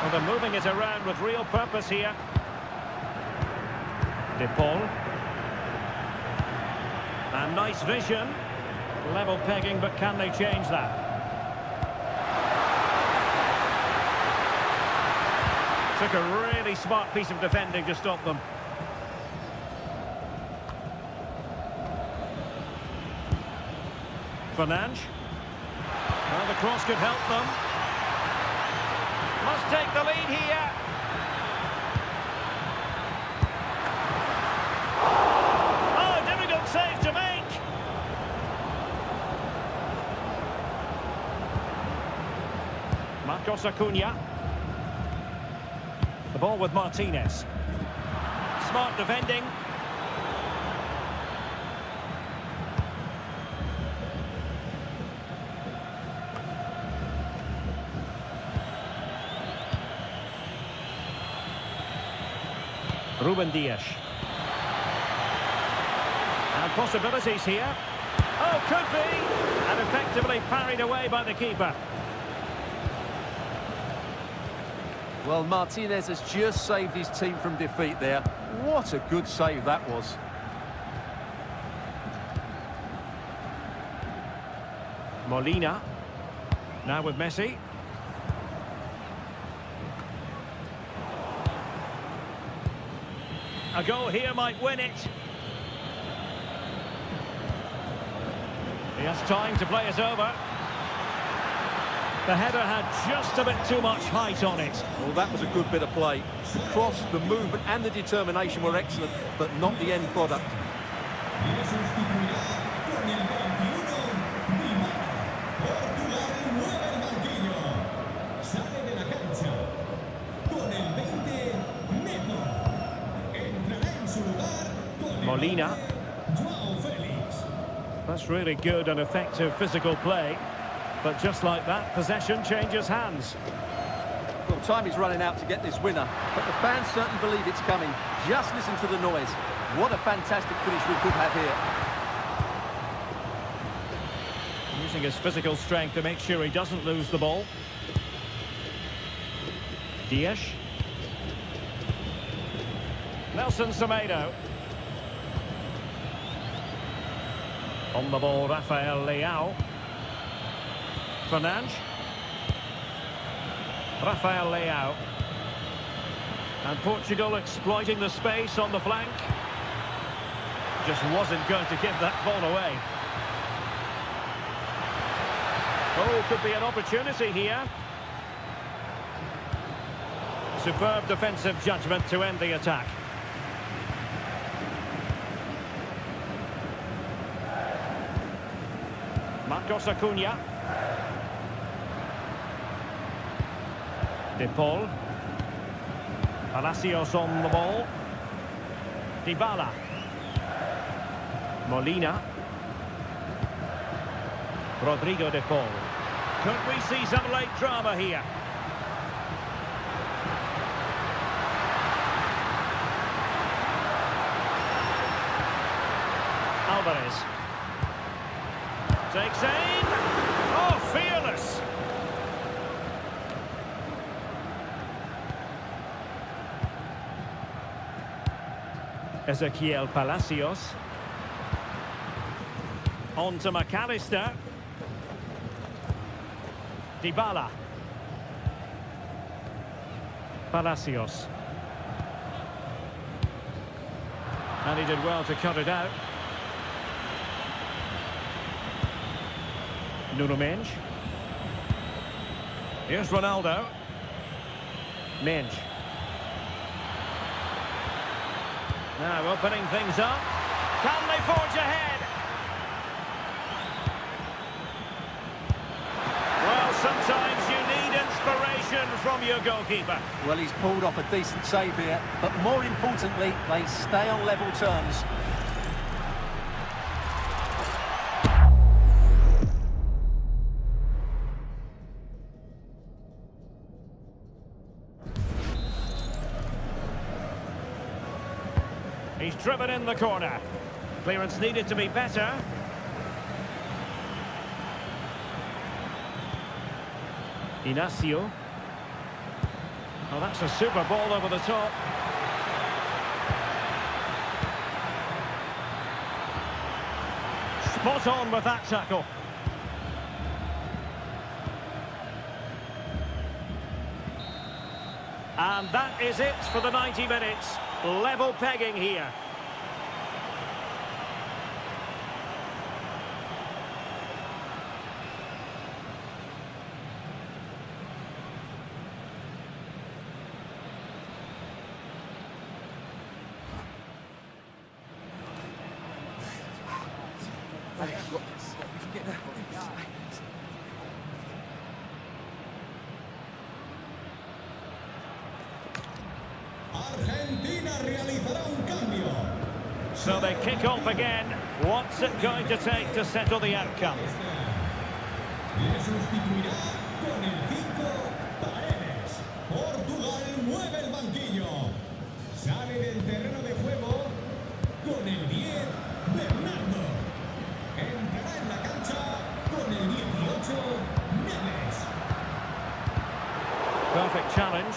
Well, they're moving it around with real purpose here. De Paul. And nice vision. Level pegging, but can they change that? Took a really smart piece of defending to stop them. Fernandes. Well, the cross could help them. Must take the lead here. Oh, difficult save to make. Marcos Acuna. The ball with Martinez. Smart defending. Ruben Dias. And possibilities here. Oh, could be. And effectively parried away by the keeper. Well, Martinez has just saved his team from defeat there. What a good save that was. Molina. Now with Messi. A goal here might win it. He has time to play it over. The header had just a bit too much height on it. Well, that was a good bit of play. The cross, the movement and the determination were excellent, but not the end product. Molina. That's really good and effective physical play. But just like that, possession changes hands. Well, time is running out to get this winner, but the fans certainly believe it's coming. Just listen to the noise. What a fantastic finish we could have here. Using his physical strength to make sure he doesn't lose the ball. Dias. Nelson Semedo. On the ball, Rafael Leao. Fernandes. Rafael Leao. And Portugal exploiting the space on the flank. Just wasn't going to give that ball away. Oh, could be an opportunity here. Superb defensive judgment to end the attack. Marcos Acuna. De Paul. Palacios on the ball. Dybala. Molina. Rodrigo De Paul. Could we see some late drama here? Alvarez. Takes aim. Oh, fearless. Ezequiel Palacios. On to McAllister. Dybala. Palacios. And he did well to cut it out. Nuno Mendes. Here's Ronaldo. Mendes. Now opening things up. Can they forge ahead? Well, sometimes you need inspiration from your goalkeeper. Well, he's pulled off a decent save here, but more importantly, they stay on level terms. He's driven in the corner. Clearance needed to be better. Inacio. Oh, that's a super ball over the top. Spot on with that tackle. And that is it for the 90 minutes. Level pegging here. Argentina realizará un cambio. So they kick off again. What's it going to take to settle the outcome? Le sustituirá con el 5 Paredes. Portugal mueve el banquillo. Sale del terreno de juego con el 10 Bernardo. Entrará en la cancha con el 18 Neves. Perfect challenge.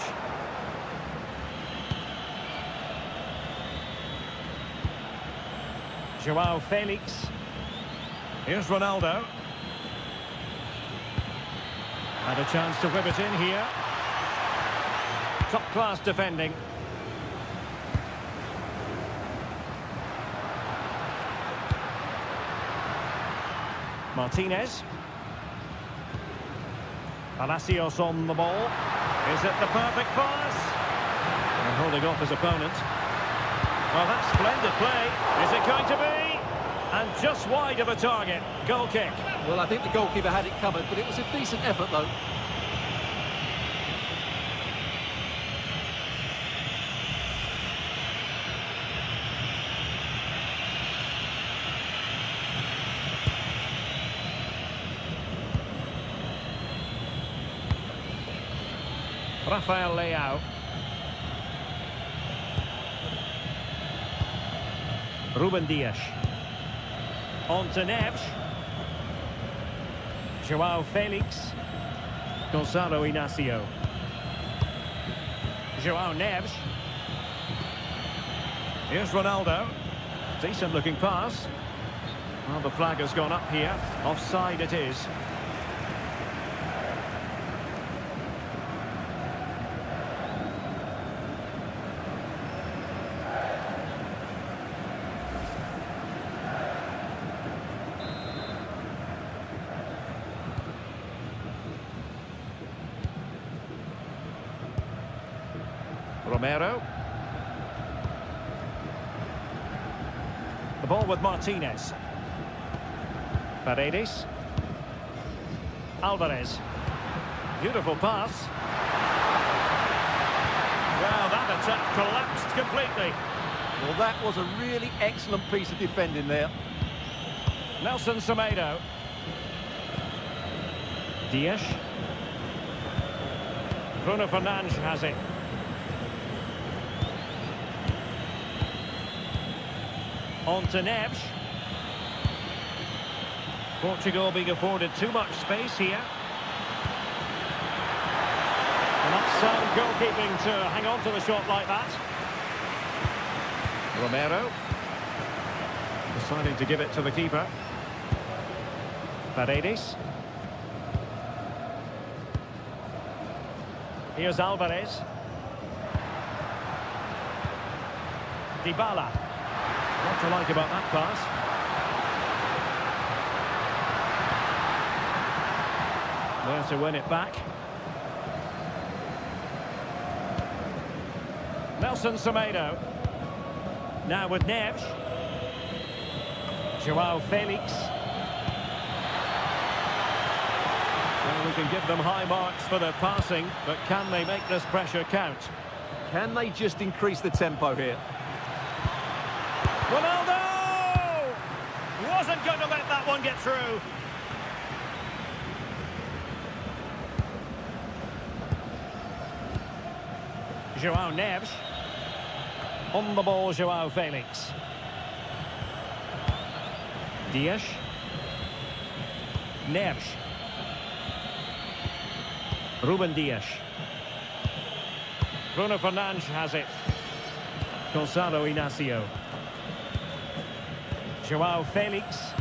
Joao Felix. Here's Ronaldo. And a chance to whip it in here. Top-class defending. Martinez. Palacios on the ball. Is it the perfect pass? And holding off his opponent. Well, that's splendid play. Is it going to be? And just wide of a target. Goal kick. Well, I think the goalkeeper had it covered, but it was a decent effort, though. Rafael Leao. Ruben Dias. On to Neves. Joao Felix. Gonzalo Inacio. Joao Neves. Here's Ronaldo. Decent looking pass. Well, the flag has gone up here. Offside it is. Romero. The ball with Martinez. Paredes. Alvarez. Beautiful pass. Well, that attack collapsed completely. Well, that was a really excellent piece of defending there. Nelson Semedo. Dias. Bruno Fernandes has it. On to Neves. Portugal being afforded too much space here. And that's sound goalkeeping to hang on to a shot like that. Romero. Deciding to give it to the keeper. Paredes. Here's Alvarez. Dybala. What to like about that pass? There to win it back. Nelson Semedo. Now with Neves. Joao Felix. Well, we can give them high marks for their passing, but can they make this pressure count? Can they just increase the tempo here? Ronaldo! Wasn't going to let that one get through. Joao Neves. On the ball, Joao Felix. Dias. Neves. Ruben Dias. Bruno Fernandes has it. Gonzalo Inacio. Joao Felix.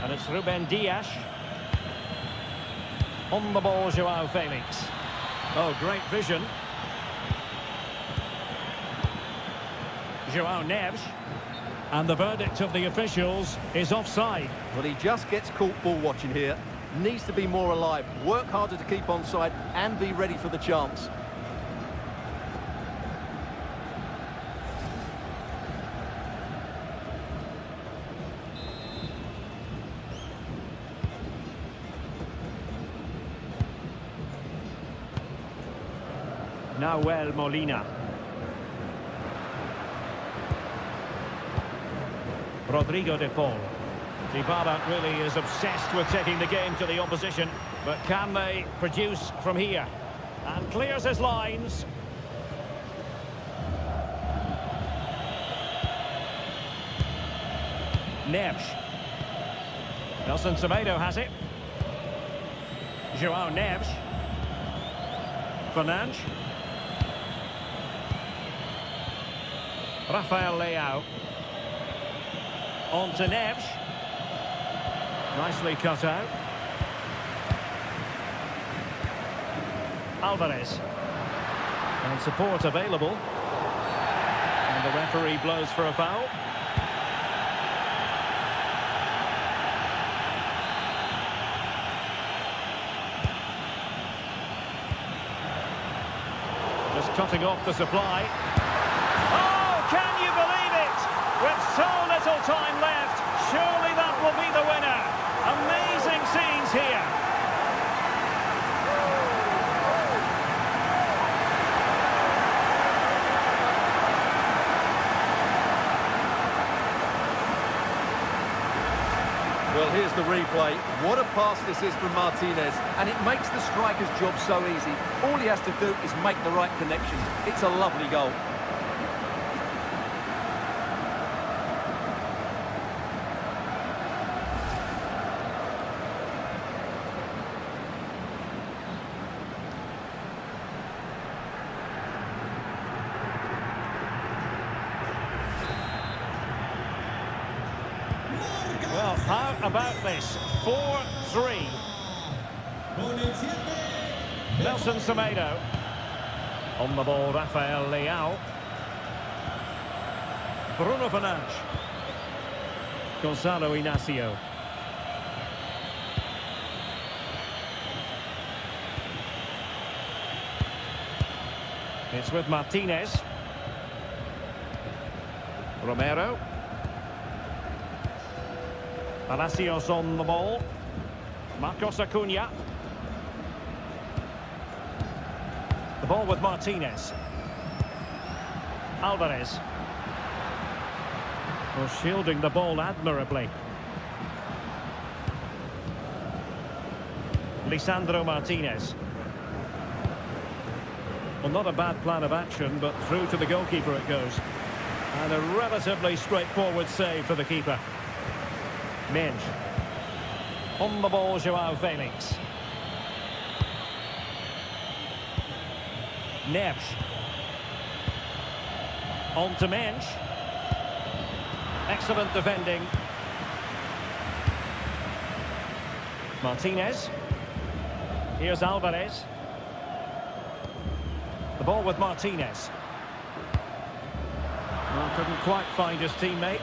And it's Ruben Dias. On the ball, Joao Felix. Oh, great vision. Joao Neves. And the verdict of the officials is offside. Well, he just gets caught ball watching here. Needs to be more alive, work harder to keep onside and be ready for the chance. Nahuel Molina. Rodrigo de Paul. Dybala really is obsessed with taking the game to the opposition, but can they produce from here? And clears his lines. Neves. Nelson Semedo has it. Joao Neves. Fernandes. Rafael Leao. On to Neves. Nicely cut out. Alvarez. And support available. And the referee blows for a foul. Just cutting off the supply. Oh, can you believe it? With so little time left, surely that will be the winner. Amazing scenes here. Well, here's the replay. What a pass this is from Martinez, and it makes the striker's job so easy. All he has to do is make the right connection. It's a lovely goal. Well, how about this? 4-3. Nelson Semedo. On the ball, Rafael Leao. Bruno Fernandes. Gonzalo Inacio. It's with Martinez. Romero. Palacios on the ball. Marcos Acuna. The ball with Martinez. Alvarez. Well, shielding the ball admirably. Lisandro Martinez. Well, not a bad plan of action, but through to the goalkeeper it goes. And a relatively straightforward save for the keeper. Menj. On the ball, Joao Felix. Neves. On to Menj. Excellent defending. Martinez. Here's Alvarez. The ball with Martinez. Well, couldn't quite find his teammate.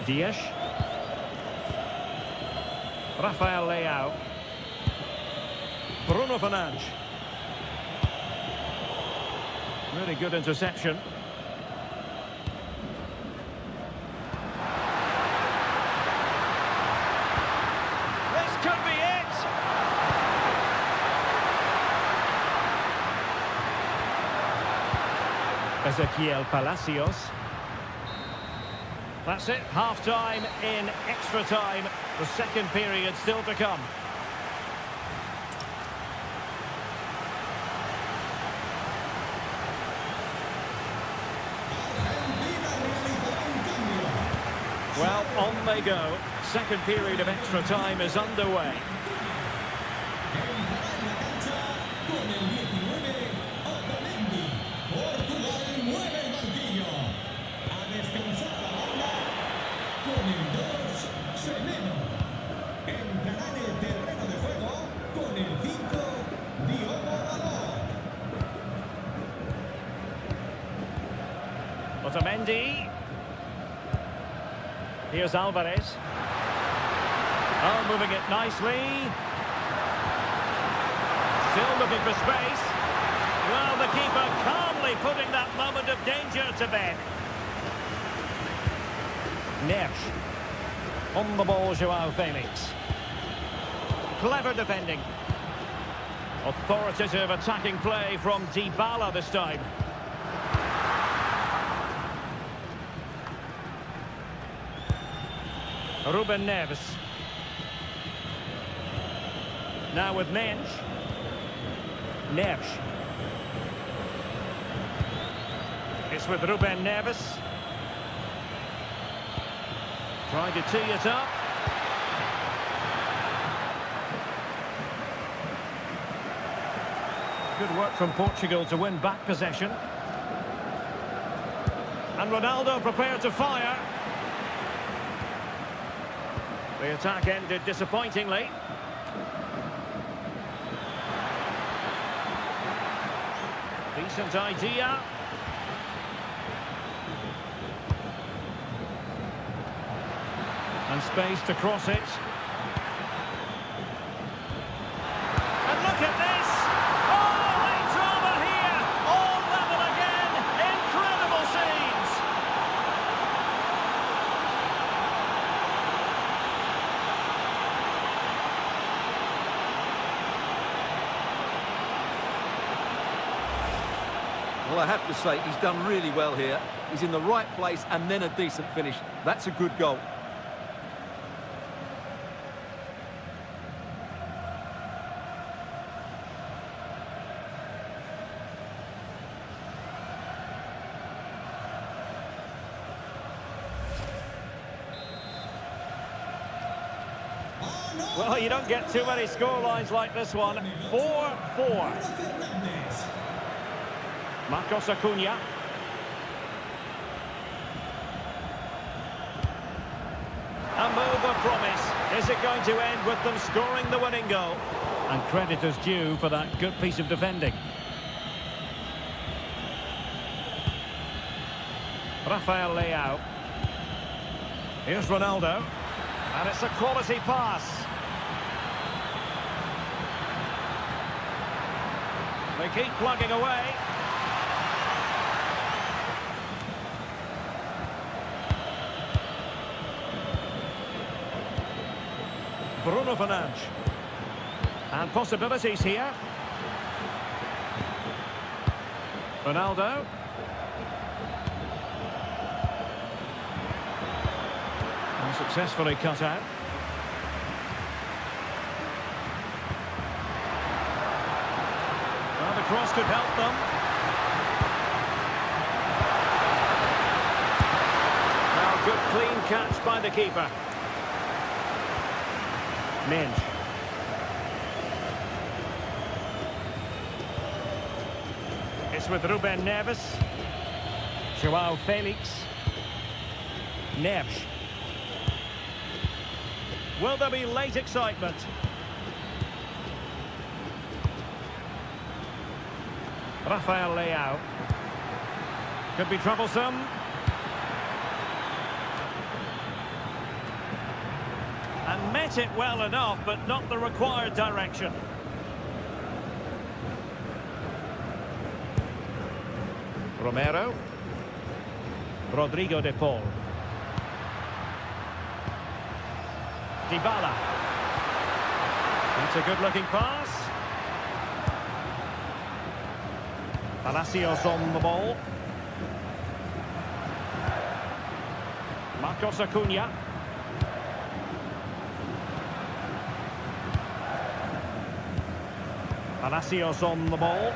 Dias. Rafael Leao. Bruno Fernandes. Really good interception. This could be it! Ezequiel Palacios. That's it, half-time in extra time. The second period still to come. Well, on they go. Second period of extra time is underway. Portugal mueve el banquillo. A descansar la banda. Con el 2, Semeno. Entrará en el terreno de juego con el 5, Diogo Dalot. Otamendi. Here's Alvarez. Oh, moving it nicely. Still looking for space. Well, the keeper calmly putting that moment of danger to bed. Neves. On the ball, Joao Felix. Clever defending. Authoritative attacking play from Dybala this time. Ruben Neves. Now with Mensch. Neves. It's with Ruben Neves. Trying to tee it up. Good work from Portugal to win back possession. And Ronaldo prepared to fire. The attack ended disappointingly. Decent idea. And space to cross it. And look at this! Oh, late drama here! All level again! Incredible scenes! Well, I have to say, he's done really well here. He's in the right place and then a decent finish. That's a good goal. Well, you don't get too many scorelines like this one. 4-4. Marcos Acuna. A move of promise. Is it going to end with them scoring the winning goal? And credit is due for that good piece of defending. Rafael Leao. Here's Ronaldo. And it's a quality pass. They keep plugging away. Bruno Fernandes. And possibilities here. Ronaldo. And successfully cut out. Well, the cross could help them. Now, good clean catch by the keeper. Mensch. It's with Ruben Neves. Joao Felix. Neves. Will there be late excitement? Rafael Leao. Could be troublesome. And met it well enough, but not the required direction. Romero. Rodrigo de Paul. Dybala. That's a good-looking pass. Palacios on the ball. Marcos Acuna. Palacios on the ball.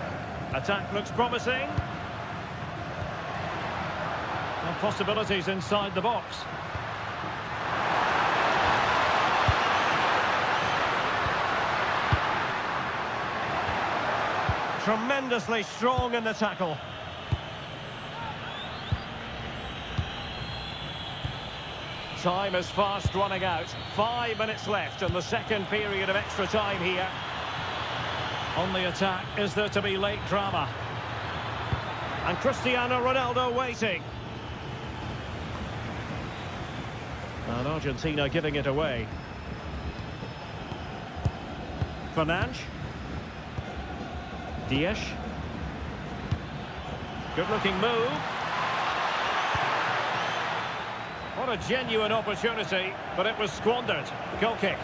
Attack looks promising. And possibilities inside the box. Tremendously strong in the tackle. Time is fast running out. 5 minutes left in the second period of extra time here. On the attack, is there to be late drama? And Cristiano Ronaldo waiting. And Argentina giving it away. Fernandes. Dias. Good-looking move. What a genuine opportunity, but it was squandered. Goal kick.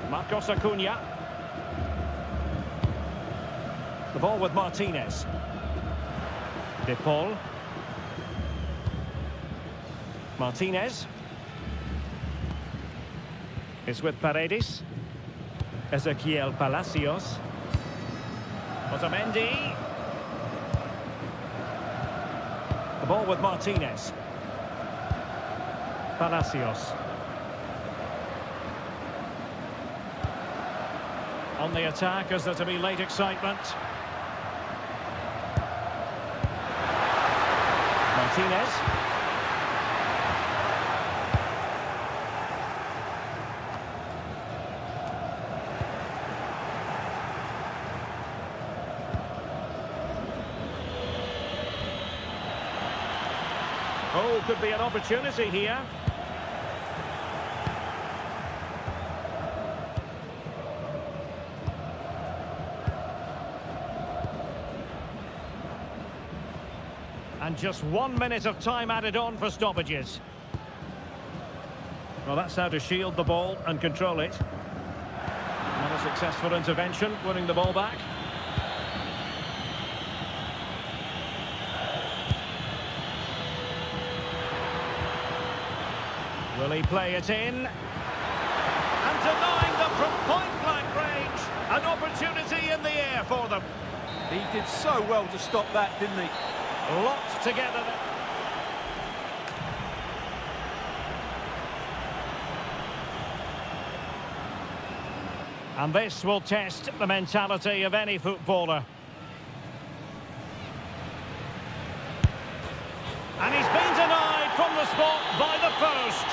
Marcos Acuna. The ball with Martinez. De Paul. Martinez. Is with Paredes. Ezequiel Palacios. Otamendi. The ball with Martinez. Palacios. On the attack, is there to be late excitement? Martinez. Oh, could be an opportunity here. And just 1 minute of time added on for stoppages. Well, that's how to shield the ball and control it. Not a successful intervention, winning the ball back. Will he play it in? And denying them from point-blank range. An opportunity in the air for them. He did so well to stop that, didn't he? Locked together. And this will test the mentality of any footballer. And he's been denied from the spot by the post.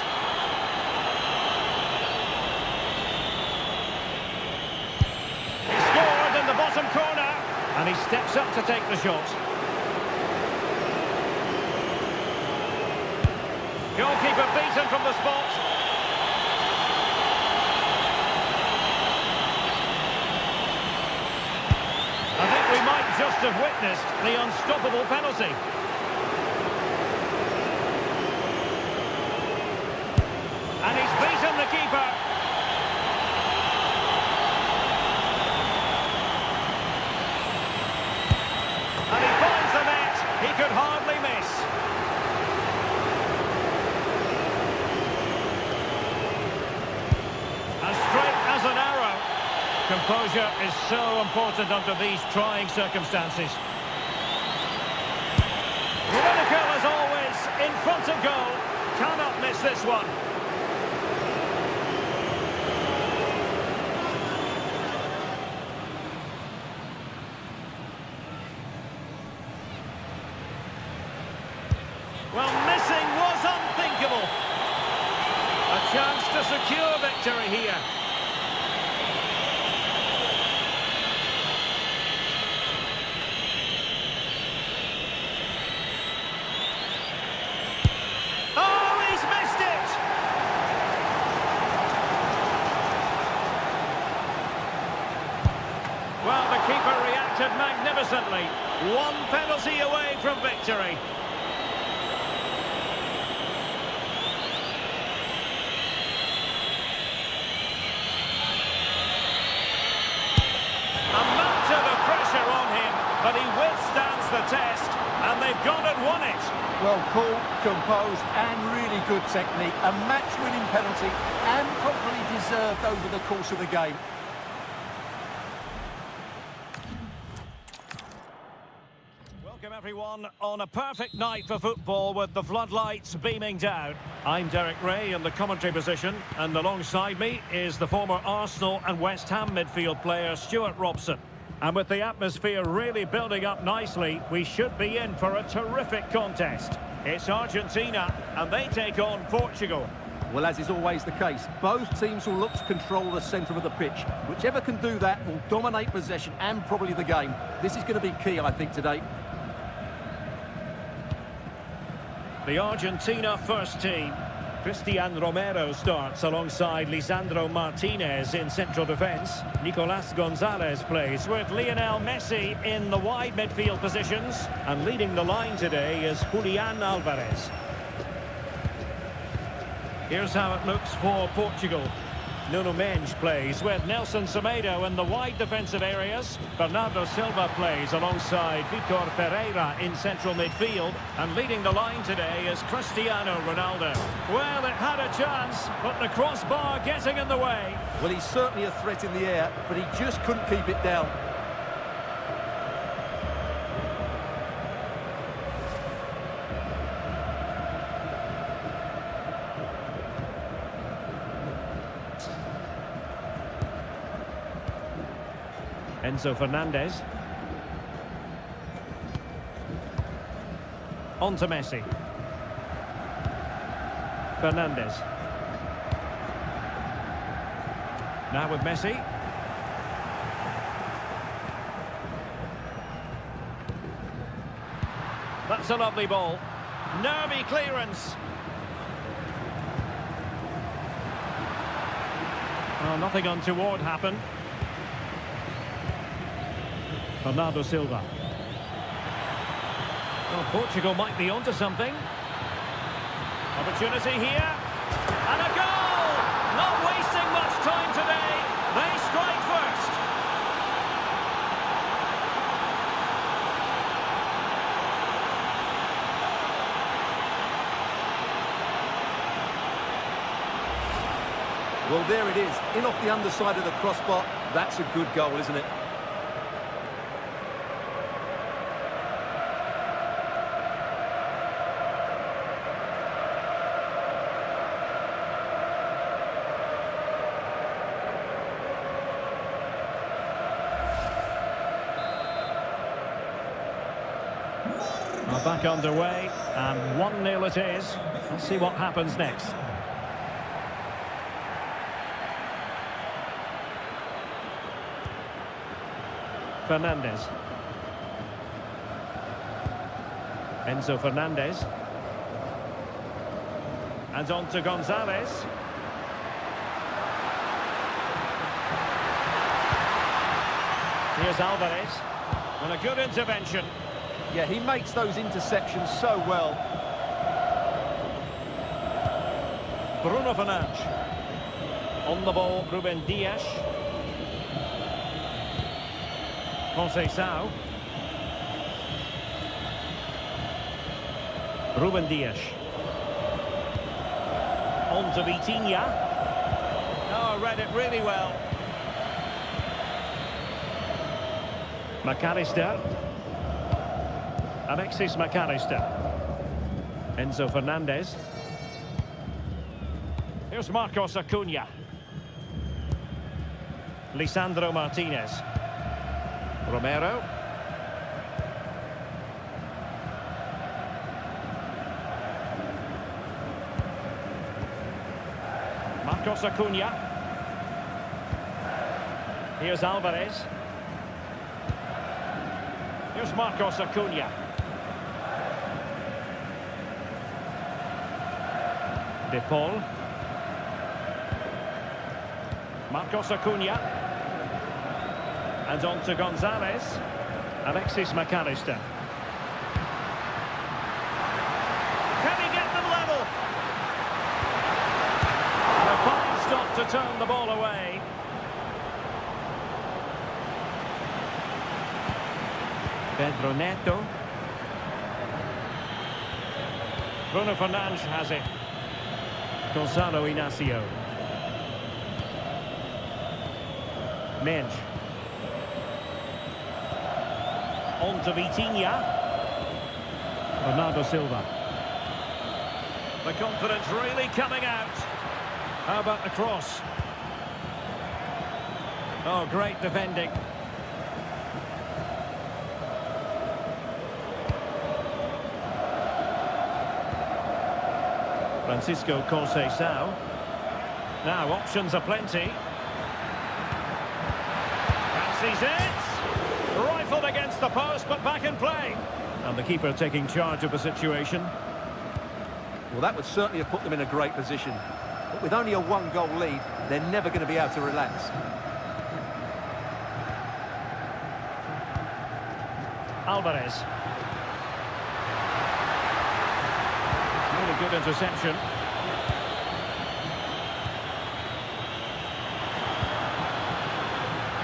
He scored in the bottom corner. And he steps up to take the shot. Goalkeeper beaten from the spot. I think we might just have witnessed the unstoppable penalty. And he's beaten the keeper. And he finds the net. He could hardly miss. As an arrow. Composure is so important under these trying circumstances. Liverpool, as always, in front of goal. Cannot miss this one. Well, missing was unthinkable. A chance to secure victory here. Oh, he's missed it! Well, the keeper reacted magnificently. One penalty away from victory. A mountain of pressure on him, but he withstands the test, and they've gone and won it. Well, cool, composed, and really good technique. A match-winning penalty, and probably deserved over the course of the game. Welcome everyone on a perfect night for football with the floodlights beaming down. I'm Derek Ray in the commentary position, and alongside me is the former Arsenal and West Ham midfield player Stuart Robson. And with the atmosphere really building up nicely, we should be in for a terrific contest. It's Argentina, and they take on Portugal. Well, as is always the case, both teams will look to control the centre of the pitch. Whichever can do that will dominate possession and probably the game. This is going to be key, I think, today. The Argentina first team. Cristian Romero starts alongside Lisandro Martinez in central defence. Nicolas Gonzalez plays with Lionel Messi in the wide midfield positions. And leading the line today is Julian Alvarez. Here's how it looks for Portugal. Nuno Mendes plays with Nelson Semedo in the wide defensive areas. Bernardo Silva plays alongside Vitor Pereira in central midfield. And leading the line today is Cristiano Ronaldo. Well, it had a chance, but the crossbar getting in the way. Well, he's certainly a threat in the air, but he just couldn't keep it down. Enzo Fernandez. On to Messi. Fernandez. Now with Messi. That's a lovely ball. Nervy clearance. Oh, nothing untoward happened. Bernardo Silva. Well, Portugal might be onto something. Opportunity here. And a goal! Not wasting much time today. They strike first. Well, there it is. In off the underside of the crossbar. That's a good goal, isn't it? Back underway, and 1-0 it is. Let's see what happens next. Fernandez. Enzo Fernandez. And on to Gonzalez. Here's Alvarez. And a good intervention. Yeah, he makes those interceptions so well. Bruno Fernandes. On the ball, Ruben Dias. Conceição. Ruben Dias. On to Vitinha. Oh, read it really well. McAllister. Alexis McAllister. Enzo Fernandez. Here's Marcos Acuna. Lisandro Martinez. Romero. Marcos Acuna. Here's Alvarez. Here's Marcos Acuna. De Paul. Marcos Acuna. And on to Gonzalez. Alexis McAllister. Can he get them level? A fine stop to turn the ball away. Pedro Neto. Bruno Fernandes has it. Gonzalo Inacio. Mensch. On to Vitinha. Bernardo Silva. The confidence really coming out. How about the cross? Oh, great defending. Francisco Conceição. Now options are plenty. Fancies it. Rifled against the post, but back in play. And the keeper taking charge of the situation. Well, that would certainly have put them in a great position. But with only a one-goal lead, they're never going to be able to relax. Alvarez. Really good interception.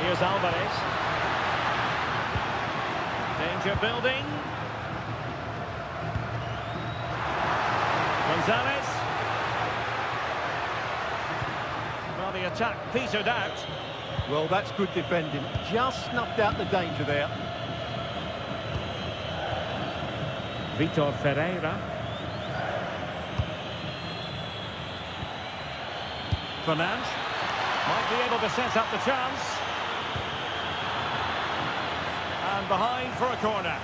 Here's Alvarez. Danger building. Gonzalez. Well, the attack petered out. Well, that's good defending. Just snuffed out the danger there. Vitor Ferreira. Fernandes might be able to set up the chance. And behind for a corner.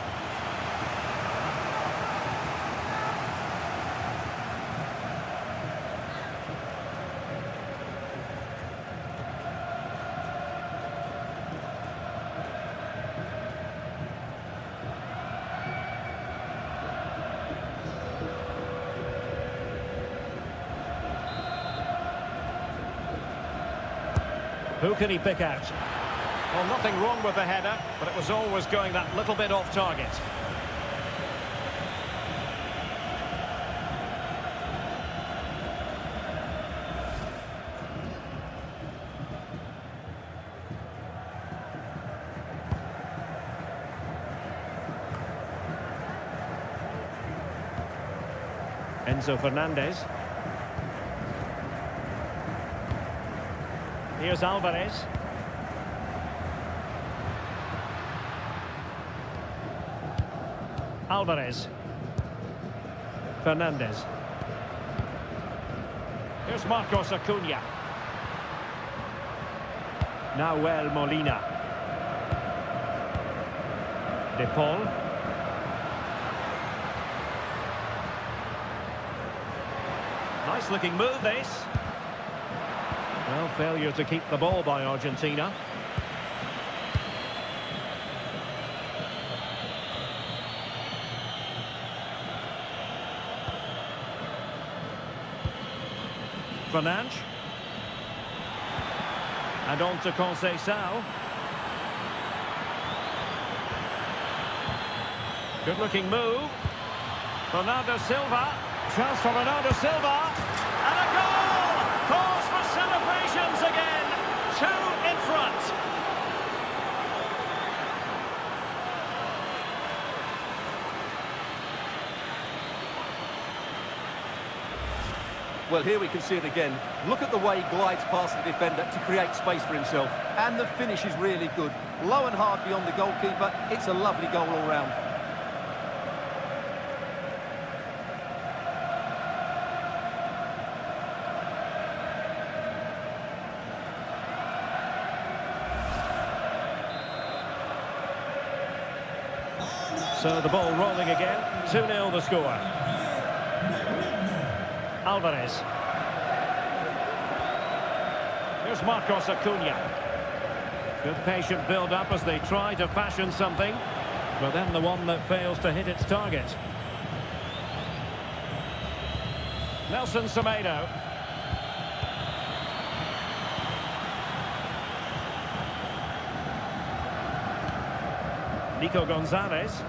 Who can he pick out? Well, nothing wrong with the header, but it was always going that little bit off target. Enzo Fernandez. Here's Alvarez. Alvarez. Fernandez. Here's Marcos Acuna. Nahuel Molina. De Paul. Nice looking move this. Well, failure to keep the ball by Argentina. Fernandes. And on to Conceição. Good looking move. Bernardo Silva. Chance for Bernardo Silva. And a goal! Cause for celebrations again. 2 in front. Well, here we can see it again. Look at the way he glides past the defender to create space for himself. And the finish is really good. Low and hard beyond the goalkeeper. It's a lovely goal all round. So the ball rolling again. 2-0 the score. Alvarez. Here's Marcos Acuna. Good patient build-up as they try to fashion something, but then the one that fails to hit its target. Nelson Semedo. Nico Gonzalez.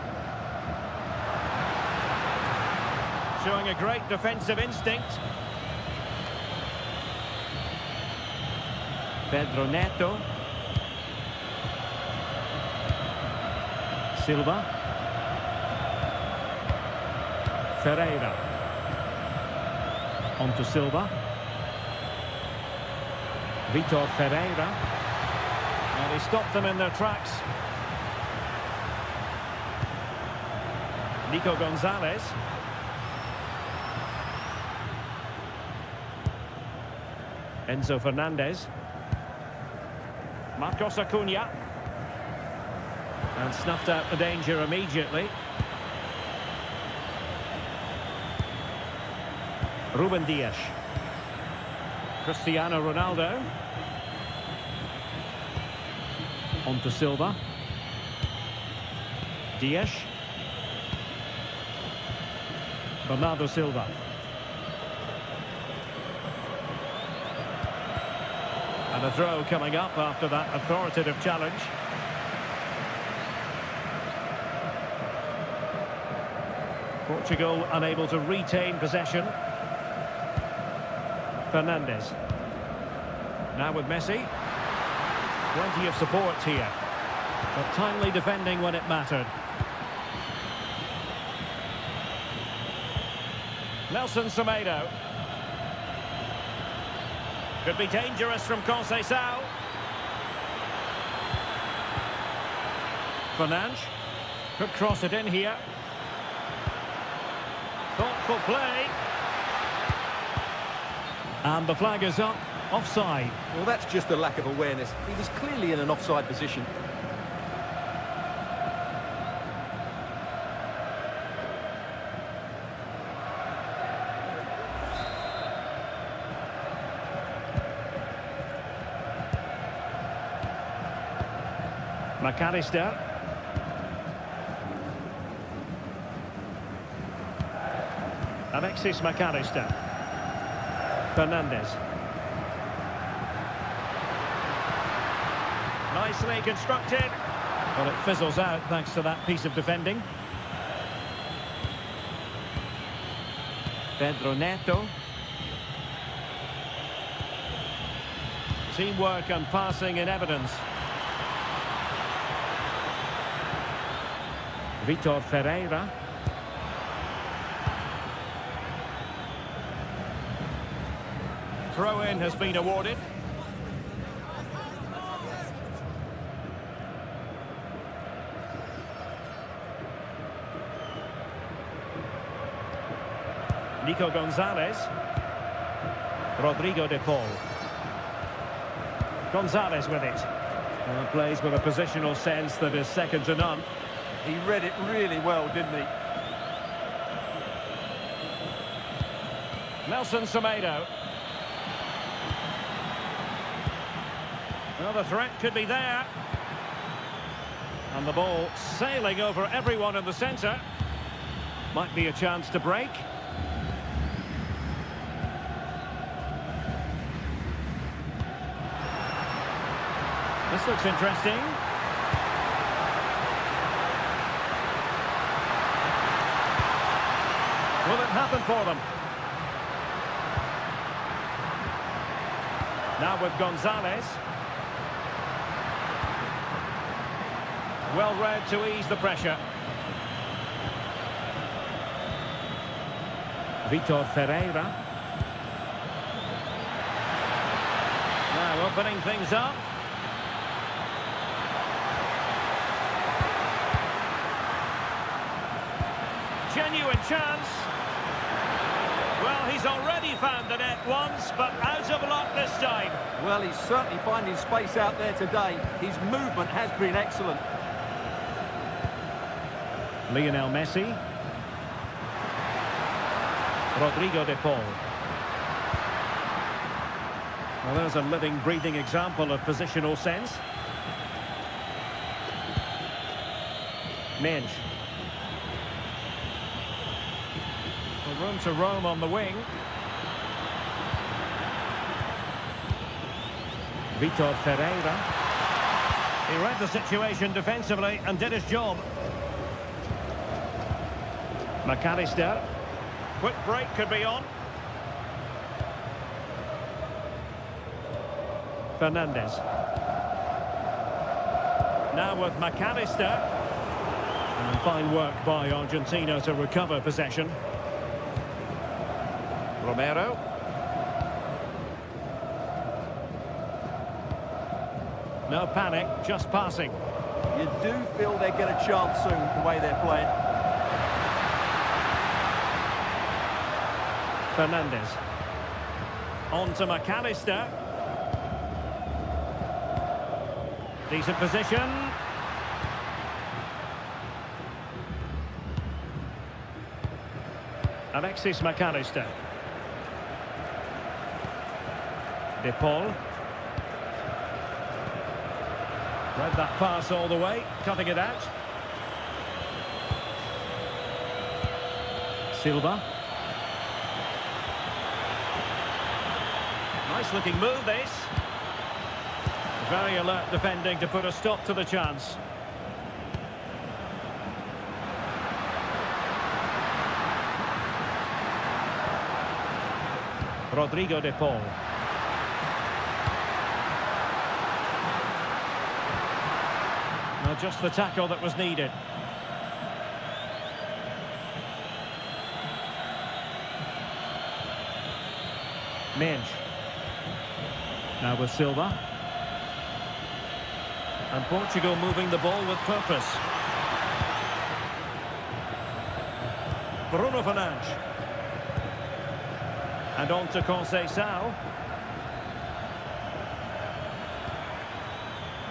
Showing a great defensive instinct. Pedro Neto. Silva. Ferreira. On to Silva. Vitor Ferreira. And he stopped them in their tracks. Nico Gonzalez. Enzo Fernandez. Marcos Acuna. And snuffed out the danger immediately. Ruben Dias. Cristiano Ronaldo. On to Silva. Dias. Bernardo Silva. And a throw coming up after that authoritative challenge. Portugal unable to retain possession. Fernandez. Now with Messi. Plenty of support here, but timely defending when it mattered. Nelson Semedo. Could be dangerous from Conceição. Fernandes. Could cross it in here. Thoughtful play. And the flag is up. Offside. Well, that's just a lack of awareness. He was clearly in an offside position. McAllister. Alexis McAllister. Fernandez. Nicely constructed. Well, it fizzles out thanks to that piece of defending. Pedro Neto. Teamwork and passing in evidence. Vitor Ferreira. Throw-in has been awarded. Nico Gonzalez. Rodrigo de Paul. Gonzalez with it. And plays with a positional sense that is second to none. He read it really well, didn't he? Nelson Semedo. Well, the threat could be there. And the ball sailing over everyone in the centre. Might be a chance to break. This looks interesting. Will it happen for them? Now with Gonzalez. Well read to ease the pressure. Vitor Ferreira. Now opening things up. Genuine chance. Well, he's already found the net once, but out of luck this time. Well, he's certainly finding space out there today. His movement has been excellent. Lionel Messi. Rodrigo de Paul. Well, there's a living, breathing example of positional sense. Mensch. Well, room to roam on the wing. Vitor Ferreira. He read the situation defensively and did his job. McAllister. Quick break could be on. Fernandez. Now with McAllister. And fine work by Argentina to recover possession. Romero. No panic, just passing. You do feel they get a chance soon, the way they're playing. Fernandez. On to McAllister. Decent position. Alexis McAllister. De Paul. Read that pass all the way, cutting it out. Silva. Nice looking move this. Very alert defending to put a stop to the chance. Rodrigo de Paul. Well, just the tackle that was needed. Mensch. Now with Silva. And Portugal moving the ball with purpose. Bruno Fernandes. And on to Conceição.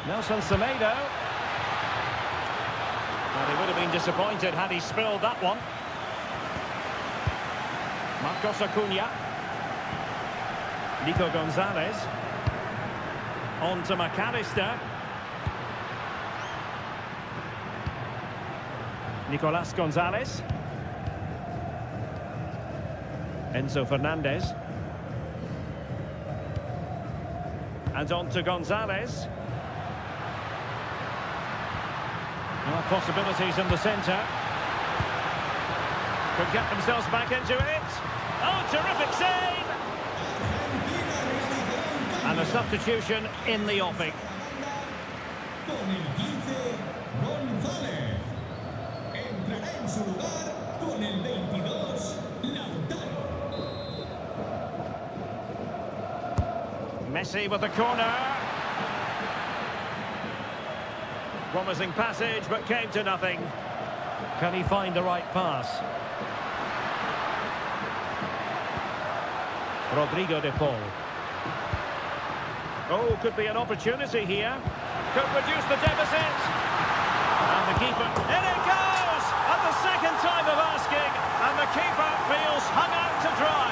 Nelson Semedo. Well, he would have been disappointed had he spilled that one. Marcos Acuna. Nico Gonzalez. On to McAllister. Nicolas Gonzalez. Enzo Fernandez. And on to Gonzalez. Well, possibilities in the centre. Could get themselves back into it. Oh, terrific save! And a substitution in the offing. Con el 15, González. Entrará en su lugar con el 22, Lautaro. Messi with the corner. Promising passage, but came to nothing. Can he find the right pass? Rodrigo de Paul. Oh, could be an opportunity here. Could reduce the deficit. And the keeper, in it goes! At the second time of asking, and the keeper feels hung out to dry.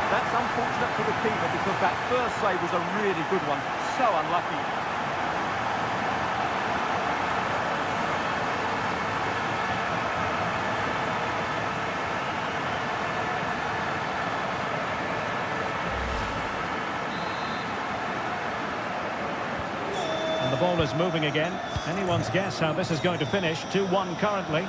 That's unfortunate for the keeper because that first save was a really good one. So unlucky. And the ball is moving again. Anyone's guess how this is going to finish. 2-1 currently.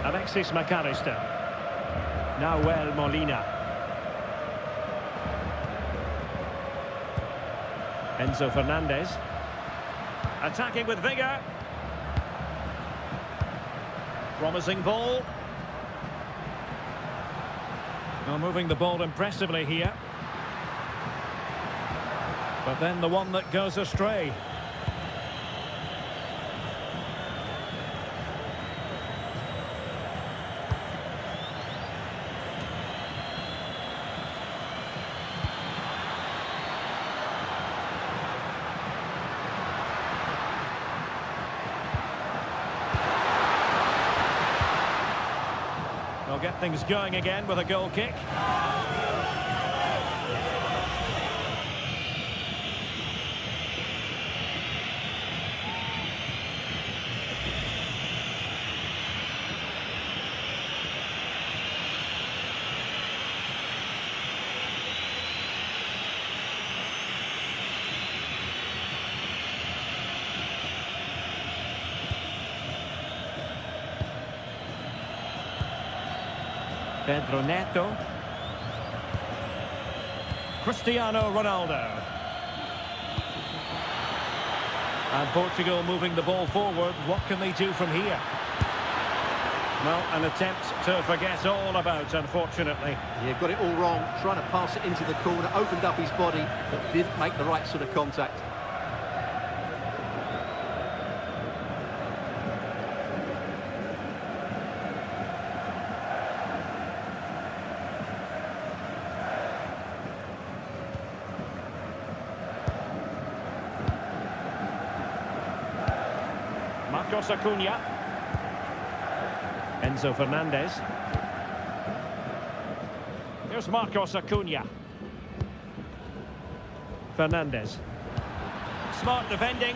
Alexis McAllister. Nahuel Molina. Enzo Fernandez. Attacking with vigour. Promising ball. Well, moving the ball impressively here. But then the one that goes astray. They'll get things going again with a goal kick. Pedro Neto. Cristiano Ronaldo. And Portugal moving the ball forward. What can they do from here? Well, an attempt to forget all about, unfortunately. Yeah, got it all wrong. Trying to pass it into the corner, opened up his body, but didn't make the right sort of contact. Marcos Acuna. Enzo Fernandez. Here's Marcos Acuna. Fernandez. Smart defending.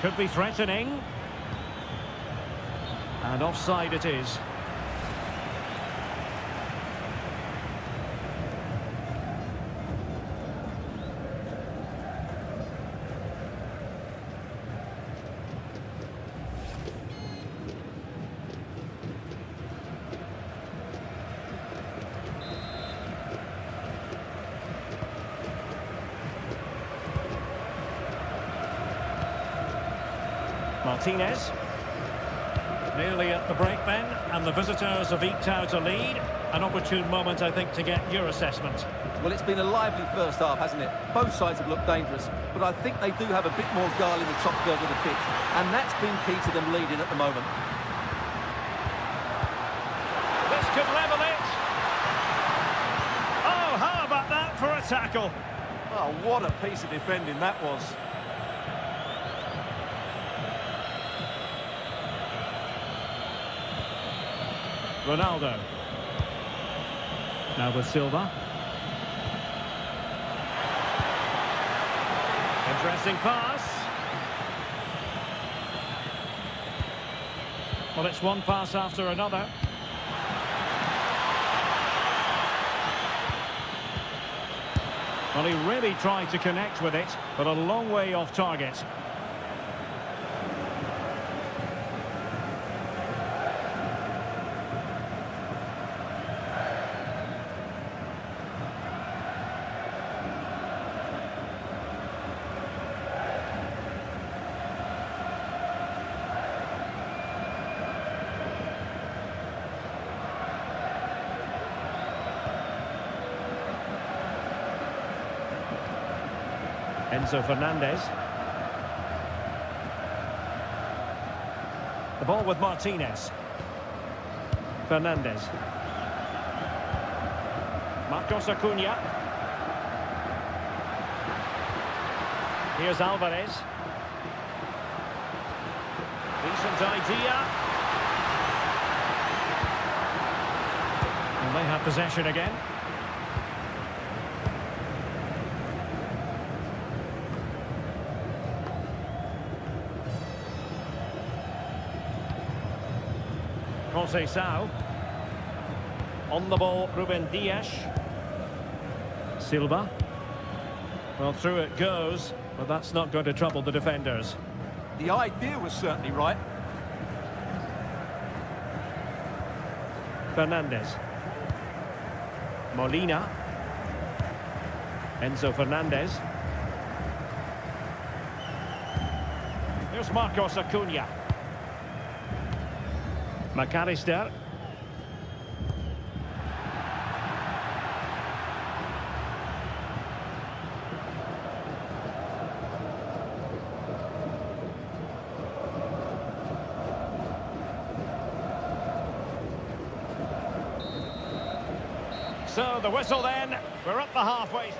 Could be threatening. And offside it is. Martinez. Nearly at the break then, and the visitors have eked out a lead. An opportune moment, I think, to get your assessment. Well, it's been a lively first half, hasn't it? Both sides have looked dangerous, but I think they do have a bit more guile in the top third of the pitch, and that's been key to them leading at the moment. This could level it. Oh, how about that for a tackle? Oh, what a piece of defending that was. Ronaldo. Now with Silva. Interesting pass. Well, it's one pass after another. Well, he really tried to connect with it, but a long way off target. Enzo Fernandez. The ball with Martinez. Fernandez. Marcos Acuna. Here's Alvarez. Decent idea. And they have possession again. Conceição. On the ball, Ruben Dias. Silva. Well, through it goes, but that's not going to trouble the defenders. The idea was certainly right. Fernandez. Molina. Enzo Fernandez. Here's Marcos Acuna. McAllister. So the whistle then, we're up the halfway.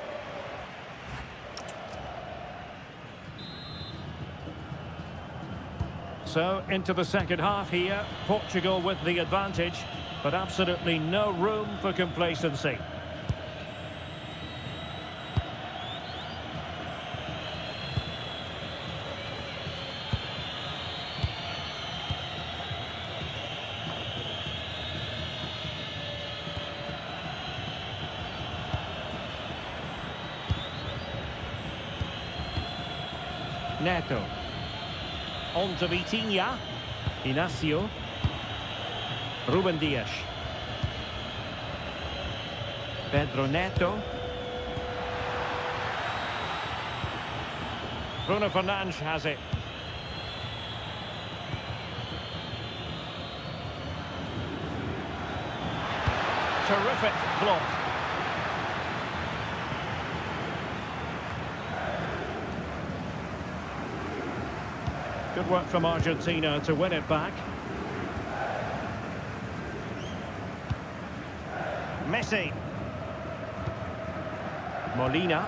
So, into the second half here. Portugal with the advantage, but absolutely no room for complacency. Neto. On to Vitinha. Inacio. Ruben Dias. Pedro Neto. Bruno Fernandes has it. Terrific block. Good work from Argentina to win it back. Messi. Molina.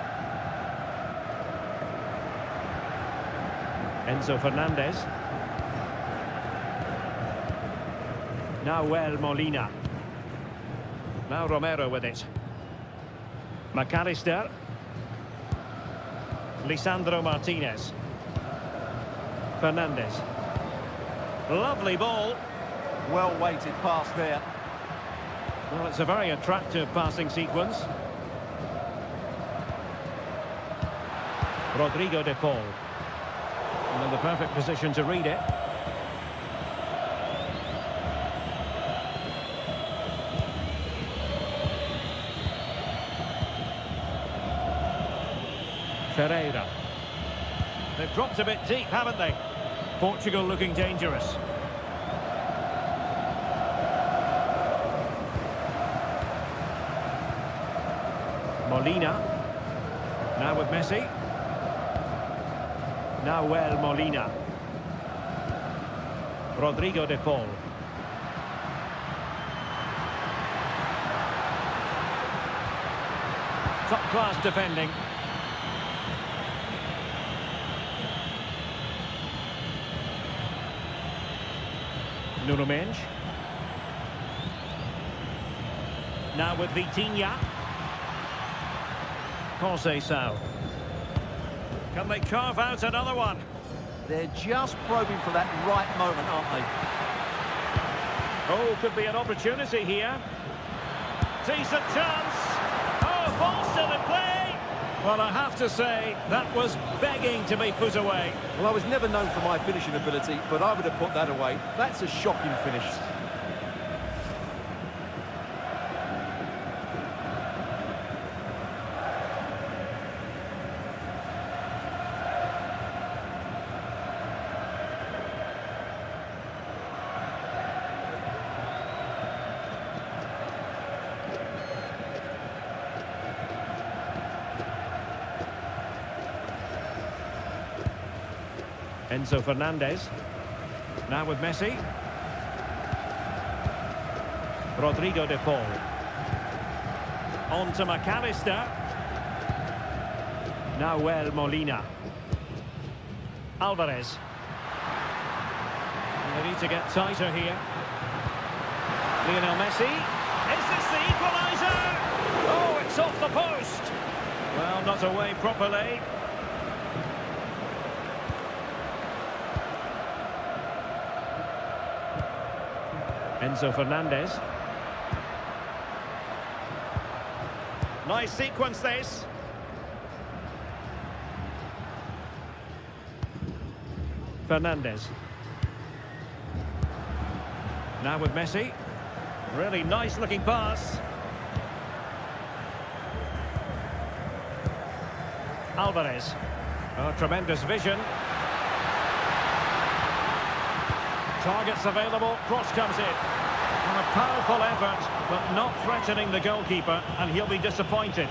Enzo Fernandez. Nahuel Molina. Now Romero with it. McAllister. Lisandro Martinez. Fernandez. Lovely ball. Well-weighted pass there. Well, it's a very attractive passing sequence. Rodrigo de Paul. And in the perfect position to read it. Ferreira. They've dropped a bit deep, haven't they? Portugal looking dangerous. Molina. Now with Messi. Nahuel Molina. Rodrigo de Paul. Top-class defending. Nuno Mendes. Now with Vitinha. Conceição. Can they carve out another one? They're just probing for that right moment, aren't they? Oh, could be an opportunity here. Decent chance. Oh, ball still in play. Well, I have to say, that was begging to be put away. Well, I was never known for my finishing ability, but I would have put that away. That's a shocking finish. Enzo Fernandez. Now with Messi. Rodrigo de Paul. On to McAllister. Nahuel Molina. Alvarez. And they need to get tighter here. Lionel Messi. Is this the equaliser? Oh, it's off the post. Well, not away properly. Enzo Fernandez. Nice sequence this. Fernandez. Now with Messi. Really nice looking pass. Alvarez. Oh, tremendous vision. Targets available, cross comes in. And a powerful effort, but not threatening the goalkeeper, and he'll be disappointed.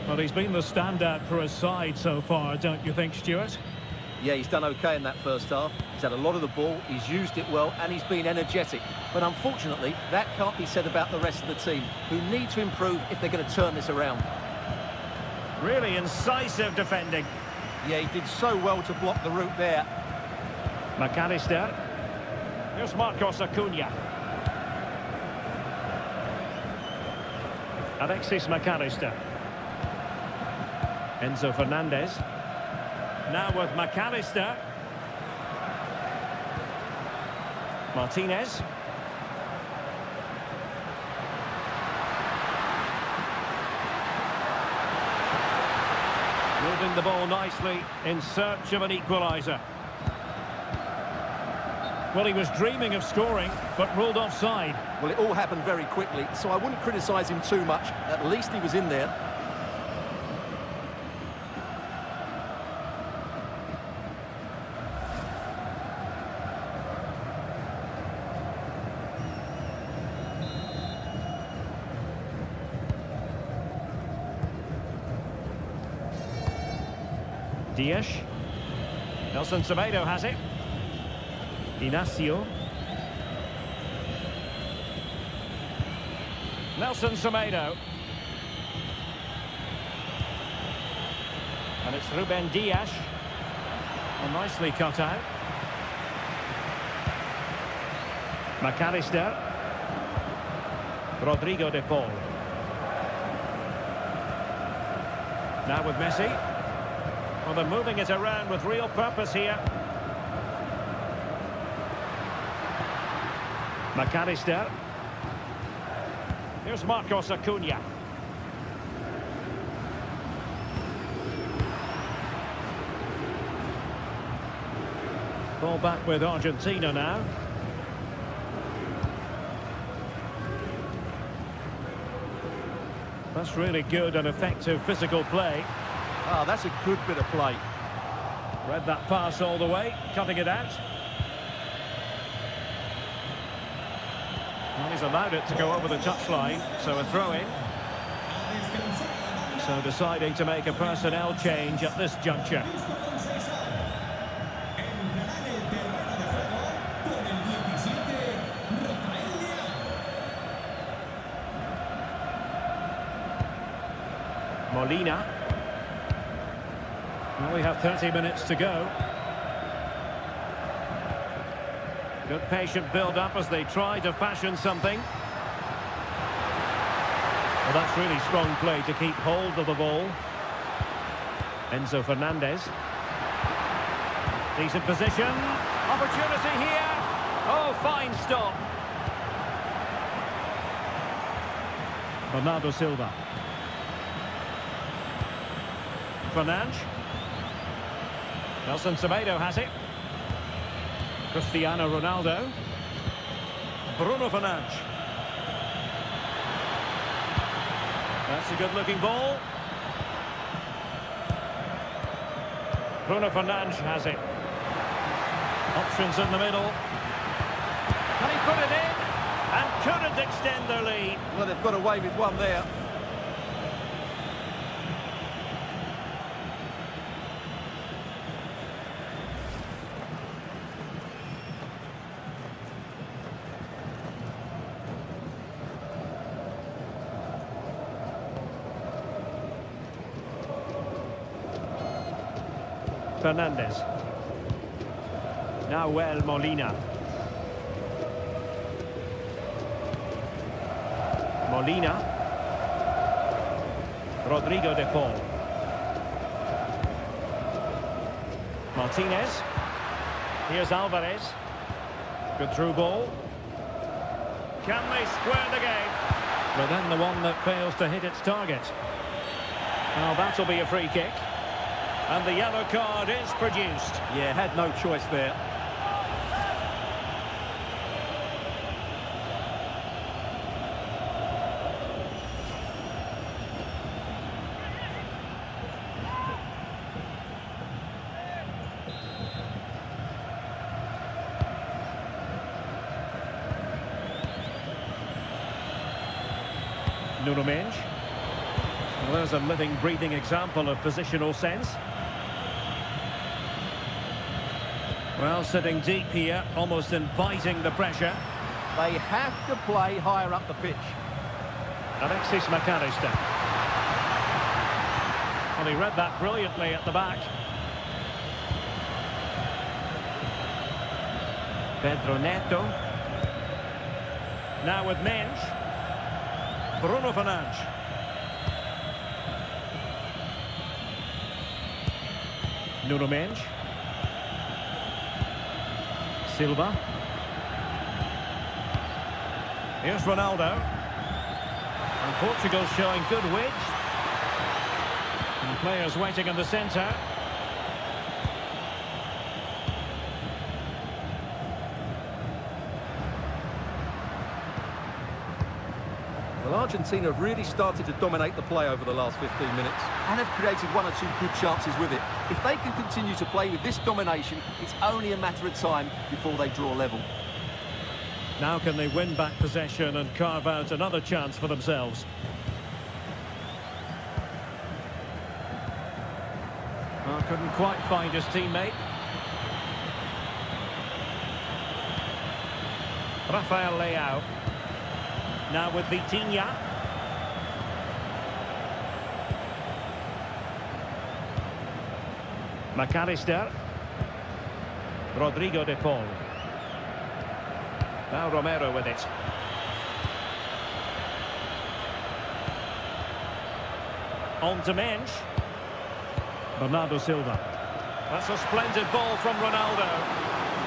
Well, he's been the standout for his side so far, don't you think, Stuart? Yeah, he's done okay in that first half. He's had a lot of the ball, he's used it well, and he's been energetic. But unfortunately, that can't be said about the rest of the team, who need to improve if they're going to turn this around. Really incisive defending. Yeah, he did so well to block the route there. McAllister. Here's Marcos Acuna. Alexis McAllister. Enzo Fernandez. Now with McAllister. Martinez. Moving the ball nicely in search of an equaliser. Well, he was dreaming of scoring, but ruled offside. Well, it all happened very quickly, so I wouldn't criticise him too much. At least he was in there. Dias. Nelson Semedo has it. Inacio. Nelson Semedo. And it's Ruben Dias. Well, nicely cut out. McAllister. Rodrigo de Paul. Now with Messi. Well, they're moving it around with real purpose here. McAllister. Here's Marcos Acuna. Ball back with Argentina now. That's really good and effective physical play. Ah, that's a good bit of play. Read that pass all the way, cutting it out. Well, he's allowed it to go over the touchline, so a throw-in. So deciding to make a personnel change at this juncture. Molina. Well, we have 30 minutes to go. Good patient build-up as they try to fashion something. Well, that's really strong play to keep hold of the ball. Enzo Fernandez. Decent position. Opportunity here. Oh, fine stop. Bernardo Silva. Fernandes. Nelson Semedo has it. Cristiano Ronaldo. Bruno Fernandes. That's a good-looking ball. Bruno Fernandes has it. Options in the middle. Can he put it in? And couldn't extend their lead. Well, they've got away with one there. Fernandez. Nahuel Molina. Molina. Rodrigo de Paul. Martinez. Here's Alvarez. Good through ball. Can they square the game? But then the one that fails to hit its target. Now that'll be a free kick. And the yellow card is produced. Yeah, had no choice there. Nuno Mendes. Well, there's a living, breathing example of positional sense. Well, sitting deep here, almost inviting the pressure. They have to play higher up the pitch. Alexis McAllister. Well, he read that brilliantly at the back. Pedro Neto. Now with Mensch. Bruno Fernandes. Nuno Mensch. Silva. Here's Ronaldo. And Portugal showing good width. And players waiting in the centre. Well, Argentina have really started to dominate the play over the last 15 minutes and have created one or two good chances with it. If they can continue to play with this domination, it's only a matter of time before they draw level. Now can they win back possession and carve out another chance for themselves? Well, couldn't quite find his teammate. Rafael Leao. Now with Vitinha. McAllister. Rodrigo de Paul. Now Romero with it. On to Mensch. Bernardo Silva. That's a splendid ball from Ronaldo.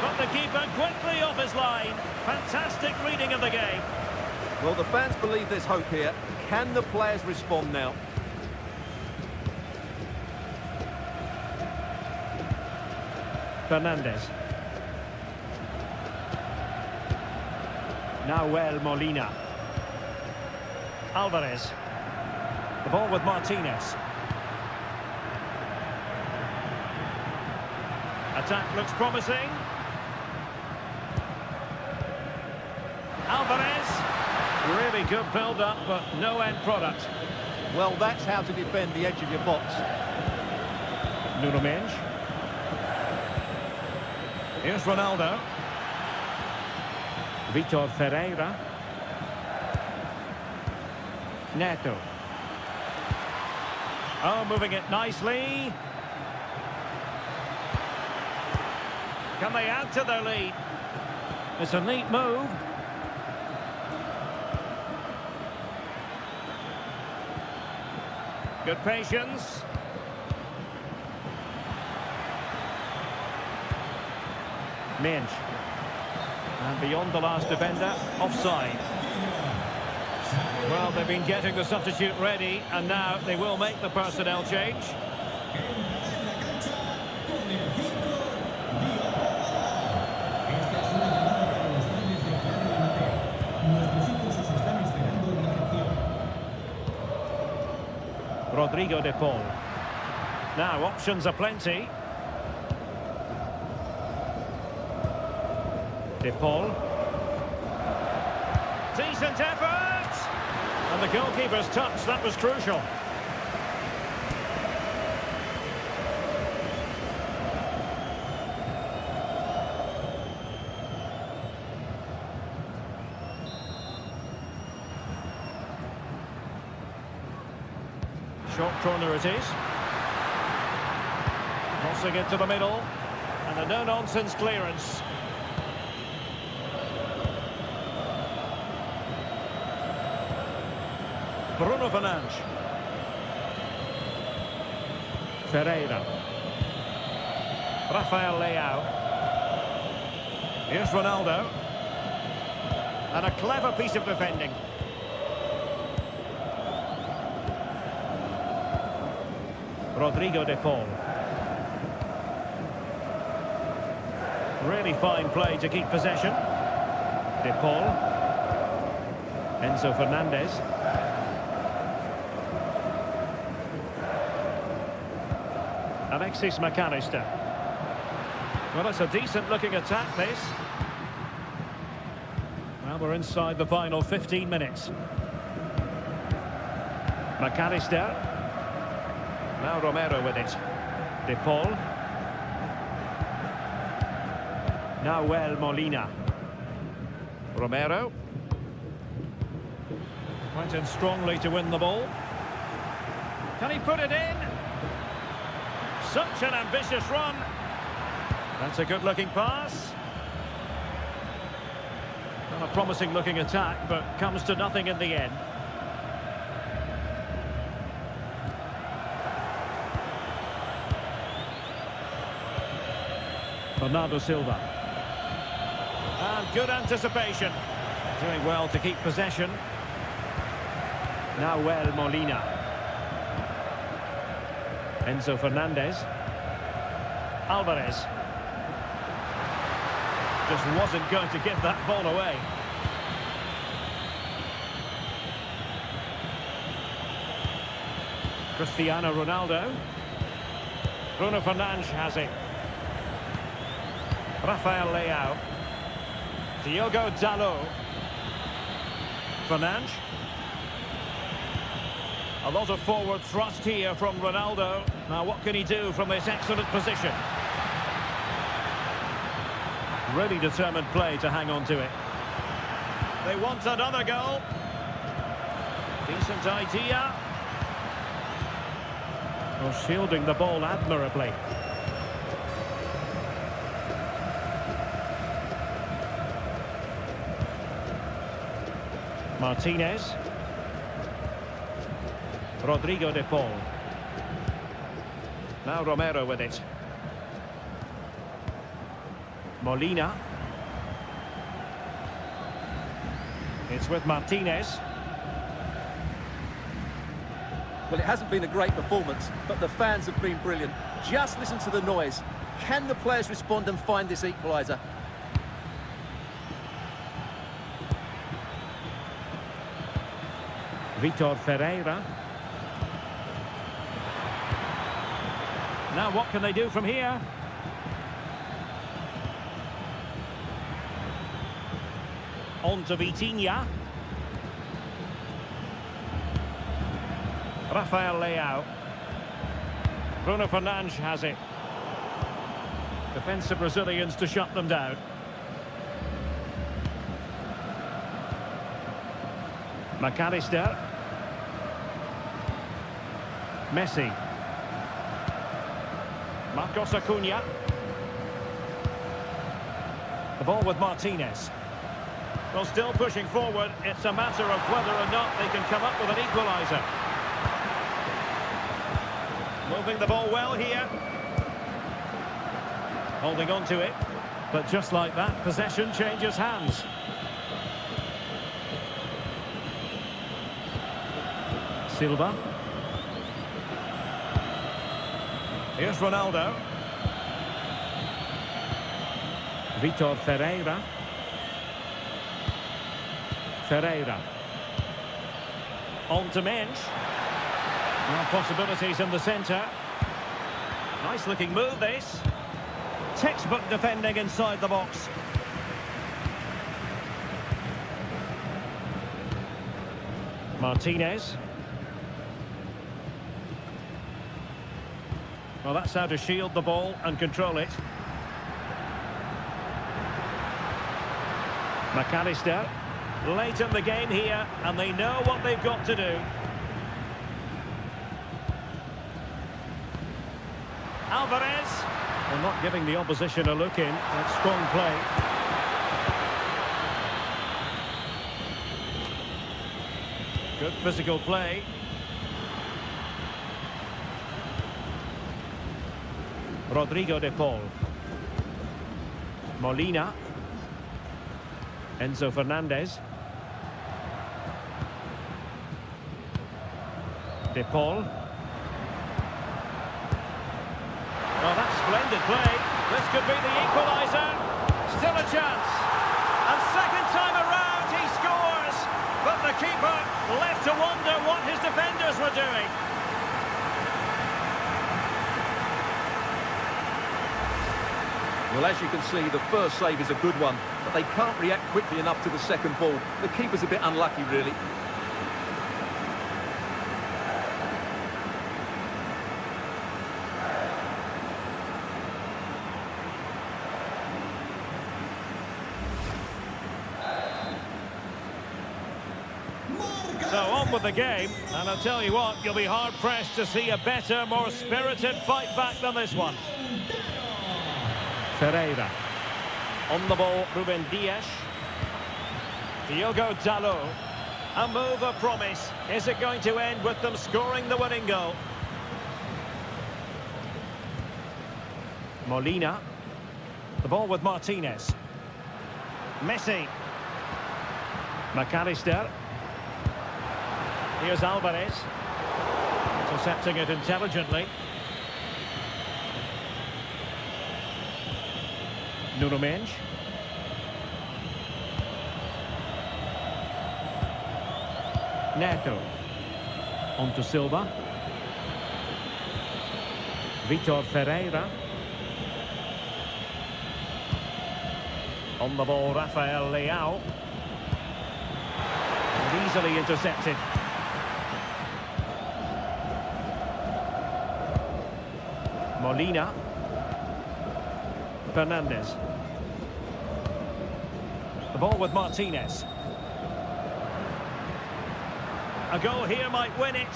Got the keeper quickly off his line. Fantastic reading of the game. Well, the fans believe there's hope here. Can the players respond now? Fernandes. Nahuel Molina. Alvarez. The ball with Martinez. Attack looks promising. Alvarez. Really good build-up, but no end product. Well, that's how to defend the edge of your box. Nuno Mensch. Here's Ronaldo. Vitor Ferreira. Neto. Oh, moving it nicely. Can they add to their lead? It's a neat move. Good patience. Mensch. And beyond the last defender, offside. Well, they've been getting the substitute ready, and now they will make the personnel change. Rodrigo de Paul. Now, options are plenty. De Paul. Decent effort! And the goalkeeper's touch, that was crucial. Short corner it is. Crossing it to the middle. And a no-nonsense clearance. Bruno Fernandes. Ferreira. Rafael Leao. Here's Ronaldo. And a clever piece of defending. Rodrigo de Paul. Really fine play to keep possession. De Paul. Enzo Fernandez. Alexis McAllister. Well, it's a decent-looking attack, this. Well, we're inside the final 15 minutes. McAllister. Now Romero with it. De Paul. Now Molina. Romero. Went in strongly to win the ball. Can he put it in? Such an ambitious run. That's a good-looking pass. Well, a promising-looking attack, but comes to nothing in the end. Bernardo Silva. And good anticipation. Doing well to keep possession. Now Molina. Enzo Fernandez. Alvarez. Just wasn't going to give that ball away. Cristiano Ronaldo. Bruno Fernandes has it. Rafael Leao. Diogo Dalot. Fernandes. A lot of forward thrust here from Ronaldo. Now what can he do from this excellent position? Really determined play to hang on to it. They want another goal. Decent idea. Well, shielding the ball admirably. Martinez. Rodrigo de Paul. Now Romero with it. Molina. It's with Martinez. Well, it hasn't been a great performance, but the fans have been brilliant. Just listen to the noise. Can the players respond and find this equaliser? Vitor Ferreira. Now what can they do from here? On to Vitinha. Rafael Leao. Bruno Fernandes has it. Defensive Brazilians to shut them down. McAllister. Messi. Marcos Acuna. The ball with Martinez. Well, still pushing forward. It's a matter of whether or not they can come up with an equaliser. Moving the ball well here. Holding on to it. But just like that, possession changes hands. Silva. Here's Ronaldo. Vitor Ferreira. Ferreira. On to Mensch. Now possibilities in the centre. Nice looking move this. Textbook defending inside the box. Martinez. Well, that's how to shield the ball and control it. McAllister. Late in the game here, and they know what they've got to do. Alvarez. Well, not giving the opposition a look in. That's strong play. Good physical play. Rodrigo de Paul. Molina. Enzo Fernandez. De Paul. Well, that's splendid play. This could be the equaliser. Still a chance. And second time around he scores. But the keeper left to wonder what his defenders were doing. Well, as you can see, the first save is a good one, but they can't react quickly enough to the second ball. The keeper's a bit unlucky, really. on with the game, and I'll tell you what, you'll be hard-pressed to see a better, more spirited fight back than this one. Ferreira. On the ball, Ruben Dias. Diogo Dalot. A move of promise. Is it going to end with them scoring the winning goal? Molina. The ball with Martinez. Messi. McAllister. Here's Alvarez. Intercepting it intelligently. Nuno Mendes. Neto. On to Silva. Vitor Ferreira. On the ball, Rafael Leao. And easily intercepted. Molina. Fernandez. The ball with Martinez. A goal here might win it.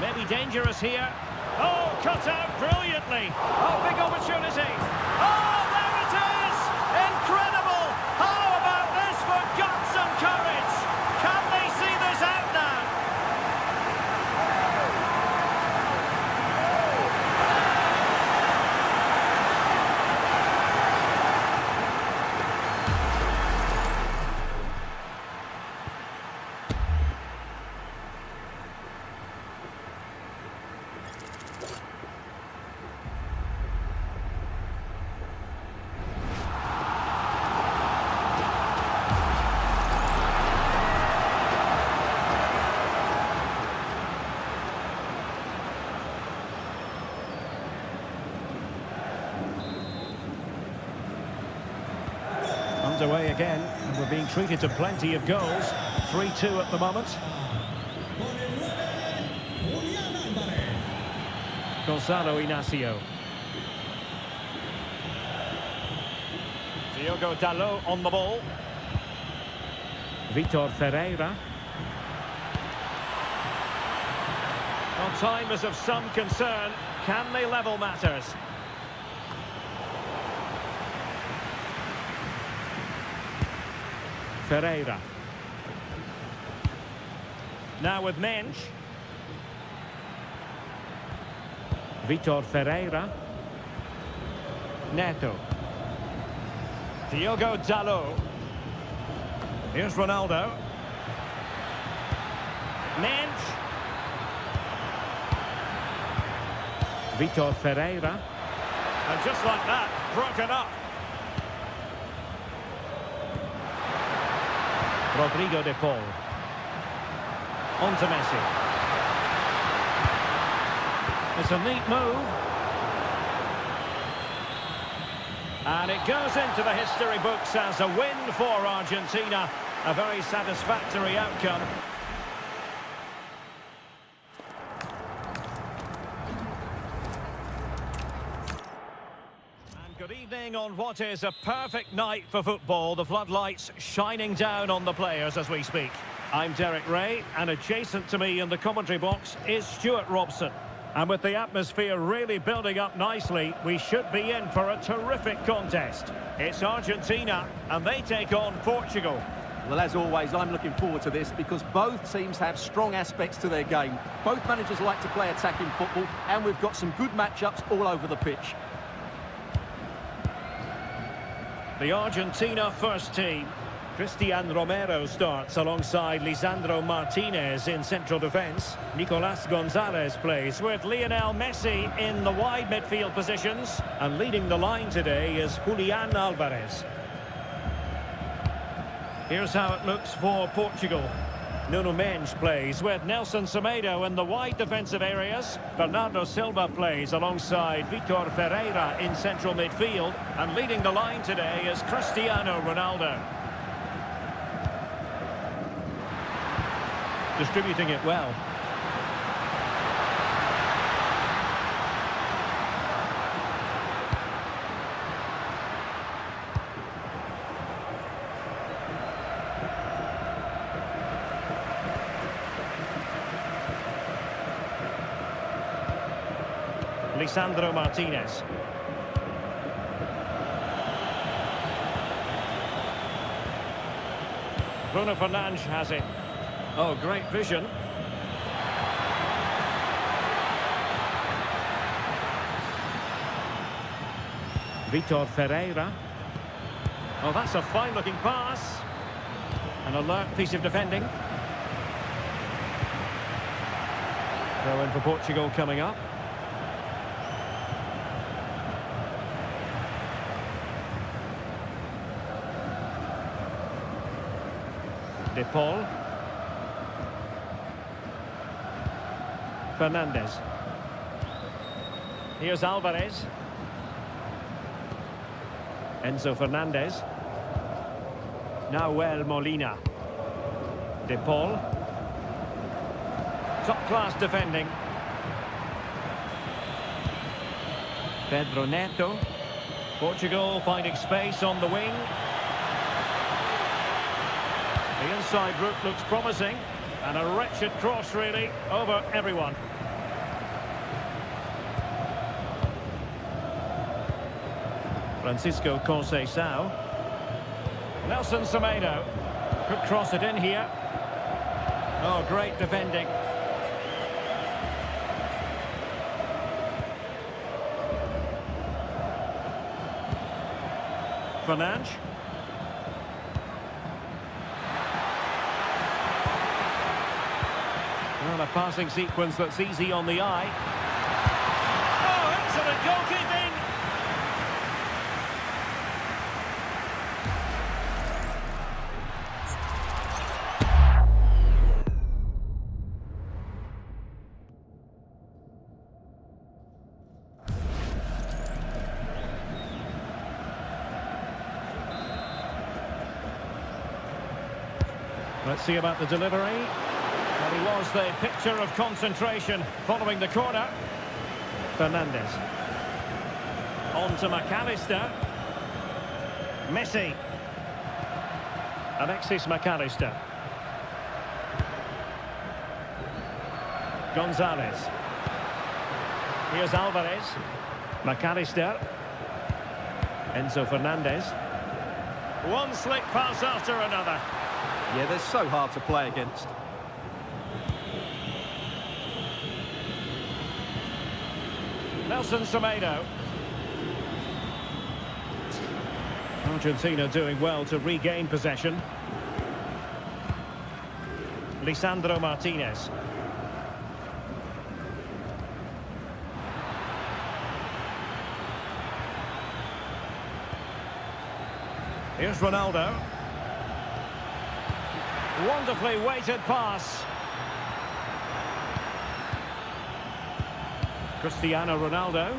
Maybe dangerous here. Oh, cut out brilliantly. Oh, big opportunity. Oh, there it is! Incredible! How about this for guts and courage? Can they see this out now? Underway again, and we're being treated to plenty of goals. 3-2 at the moment. Gonzalo Inacio. Diogo Dalot on the ball. Vitor Ferreira. Well, time is of some concern. Can they level matters? Ferreira. Now with Mendes. Vitor Ferreira. Neto. Diogo Dalot. Here's Ronaldo. Mendes. Vitor Ferreira. And just like that, broken up. Rodrigo de Paul. On to Messi. It's a neat move. And it goes into the history books as a win for Argentina. A very satisfactory outcome. Good evening on what is a perfect night for football. The floodlights shining down on the players as we speak. I'm Derek Ray, and adjacent to me in the commentary box is Stuart Robson. And with the atmosphere really building up nicely, we should be in for a terrific contest. It's Argentina, and they take on Portugal. Well, as always, I'm looking forward to this because both teams have strong aspects to their game. Both managers like to play attacking football, and we've got some good matchups all over the pitch. The Argentina first team. Cristian Romero starts alongside Lisandro Martinez in central defence. Nicolas Gonzalez plays with Lionel Messi in the wide midfield positions. And leading the line today is Julian Alvarez. Here's how it looks for Portugal. Nuno Mendes plays with Nelson Semedo in the wide defensive areas. Bernardo Silva plays alongside Vitor Ferreira in central midfield. And leading the line today is Cristiano Ronaldo. Distributing it well. Lisandro Martinez. Bruno Fernandes has it. Oh, great vision. Vitor Ferreira. Oh, that's a fine-looking pass. An alert piece of defending. Throw in for Portugal coming up. De Paul. Fernandes. Here's Alvarez. Enzo Fernandez. Nahuel Molina. De Paul. Top-class defending. Pedro Neto. Portugal finding space on the wing. The inside route looks promising. And a wretched cross, really, over everyone. Francisco Conceição. Nelson Semedo. Could cross it in here. Oh, great defending. Fernandes. Well, a passing sequence that's easy on the eye. Oh, excellent goalkeeping! Let's see about the delivery. Well, he was the picture of concentration following the corner. Fernandes. On to McAllister. Messi. Alexis McAllister. Gonzalez. Here's Alvarez. McAllister. Enzo Fernandez. One slick pass after another. Yeah, they're so hard to play against. Nelson Semedo. Argentina doing well to regain possession. Lisandro Martinez. Here's Ronaldo. Wonderfully weighted pass. Cristiano Ronaldo.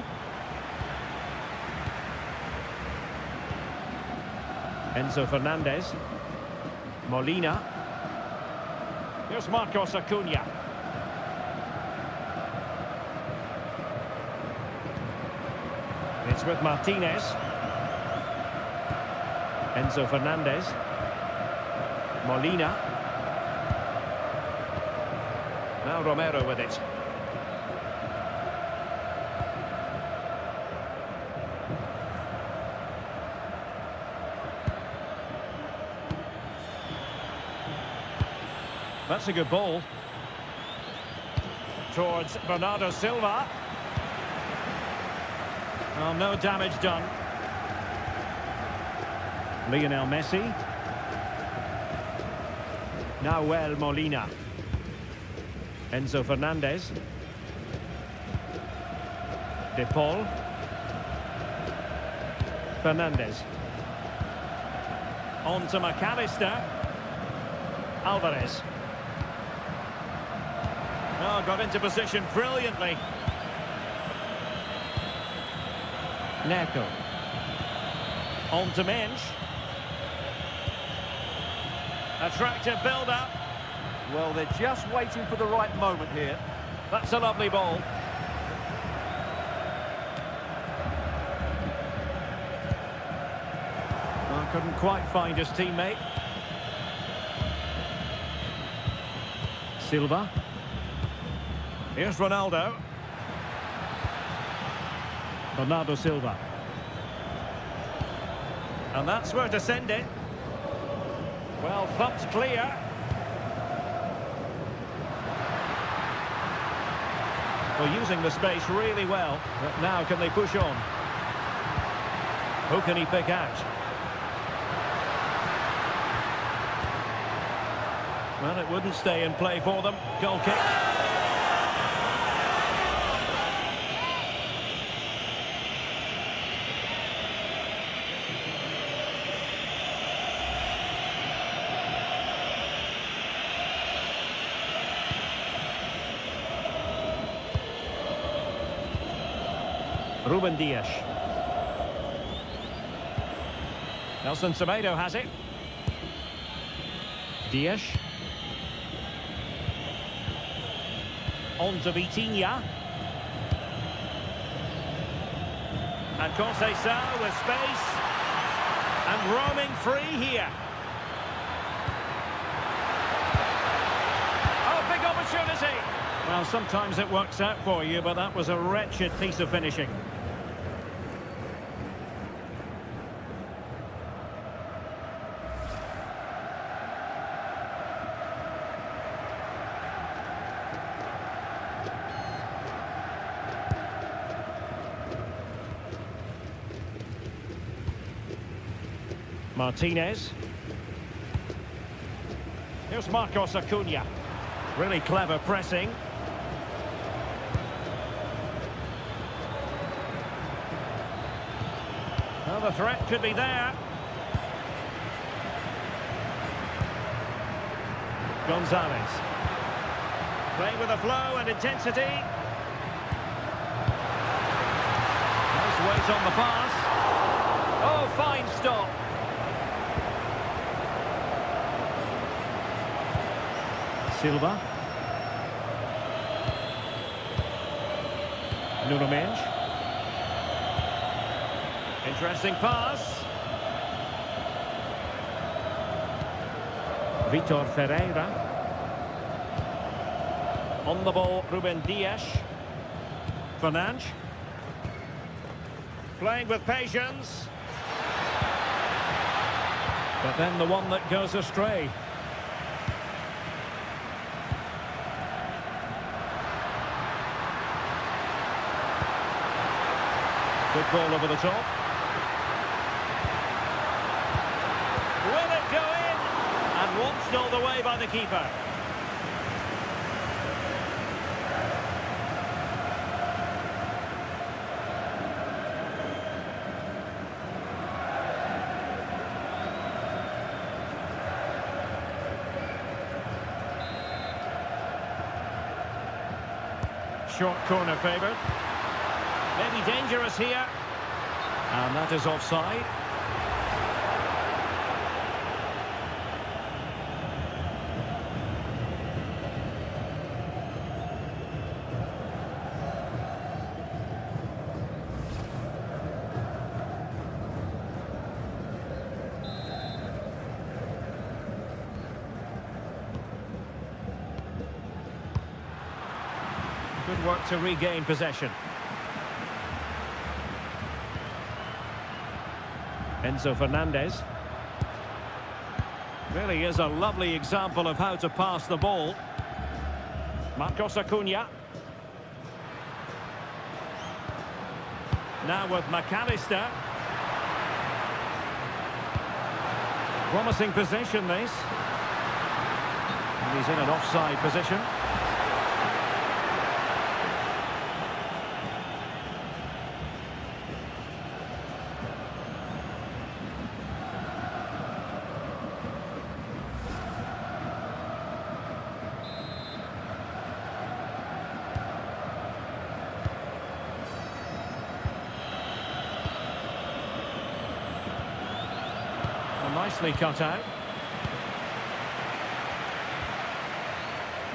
Enzo Fernandez. Molina. Here's Marcos Acuna. It's with Martinez. Enzo Fernandez. Molina. Now Romero with it. That's a good ball. Towards Bernardo Silva. Well, no damage done. Lionel Messi. Nahuel Molina. Enzo Fernandez. De Paul. Fernandez. On to McAllister. Alvarez. Oh, got into position brilliantly. Neto. On to Mensch. Attractive build-up. Well, they're just waiting for the right moment here. That's a lovely ball. Oh, couldn't quite find his teammate. Silva. Here's Ronaldo. Bernardo Silva. And that's where to send it. Well, thumped clear. Well, using the space really well. But now can they push on? Who can he pick out? Well, it wouldn't stay in play for them. Goal kick. Ruben Dias. Nelson Semedo has it. Dias. On to Vitinha. And Conceição with space. And roaming free here. Oh, big opportunity. Well, sometimes it works out for you, but that was a wretched piece of finishing. Martinez. Here's Marcos Acuna. Really clever pressing. Well, the threat could be there. Gonzalez. Playing with a flow and intensity. Nice weight on the pass. Oh, fine stop. Silva. Nuno Mendes. Interesting pass. Vitor Ferreira. On the ball, Ruben Dias. Fernandes. Playing with patience. But then the one that goes astray. Good ball over the top. Will it go in? And watched all the way by the keeper. Short corner favoured. Maybe dangerous here. And that is offside. Good work to regain possession. Enzo Fernandez. Really is a lovely example of how to pass the ball. Marcos Acuna. Now with McAllister. Promising possession, this. And he's in an offside position. Nicely cut out.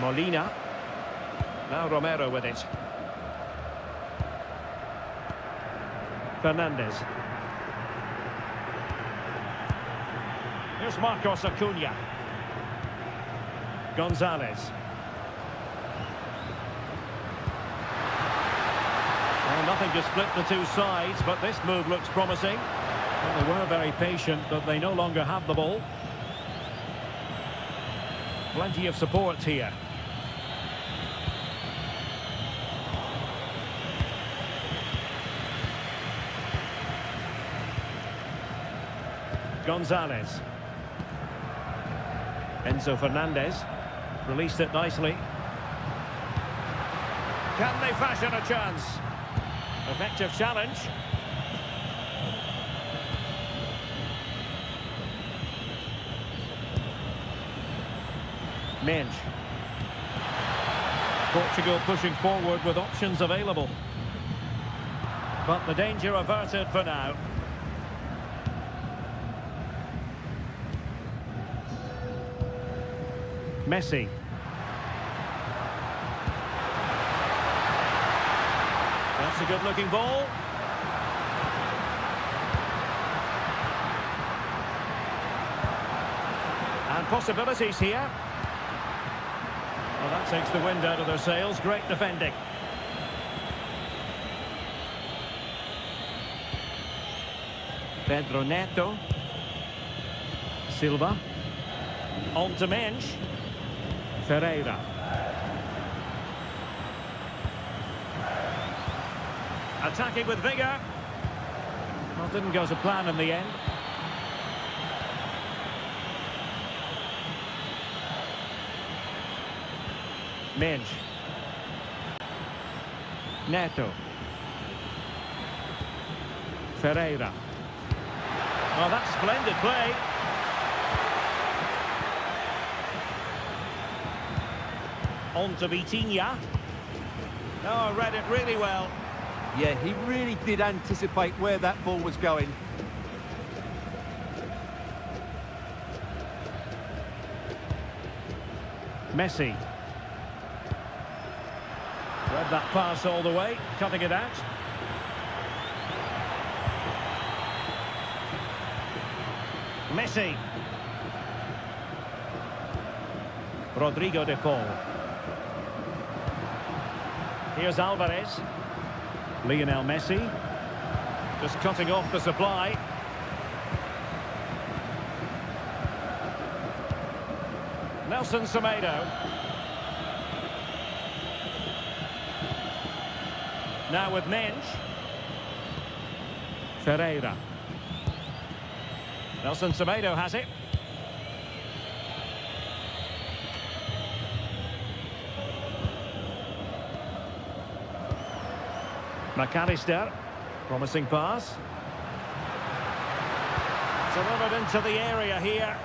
Molina. Now Romero with it. Fernandez. Here's Marcos Acuna. Gonzalez. Well, nothing to split the two sides, but this move looks promising. Well, they were very patient, but they no longer have the ball. Plenty of support here. Gonzalez. Enzo Fernandez. Released it nicely. Can they fashion a chance? Effective challenge. Menj. Portugal pushing forward with options available. But the danger averted for now. Messi. That's a good-looking ball. And possibilities here. Well, that takes the wind out of their sails. Great defending. Pedro Neto. Silva. On to Menj. Ferreira. Attacking with vigour. Well, didn't go to plan in the end. Menj. Neto. Ferreira. Oh, that's splendid play. On to Vitinha. Oh, read it really well. Yeah, he really did anticipate where that ball was going. Messi. Read that pass all the way, cutting it out. Messi. Rodrigo de Paul. Here's Alvarez. Lionel Messi. Just cutting off the supply. Nelson Semedo. Now with Menj. Ferreira. Nelson Semedo has it. McAllister. Promising pass. Delivered into the area here.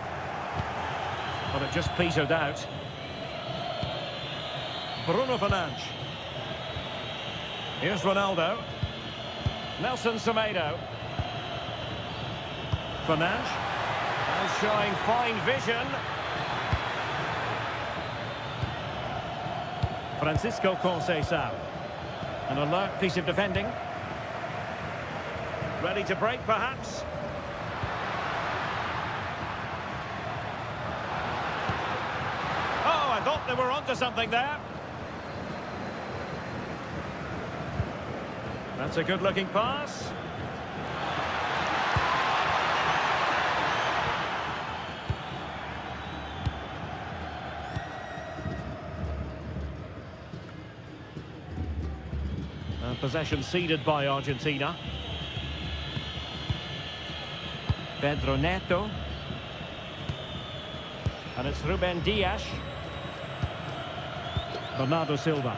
But it just petered out. Bruno Fernandes. Here's Ronaldo. Nelson Semedo. Fernandes. And showing fine vision. Francisco Conceição. An alert piece of defending. Ready to break, perhaps. Oh, I thought they were onto something there. That's a good-looking pass. And possession ceded by Argentina. Pedro Neto. And it's Ruben Dias. Bernardo Silva.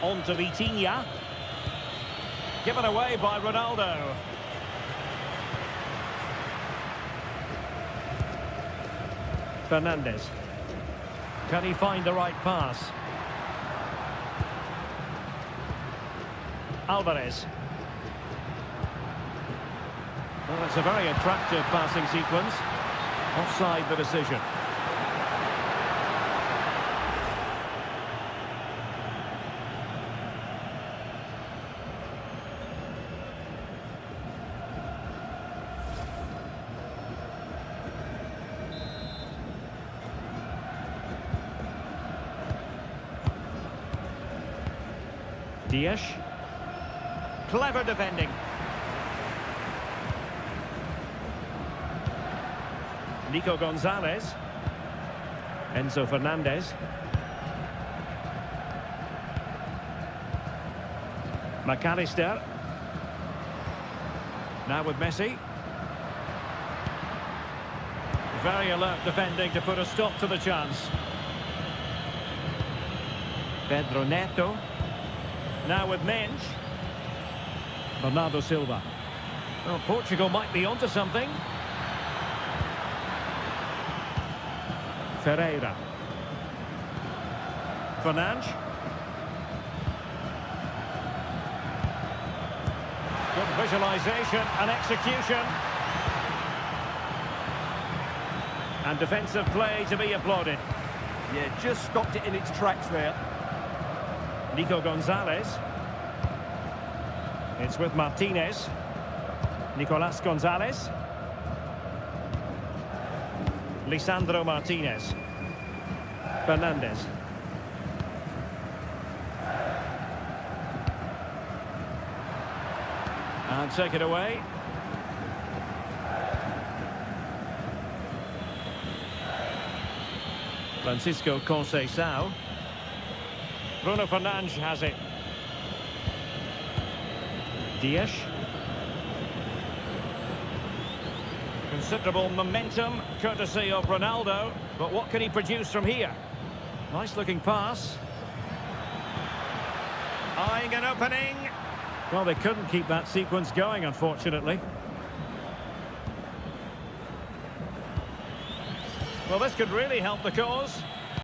On to Vitinha. Given away by Ronaldo. Fernandez. Can he find the right pass? Alvarez. Well, it's a very attractive passing sequence. Offside the decision. Dias. Clever defending. Nico Gonzalez. Enzo Fernandez. McAllister. Now with Messi. Very alert defending to put a stop to the chance. Pedro Neto. Now with Mensch. Bernardo Silva. Well, Portugal might be onto something. Ferreira. Fernandes. Good visualisation and execution. And defensive play to be applauded. Yeah, just stopped it in its tracks there. Nico Gonzalez. It's with Martinez. Nicolas Gonzalez. Lisandro Martinez. Fernandez. And take it away. Francisco Conceição. Bruno Fernandes has it. Dias. Considerable momentum, courtesy of Ronaldo. But what can he produce from here? Nice looking pass. Eyeing an opening. Well, they couldn't keep that sequence going, unfortunately. Well, this could really help the cause.